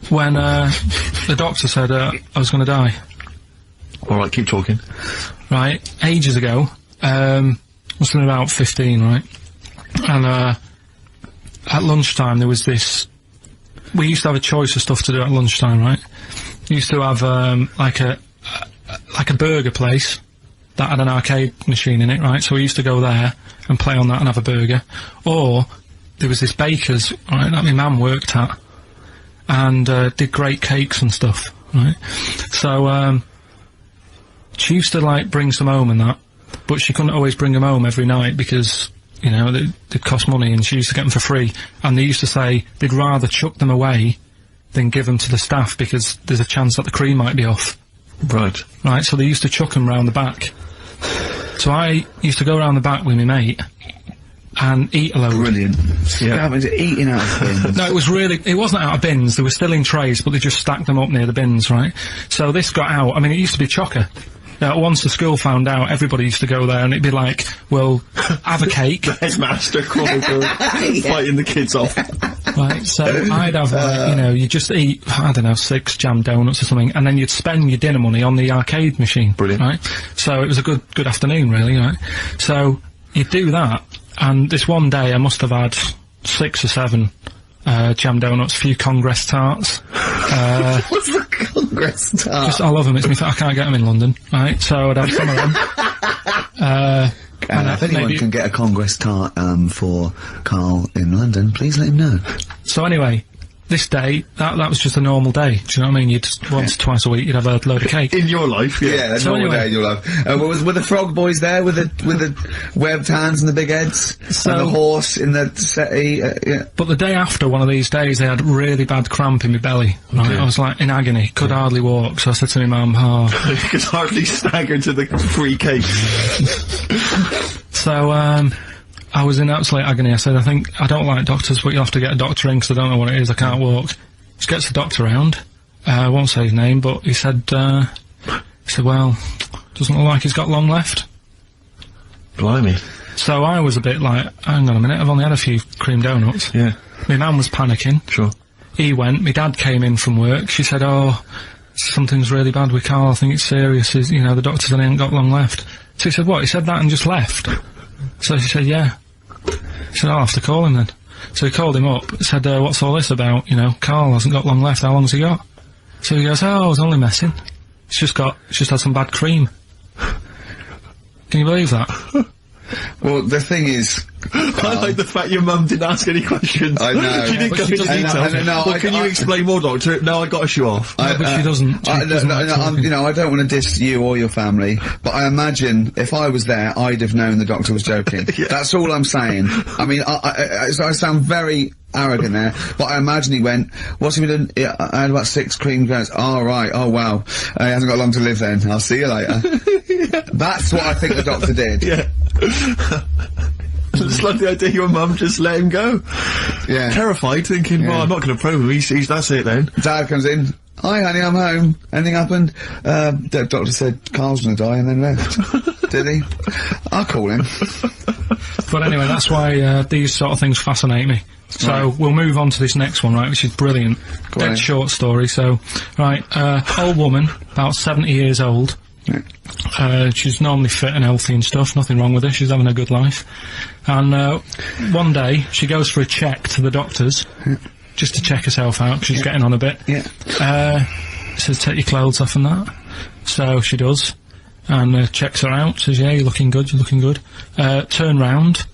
when the doctor said I was going to die? Alright, keep talking. Right, ages ago, must have been about 15, right? And at lunchtime there was this. We used to have a choice of stuff to do at lunchtime, right? We used to have like a burger place that had an arcade machine in it, right? So we used to go there and play on that and have a burger. Or there was this baker's, right, that my mum worked at, and did great cakes and stuff, right? So she used to like bring some home and that, but she couldn't always bring them home every night because, you know, they cost money, and she used to get them for free. And they used to say they'd rather chuck them away than give them to the staff because there's a chance that the cream might be off. Right. Right, so they used to chuck them round the back. So I used to go round the back with my mate and eat a load. Brilliant. Yeah. Eating out of bins. No, it wasn't out of bins, they were still in trays, but they just stacked them up near the bins, right? So this got out, I mean, it used to be chocker. Once the school found out, everybody used to go there, and it'd be like, well, have a cake. Headmaster fighting the kids off. Right, so I'd have, like, you know, you just eat, I don't know, 6 jam donuts or something, and then you'd spend your dinner money on the arcade machine. Brilliant. Right? So it was a good afternoon, really, right? So you'd do that, and this one day I must have had 6 or 7 jam donuts, a few Congress tarts. What's the Congress tart? I love them, I can't get them in London, right? So I'd have some of them. If anyone can get a Congress tart for Karl in London, please let him know. So anyway, this day, that was just a normal day. Do you know what I mean? You'd once, twice a week, you'd have a load of cake. In your life, yeah. Yeah, a normal day in your life. Were the frog boys there with the webbed hands and the big heads? And the horse in the settee? Yeah. But the day after one of these days, I had really bad cramp in my belly. Right? Okay. I was like in agony, could hardly walk. So I said to my mum, you could hardly stagger to the free cake. So, I was in absolute agony. I said, I don't like doctors, but you'll have to get a doctor in because I don't know what it is, I can't walk. Just gets the doctor round. I won't say his name, but he said, well, doesn't look like he's got long left. Blimey. So I was a bit like, hang on a minute, I've only had a few cream donuts. Yeah. My mum was panicking. Sure. He went, my dad came in from work, she said, oh, something's really bad with Karl, I think it's serious, you know, the doctor said he ain't got long left. So he said, what, he said that and just left? So she said, yeah. She said, I'll have to call him then. So he called him up, said, what's all this about? You know, Karl hasn't got long left, how long's he got? So he goes, oh, I was only messing. It's just had some bad cream. Can you believe that? Well, the thing is... I like the fact your mum didn't ask any questions. I know. She didn't go into detail. Well, can you explain more, Doctor? No, I got to show off. But she doesn't. You know, I don't want to diss you or your family, but I imagine if I was there, I'd have known the doctor was joking. Yeah. That's all I'm saying. I mean, I sound very arrogant there, but I imagine he went, what's he been doing? Yeah, I had about 6 cream goes. Oh, right. Oh, wow. He hasn't got long to live then. I'll see you later. Yeah. That's what I think the doctor did. Yeah. I just love the idea your mum just let him go. Yeah. Terrified, thinking, well, I'm not going to probe him, he's that's it then. Dad comes in, hi honey, I'm home. Anything happened? The doctor said Karl's gonna die and then left. Did he? I'll call him. But anyway, that's why these sort of things fascinate me. So we'll move on to this next one, right, which is brilliant. Dead short story. So, right, old woman, about 70 years old. She's normally fit and healthy and stuff, nothing wrong with her, she's having a good life. And one day, she goes for a check to the doctors, just to check herself out, 'cause she's getting on a bit. Says, take your clothes off and that. So she does, and checks her out, says, yeah, you're looking good, you're looking good. Turn round,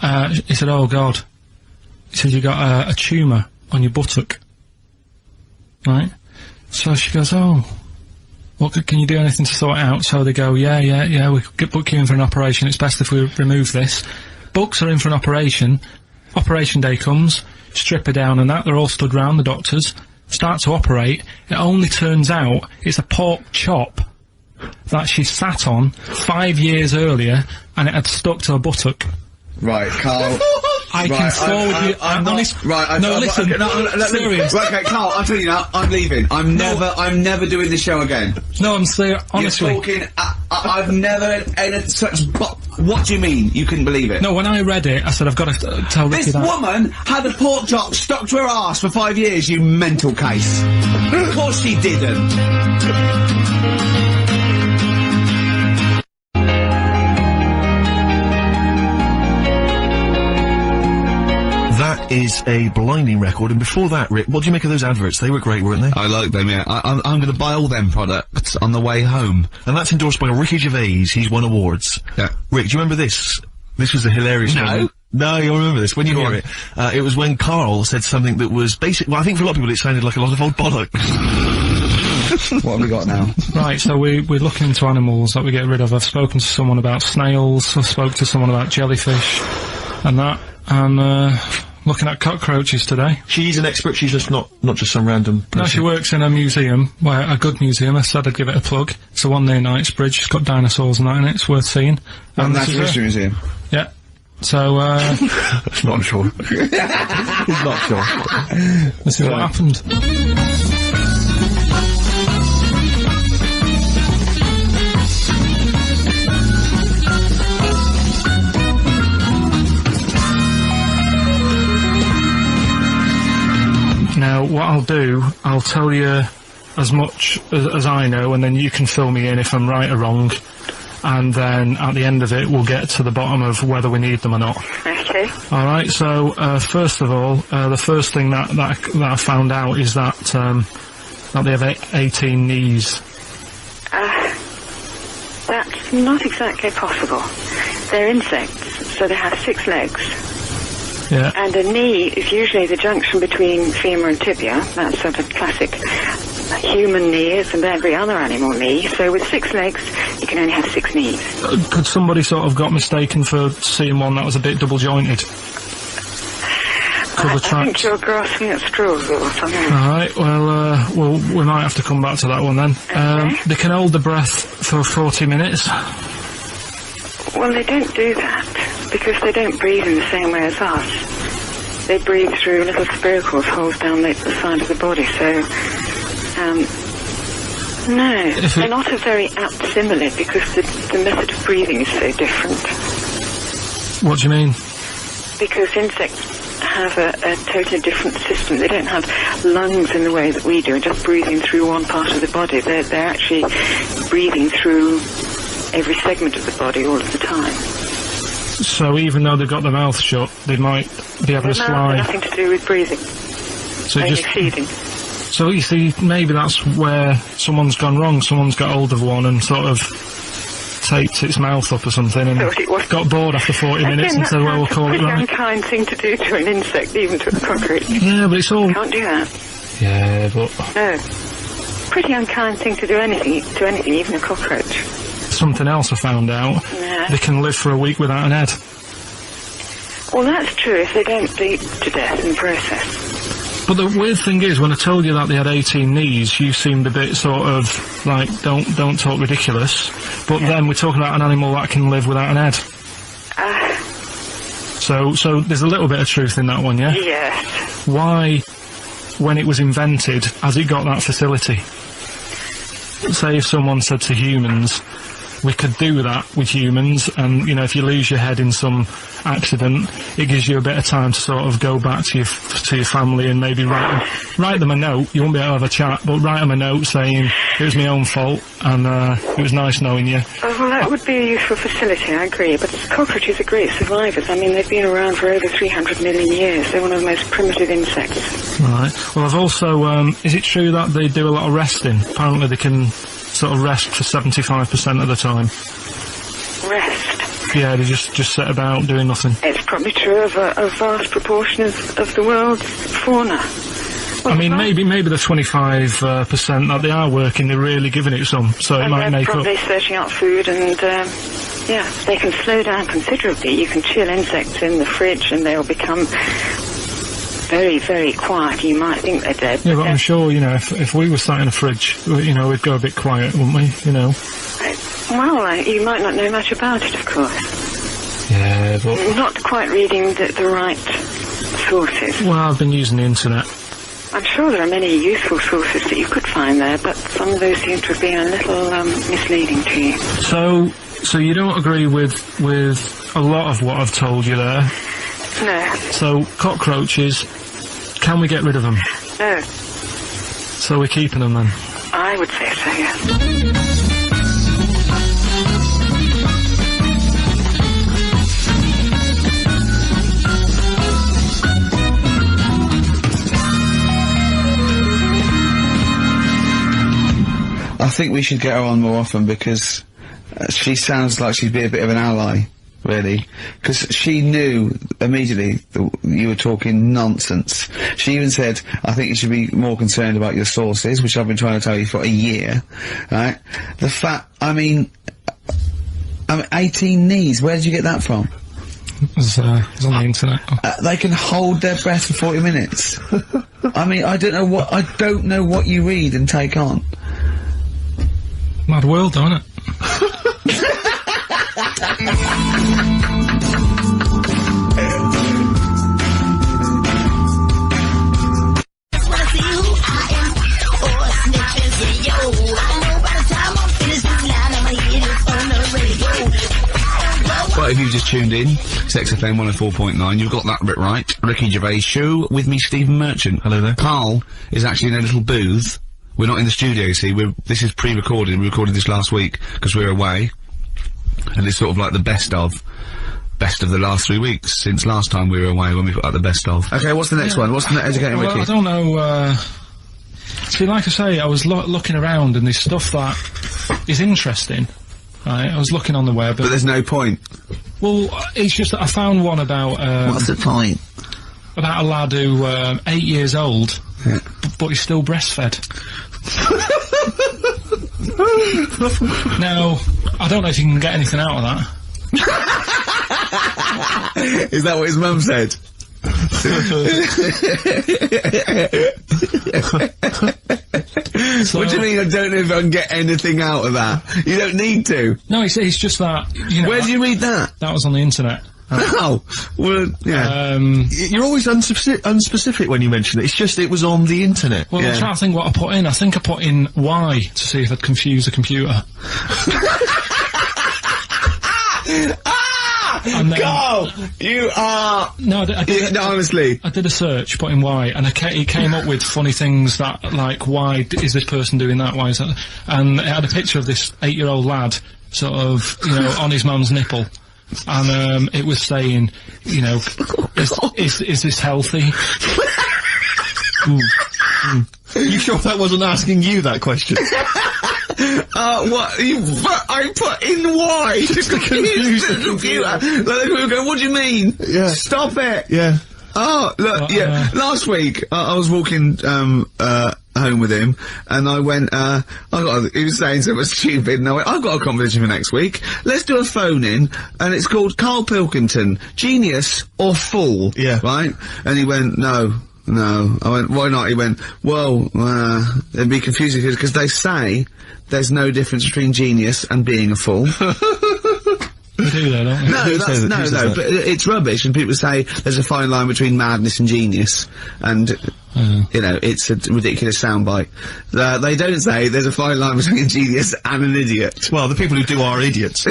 he said, oh God. He said, you got a tumour on your buttock. Right? So she goes, oh. Well, can you do anything to sort it out? So they go, yeah, we could book you in for an operation, it's best if we remove this. Books are in for an operation, operation day comes, strip her down and that, they're all stood round, the doctors, start to operate, it only turns out it's a pork chop that she sat on 5 years earlier, and it had stuck to her buttock. Right, Karl. I can forward you. I'm honest. Right. Listen. Serious. Right, okay, Karl. I'll tell you now. I'm leaving. I'm never doing this show again. No, I'm serious. Honestly. You're talking. I've never had such. What do you mean? You couldn't believe it? No, when I read it, I said I've got to tell Ricky that. This woman had a pork chop stuck to her arse for 5 years. You mental case. Of course she didn't. That is a blinding record, and before that, Rick, what do you make of those adverts? They were great, weren't they? I like them, yeah. I'm going to buy all them products on the way home. And that's endorsed by Ricky Gervais. He's won awards. Yeah. Rick, do you remember this? This was a hilarious one. No, you'll remember this when you hear it. It was when Karl said something that was basic. Well, I think for a lot of people it sounded like a lot of old bollocks. What have we got now? Right, so we're looking into animals that we get rid of. I've spoken to someone about snails, I spoke to someone about jellyfish, and that, and looking at cockroaches today. She's an expert, she's just not just some random person. No, she works in a museum, a good museum. I said I'd give it a plug. It's the one near Knightsbridge, it's got dinosaurs and that in it, it's worth seeing. And Natural History Museum? Yeah. So, not sure. He's not sure. This is what happened. Now, what I'll do, I'll tell you as much as I know, and then you can fill me in if I'm right or wrong. And then, at the end of it, we'll get to the bottom of whether we need them or not. Okay. Alright, so, first of all, the first thing that I found out is that they have 18 knees. That's not exactly possible. They're insects, so they have 6 legs. Yeah. And a knee is usually the junction between femur and tibia. That's sort of classic human knees and every other animal knee. So with 6 legs, you can only have 6 knees. Could somebody sort of got mistaken for seeing one that was a bit double jointed? I think you're grasping at straws or something. Alright, well, we might have to come back to that one then. Okay. They can hold the breath for 40 minutes. Well, they don't do that, because they don't breathe in the same way as us. They breathe through little spiracles holes down the side of the body, so, no, they're not a very apt simile, because the method of breathing is so different. What do you mean? Because insects have a totally different system. They don't have lungs in the way that we do, just breathing through one part of the body. They're actually breathing through every segment of the body all of the time. So even though they've got their mouth shut, they might be able to slide. Nothing to do with breathing. So Only just feeding. So you see, maybe that's where someone's gone wrong. Someone's got hold of one and sort of taped its mouth up or something and got bored after 40 minutes and said, well, we'll call it right. It's an unkind thing to do to an insect, even to a cockroach. Yeah, but it's all... You can't do that. Yeah, but... No. Pretty unkind thing to do to anything, even a cockroach. Something else I found out. Yeah. They can live for a week without an head. Well, that's true if they don't bleed to death in the process. But the weird thing is, when I told you that they had 18 knees, you seemed a bit sort of like, don't talk ridiculous. But then we're talking about an animal that can live without an head. So there's a little bit of truth in that one, yeah? Yes. Why, when it was invented, has it got that facility? Say if someone said to humans, we could do that with humans, and, you know, if you lose your head in some accident, it gives you a bit of time to sort of go back to your family and maybe write them a note. You won't be able to have a chat, but write them a note saying, it was my own fault, and it was nice knowing you. Oh, well, that would be a useful facility, I agree, but cockroaches are great survivors. I mean, they've been around for over 300 million years. They're one of the most primitive insects. Right. Well, I've also, is it true that they do a lot of resting? Apparently they can sort of rest for 75% of the time. Rest? Yeah, they just sit about doing nothing. It's probably true of a vast proportion of the world's fauna. Well, I mean, maybe the 25% that they are working, they're really giving it some, so it might make up. They're probably searching out food and, yeah, they can slow down considerably. You can chill insects in the fridge and they'll become very, very quiet. You might think they're dead. Yeah, but I'm sure, you know, if we were sat in a fridge, you know, we'd go a bit quiet, wouldn't we, you know? Well, you might not know much about it, of course. Yeah, but... You're not quite reading the right sources. Well, I've been using the internet. I'm sure there are many useful sources that you could find there, but some of those seem to have been a little misleading to you. So you don't agree with a lot of what I've told you there? No. So, cockroaches, can we get rid of them? No. So we're keeping them then? I would say so, yes. I think we should get her on more often because she sounds like she'd be a bit of an ally, really. Because she knew immediately that you were talking nonsense. She even said, I think you should be more concerned about your sources, which I've been trying to tell you for a year, right? The fact, I mean 18 knees, where did you get that from? It was on the internet. They can hold their breath for 40 minutes. I mean, I don't know what you read and take on. Mad world, don't it? Well, if you've just tuned in, it's XFM 104.9, you've got that bit right. Ricky Gervais show with me, Stephen Merchant. Hello there. Karl is actually in a little booth. We're not in the studio, you see. This is pre-recorded. We recorded this last week because we're away, and it's sort of like the best of the last 3 weeks since last time we were away when we put out the best of. Okay, what's the next one? What's the next? Educating Ricky? I don't know. See, like I say, I was looking around, and there's stuff that is interesting. Right, I was looking on the web, but there's no point. Well, it's just that I found one about. What's the point? About a lad who 8 years old, yeah. but he's still breastfed. Now, I don't know if you can get anything out of that. Is that what his mum said? So, what do you mean I don't know if I can get anything out of that? You don't need to. No, it's just that, you know... Where did you read that? That was on the internet. Oh, well, yeah. You're always unspecific when you mention it. It's just it was on the internet. Well, I'm trying to think what I put in. I think I put in Y to see if I'd confuse a computer. Carl, you are... No, I did no, honestly. I did a search, put in Y, and he came up with funny things that, like, why is this person doing that, why is that... And it had a picture of this 8-year-old lad, sort of, you know, on his mum's nipple. and it was saying, you know, is this healthy? You sure that wasn't asking you that question? What? I put in why? Just to confuse the computer. Like, they go, what do you mean? Yeah. Stop it. Yeah. Oh, look, yeah. Last week, I was walking, home with him, and I went, he was saying something stupid, and I went, I've got a competition for next week. Let's do a phone-in, and it's called Karl Pilkington, Genius or Fool. Yeah. Right? And he went, No. I went, why not? He went, well, it'd be confusing because they say there's no difference between genius and being a fool. You do that, don't you? No, but it's rubbish, and people say there's a fine line between madness and genius, and, you know, it's a ridiculous soundbite. They don't say there's a fine line between a genius and an idiot. Well, the people who do are idiots.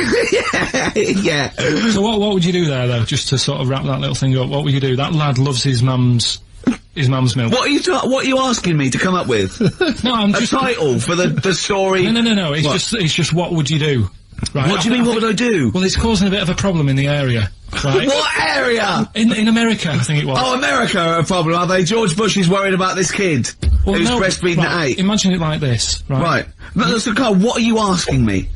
Yeah. So what would you do there, though, just to sort of wrap that little thing up? What would you do? That lad loves his mum's milk. What are you asking me to come up with? No, I'm just a title for the story. No. It's just what would you do? Right. What do you mean? What would I do? Well, it's causing a bit of a problem in the area. Right? What area? In America, I think it was. Oh, America are a problem, are they? George Bush is worried about this kid who's breastfeeding at 8. Imagine it like this, right? Right. No, so, Karl, what are you asking me?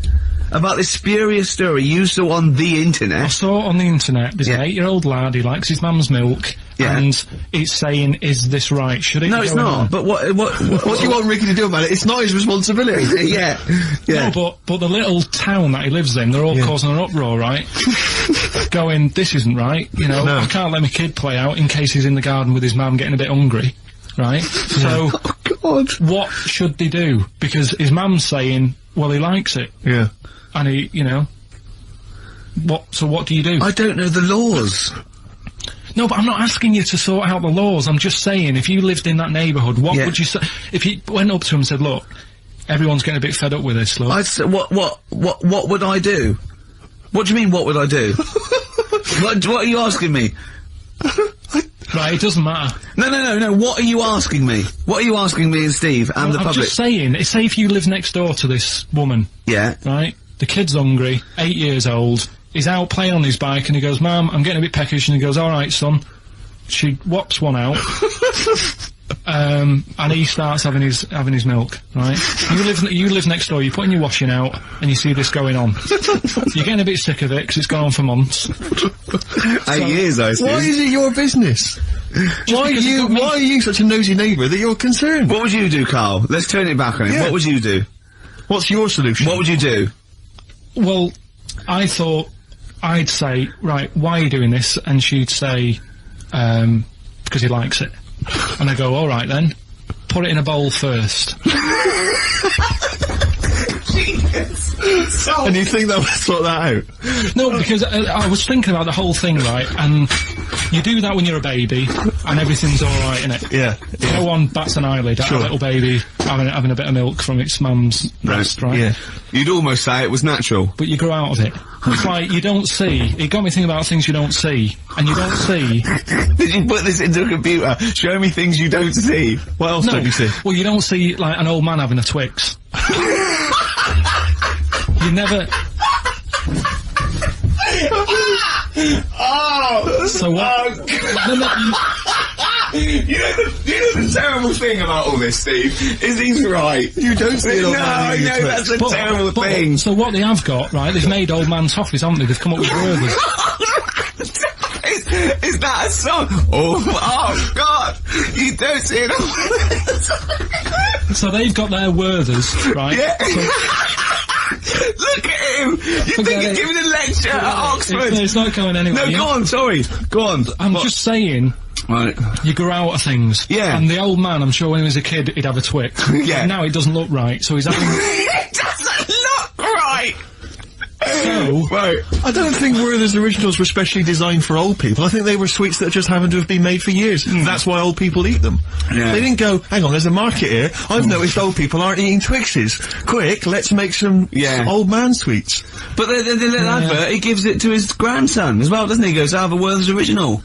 About this spurious story you saw on the internet? I saw it on the internet. There's an 8-year-old lad, he likes his mum's milk, and it's saying, is this right? Should it No, it's not. But what do you want Ricky to do about it? It's not his responsibility. Yeah. No, but the little town that he lives in, they're all causing an uproar, right? Going, this isn't right, you know, I can't let my kid play out in case he's in the garden with his mum getting a bit hungry, right? So, what should they do? Because his mum's saying, well, he likes it. Yeah. And he, you know, so what do you do? I don't know the laws. No, but I'm not asking you to sort out the laws. I'm just saying, if you lived in that neighbourhood, what would you say? If you went up to him and said, look, everyone's getting a bit fed up with this, look. I'd say, what would I do? What do you mean, what would I do? What are you asking me? Right, it doesn't matter. No, what are you asking me? What are you asking me and Steve and the public? I'm just saying, say if you live next door to this woman. Yeah. Right? The kid's hungry, 8 years old, he's out playing on his bike and he goes, Mum, I'm getting a bit peckish, and he goes, alright son. She whops one out. And he starts having his milk, right? You live next door, you're putting your washing out, and you see this going on. You're getting a bit sick of it, because it's gone on for months. 8 years, I see. Why is it your business? Why are you such a nosy neighbour that you're concerned? What would you do, Karl? Let's turn it back on him. What would you do? What's your solution? What would you do? Well, I thought I'd say, right, why are you doing this? And she'd say, because he likes it. And I go, alright then, put it in a bowl first. And you think that would sort that out? No, because I was thinking about the whole thing, right, and you do that when you're a baby, and everything's alright, innit? Yeah. No one bats an eyelid at a little baby having a bit of milk from its mum's breast, right? Yeah. You'd almost say it was natural. But you grow out of it. It's like, you don't see. It got me thinking about things you don't see. And you don't see. Did you put this into a computer? Show me things you don't see. What else don't you see? Well, you don't see, like, an old man having a Twix. You never... So what? You know the terrible thing about all this, Steve, is he's right. You don't see an old man having a Twix. That's a terrible thing. So what they have got, right, they've made old man toffees, haven't they? They've come up with Werther's. Is that a song? Oh God! You don't see it. So they've got their Werther's, right? Yeah. Look at him! You think he's giving a lecture at Oxford? It's not going anywhere. No, go on, sorry. Go on. I'm just saying, right, you grow out of things. Yeah. And the old man, I'm sure when he was a kid, he'd have a Twix. Yeah. Now it doesn't look right, so he's having... It doesn't look right! So... Right. I don't think Werther's originals were specially designed for old people. I think they were sweets that just happened to have been made for years. That's why old people eat them. Yeah. They didn't go, hang on, there's a market here. I've noticed old people aren't eating Twixes. Quick, let's make some old man sweets. But the little advert, he gives it to his grandson as well, doesn't he? He goes, I have a Werther's original.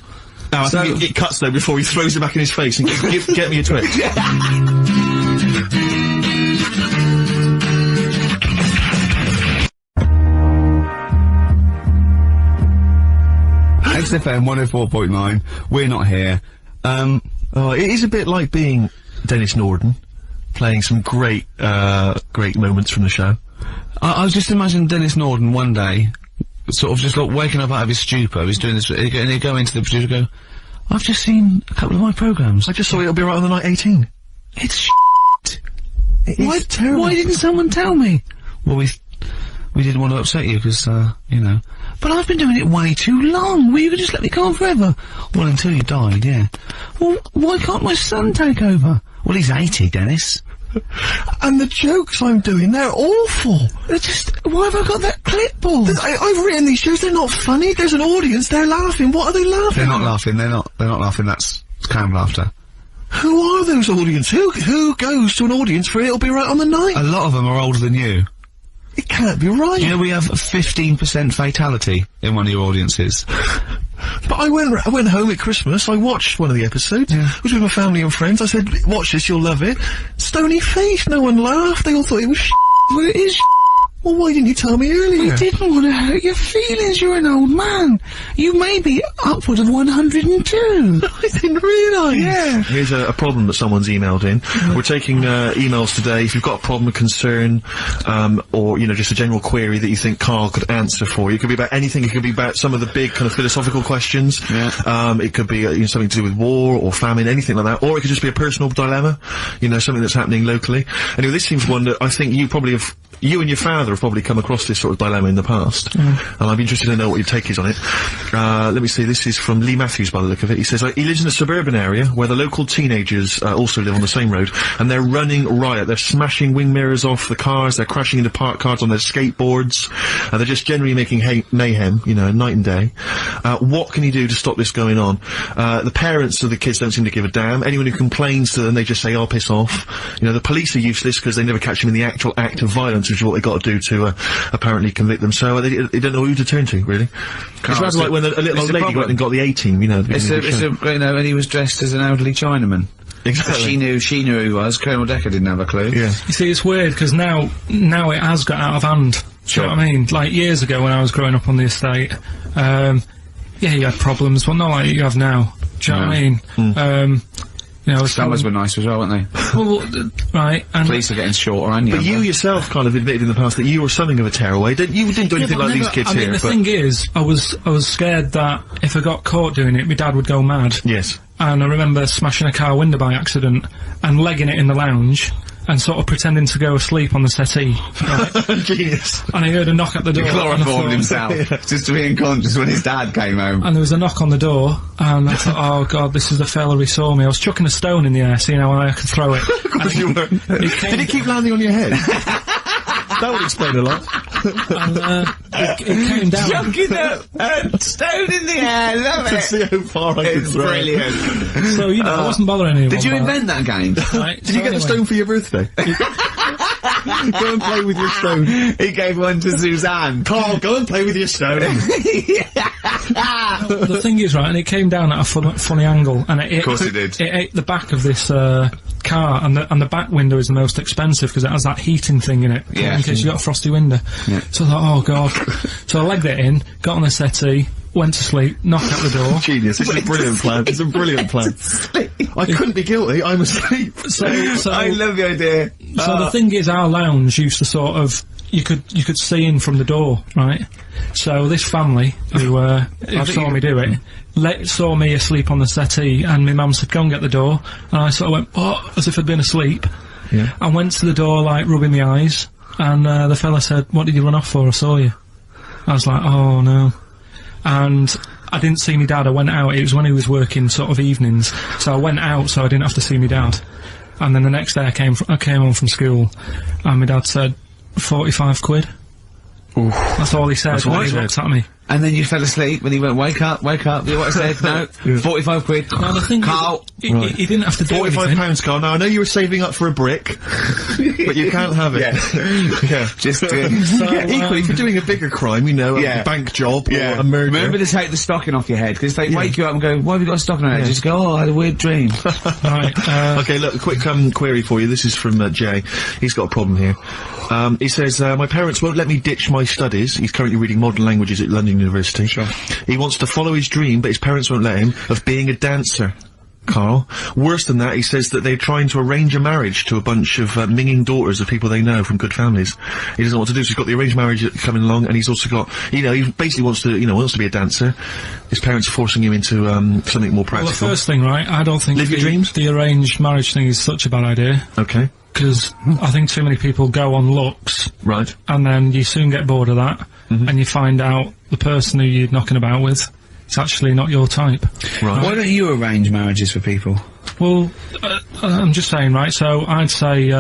No, I think it cuts though before he throws it back in his face and get me a Twix. XFM 104.9. We're not here. It is a bit like being Dennis Norden, playing some great moments from the show. I was just imagining Dennis Norden one day, sort of just like waking up out of his stupor. He's doing this, and he'd go into the producer and go, I've just seen a couple of my programmes. I just saw It'll Be Right on the Night 18. It's shit. It's terrible. Why didn't someone tell me? Well, we didn't want to upset you, because, you know. But I've been doing it way too long. Well, you could just let me go on forever. Well, until you died, yeah. Well, why can't my son take over? Well, he's 80, Dennis. And the jokes I'm doing, they're awful. They're just, why have I got that clipboard? I've written these shows, they're not funny. There's an audience, they're laughing. What are they laughing They're at? not laughing, they're not laughing, that's canned laughter. Who are those audience? Who goes to an audience for It'll Be Right on the Night? A lot of them are older than you. It can't be right. You know, we have 15% fatality in one of your audiences. But I went home at Christmas, I watched one of the episodes, it was with my family and friends, I said, watch this, you'll love it. Stony face, no one laughed, they all thought it was shit. Well, it is Well, why didn't you tell me earlier? I didn't want to hurt your feelings, you're an old man. You may be upward of 102. I didn't realise. Yeah. Here's a problem that someone's emailed in. We're taking emails today. If you've got a problem, a concern, or, you know, just a general query that you think Karl could answer for you. It could be about anything. It could be about some of the big kind of philosophical questions. Yeah. It could be you know, something to do with war or famine, anything like that. Or it could just be a personal dilemma, you know, something that's happening locally. Anyway, this seems one that I think you probably have... You and your father have probably come across this sort of dilemma in the past, and I'd be interested to know what your take is on it. Let me see, this is from Lee Matthews by the look of it. He says, he lives in a suburban area where the local teenagers also live on the same road, and they're running riot. They're smashing wing mirrors off the cars, they're crashing into parked cars on their skateboards, they're just generally making mayhem, you know, night and day. What can he do to stop this going on? The parents of the kids don't seem to give a damn. Anyone who complains to them, they just say, "I'll piss off." You know, the police are useless because they never catch them in the actual act of violence, which is what they got to do to apparently convict them. So they don't know who to turn to, really. It's rather like when a little old lady went and got the A-team, you know. You know, and he was dressed as an elderly Chinaman. Exactly. She knew who he was. Colonel Decker didn't have a clue. Yeah. You see, it's weird because now it has got out of hand. Do you know what I mean? Like years ago when I was growing up on the estate, yeah, you had problems, but not like you have now. Do you know what I mean? You know, Summers were nice as well, weren't they? Well, right. And police are getting shorter and younger. But you yourself kind of admitted in the past that you were something of a tearaway. You didn't do anything like these kids here. The thing is, I was scared that if I got caught doing it, my dad would go mad. Yes. And I remember smashing a car window by accident and legging it in the lounge and sort of pretending to go asleep on the settee. Right? Genius. And I heard a knock at the door. He chloroformed himself just to be unconscious when his dad came home. And there was a knock on the door, and I thought, oh god, this is the fella who saw me. I was chucking a stone in the air, seeing how I could throw it. Of course you were. Did it keep landing on your head? That would explain a lot. And it came down. Chucking a stone in the air, love it. To see how far I could throw it. Brilliant. So, you know, I wasn't bothering anyone. Did you invent that game? Right, Did you get the stone for your birthday? Go and play with your stone. He gave one to Suzanne. Karl, go and play with your stone. The thing is, right, and it came down at a funny angle, and Of course it did. It ate the back of this car, and the back window is the most expensive because it has that heating thing in it, Yeah. in case you got a frosty window. Yeah. So I thought, oh god. So I legged it in, got on the settee, went to sleep, knocked at the door. Genius. It's a brilliant plan. It's a brilliant plan. I couldn't be guilty. I'm asleep. So I love the idea. So the thing is, our lounge used to sort of, you could see in from the door, right? So this family who saw me do it, saw me asleep on the settee, and my mum said, "Go and get the door," and I sort of went, "Oh," as if I'd been asleep. Yeah. I went to the door, like rubbing my eyes, and the fella said, "What did you run off for? I saw you." I was like, "Oh no," and I didn't see my dad. I went out. It was when he was working sort of evenings, so I went out so I didn't have to see my dad. And then the next day I came home from school, and my dad said, 45 quid. Oof. That's all he said when he looked at me. And then you fell asleep when he went, wake up, you know what I said? No, 45 quid. Now the thing Karl. is, he didn't have to do £45, Karl. Now, I know you were saving up for a brick, but you can't have it. Yeah. Just equally, if you're doing a bigger crime, you know, a bank job or a murder. Remember to take the stocking off your head, because they wake you up and go, why have you got a stocking on your head? Just go, oh, I had a weird dream. Right. Okay, look, a quick query for you. This is from Jay. He's got a problem here. He says, my parents won't let me ditch my studies. He's currently reading modern languages at London university. Sure. He wants to follow his dream, but his parents won't let him, of being a dancer. Karl. Worse than that, he says that they're trying to arrange a marriage to a bunch of minging daughters of people they know from good families. He doesn't know what to do, so he's got the arranged marriage coming along, and he's also got, he basically wants to be a dancer. His parents are forcing him into something more practical. Well, the first thing, right, I don't think Live your dreams? the arranged marriage thing is such a bad idea. Okay. Because I think too many people go on looks. Right. And then you soon get bored of that, and you find out the person who you're knocking about with, it's actually not your type. Right. Why don't you arrange marriages for people? Well, I'm just saying, right, so I'd say,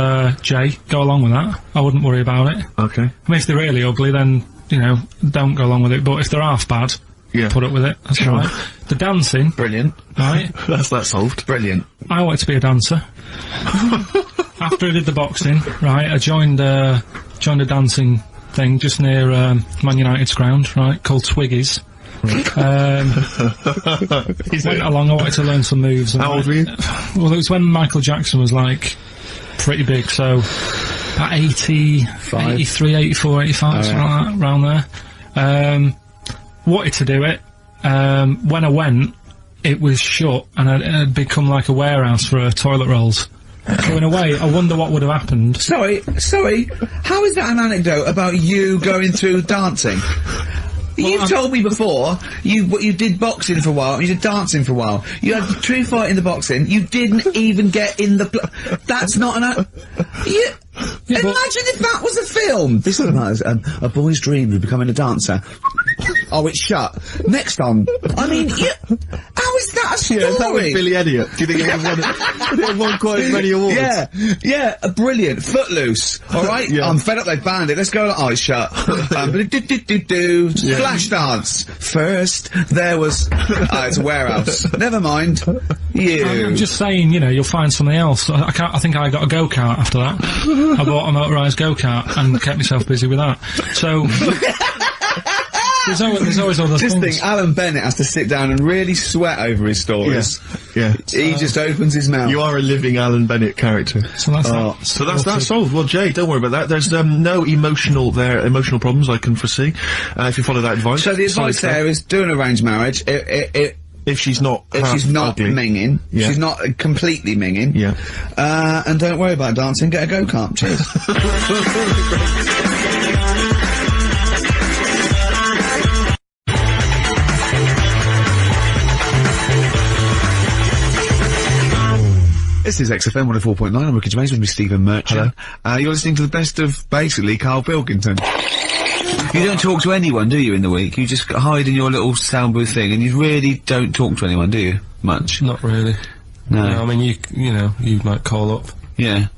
Jay, go along with that. I wouldn't worry about it. Okay. I mean, if they're really ugly, then, don't go along with it. But if they're half bad, put up with it. That's all right. The dancing. Brilliant. Right? That's that solved. Brilliant. I wanted to be a dancer. After I did the boxing, right, I joined a dancing thing just near, Man United's ground, right, called Twiggy's. Went along, I wanted to learn some moves. How old were you? Well, it was when Michael Jackson was, like, pretty big, so about 83, 84, 85, something like that, around there. Wanted to do it. When I went, it was shut, and it had become like a warehouse for toilet rolls. So in a way, I wonder what would have happened. Sorry, how is that an anecdote about you going through dancing? You've told me before, you did boxing for a while, you did dancing for a while. You had a true fight in the boxing, you didn't even get in the that's not an imagine if that was a film! This is about a boy's dream of becoming a dancer. Oh, it's shut. Next on. I mean, how is that a story? Yeah, that was Billy Elliot. Do you think he would have won quite as many awards? Yeah, brilliant. Footloose. Alright? Yeah. I'm fed up they banned it. Let's go. Oh, it's shut. Flash dance. First, there was... it's a warehouse. Never mind. I'm just saying, you'll find something else. I think I got a go-kart after that. I bought a motorised go-kart and kept myself busy with that. So... There's always other things. Just think, Alan Bennett has to sit down and really sweat over his stories. Yeah. He just opens his mouth. You are a living Alan Bennett character. So that's that solved. Well, Jay, don't worry about that. There's no emotional problems I can foresee, if you follow that advice. So the advice there is do an arranged marriage. If she's not ugly. Minging, she's not completely minging. Yeah. And don't worry about dancing, get a go-kart. Cheers. This is XFM 104.9. I'm Ricky Gervais with me, Stephen Merchant. Hello. You're listening to the best of, basically, Karl Pilkington. You don't talk to anyone, do you, in the week? You just hide in your little sound booth thing, and you really don't talk to anyone, do you? Much? Not really. No. I mean, you might call up. Yeah.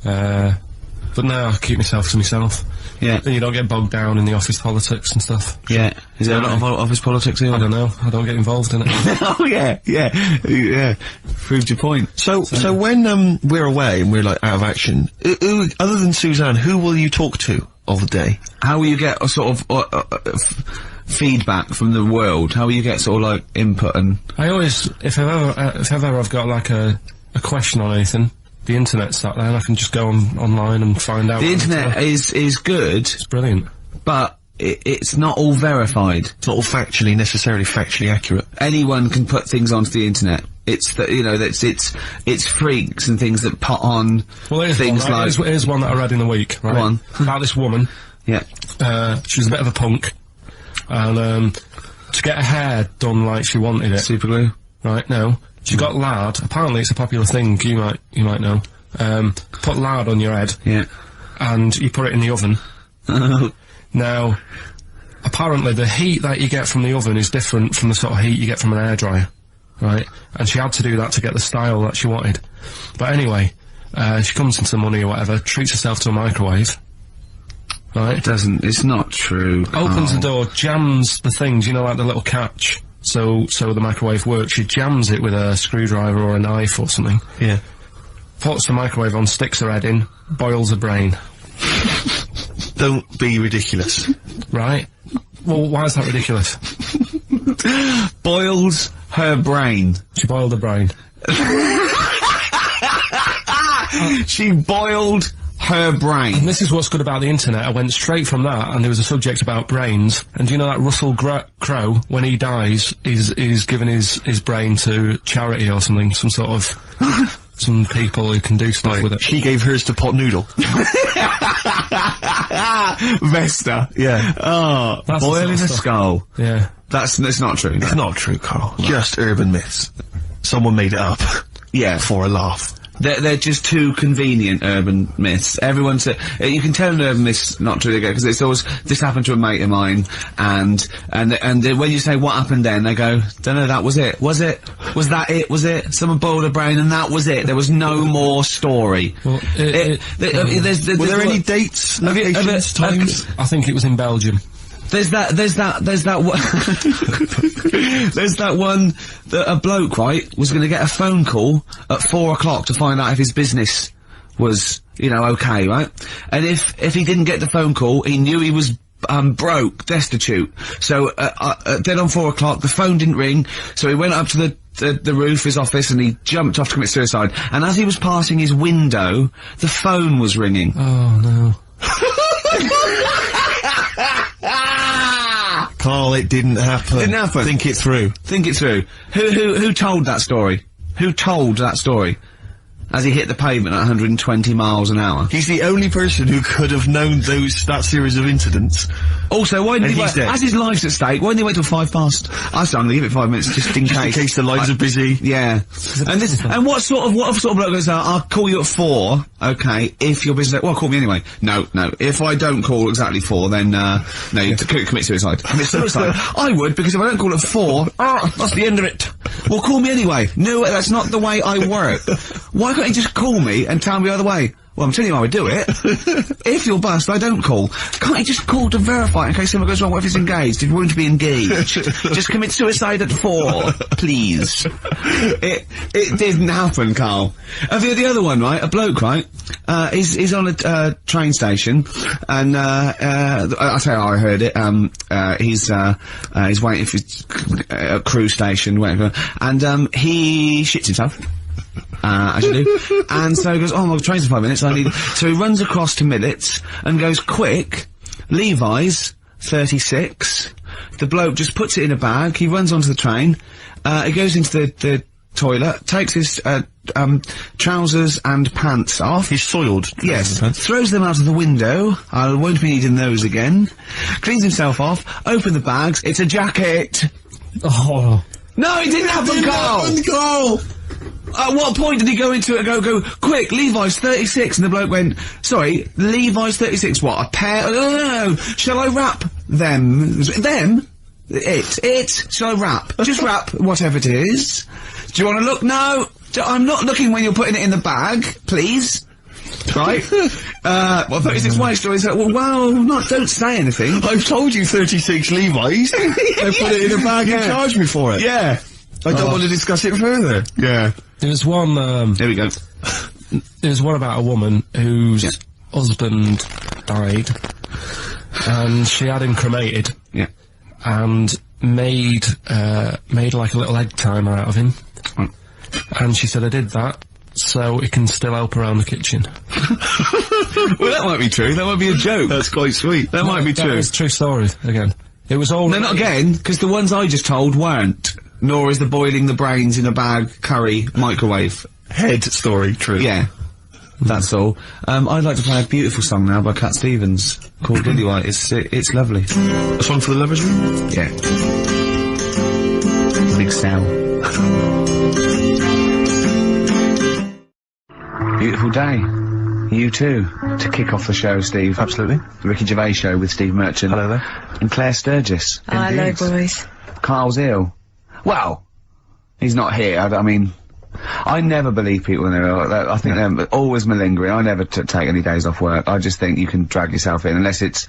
But no, I keep myself to myself. Yeah. Then you don't get bogged down in the office politics and stuff. Yeah. Is there a lot of office politics here? I don't know. I don't get involved in it. Oh, yeah. Proved your point. So when, we're away and we're, like, out of action, who, other than Suzanne, who will you talk to of the day? How will you get a sort of, feedback from the world? How will you get sort of, like, input and... I always, if ever I've got, like, a question on anything, the internet's that there, and I can just go online and find out. The internet is good. It's brilliant. But it's not all verified. It's not all necessarily factually accurate. Anyone can put things onto the internet. It's it's freaks and things that put on things one, right? Here's one that I read in the week, right? One. About this woman. Yeah. She was a bit of a punk. And, to get her hair done like she wanted it. Super glue? Right, no. She got lard. Apparently it's a popular thing, you might know. Put lard on your head. Yeah. And you put it in the oven. Now, apparently the heat that you get from the oven is different from the sort of heat you get from an hairdryer. Right? And she had to do that to get the style that she wanted. But anyway, she comes into money or whatever, treats herself to a microwave. Right? It's not true. Opens the door, jams the things, like the little catch. So the microwave works. She jams it with a screwdriver or a knife or something. Yeah. Puts the microwave on, sticks her head in, boils her brain. Don't be ridiculous. Right? Well, why is that ridiculous? Boils her brain. She boiled her brain. She boiled her brain. And this is what's good about the internet. I went straight from that, and there was a subject about brains. And do you know that Russell Crowe, when he dies, is giving his brain to charity or something, some sort of some people who can do stuff with it. She gave hers to Pot Noodle. Vesta. Yeah. Oh, That's boil the in sort a of stuff. skull. Yeah. That's not true. It's not true, Carl. Just urban myths. Someone made it up. Yeah. For a laugh. They're just too convenient urban myths. Everyone said you can tell an urban myth's not true because it's always this happened to a mate of mine, and when you say what happened then, they go, don't know, that was it. Was it? Was that it? Was it? Someone boiled a brain and that was it. There was no more story. Well, were there any dates, locations, times? I think it was in Belgium. There's that one that a bloke, right, was going to get a phone call at 4 o'clock to find out if his business was, okay, right? And if he didn't get the phone call, he knew he was broke, destitute. So then on 4 o'clock, the phone didn't ring, so he went up to the roof of his office and he jumped off to commit suicide. And as he was passing his window, the phone was ringing. Oh no. Carl, it didn't happen. Didn't happen. Think it through. Think it through. Who told that story? Who told that story? As he hit the pavement at 120 miles an hour. He's the only person who could have known that series of incidents. Also, why didn't he wait? As his life's at stake, why didn't he wait till 5 past? I was going to give it 5 minutes just in case. In case the lines are busy. Yeah. And what sort of bloke goes, I'll call you at 4, okay, if you're busy. Well, call me anyway. No. If I don't call exactly 4, then, no, you commit suicide. Commit suicide. I would, because if I don't call at 4, that's the end of it. Well, call me anyway. No, that's not the way I work. Why can't you just call me and tell me either way? Well, I'm telling you how I do it. If you're bust, I don't call. Can't you just call to verify in case something goes wrong? What if he's engaged? It won't be engaged. Just commit suicide at 4, please. It didn't happen, Carl. The other one, right? A bloke, right? He's on a train station, and I say I heard it. He's waiting for a cruise station, whatever, and he shits himself. As you do. And so he goes, oh, my train's in 5 minutes, so he runs across to Millets and goes, quick, Levi's 36. The bloke just puts it in a bag, he runs onto the train, he goes into the toilet, takes his trousers and pants off. He's soiled. Yes. Throws them out of the window. I won't be needing those again. Cleans himself off, open the bags, it's a jacket. Oh. No, it didn't happen, Carl! At what point did he go into it and go, quick, Levi's 36, and the bloke went, sorry, Levi's 36, what, a pair? No, shall I wrap them? Them? It? Shall I wrap? Just wrap whatever it is. Do you want to look? No, I'm not looking when you're putting it in the bag, please. Right? 36 waist stories. Don't say anything. I've told you 36 Levi's. I put it in a bag and charged me for it. Yeah. I don't want to discuss it further. Yeah. There was one, There we go. There was one about a woman whose husband died, and she had him cremated. Yeah. And made like a little egg timer out of him. Mm. And she said, I did that so it can still help around the kitchen. Well, that might be true. That might be a joke. That's quite sweet. That might be true. It's a true story, again. It was all... No, not again, because the ones I just told weren't. Nor is the boiling the brains in a bag curry microwave head story true. Yeah. That's all. I'd like to play a beautiful song now by Cat Stevens called Lily White. It's lovely. A song for the lovers' room? Yeah. Big Sal. Beautiful day. You too. To kick off the show, Steve. Absolutely. The Ricky Gervais Show with Steve Merchant. Hello there. And Claire Sturgis. Hello, Indeed. boys. Carl's ill. Well, he's not here. I mean, I never believe people when they're ill. I think they're always malingering. I never take any days off work. I just think you can drag yourself in unless it's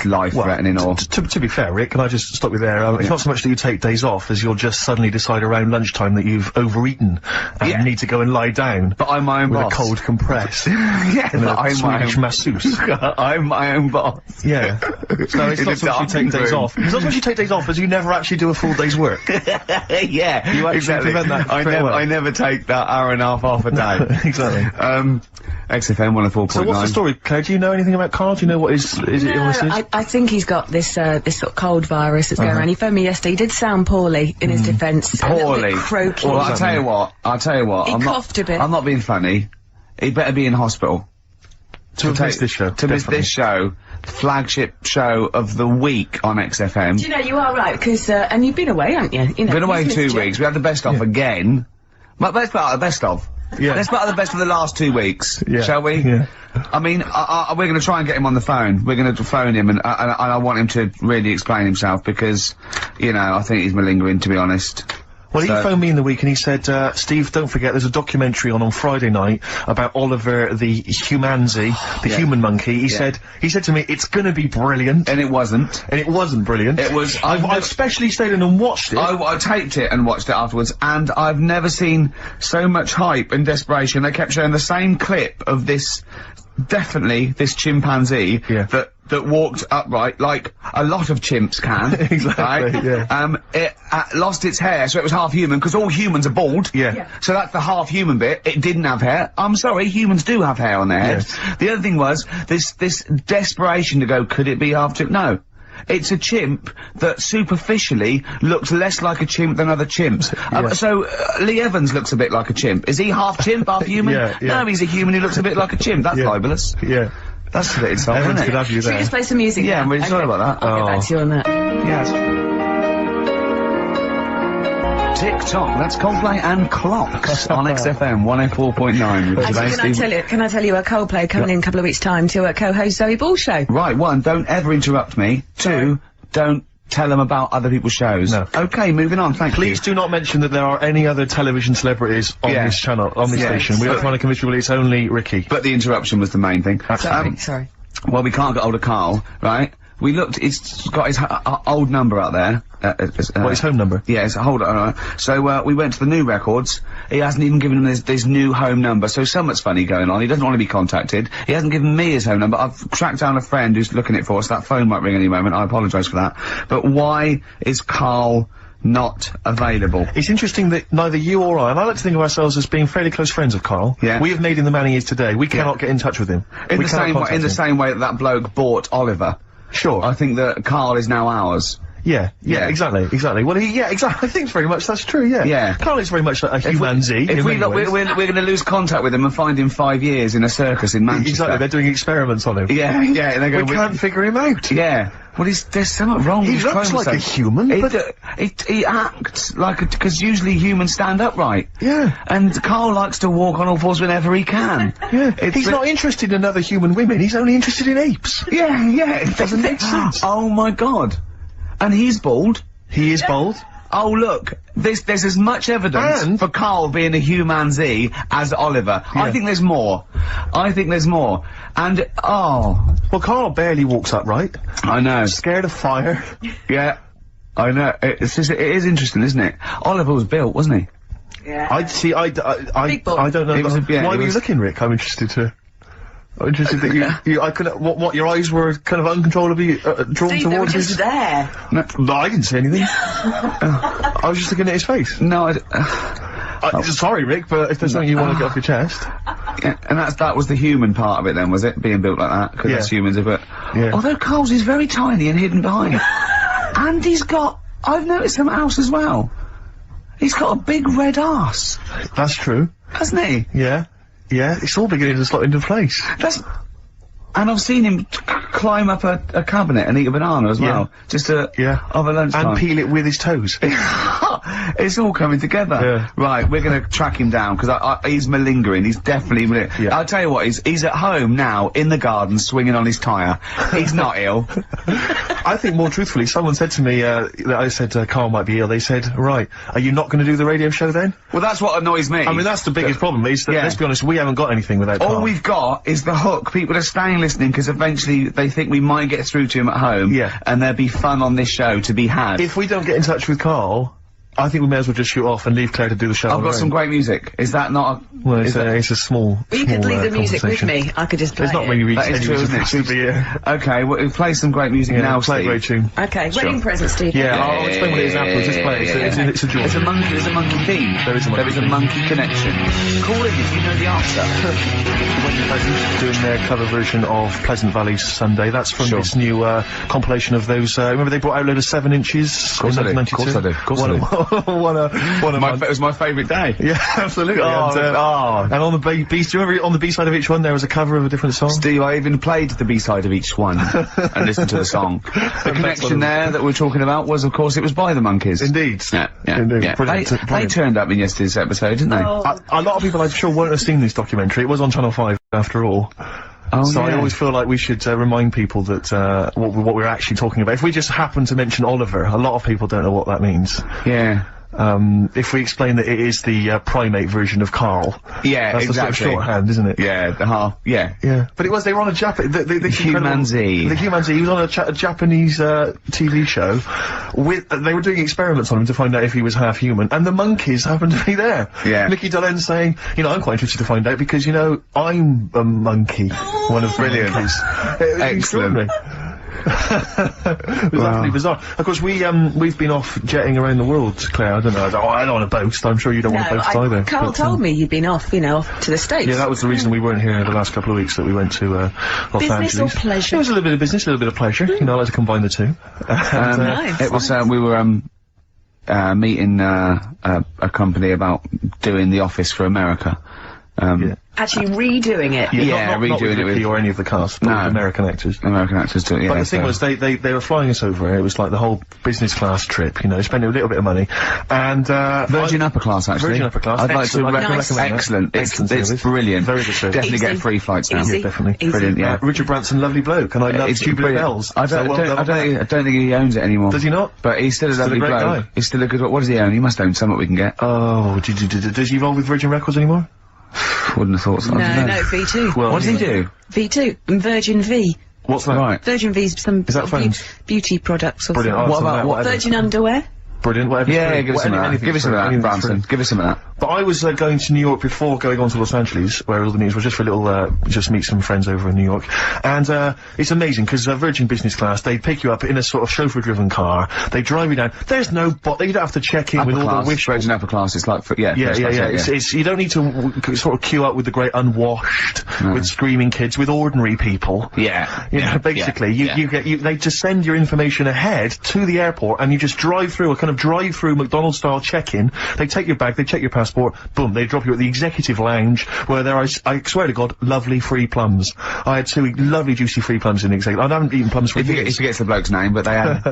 life-threatening or... To be fair, Rick, can I just stop you there? It's not so much that you take days off as you'll just suddenly decide around lunchtime that you've overeaten and you need to go and lie down. But I'm my own with boss. a cold compress. Yeah, and but I'm my own masseuse. I'm my own boss. Yeah. No, it's not so much you take days off. It's not so much you take days off as you never actually do a full day's work. Yeah, You actually exactly. prevent that straight away. I never take that hour and a half off a day. Exactly. XFM 104.9. So what's the story, Claire? Do you know anything about Karl? Do you know what his illness is? I think he's got this sort of cold virus that's going around. He phoned me yesterday. He did sound poorly in his defence. A little bit croaky. Well, I'll tell you what. He coughed a bit. I'm not being funny. He better be in hospital. To miss this show. To miss this show. Flagship show of the week on XFM. Do you know, you are right, because, and you've been away, haven't you? You know, Been away you've 2 missed weeks. We had the best of again. But let's start at the best of. Yeah. Let's start at the best of the last 2 weeks, Yeah. shall we? Yeah. I mean, we're going to try and get him on the phone. We're going to phone him, and I want him to really explain himself because, you know, I think he's malingering, to be honest. Well, he phoned me in the week and he said, Steve, don't forget, there's a documentary on Friday night about Oliver the Humanzy, the human monkey. He said to me, it's gonna be brilliant. And it wasn't. And it wasn't brilliant. It was. I've specially stayed in and watched it. I taped it and watched it afterwards, and I've never seen so much hype and desperation. They kept showing the same clip of this, definitely, this chimpanzee that walked upright like a lot of chimps can. Exactly, right? yeah. It lost its hair, so it was half human, because all humans are bald. Yeah. So that's the half human bit. It didn't have hair. I'm sorry, humans do have hair on their heads. Yes. The other thing was, this desperation to go, could it be half chimp? No. It's a chimp that superficially looks less like a chimp than other chimps. So, Lee Evans looks a bit like a chimp. Is he half chimp, half human? Yeah. No, he's a human who looks a bit like a chimp. That's libelous. Yeah. That's a bit insulting, Evans isn't could it? have you Should we there. just play some music Yeah, now? I'm really sorry about that. I'll get back to you on that. Yes. TikTok, that's Coldplay and Clocks on XFM 104.9. Actually, can I tell you a Coldplay coming in a couple of weeks' time to co-host Zoe Ball show? Right, one, don't ever interrupt me. Two, don't tell them about other people's shows. No. Okay, moving on, thank you. Please do not mention that there are any other television celebrities on this channel, on this station. We are trying to convince people it's only Ricky. But the interruption was the main thing. Sorry. Well, we can't get hold of Karl, right? We looked, it's got his old number out there. What, his home number? Yeah, hold on. So, we went to the new records. He hasn't even given him this new home number, so something's funny going on. He doesn't want to be contacted. He hasn't given me his home number. I've tracked down a friend who's looking it for us. That phone might ring any moment. I apologise for that. But why is Karl not available? It's interesting that neither you or I, and I like to think of ourselves as being fairly close friends of Karl. Yeah. We have made him the man he is today. We cannot get in touch with him. In the same way that that bloke bought Oliver. Sure. I think that Karl is now ours. Yeah, exactly. Well, exactly. I think very much that's true. Yeah. Yeah. Karl is very much a humanzy. If we look, we're going to lose contact with him and find him 5 years in a circus in Manchester. Exactly. They're doing experiments on him. Yeah. And they go, we can't figure him out. Yeah. Well, there's something wrong with his looks like a human, he acts like a, because usually humans stand upright. Yeah. And Karl likes to walk on all fours whenever he can. Yeah. He's not interested in other human women, he's only interested in apes. Yeah. It doesn't make sense. Oh my god. And he's bald. He is bald. Oh look, there's as much evidence for Karl being a humanzee as Oliver. Yeah. I think there's more. And, well, Karl barely walks upright. I know. Scared of fire. Yeah. I know. It is interesting, isn't it? Oliver was built, wasn't he? Yeah. I don't know. Why were you looking, Rick? I'm interested that I could, what, your eyes were kind of uncontrollably, drawn Steve, towards they were just there. No, I didn't say anything. I was just looking at his face. No, sorry, Rick, but if there's something you want to get off your chest. Yeah, and that was the human part of it then, was it? Being built like that? Because that's humans, but... Yeah. Although Karl's is very tiny and hidden behind. And I've noticed something else as well. He's got a big red arse. That's true. Hasn't he? Yeah. Yeah, it's all beginning to slot into place. And I've seen him climb up a cabinet and eat a banana as well. Just over lunchtime. And peel it with his toes. It's all coming together. Yeah. Right, we're gonna track him down, because he's malingering. He's definitely I'll tell you what, he's at home now, in the garden, swinging on his tyre. He's not ill. I think more truthfully, someone said to me, that I said Karl might be ill, they said, right, are you not gonna do the radio show then? Well, that's what annoys me. I mean, that's the biggest problem, is that, let's be honest, we haven't got anything without Karl. All we've got is the hook. People are staying listening because eventually they think we might get through to him at home. Yeah. And there'll be fun on this show to be had. If we don't get in touch with Karl, I think we may as well just shoot off and leave Claire to do the show. I've got some great music. Is that not a... Well, it's a small... You could leave the music with conversation. me. I could just play There's not it. many That is true, isn't it? Okay, well, play some great music now, play a Steve. great tune. Okay, wedding present, Steve. Yeah, I'll explain what it is afterwards. Just play it. It's a joy. There's a monkey theme. There is a monkey connection. Call in if you know the answer. Doing their cover version of Pleasant Valley Sunday. That's from this new compilation of those. Remember they brought out a load of 7 inches. Of course I do. Of course I do. Of course I do. It was my favourite day. Yeah, absolutely. And on the B, do you remember on the B-side of each one there was a cover of a different song? Steve, I even played the B-side of each one and listened to the song. The connection there that we're talking about was, of course, it was by the Monkeys. Indeed. Yeah. Indeed. Brilliant. They turned up in yesterday's episode, didn't they? A lot of people, I'm sure, won't have seen this documentary. It was on Channel 5, after all. So I always feel like we should remind people that what we're actually talking about. If we just happen to mention Oliver, a lot of people don't know what that means. Yeah. If we explain that it is the primate version of Karl. Yeah, that's exactly. the sort of shorthand, isn't it? Yeah, the half. Yeah. But they were on a the Human Z. The Human Z. He was on a Japanese TV show. They were doing experiments on him to find out if he was half human, and the monkeys happened to be there. Yeah. Nicky Dolenz saying, I'm quite interested to find out because I'm a monkey. One of the monkeys. Excellent. It was absolutely bizarre. Of course, we've been off jetting around the world, Claire. I don't know. I don't want to boast. I'm sure you don't want to boast either. Karl told me you'd been off, off to the States. Yeah, that was the reason we weren't here the last couple of weeks. That we went to Los Angeles. Business or pleasure? It was a little bit of business, a little bit of pleasure. I like to combine the two. Nice. It was. We were meeting a company about doing The Office for America. Actually redoing it. Yeah, redoing not with Ricky or any of the cast, but with American actors. American actors do it, yeah. But the thing was, they were flying us over. It was like the whole business class trip, spending a little bit of money. And, Virgin Upper Class, actually. Virgin Upper Class. I'd like to recommend Nice. Excellent. It's brilliant. Very good service. Definitely Easy. get free flights now. Easy. Yeah, definitely. Easy. Brilliant, yeah. Richard Branson, lovely bloke, and I love It's Tubular brilliant. Bells. I don't think he owns it anymore. Does he not? But he's still a lovely great bloke. guy. He's still a good. What does he own? He must own something we can get. Oh, does he roll with Virgin Records anymore? Wouldn't have thought so. No, V2. Well, What does he do? V2 and Virgin V. What's that? Right. Virgin V's some Is that phones? beauty products or Brilliant. something. What about what- Virgin underwear. Brilliant. Whatever. Yeah, give us some of that. Give us some of that, Branson. Give us some of that. But I was going to New York before going on to Los Angeles, where all the news was just for a little, just meet some friends over in New York. And, it's amazing, because Virgin Business Class, they pick you up in a sort of chauffeur-driven car, they drive you down, there's no you don't have to check in with all the wish. Virgin Upper Class, it's like, Yeah. It's, you don't need to sort of queue up with the great unwashed, with screaming kids, with ordinary people. Yeah. Basically, they just send your information ahead to the airport, and you just drive through a kind of drive-through McDonald's-style check-in. They take your bag, they check your passport, boom, they drop you at the executive lounge, where there are, I swear to God, lovely free plums. I had 2 lovely juicy free plums in the executive. I haven't eaten plums for years. He forgets the bloke's name, but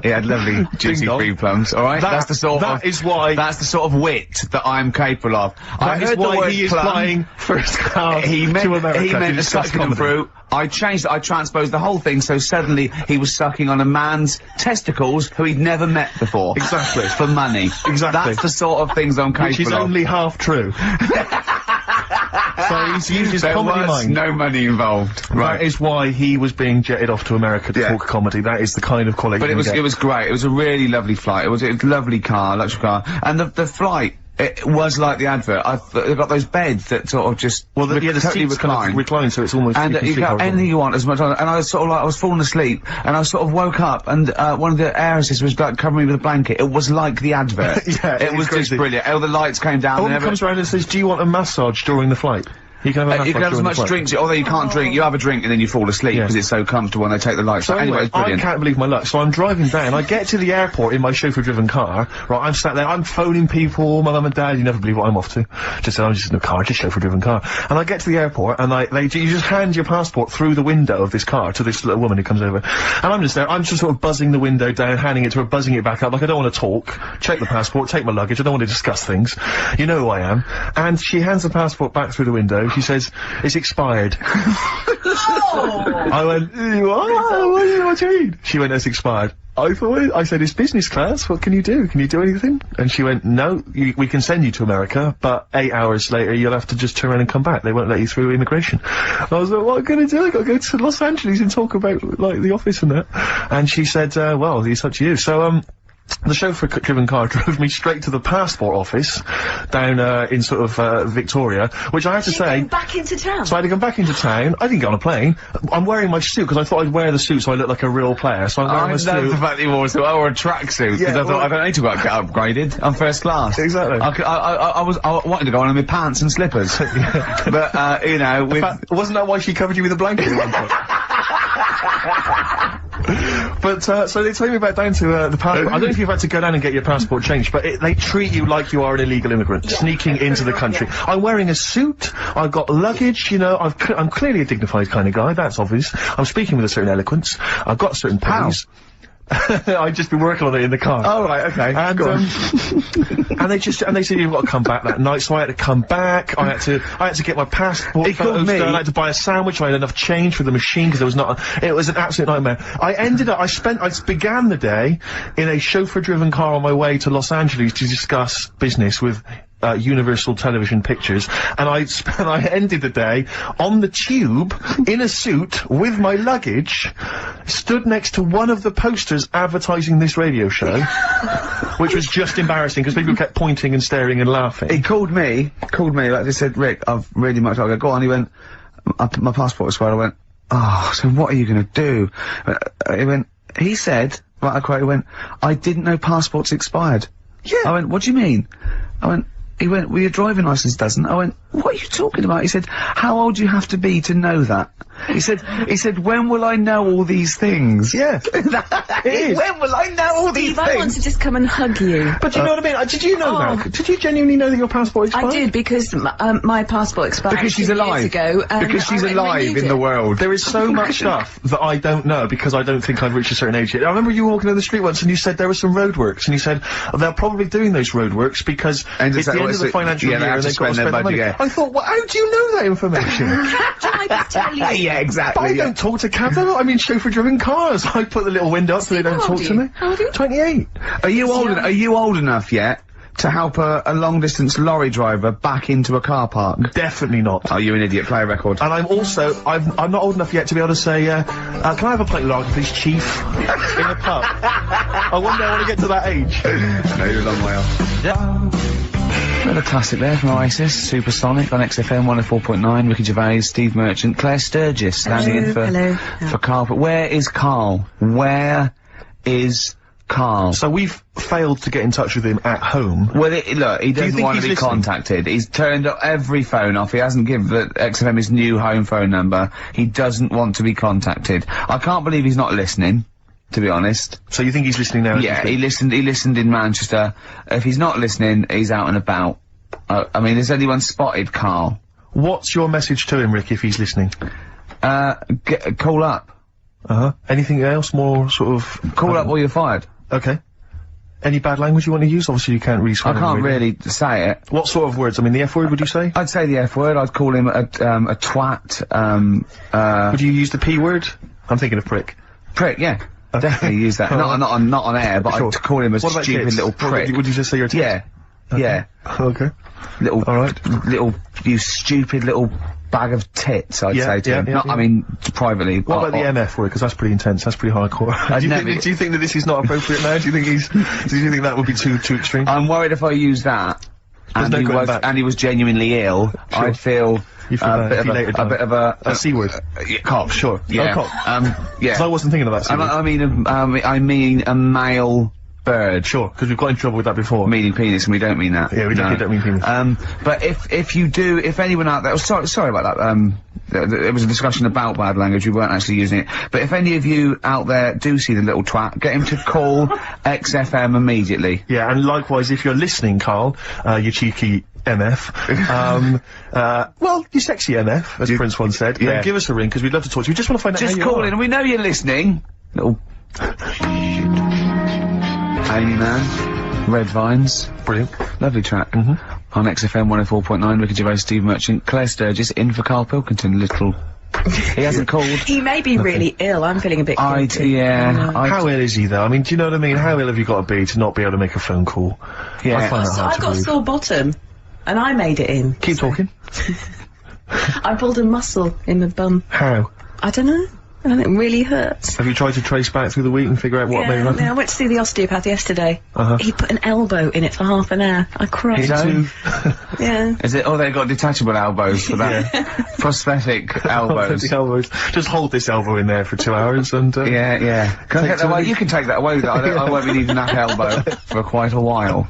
he had lovely juicy free plums. All right, that's the sort of wit that I'm capable of. I heard the word he is plum. flying first class to America. He meant to suck them through. I changed it. I transposed the whole thing, so suddenly he was sucking on a man's testicles who he'd never met before. Exactly. For money. Exactly. That's the sort of things I'm capable of. Which is only half true. So he's used his comedy mind. No money involved. Right. That is why he was being jetted off to America to talk comedy. That is the kind of quality. But it was great. It was a really lovely flight. It was a lovely car, luxury car, and the flight. It was like the advert. They've got those beds that sort of just the totally seats kind of recline, so it's almost and you got anything you want as much. And I was sort of like I was falling asleep, and I sort of woke up, and one of the air assistants was like covering me with a blanket. It was like the advert. It was just brilliant. All the lights came down. Someone comes around and says, "Do you want a massage during the flight?" You can have, you can have as much drinks, although you can't drink. You have a drink and then you fall asleep because it's so comfortable and they take the lights. So anyway, it's brilliant. I can't believe my luck. So I'm driving down. I get to the airport in my chauffeur-driven car. Right, I'm sat there. I'm phoning people. My mum and dad. You never believe what I'm off to. Just said I'm just in a car, just chauffeur-driven car. And I get to the airport and you just hand your passport through the window of this car to this little woman who comes over. And I'm just there. I'm just sort of buzzing the window down, handing it to her, buzzing it back up. Like I don't want to talk. Check the passport. Take my luggage. I don't want to discuss things. You know who I am. And she hands the passport back through the window. She says, "It's expired." I went, what do you mean? She went, "It's expired." I said, "It's business class, what can you do? Can you do anything?" And she went, "No, we can send you to America, but 8 hours later you'll have to just turn around and come back. They won't let you through immigration." I was like, "What am I gonna do? I gotta go to Los Angeles and talk about, like, the office and that." And she said, "Well, it's up to you." So, the chauffeur-driven car drove me straight to the passport office down in sort of Victoria, which I have to say. Back into town. So I had to come back into town. I didn't get on a plane. I'm wearing my suit because I thought I'd wear the suit so I look like a real player. So I'm wearing my suit. I love the fact that you wore a suit. I wore a tracksuit because I thought I don't need to get upgraded. I'm first class. Exactly. I wanted to go on in my pants and slippers, but you know, wasn't that why she covered you with a blanket at one point? But, so they take me back down to, the passport. I don't know if you've had to go down and get your passport changed, but they treat you like you are an illegal immigrant, sneaking into the country. I'm wearing a suit, I've got luggage, you know, I'm clearly a dignified kind of guy, that's obvious. I'm speaking with a certain eloquence, I've got certain powers. I've just been working on it in the car. Oh, right, okay. And, and they said you've got to come back that night, so I had to come back. I had to get my passport photos done. I had to buy a sandwich. I had enough change for the machine because there was not. It was an absolute nightmare. I began the day in a chauffeur-driven car on my way to Los Angeles to discuss business with Universal Television Pictures, and I ended the day on the tube in a suit with my luggage, stood next to one of the posters advertising this radio show, which was just embarrassing because people kept pointing and staring and laughing. He called me, like they said, Rick, I've really much. I go, go on. He went, my passport expired. I went, oh, so what are you going to do? He said, right, I quote, he went, I didn't know passports expired. Yeah. I went, what do you mean? He went, well, your driving licence doesn't. I went, what are you talking about? He said, how old do you have to be to know that? He said, when will I know all these things? Yeah. When will I know all these things? I want to just come and hug you. But do you know what I mean? Did you know that? Did you genuinely know that your passport expired? I did, because my passport expired because she's alive. years ago. Because she's alive in the world. There is so much stuff that I don't know because I don't think I've reached a certain age yet. I remember you walking down the street once and you said there were some roadworks, and you said they're probably doing those roadworks because it's the end of the financial year and they've got to spend their money. I thought, well, how do you know that information? I tell you. Yeah, exactly. But I don't talk to cabs. I mean, chauffeur-driven cars. I put the little window up so they don't talk to me. How old are you? 28. Are you old enough yet to help a long-distance lorry driver back into a car park? Definitely not. Oh, you're an idiot. Play a record. And I'm also, I'm not old enough yet to be able to say, can I have a pint of lager, please, Chief? In a pub. I wonder I want to get to that age. No, you're a long way off. Yeah. Another classic there from Oasis, Supersonic on XFM 104.9, Ricky Gervais, Steve Merchant, Claire Sturgis standing in for Karl. But where is Karl? Where is Karl? So we've failed to get in touch with him at home. Well, look, he doesn't want to be contacted. He's turned every phone off. He hasn't given XFM his new home phone number. He doesn't want to be contacted. I can't believe he's not listening, to be honest. So you think he's listening now? Yeah, he listened in Manchester. If he's not listening, he's out and about. I mean, has anyone spotted Karl? What's your message to him, Rick, if he's listening? Call up. Anything else more sort of... Call up or you're fired. Okay. Any bad language you want to use? Obviously you can't really swear. I can't really say it. What sort of words? I mean, the F word, would you say? I'd say the F word. I'd call him a twat. Would you use the P word? I'm thinking of prick. Prick, yeah. Definitely use that. Not on air, but I'd call him a stupid little prick. Would you just say you're a tit? Yeah. Okay. Yeah. Okay. You stupid little bag of tits, I'd say to him. I mean, privately. What about the MF word? Because that's pretty intense. That's pretty hardcore. Do you think that this is not appropriate now? Do you think that would be too extreme? I'm worried if I use that, and he was genuinely ill, Sure. I'd feel a bit of a C word. Cop, sure. Yeah. Cop. Yeah. Because I wasn't thinking of that. I mean a male bird. Sure, because we've got in trouble with that before. Meaning penis, and we don't mean that. Yeah, we don't mean penis. But if anyone out there, sorry about that, there was a discussion about bad language, we weren't actually using it, but if any of you out there do see the little twat, get him to call XFM immediately. Yeah, and likewise, if you're listening, Karl, you cheeky MF, well, you sexy MF, as Prince once said, give us a ring, because we'd love to talk to you. We just want to find out how you are. Just call in, and we know you're listening. Little Amy Man, Red Vines. Brilliant. Lovely track. On XFM 104.9, Ricky Gervais, Steve Merchant, Claire Sturgis, in for Karl Pilkington, little... He hasn't called. He may be really ill. I'm feeling a bit guilty. How ill is he, though? I mean, do you know what I mean? How ill have you got to be to not be able to make a phone call? Yeah. I find that hard I've got a sore bottom, and I made it in. Keep talking. I pulled a muscle in my bum. How? I don't know. And it really hurts. Have you tried to trace back through the week and figure out what may have happened? Yeah, I went to see the osteopath yesterday. He put an elbow in it for half an hour. I cried. Yeah. Is it? Oh, they got detachable elbows for that. Prosthetic elbows. Prosthetic elbows. Just hold this elbow in there for 2 hours and. Yeah. Can I get that away? You can take that away. I won't be needing that elbow for quite a while.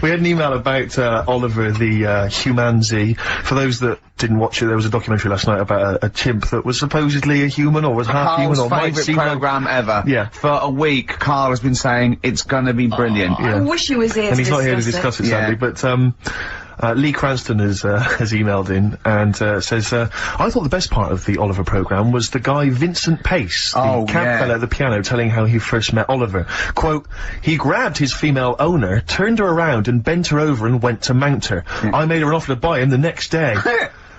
We had an email about Oliver the Humanzee. For those that didn't watch it, there was a documentary last night about a chimp that was supposedly a human or was half human or might seem programme ever. Yeah. For a week, Karl has been saying it's gonna be brilliant. I wish he was here. And he's not here to discuss it, sadly. But Lee Cranston has emailed in and says, I thought the best part of the Oliver programme was the guy Vincent Pace, the camp fella at the piano, telling how he first met Oliver. Quote, he grabbed his female owner, turned her around and bent her over and went to mount her. I made her an offer to buy him the next day.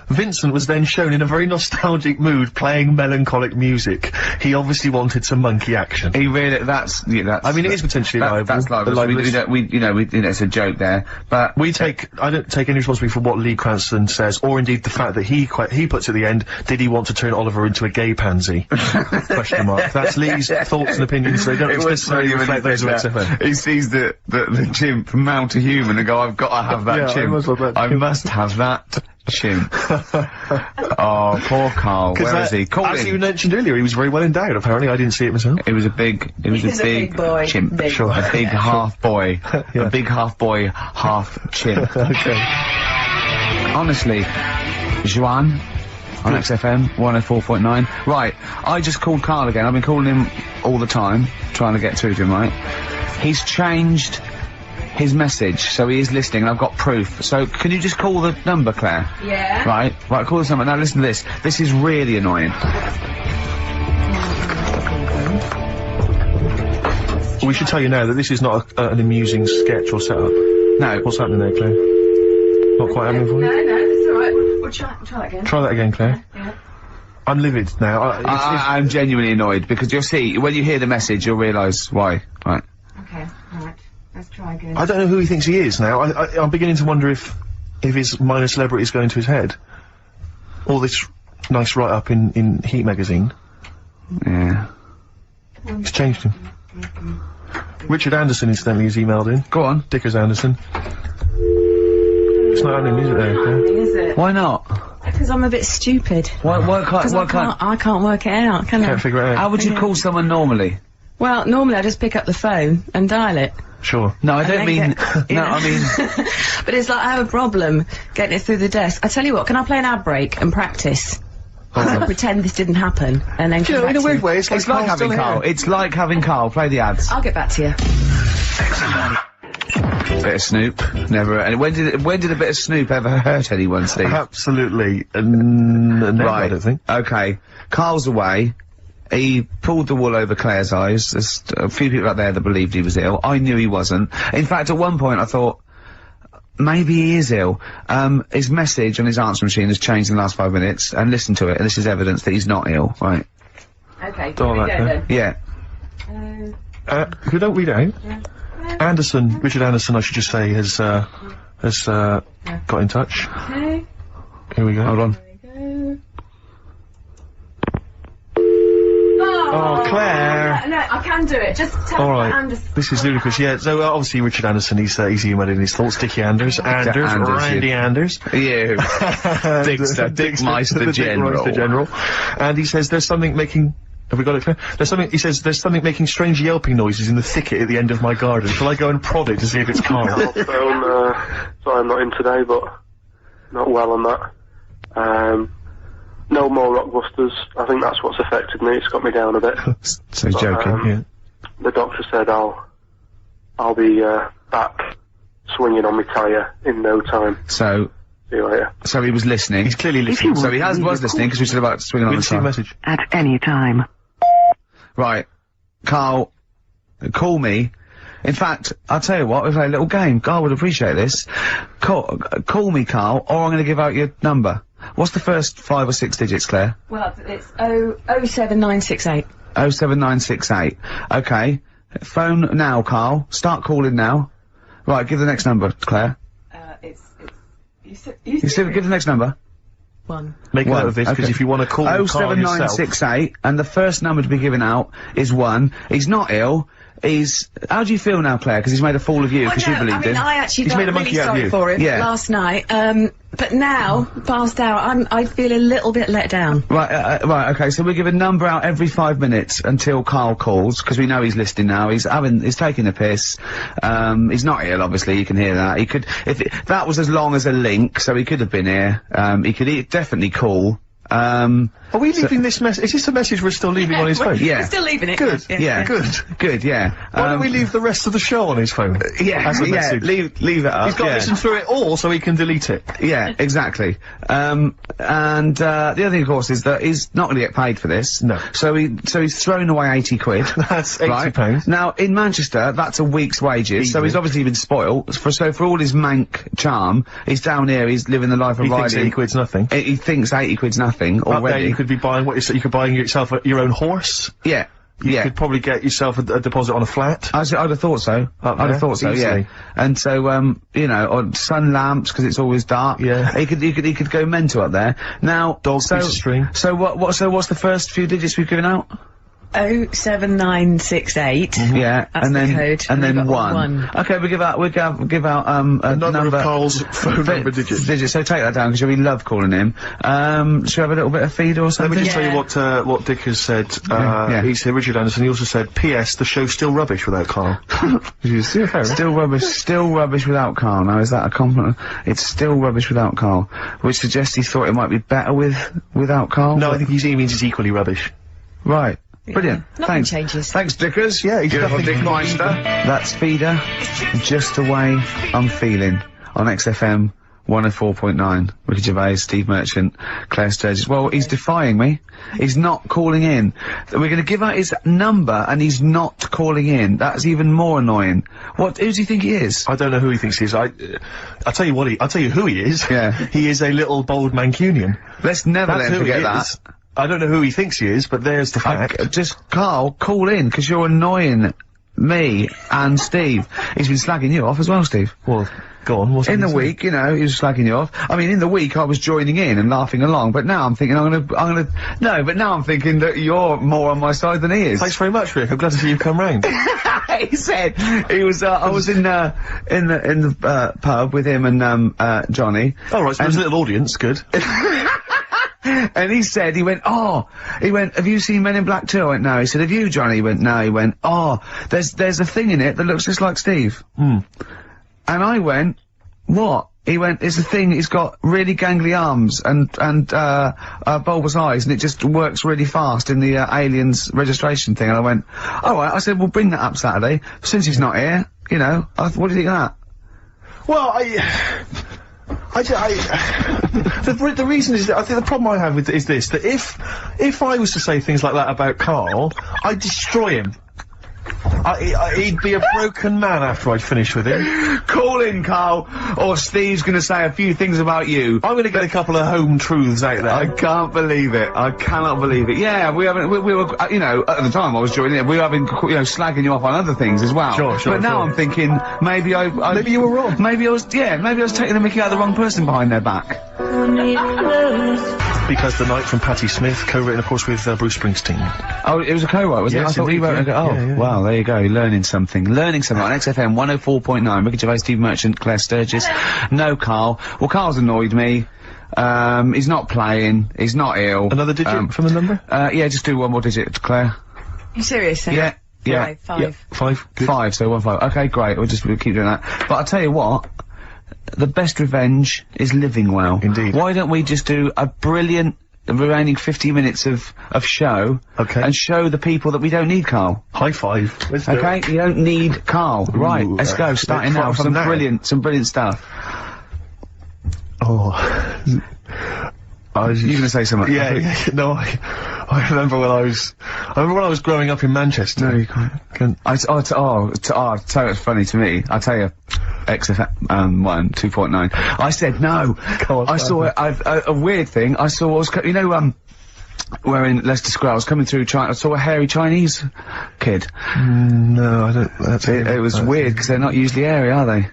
Vincent was then shown in a very nostalgic mood playing melancholic music. He obviously wanted some monkey action. He really, that's, I mean, it is potentially liable. That's liable. It's a joke there, but I don't take any responsibility for what Lee Cranston says, or indeed the fact that he puts at the end, did he want to turn Oliver into a gay pansy? Question mark. That's Lee's thoughts and opinions, so they don't necessarily reflect those of XFM. He sees the chimp mount a human and go, I've got to have that chimp. I must have that chimp. Oh, poor Karl. Where is he? As you mentioned earlier, he was very well endowed. Apparently, I didn't see it myself. It was a big boy. Chimp. A big half boy. A big half boy, half chimp. Okay. Honestly, Juan on XFM 104.9. Right, I just called Karl again. I've been calling him all the time, trying to get through to him. Right, he's changed his message, so he is listening, and I've got proof. So, can you just call the number, Claire? Yeah. Right, call this number. Now, listen to this. This is really annoying. We should tell you now that this is not an amusing sketch or setup. No. What's happening there, Claire? Not quite happening for you? No, that's alright. We'll try that again. Try that again, Claire. Yeah. I'm livid now. I'm genuinely annoyed, because you'll see, when you hear the message, you'll realise why. Right. Okay, alright. Let's try again. I don't know who he thinks he is now. I'm beginning to wonder if his minor celebrity is going to his head. All this nice write-up in Heat magazine. Yeah. It's changed him. Richard Anderson, incidentally, has emailed in. Go on. Dickers Anderson. It's not happening, is it, there? Is it? Why not? Because I'm a bit stupid. I can't work it out, can I? Can't figure it out. How would you call someone normally? Well, normally I just pick up the phone and dial it. Sure. No, I don't mean... I mean... But it's like I have a problem getting it through the desk. I tell you what, can I play an ad break and practice? I'll pretend this didn't happen, and then in a weird way, it's like having Karl. It's like having Karl. Play the ads. I'll get back to you. Bit of Snoop, never. And when did a bit of Snoop ever hurt anyone, Steve? Absolutely, never, right. I don't think. Okay, Karl's away. He pulled the wool over Claire's eyes. There's a few people out there that believed he was ill. I knew he wasn't. In fact, at one point I thought, maybe he is ill. His message on his answer machine has changed in the last 5 minutes, and listen to it, and this is evidence that he's not ill, right? Okay, here we go then. Yeah. If we don't read it out, Anderson, Richard Anderson, I should just say, has got in touch. Okay. Here we go. Hold on. Oh, Claire! No, I can do it. Just tell me Anderson. This is ludicrous. Yeah. So obviously Richard Anderson, he's emailed in his thoughts. Dickie Anders, Randy Anders. You. Dickmeister General. And he says there's something making. Have we got it, Claire? He says there's something making strange yelping noises in the thicket at the end of my garden. Shall I go and prod it to see if it's Karl? Sorry, I'm not in today, but not well on that. No more Rockbusters. I think that's what's affected me. It's got me down a bit. So he's joking, yeah. The doctor said I'll be back swinging on my tyre in no time. So. See you later. So he was listening. He's clearly listening. So he was listening, because we said about swinging on the tyre. Message. At any time. Right. Karl, call me. In fact, I'll tell you what, we've played a little game. Karl would appreciate this. Call me, Karl, or I'm going to give out your number. What's the first 5 or 6 digits, Claire? Well, it's 07968. 07968. Okay. Phone now, Karl. Start calling now. Right, give the next number, Claire. You said give the next number. 1. Make a note of this, because if you want to call Karl yourself... 07968, and the first number to be given out is 1. He's not ill. How do you feel now, Claire? Because he's made a fool of you, because you believed him. I actually He's felt made a really monkey out of sorry you. for him Yeah. last night. But now, past hour, I feel a little bit let down. Right, okay, so we give a number out every 5 minutes until Karl calls, because we know he's listening now. He's taking the piss. He's not ill, obviously, you can hear that. That was as long as a link, so he could have been here. He could definitely call. Are we leaving this message? Is this a message we're still leaving on his phone? Yeah. We're still leaving it. Good. Yeah. Good, yeah. Why don't we leave the rest of the show on his phone? As a message? Leave it up. He's got to listen through it all so he can delete it. Yeah, exactly. And the other thing, of course, is that he's not going to get paid for this. No. So he's thrown away 80 quid. That's 80 pounds. Now, in Manchester, that's a week's wages, so he's obviously been spoilt. So for all his mank charm, he's down here, he's living the life of He riding. thinks 80 quid's nothing. He thinks 80 quid's nothing Up there already. you could be buying you could buy yourself your own horse. Yeah. You could probably get yourself a deposit on a flat. I'd have thought so. I'd have thought so, easily. yeah. And so, you know, or sun lamps, because it's always dark. Yeah. He could go mental up there. Now, piece of string. So what's the first few digits we've given out? 07968. Yeah, That's and then the code. and then we've got 1. Okay, we give out a number of Karl's phone number digits. So take that down, because we love calling him. Should we have a little bit of feed or something? Let me just tell you what Dick has said. He said, Richard Anderson, he also said, P.S. the show's still rubbish without Karl. Still rubbish without Karl. Now, is that a compliment? It's still rubbish without Karl, which suggests he thought it might be better without Karl. No, I think he means it's equally rubbish. Right. Brilliant. Nothing changes. Thanks, Dickers. Yeah, he's Beautiful Dick Meister. That's Feeder. Just the way I'm feeling on XFM 104.9. Ricky Gervais, Steve Merchant, Claire Sturgis. Well, he's defying me. He's not calling in. We're going to give out his number, and he's not calling in. That's even more annoying. Who does he think he is? I don't know who he thinks he is. I'll tell you I'll tell you who he is. Yeah. He is a little bold Mancunian. Let's never let him forget that. I don't know who he thinks he is, but there's the fact. Just, Karl, call in, because you're annoying me and Steve. He's been slagging you off as well, Steve. Well, go on, what's in the week, you know, he was slagging you off. I mean, in the week I was joining in and laughing along, but now I'm thinking but now I'm thinking that you're more on my side than he is. Thanks very much, Rick. I'm glad to see you come round. He said, I was in the pub with him and, Johnny. Oh, right, so there's a little audience, good. And he went, have you seen Men in Black 2? I went, no. He said, have you, Johnny? He went, no. He went, there's a thing in it that looks just like Steve. And I went, what? He went, it's a thing, it's got really gangly arms and bulbous eyes, and it just works really fast in the, Aliens registration thing. And I went, alright. I said, we'll bring that up Saturday. Since he's not here, you know, what do you think of that? Well, the reason is that I think the problem I have with is this, that if I was to say things like that about Karl, I'd destroy him. He'd be a broken man after I'd finished with him. Call in, Karl, or Steve's gonna say a few things about you. I'm gonna get a couple of home truths out there. I can't believe it. I cannot believe it. Yeah, we were, you know, at the time I was joining it, we were having, you know, slagging you off on other things as well. Sure. But now I'm thinking, maybe maybe you were wrong. Maybe I was taking the mickey out of the wrong person behind their back. Because the Night from Patti Smith, co-written, of course, with Bruce Springsteen. Oh, it was a co-write, wasn't Yes, it? I thought he wrote it. Oh, yeah. wow, there you go, learning something. Learning something on XFM 104.9. Ricky Gervais, Steve Merchant, Claire Sturgis. No Karl. Well, Karl's annoyed me. He's not playing. He's not ill. Another digit from the number? Yeah, just do one more digit, Claire. You serious? Yeah. Yeah. 5. Yep. 5. Good. 5, so 1 5. Okay, great. We'll keep doing that. But I'll tell you what. The best revenge is living well. Indeed. Why don't we just do a brilliant remaining 50 minutes of show, and show the people that we don't need Karl. High five. Let's do it. You don't need Karl. Right, let's go. Starting now. Some brilliant stuff. Oh. You're gonna say something? Yeah. No, I remember when I was growing up in Manchester. No, you can't. So it's funny to me. I'll tell you. XFM 2.9. I said no. I saw a weird thing. I saw where in Leicester Square I was coming through China. I saw a hairy Chinese kid. No, I don't. It was weird because they're not usually hairy, are they?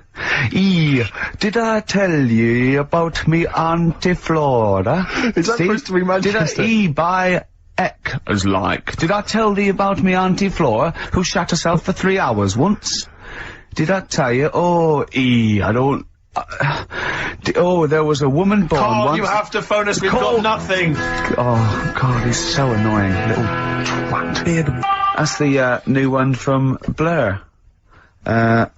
Did I tell you about me Auntie Flora? Is that supposed to be Manchester? By Eck as like. Did I tell thee about me Auntie Flora, who shot herself for 3 hours once? Did I tell you? Oh, I don't... there was a woman born Karl, once... you have to phone us, we've got nothing! Oh, God, he's so annoying, little twat. That's the, new one from Blur. Out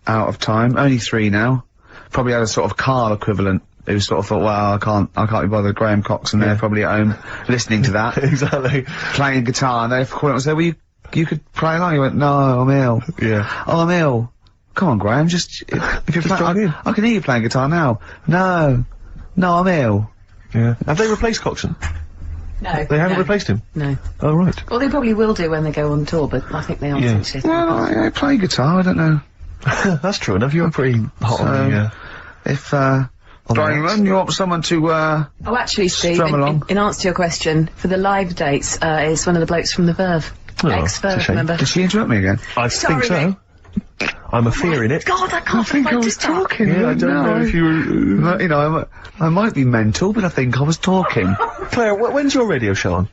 of time. Only 3 now. Probably had a sort of Karl equivalent. Who sort of thought, well, I can't be bothered. Graham Coxon there, probably at home, listening to that. Exactly. Playing guitar, and they called up and said, well, you could play along. He went, no, I'm ill. Yeah. Oh, I'm ill. Come on, Graham, if you're playing, I can hear you playing guitar now. No, I'm ill. Yeah. Have they replaced Coxon? No. They haven't replaced him? No. Oh, right. Well, they probably will do when they go on tour, but I think they aren't finished. Well, I play guitar, I don't know. That's true enough, you're pretty hot on the, if, Graham, you want someone to, Oh, actually, Steve, in answer to your question, for the live dates, it's one of the blokes from the Verve. XFM, remember? Did she interrupt me again? I think so. I'm a fear in it. God, I can't think I was talking. Yeah, I don't know if you were... You know, I might be mental, but I think I was talking. Claire, when's your radio show on?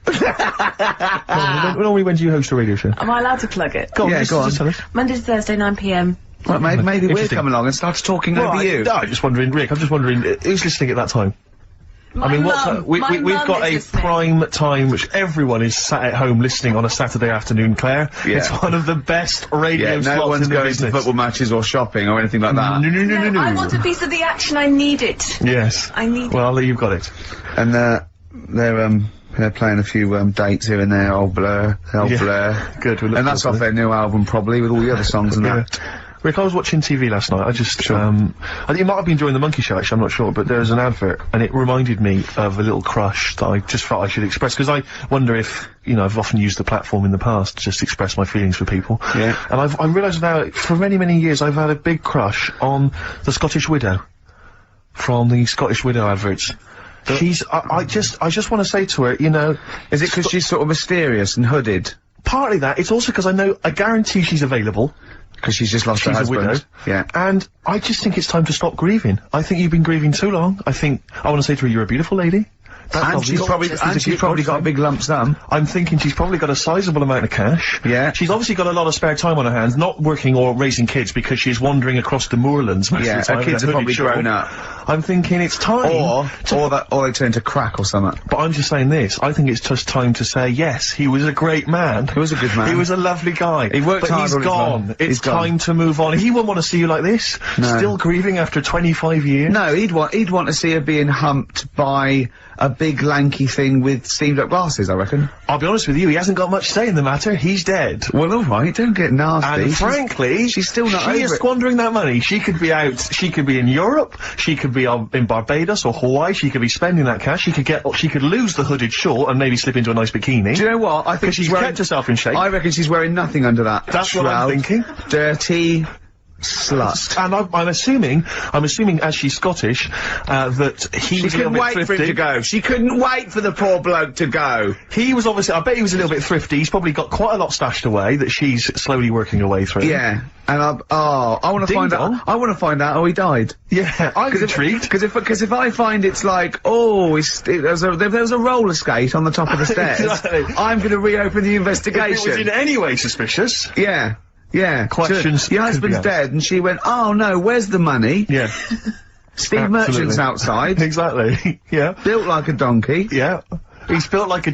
Normally, when do you host a radio show? Am I allowed to plug it? Go on, go on. Tell us. Monday to Thursday, 9 p.m. Well, maybe we'll come along and start talking over you. No, I'm just wondering, Rick, who's listening at that time? We've got a prime time which everyone is sat at home listening on a Saturday afternoon, Claire. Yeah. It's one of the best radio slots no one's in the going business. to football matches or shopping or anything like that. No. I want a piece of the action, I need it. Yes. I need Well, you've got it. And, they're playing a few, dates here and there, old Blur. Good, and that's off their new album, probably, with all the other songs and that. Rick, I was watching TV last night. I just, I think it might have been during the Monkey Show, actually, I'm not sure, but there was an advert, and it reminded me of a little crush that I just felt I should express, because I wonder if, I've often used the platform in the past to just express my feelings for people. Yeah. And I realised now, for many, many years, I've had a big crush on the Scottish Widow. From the Scottish Widow adverts. I just want to say to her, Is it because she's sort of mysterious and hooded? Partly that, it's also because I guarantee she's available. Because she's just lost her husband. A widow. Yeah. And I just think it's time to stop grieving. I think you've been grieving too long. I want to say to her, you're a beautiful lady. And she's probably got a big lump sum. I'm thinking she's probably got a sizable amount of cash. Yeah. She's obviously got a lot of spare time on her hands, not working or raising kids because she's wandering across the moorlands. Yeah, her kids are probably grown up. I'm thinking it's time. Or they turn to crack or something. But I'm just saying this. I think it's just time to say, yes, he was a great man. He was a good man. He was a lovely guy. He worked hard. But he's gone. It's time to move on. He wouldn't want to see you like this. No. Still grieving after 25 years. No, he'd want to see her being humped by a big lanky thing with steamed-up glasses, I reckon. I'll be honest with you, he hasn't got much say in the matter. He's dead. Well, all right, don't get nasty. And frankly, she's still not over She is squandering that money. She could be out. She could be in Europe. She could be in Barbados or Hawaii. She could be spending that cash. She could lose the hooded short and maybe slip into a nice bikini. Do you know what? I think she's kept herself in shape. I reckon she's wearing nothing under that. That's what I'm thinking. Dirty slut. And I'm assuming, as she's Scottish, that he was a little bit thrifty. She couldn't wait for him to go. She couldn't wait for the poor bloke to go. He was obviously, I bet he was a little bit thrifty. He's probably got quite a lot stashed away that she's slowly working her way through. Yeah. And I want to find out. I want to find out how he died. Yeah, I'm intrigued. Because if I find it's like, there's a roller skate on the top of the stairs, Exactly. I'm going to reopen the investigation. If it was in any way suspicious. Yeah. Yeah. Questions. So, your husband's dead, and she went, oh no, where's the money? Yeah. Steve Merchant's outside. Exactly. Yeah. Built like a donkey. Yeah. He's built like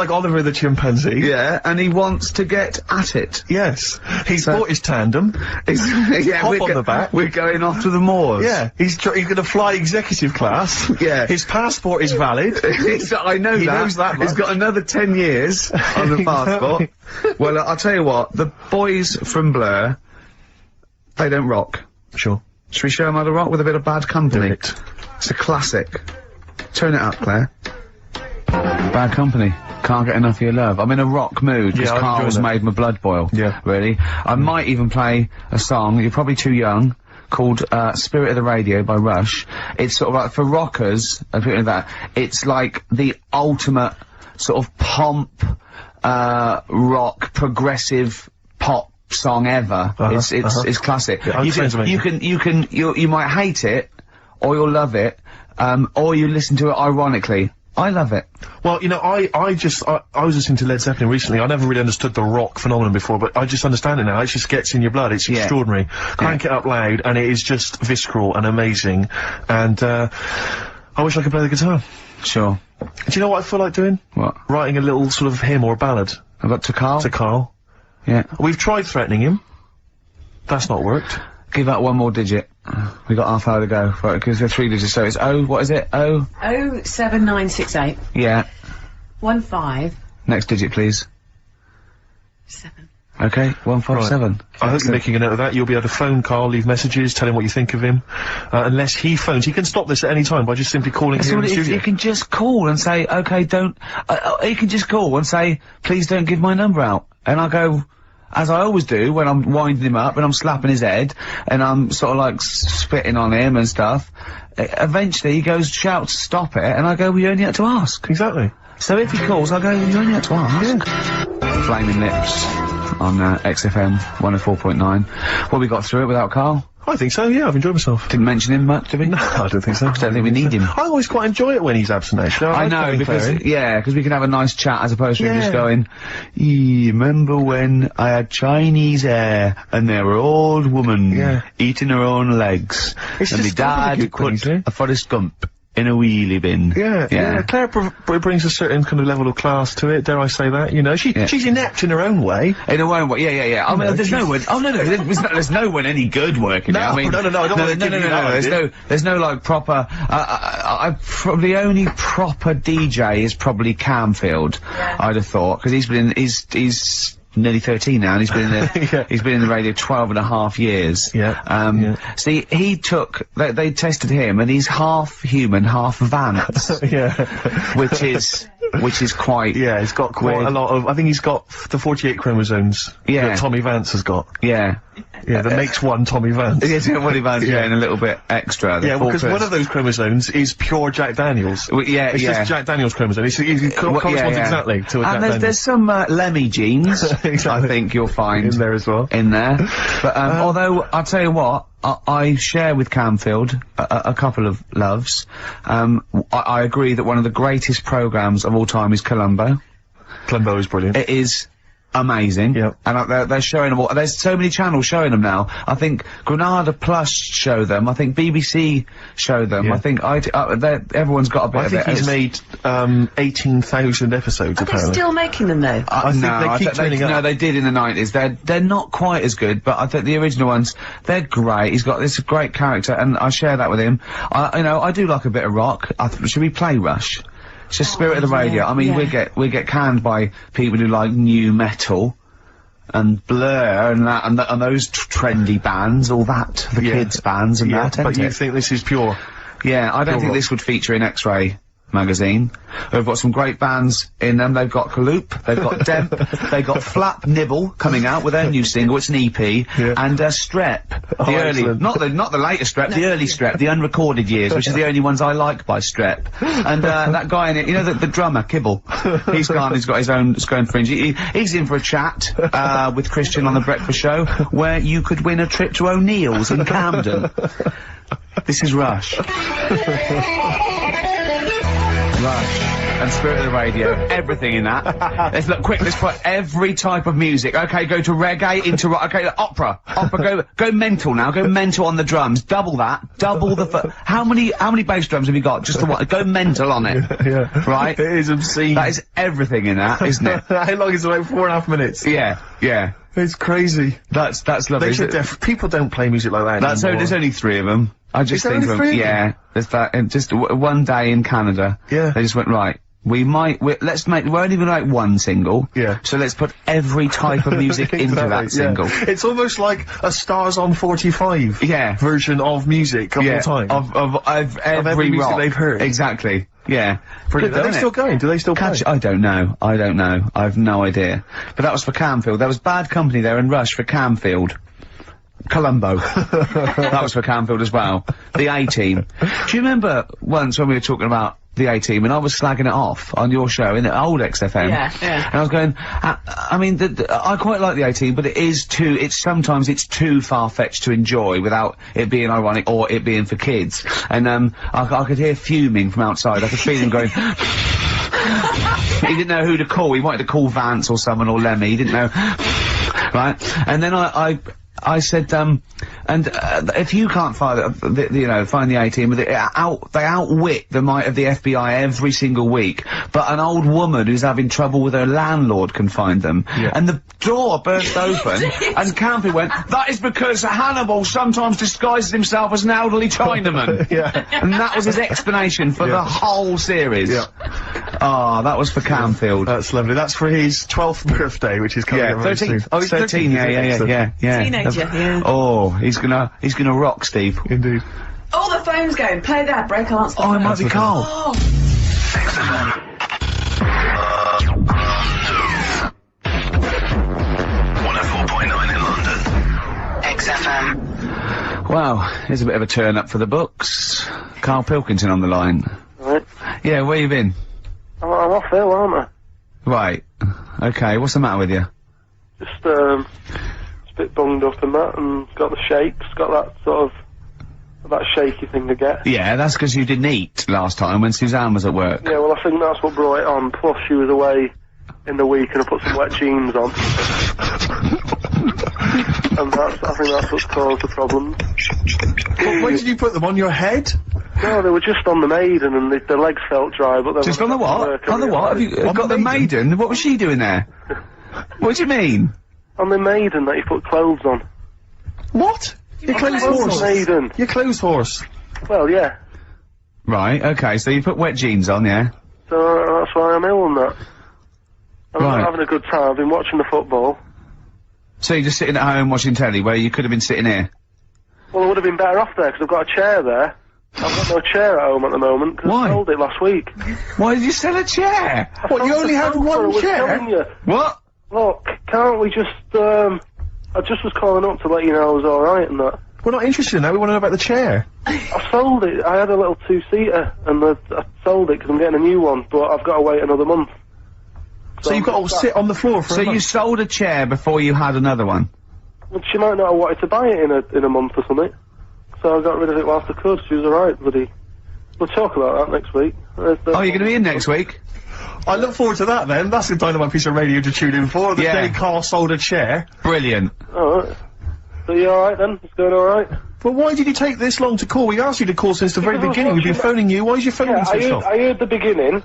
Oliver the chimpanzee. Yeah, and he wants to get at it. Yes. He's bought his tandem. Yeah, Hop on the back. We're going off to the moors. Yeah. He's gonna fly executive class. Yeah. His passport is valid. I know He knows that much. He's got another 10 years on the passport. Well, I'll tell you what, the boys from Blur, they don't rock. Sure. Should we show them how to rock with a bit of Bad Company? It's a classic. Turn it up, Claire. Bad Company. Can't get enough of your love. I'm in a rock mood because Karl's made my blood boil. Yeah. Really. I might even play a song, you're probably too young, called Spirit of the Radio by Rush. It's sort of like, for rockers, and people like that, it's like the ultimate sort of pomp, rock, progressive pop song ever. It's classic. Yeah, you might hate it, or you'll love it, or you listen to it ironically. I love it. Well, you know, I was listening to Led Zeppelin recently. I never really understood the rock phenomenon before, but I just understand it now. It just gets in your blood. It's extraordinary. Crank it up loud, and it is just visceral and amazing. And, I wish I could play the guitar. Sure. Do you know what I feel like doing? What? Writing a little sort of hymn or ballad. About to Karl? To Karl. Yeah. We've tried threatening him. That's not worked. Give out one more digit. We got half hour to go. Right, because they're 3 digits, so it's what is it? 07968. Yeah. 15. Next digit, please. 7. Okay, 157. Right. I hope you're making a note of that. You'll be able to phone Karl, leave messages, tell him what you think of him. Unless he phones. He can stop this at any time by just simply calling here in the studio. You can just call and say, okay, don't... you can just call and say, please don't give my number out. And I'll go... As I always do when I'm winding him up and I'm slapping his head and I'm sort of like spitting on him and stuff. Eventually he goes, shouts, stop it, and I go, well, you only had to ask. Exactly. So if he calls, I go, you only had to ask. Yeah. Flaming Lips on XFM 104.9. Well, we got through it without Karl. I think so, yeah, I've enjoyed myself. Didn't mention him much, did we? No, I don't think so. I don't think we need him. I always quite enjoy it when he's absent, actually. I know, because we can have a nice chat as opposed to him just going, remember when I had Chinese hair and there were old woman eating her own legs and my dad put a Forrest Gump in a wheelie bin. Yeah. Claire brings a certain kind of level of class to it, dare I say that, you know. She's inept in her own way. In her own way, yeah. I mean, there's no one, there's no one any good working there. I mean, no, I don't want to give you that. There's no, like, proper, the only proper DJ is probably Camfield, I'd have thought, because he's nearly 13 now, and he's been in the he's been in the radio 12.5 years. See, he took they tested him, and he's half human, half Vance. which is quite he's got quite a lot of. I think he's got the 48 chromosomes that Tommy Vance has got. That makes one Tommy Vance. Tommy Vance, and a little bit extra. Because one of those chromosomes is pure Jack Daniels. It's just Jack Daniels chromosome. He corresponds exactly to a Jack Daniels. There's some Lemmy genes, I think you'll find. In there as well. But, although, I'll tell you what, I share with Camfield a couple of loves. I agree that one of the greatest programmes of all time is Columbo. Columbo is brilliant. It is amazing. And they're showing them all. There's so many channels showing them now. I think Granada Plus show them. I think BBC show them. I think everyone's got a bit of it. I think he's made 18,000 episodes. Are they still making them though? I think they keep turning up. No, they did in the 90s. They're not quite as good, but I think the original ones, they're great. He's got this great character, and I share that with him. I do like a bit of rock. Should we play Rush? It's just spirit of the radio. I mean, we get canned by people who like new metal and Blur and that and those trendy bands, all that, the kids bands and that. But you think this is pure? Yeah, I don't think this would feature in X-Ray magazine. They've got some great bands in them. They've got Kaloop, they've got Demp, they've got Flap Nibble coming out with their new single. It's an EP, and Strep, the early, not the latest Strep, the early Strep, the unrecorded years, which is the only ones I like by Strep. And that guy in it, you know, the drummer Kibble, he's got his own fringe. He's in for a chat with Christian on the Breakfast Show, where you could win a trip to O'Neill's in Camden. This is Rush. Rush and Spirit of the Radio, everything in that. Let's put every type of music. Okay, go to reggae, into rock, okay, opera, go mental now, go mental on the drums, double the how many bass drums have you got? Just the one, go mental on it. Right? It is obscene. That is everything in that, isn't it? How long is it? Like 4.5 minutes? Yeah. It's crazy. That's lovely. People don't play music like that anymore. There's only 3 of them. I just think of them, there's that, and just one day in Canada, they just went, right, we're only gonna make one single, so let's put every type of music into that single. It's almost like a Stars on 45 version of music of all time. Of every music they've heard. Exactly. Yeah. Brilliant. Are they still going? Do they still play? I don't know. I've no idea. But that was for Camfield. There was Bad Company there in Rush for Camfield. Columbo. That was for Camfield as well. The A-Team. Do you remember once when we were talking about the A-Team, and I was slagging it off on your show in the old XFM. Yeah, yeah. And I was going, I mean, I quite like the A-Team, but sometimes it's too far-fetched to enjoy without it being ironic or it being for kids. And, I could hear fuming from outside. I could feel him going, he didn't know who to call. He wanted to call Vance or someone or Lemmy. He didn't know. Right? And then I said, if you can't find the A-Team, they outwit the might of the FBI every single week, but an old woman who's having trouble with her landlord can find them. Yeah. And the door burst open, and Campy went, that is because Hannibal sometimes disguises himself as an elderly Chinaman. Yeah. And that was his explanation for the whole series. Yeah. Ah, that was for Camfield. That's lovely. That's for his 12th birthday, which is coming up very 13. soon. Oh, he's 13, yeah. Teenager, yeah. Oh, he's gonna rock, Steve. Indeed. Oh, the phone's going. Play that break. I can't stop. Oh, it might be Karl. Oh. XFM. 104.9 in London. XFM. Wow, here's a bit of a turn up for the books. Karl Pilkington on the line. Right. Yeah, where you been? I'm off ill, aren't I? Right. Okay, what's the matter with you? Just, a bit bunged up and that, and got the shakes, got that sort of, that shaky thing to get. Yeah, that's because you didn't eat last time when Suzanne was at work. Yeah, well, I think that's what brought it on. Plus, she was away in the week and I put some wet jeans on. And I think that's what's caused the problem. When did you put them on your head? No, they were just on the Maiden and the legs felt dry, but they Just on the what? On the what? Have you got the Maiden? What was she doing there? What do you mean? On the Maiden that you put clothes on. What? Your clothes horse? Maiden. Your clothes horse? Well, yeah. Right, okay, so you put wet jeans on, yeah? So that's why I'm ill and that. I'm not having a good time. I've been watching the football. So you're just sitting at home watching telly where you could have been sitting here? Well, I would have been better off there because I've got a chair there. I've got no chair at home at the moment because I sold it last week. Why did you sell a chair? What, you only had one chair? What? Look, can't we just, I just was calling up to let you know I was alright and that. We're not interested in that, we want to know about the chair. I sold it. I had a little two-seater and I sold it because I'm getting a new one, but I've got to wait another month. So you've got to sit on the floor for a month? So you sold a chair before you had another one? Well, she might not have wanted to buy it in a month or something. So I got rid of it whilst I could. She was alright, buddy. We'll talk about that next week. Oh, you're going to be in next week? I look forward to that then. That's a dynamite piece of radio to tune in for. The day Karl sold a chair. Brilliant. Alright. So you alright then? It's going alright? But why did you take this long to call? We asked you to call since the very beginning. We've been phoning you. Why is your phone switched off? I heard the beginning.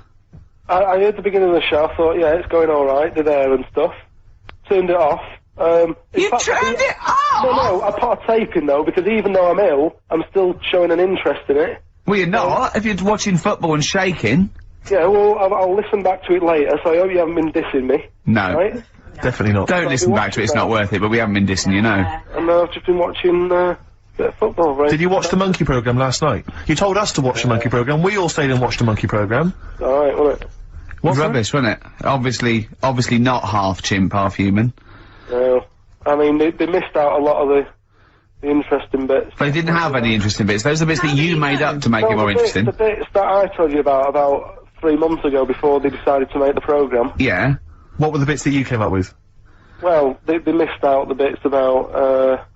I heard the beginning of the show. I thought, yeah, it's going alright. They're there and stuff. Turned it off. You turned it off? No, I put a tape in though, because even though I'm ill, I'm still showing an interest in it. Well, you're not, if you're watching football and shaking. Yeah, well, I'll listen back to it later, so I hope you haven't been dissing me. No. Right? Definitely not. Don't listen back to it, it's not worth it, but we haven't been dissing, you know. And I've just been watching, a bit of football, right? Did you watch the Monkey programme last night? You told us to watch the Monkey programme. We all stayed and watched the Monkey programme. Alright, wasn't it? What's rubbish, wasn't it? Obviously not half chimp, half human. No. I mean, they missed out a lot of the interesting bits. They didn't have any interesting bits. Those are the bits that you made up to make it more interesting. The bits that I told you about 3 months ago before they decided to make the programme. Yeah. What were the bits that you came up with? Well, they missed out the bits about,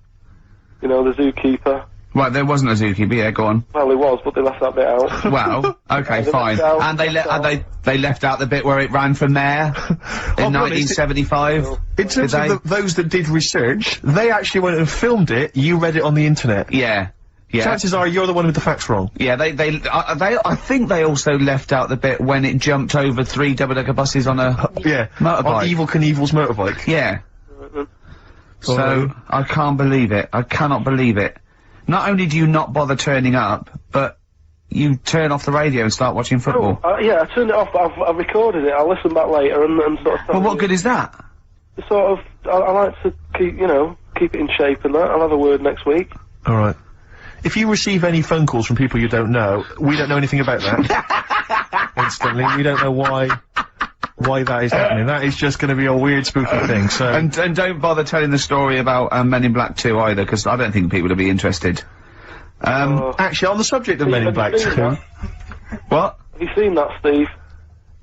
the zookeeper. Right, there wasn't a zookeeper, yeah, go on. Well, there was, but they left that bit out. Well, okay, fine. And they left out the bit where it ran for mayor in 1975. In terms of those that did research, they actually went and filmed it, you read it on the internet. Yeah. Yeah. Chances are you're the one with the facts wrong. Yeah, I think they also left out the bit when it jumped over 3 double-decker buses on a motorbike. On Evel Knievel's motorbike. Yeah. So, I can't believe it. I cannot believe it. Not only do you not bother turning up, but you turn off the radio and start watching football. Yeah, I turned it off, but I've recorded it. I'll listen back later and sort of... Well, what good is that? Sort of, I like to keep it in shape and that. I'll have a word next week. Alright. If you receive any phone calls from people you don't know, we don't know anything about that. Instantly, we don't know why that is happening. That is just going to be a weird, spooky thing, so... And don't bother telling the story about Men in Black 2 either, because I don't think people will be interested. Actually, on the subject of Men in Black 2... What? Have you seen that, Steve?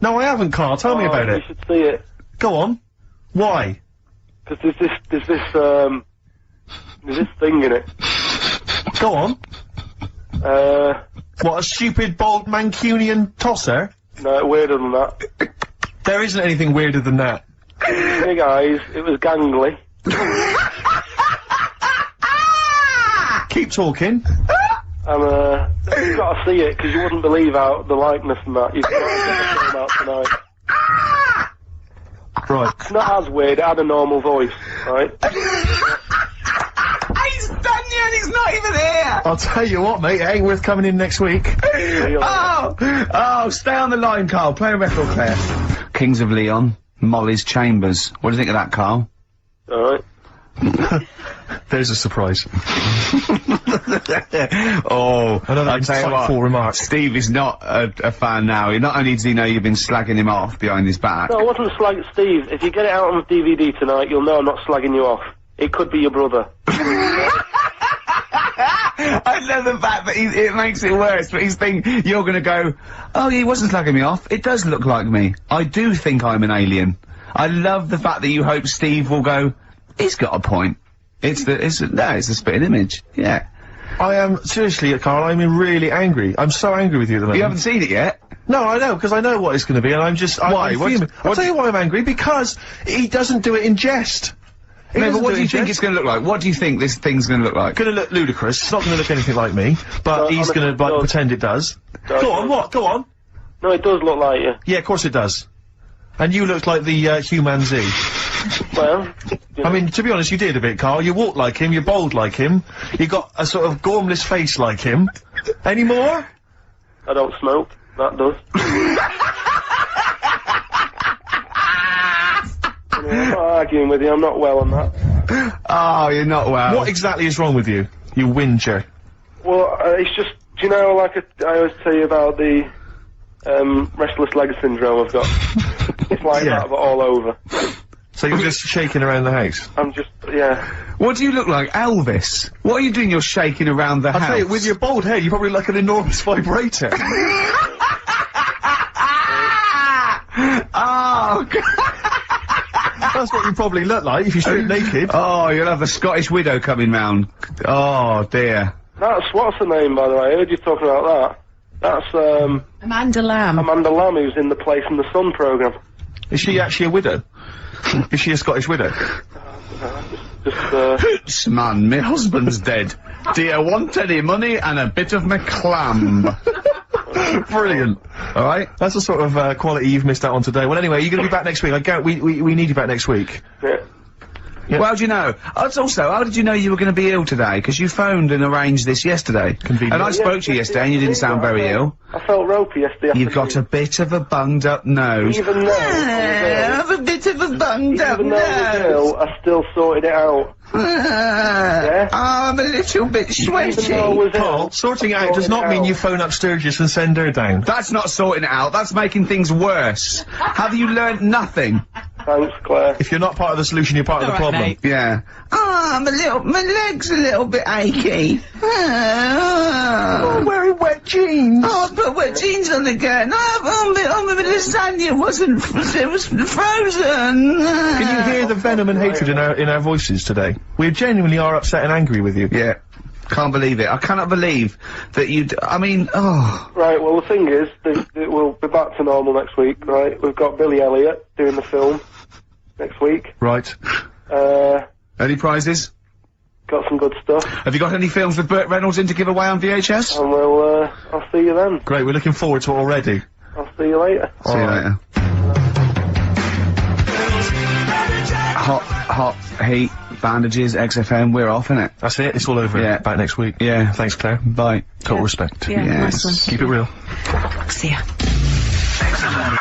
No, I haven't, Carl. Tell me about it. You should see it. Go on. Why? Because there's this thing in it. Go on. What, a stupid, bald Mancunian tosser? No, weirder than that. There isn't anything weirder than that. Big eyes, it was gangly. Keep talking. And, you've got to see it, because you wouldn't believe how the likeness and that. You've got to get the film out tonight. Right. It's not as weird, it had a normal voice, right? He's done you and he's not even here! I'll tell you what, mate, it ain't worth coming in next week. Oh, stay on the line, Carl. Play a record, Claire. Kings of Leon, Molly's Chambers. What do you think of that, Carl? Alright. There's a surprise. Oh, Another I'll tell you what, insightful remark. Steve is not a fan now. Not only does he know you've been slagging him off behind his back. No, I wasn't slagging Steve. If you get it out on DVD tonight, you'll know I'm not slagging you off. It could be your brother. I love the fact that it makes it worse, but he's thinking, you're gonna go, oh, he wasn't slagging me off. It does look like me. I do think I'm an alien. I love the fact that you hope Steve will go, he's got a point. It's a spitting image. Yeah. I am, seriously, Carl, I'm really angry. I'm so angry with you at the moment. You haven't seen it yet? No, I know, because I know what it's going to be, and I'm just... Why? I'm fuming. I'll tell you why I'm angry, because he doesn't do it in jest. No, but what do you think it's going to look like? What do you think this thing's going to look like? Going to look ludicrous. It's not going to look anything like me, but he's going to, like, pretend it does. Go on, what? Go on. No, it does look like you. Yeah, of course it does. And you look like the, Human Z. Well... I mean, to be honest, you did a bit, Carl. You walk like him, you're bold like him, you got a sort of gormless face like him. Any more? I don't smoke. That does. I'm not arguing with you, I'm not well on that. Oh, you're not well. What exactly is wrong with you, you whinger? Well, it's just, do you know, like I always tell you about the, restless leg syndrome I've got? It's like that, but all over. So you're just shaking around the house? I'm just, yeah. What do you look like, Elvis? What are you doing? You're shaking around the house. I'll tell you, with your bald head, you probably look like an enormous vibrator. Oh, God. That's what you probably look like if you strip naked. Oh, you'll have the Scottish widow coming round. Oh, dear. That's, what's her name, by the way? I heard you talking about that. That's, Amanda Lamb. Amanda Lamb, who's in the Place in the Sun programme. Is she actually a widow? Is she a Scottish widow? Hoots, man, my husband's dead. Do you want any money and a bit of my clam? Brilliant. Alright? That's the sort of, quality you've missed out on today. Well, anyway, you're gonna be back next week. We need you back next week. Yeah. Well, how do you know? Also, how did you know you were going to be ill today? Because you phoned and arranged this yesterday. Convenient. And I spoke to you yesterday and you didn't sound very ill. I felt ropey yesterday. You've got a bit of a bunged up nose. Even though I have a bit of a bunged up Even though I was ill, I still sorted it out. Yeah? I'm a little bit sweaty. Paul, sorting it out does not mean you phone up Sturgis and send her down. That's not sorting it out, that's making things worse. Have you learnt nothing? Thanks, Claire. If you're not part of the solution, you're part of the problem. Mate. Yeah. Oh, my leg's a little bit achy. Oh, wearing wet jeans. Oh, I put wet jeans on again. Oh, my lasagna wasn't, it was frozen. Can you hear the venom and hatred in our voices today? We genuinely are upset and angry with you. Yeah. Can't believe it. I cannot believe that I mean, oh. Right, well, the thing is, we'll be back to normal next week, right? We've got Billy Elliot doing the film next week. Right. Any prizes? Got some good stuff. Have you got any films with Burt Reynolds in to give away on VHS? And I'll see you then. Great, we're looking forward to it already. I'll see you later. See you later. Hot heat, bandages, XFM, we're off, innit? That's it, it's all over. Yeah. Back next week. Yeah. Thanks, Claire. Bye. Total respect. Yeah, Yes. nice one. Keep it real. See ya. XFM.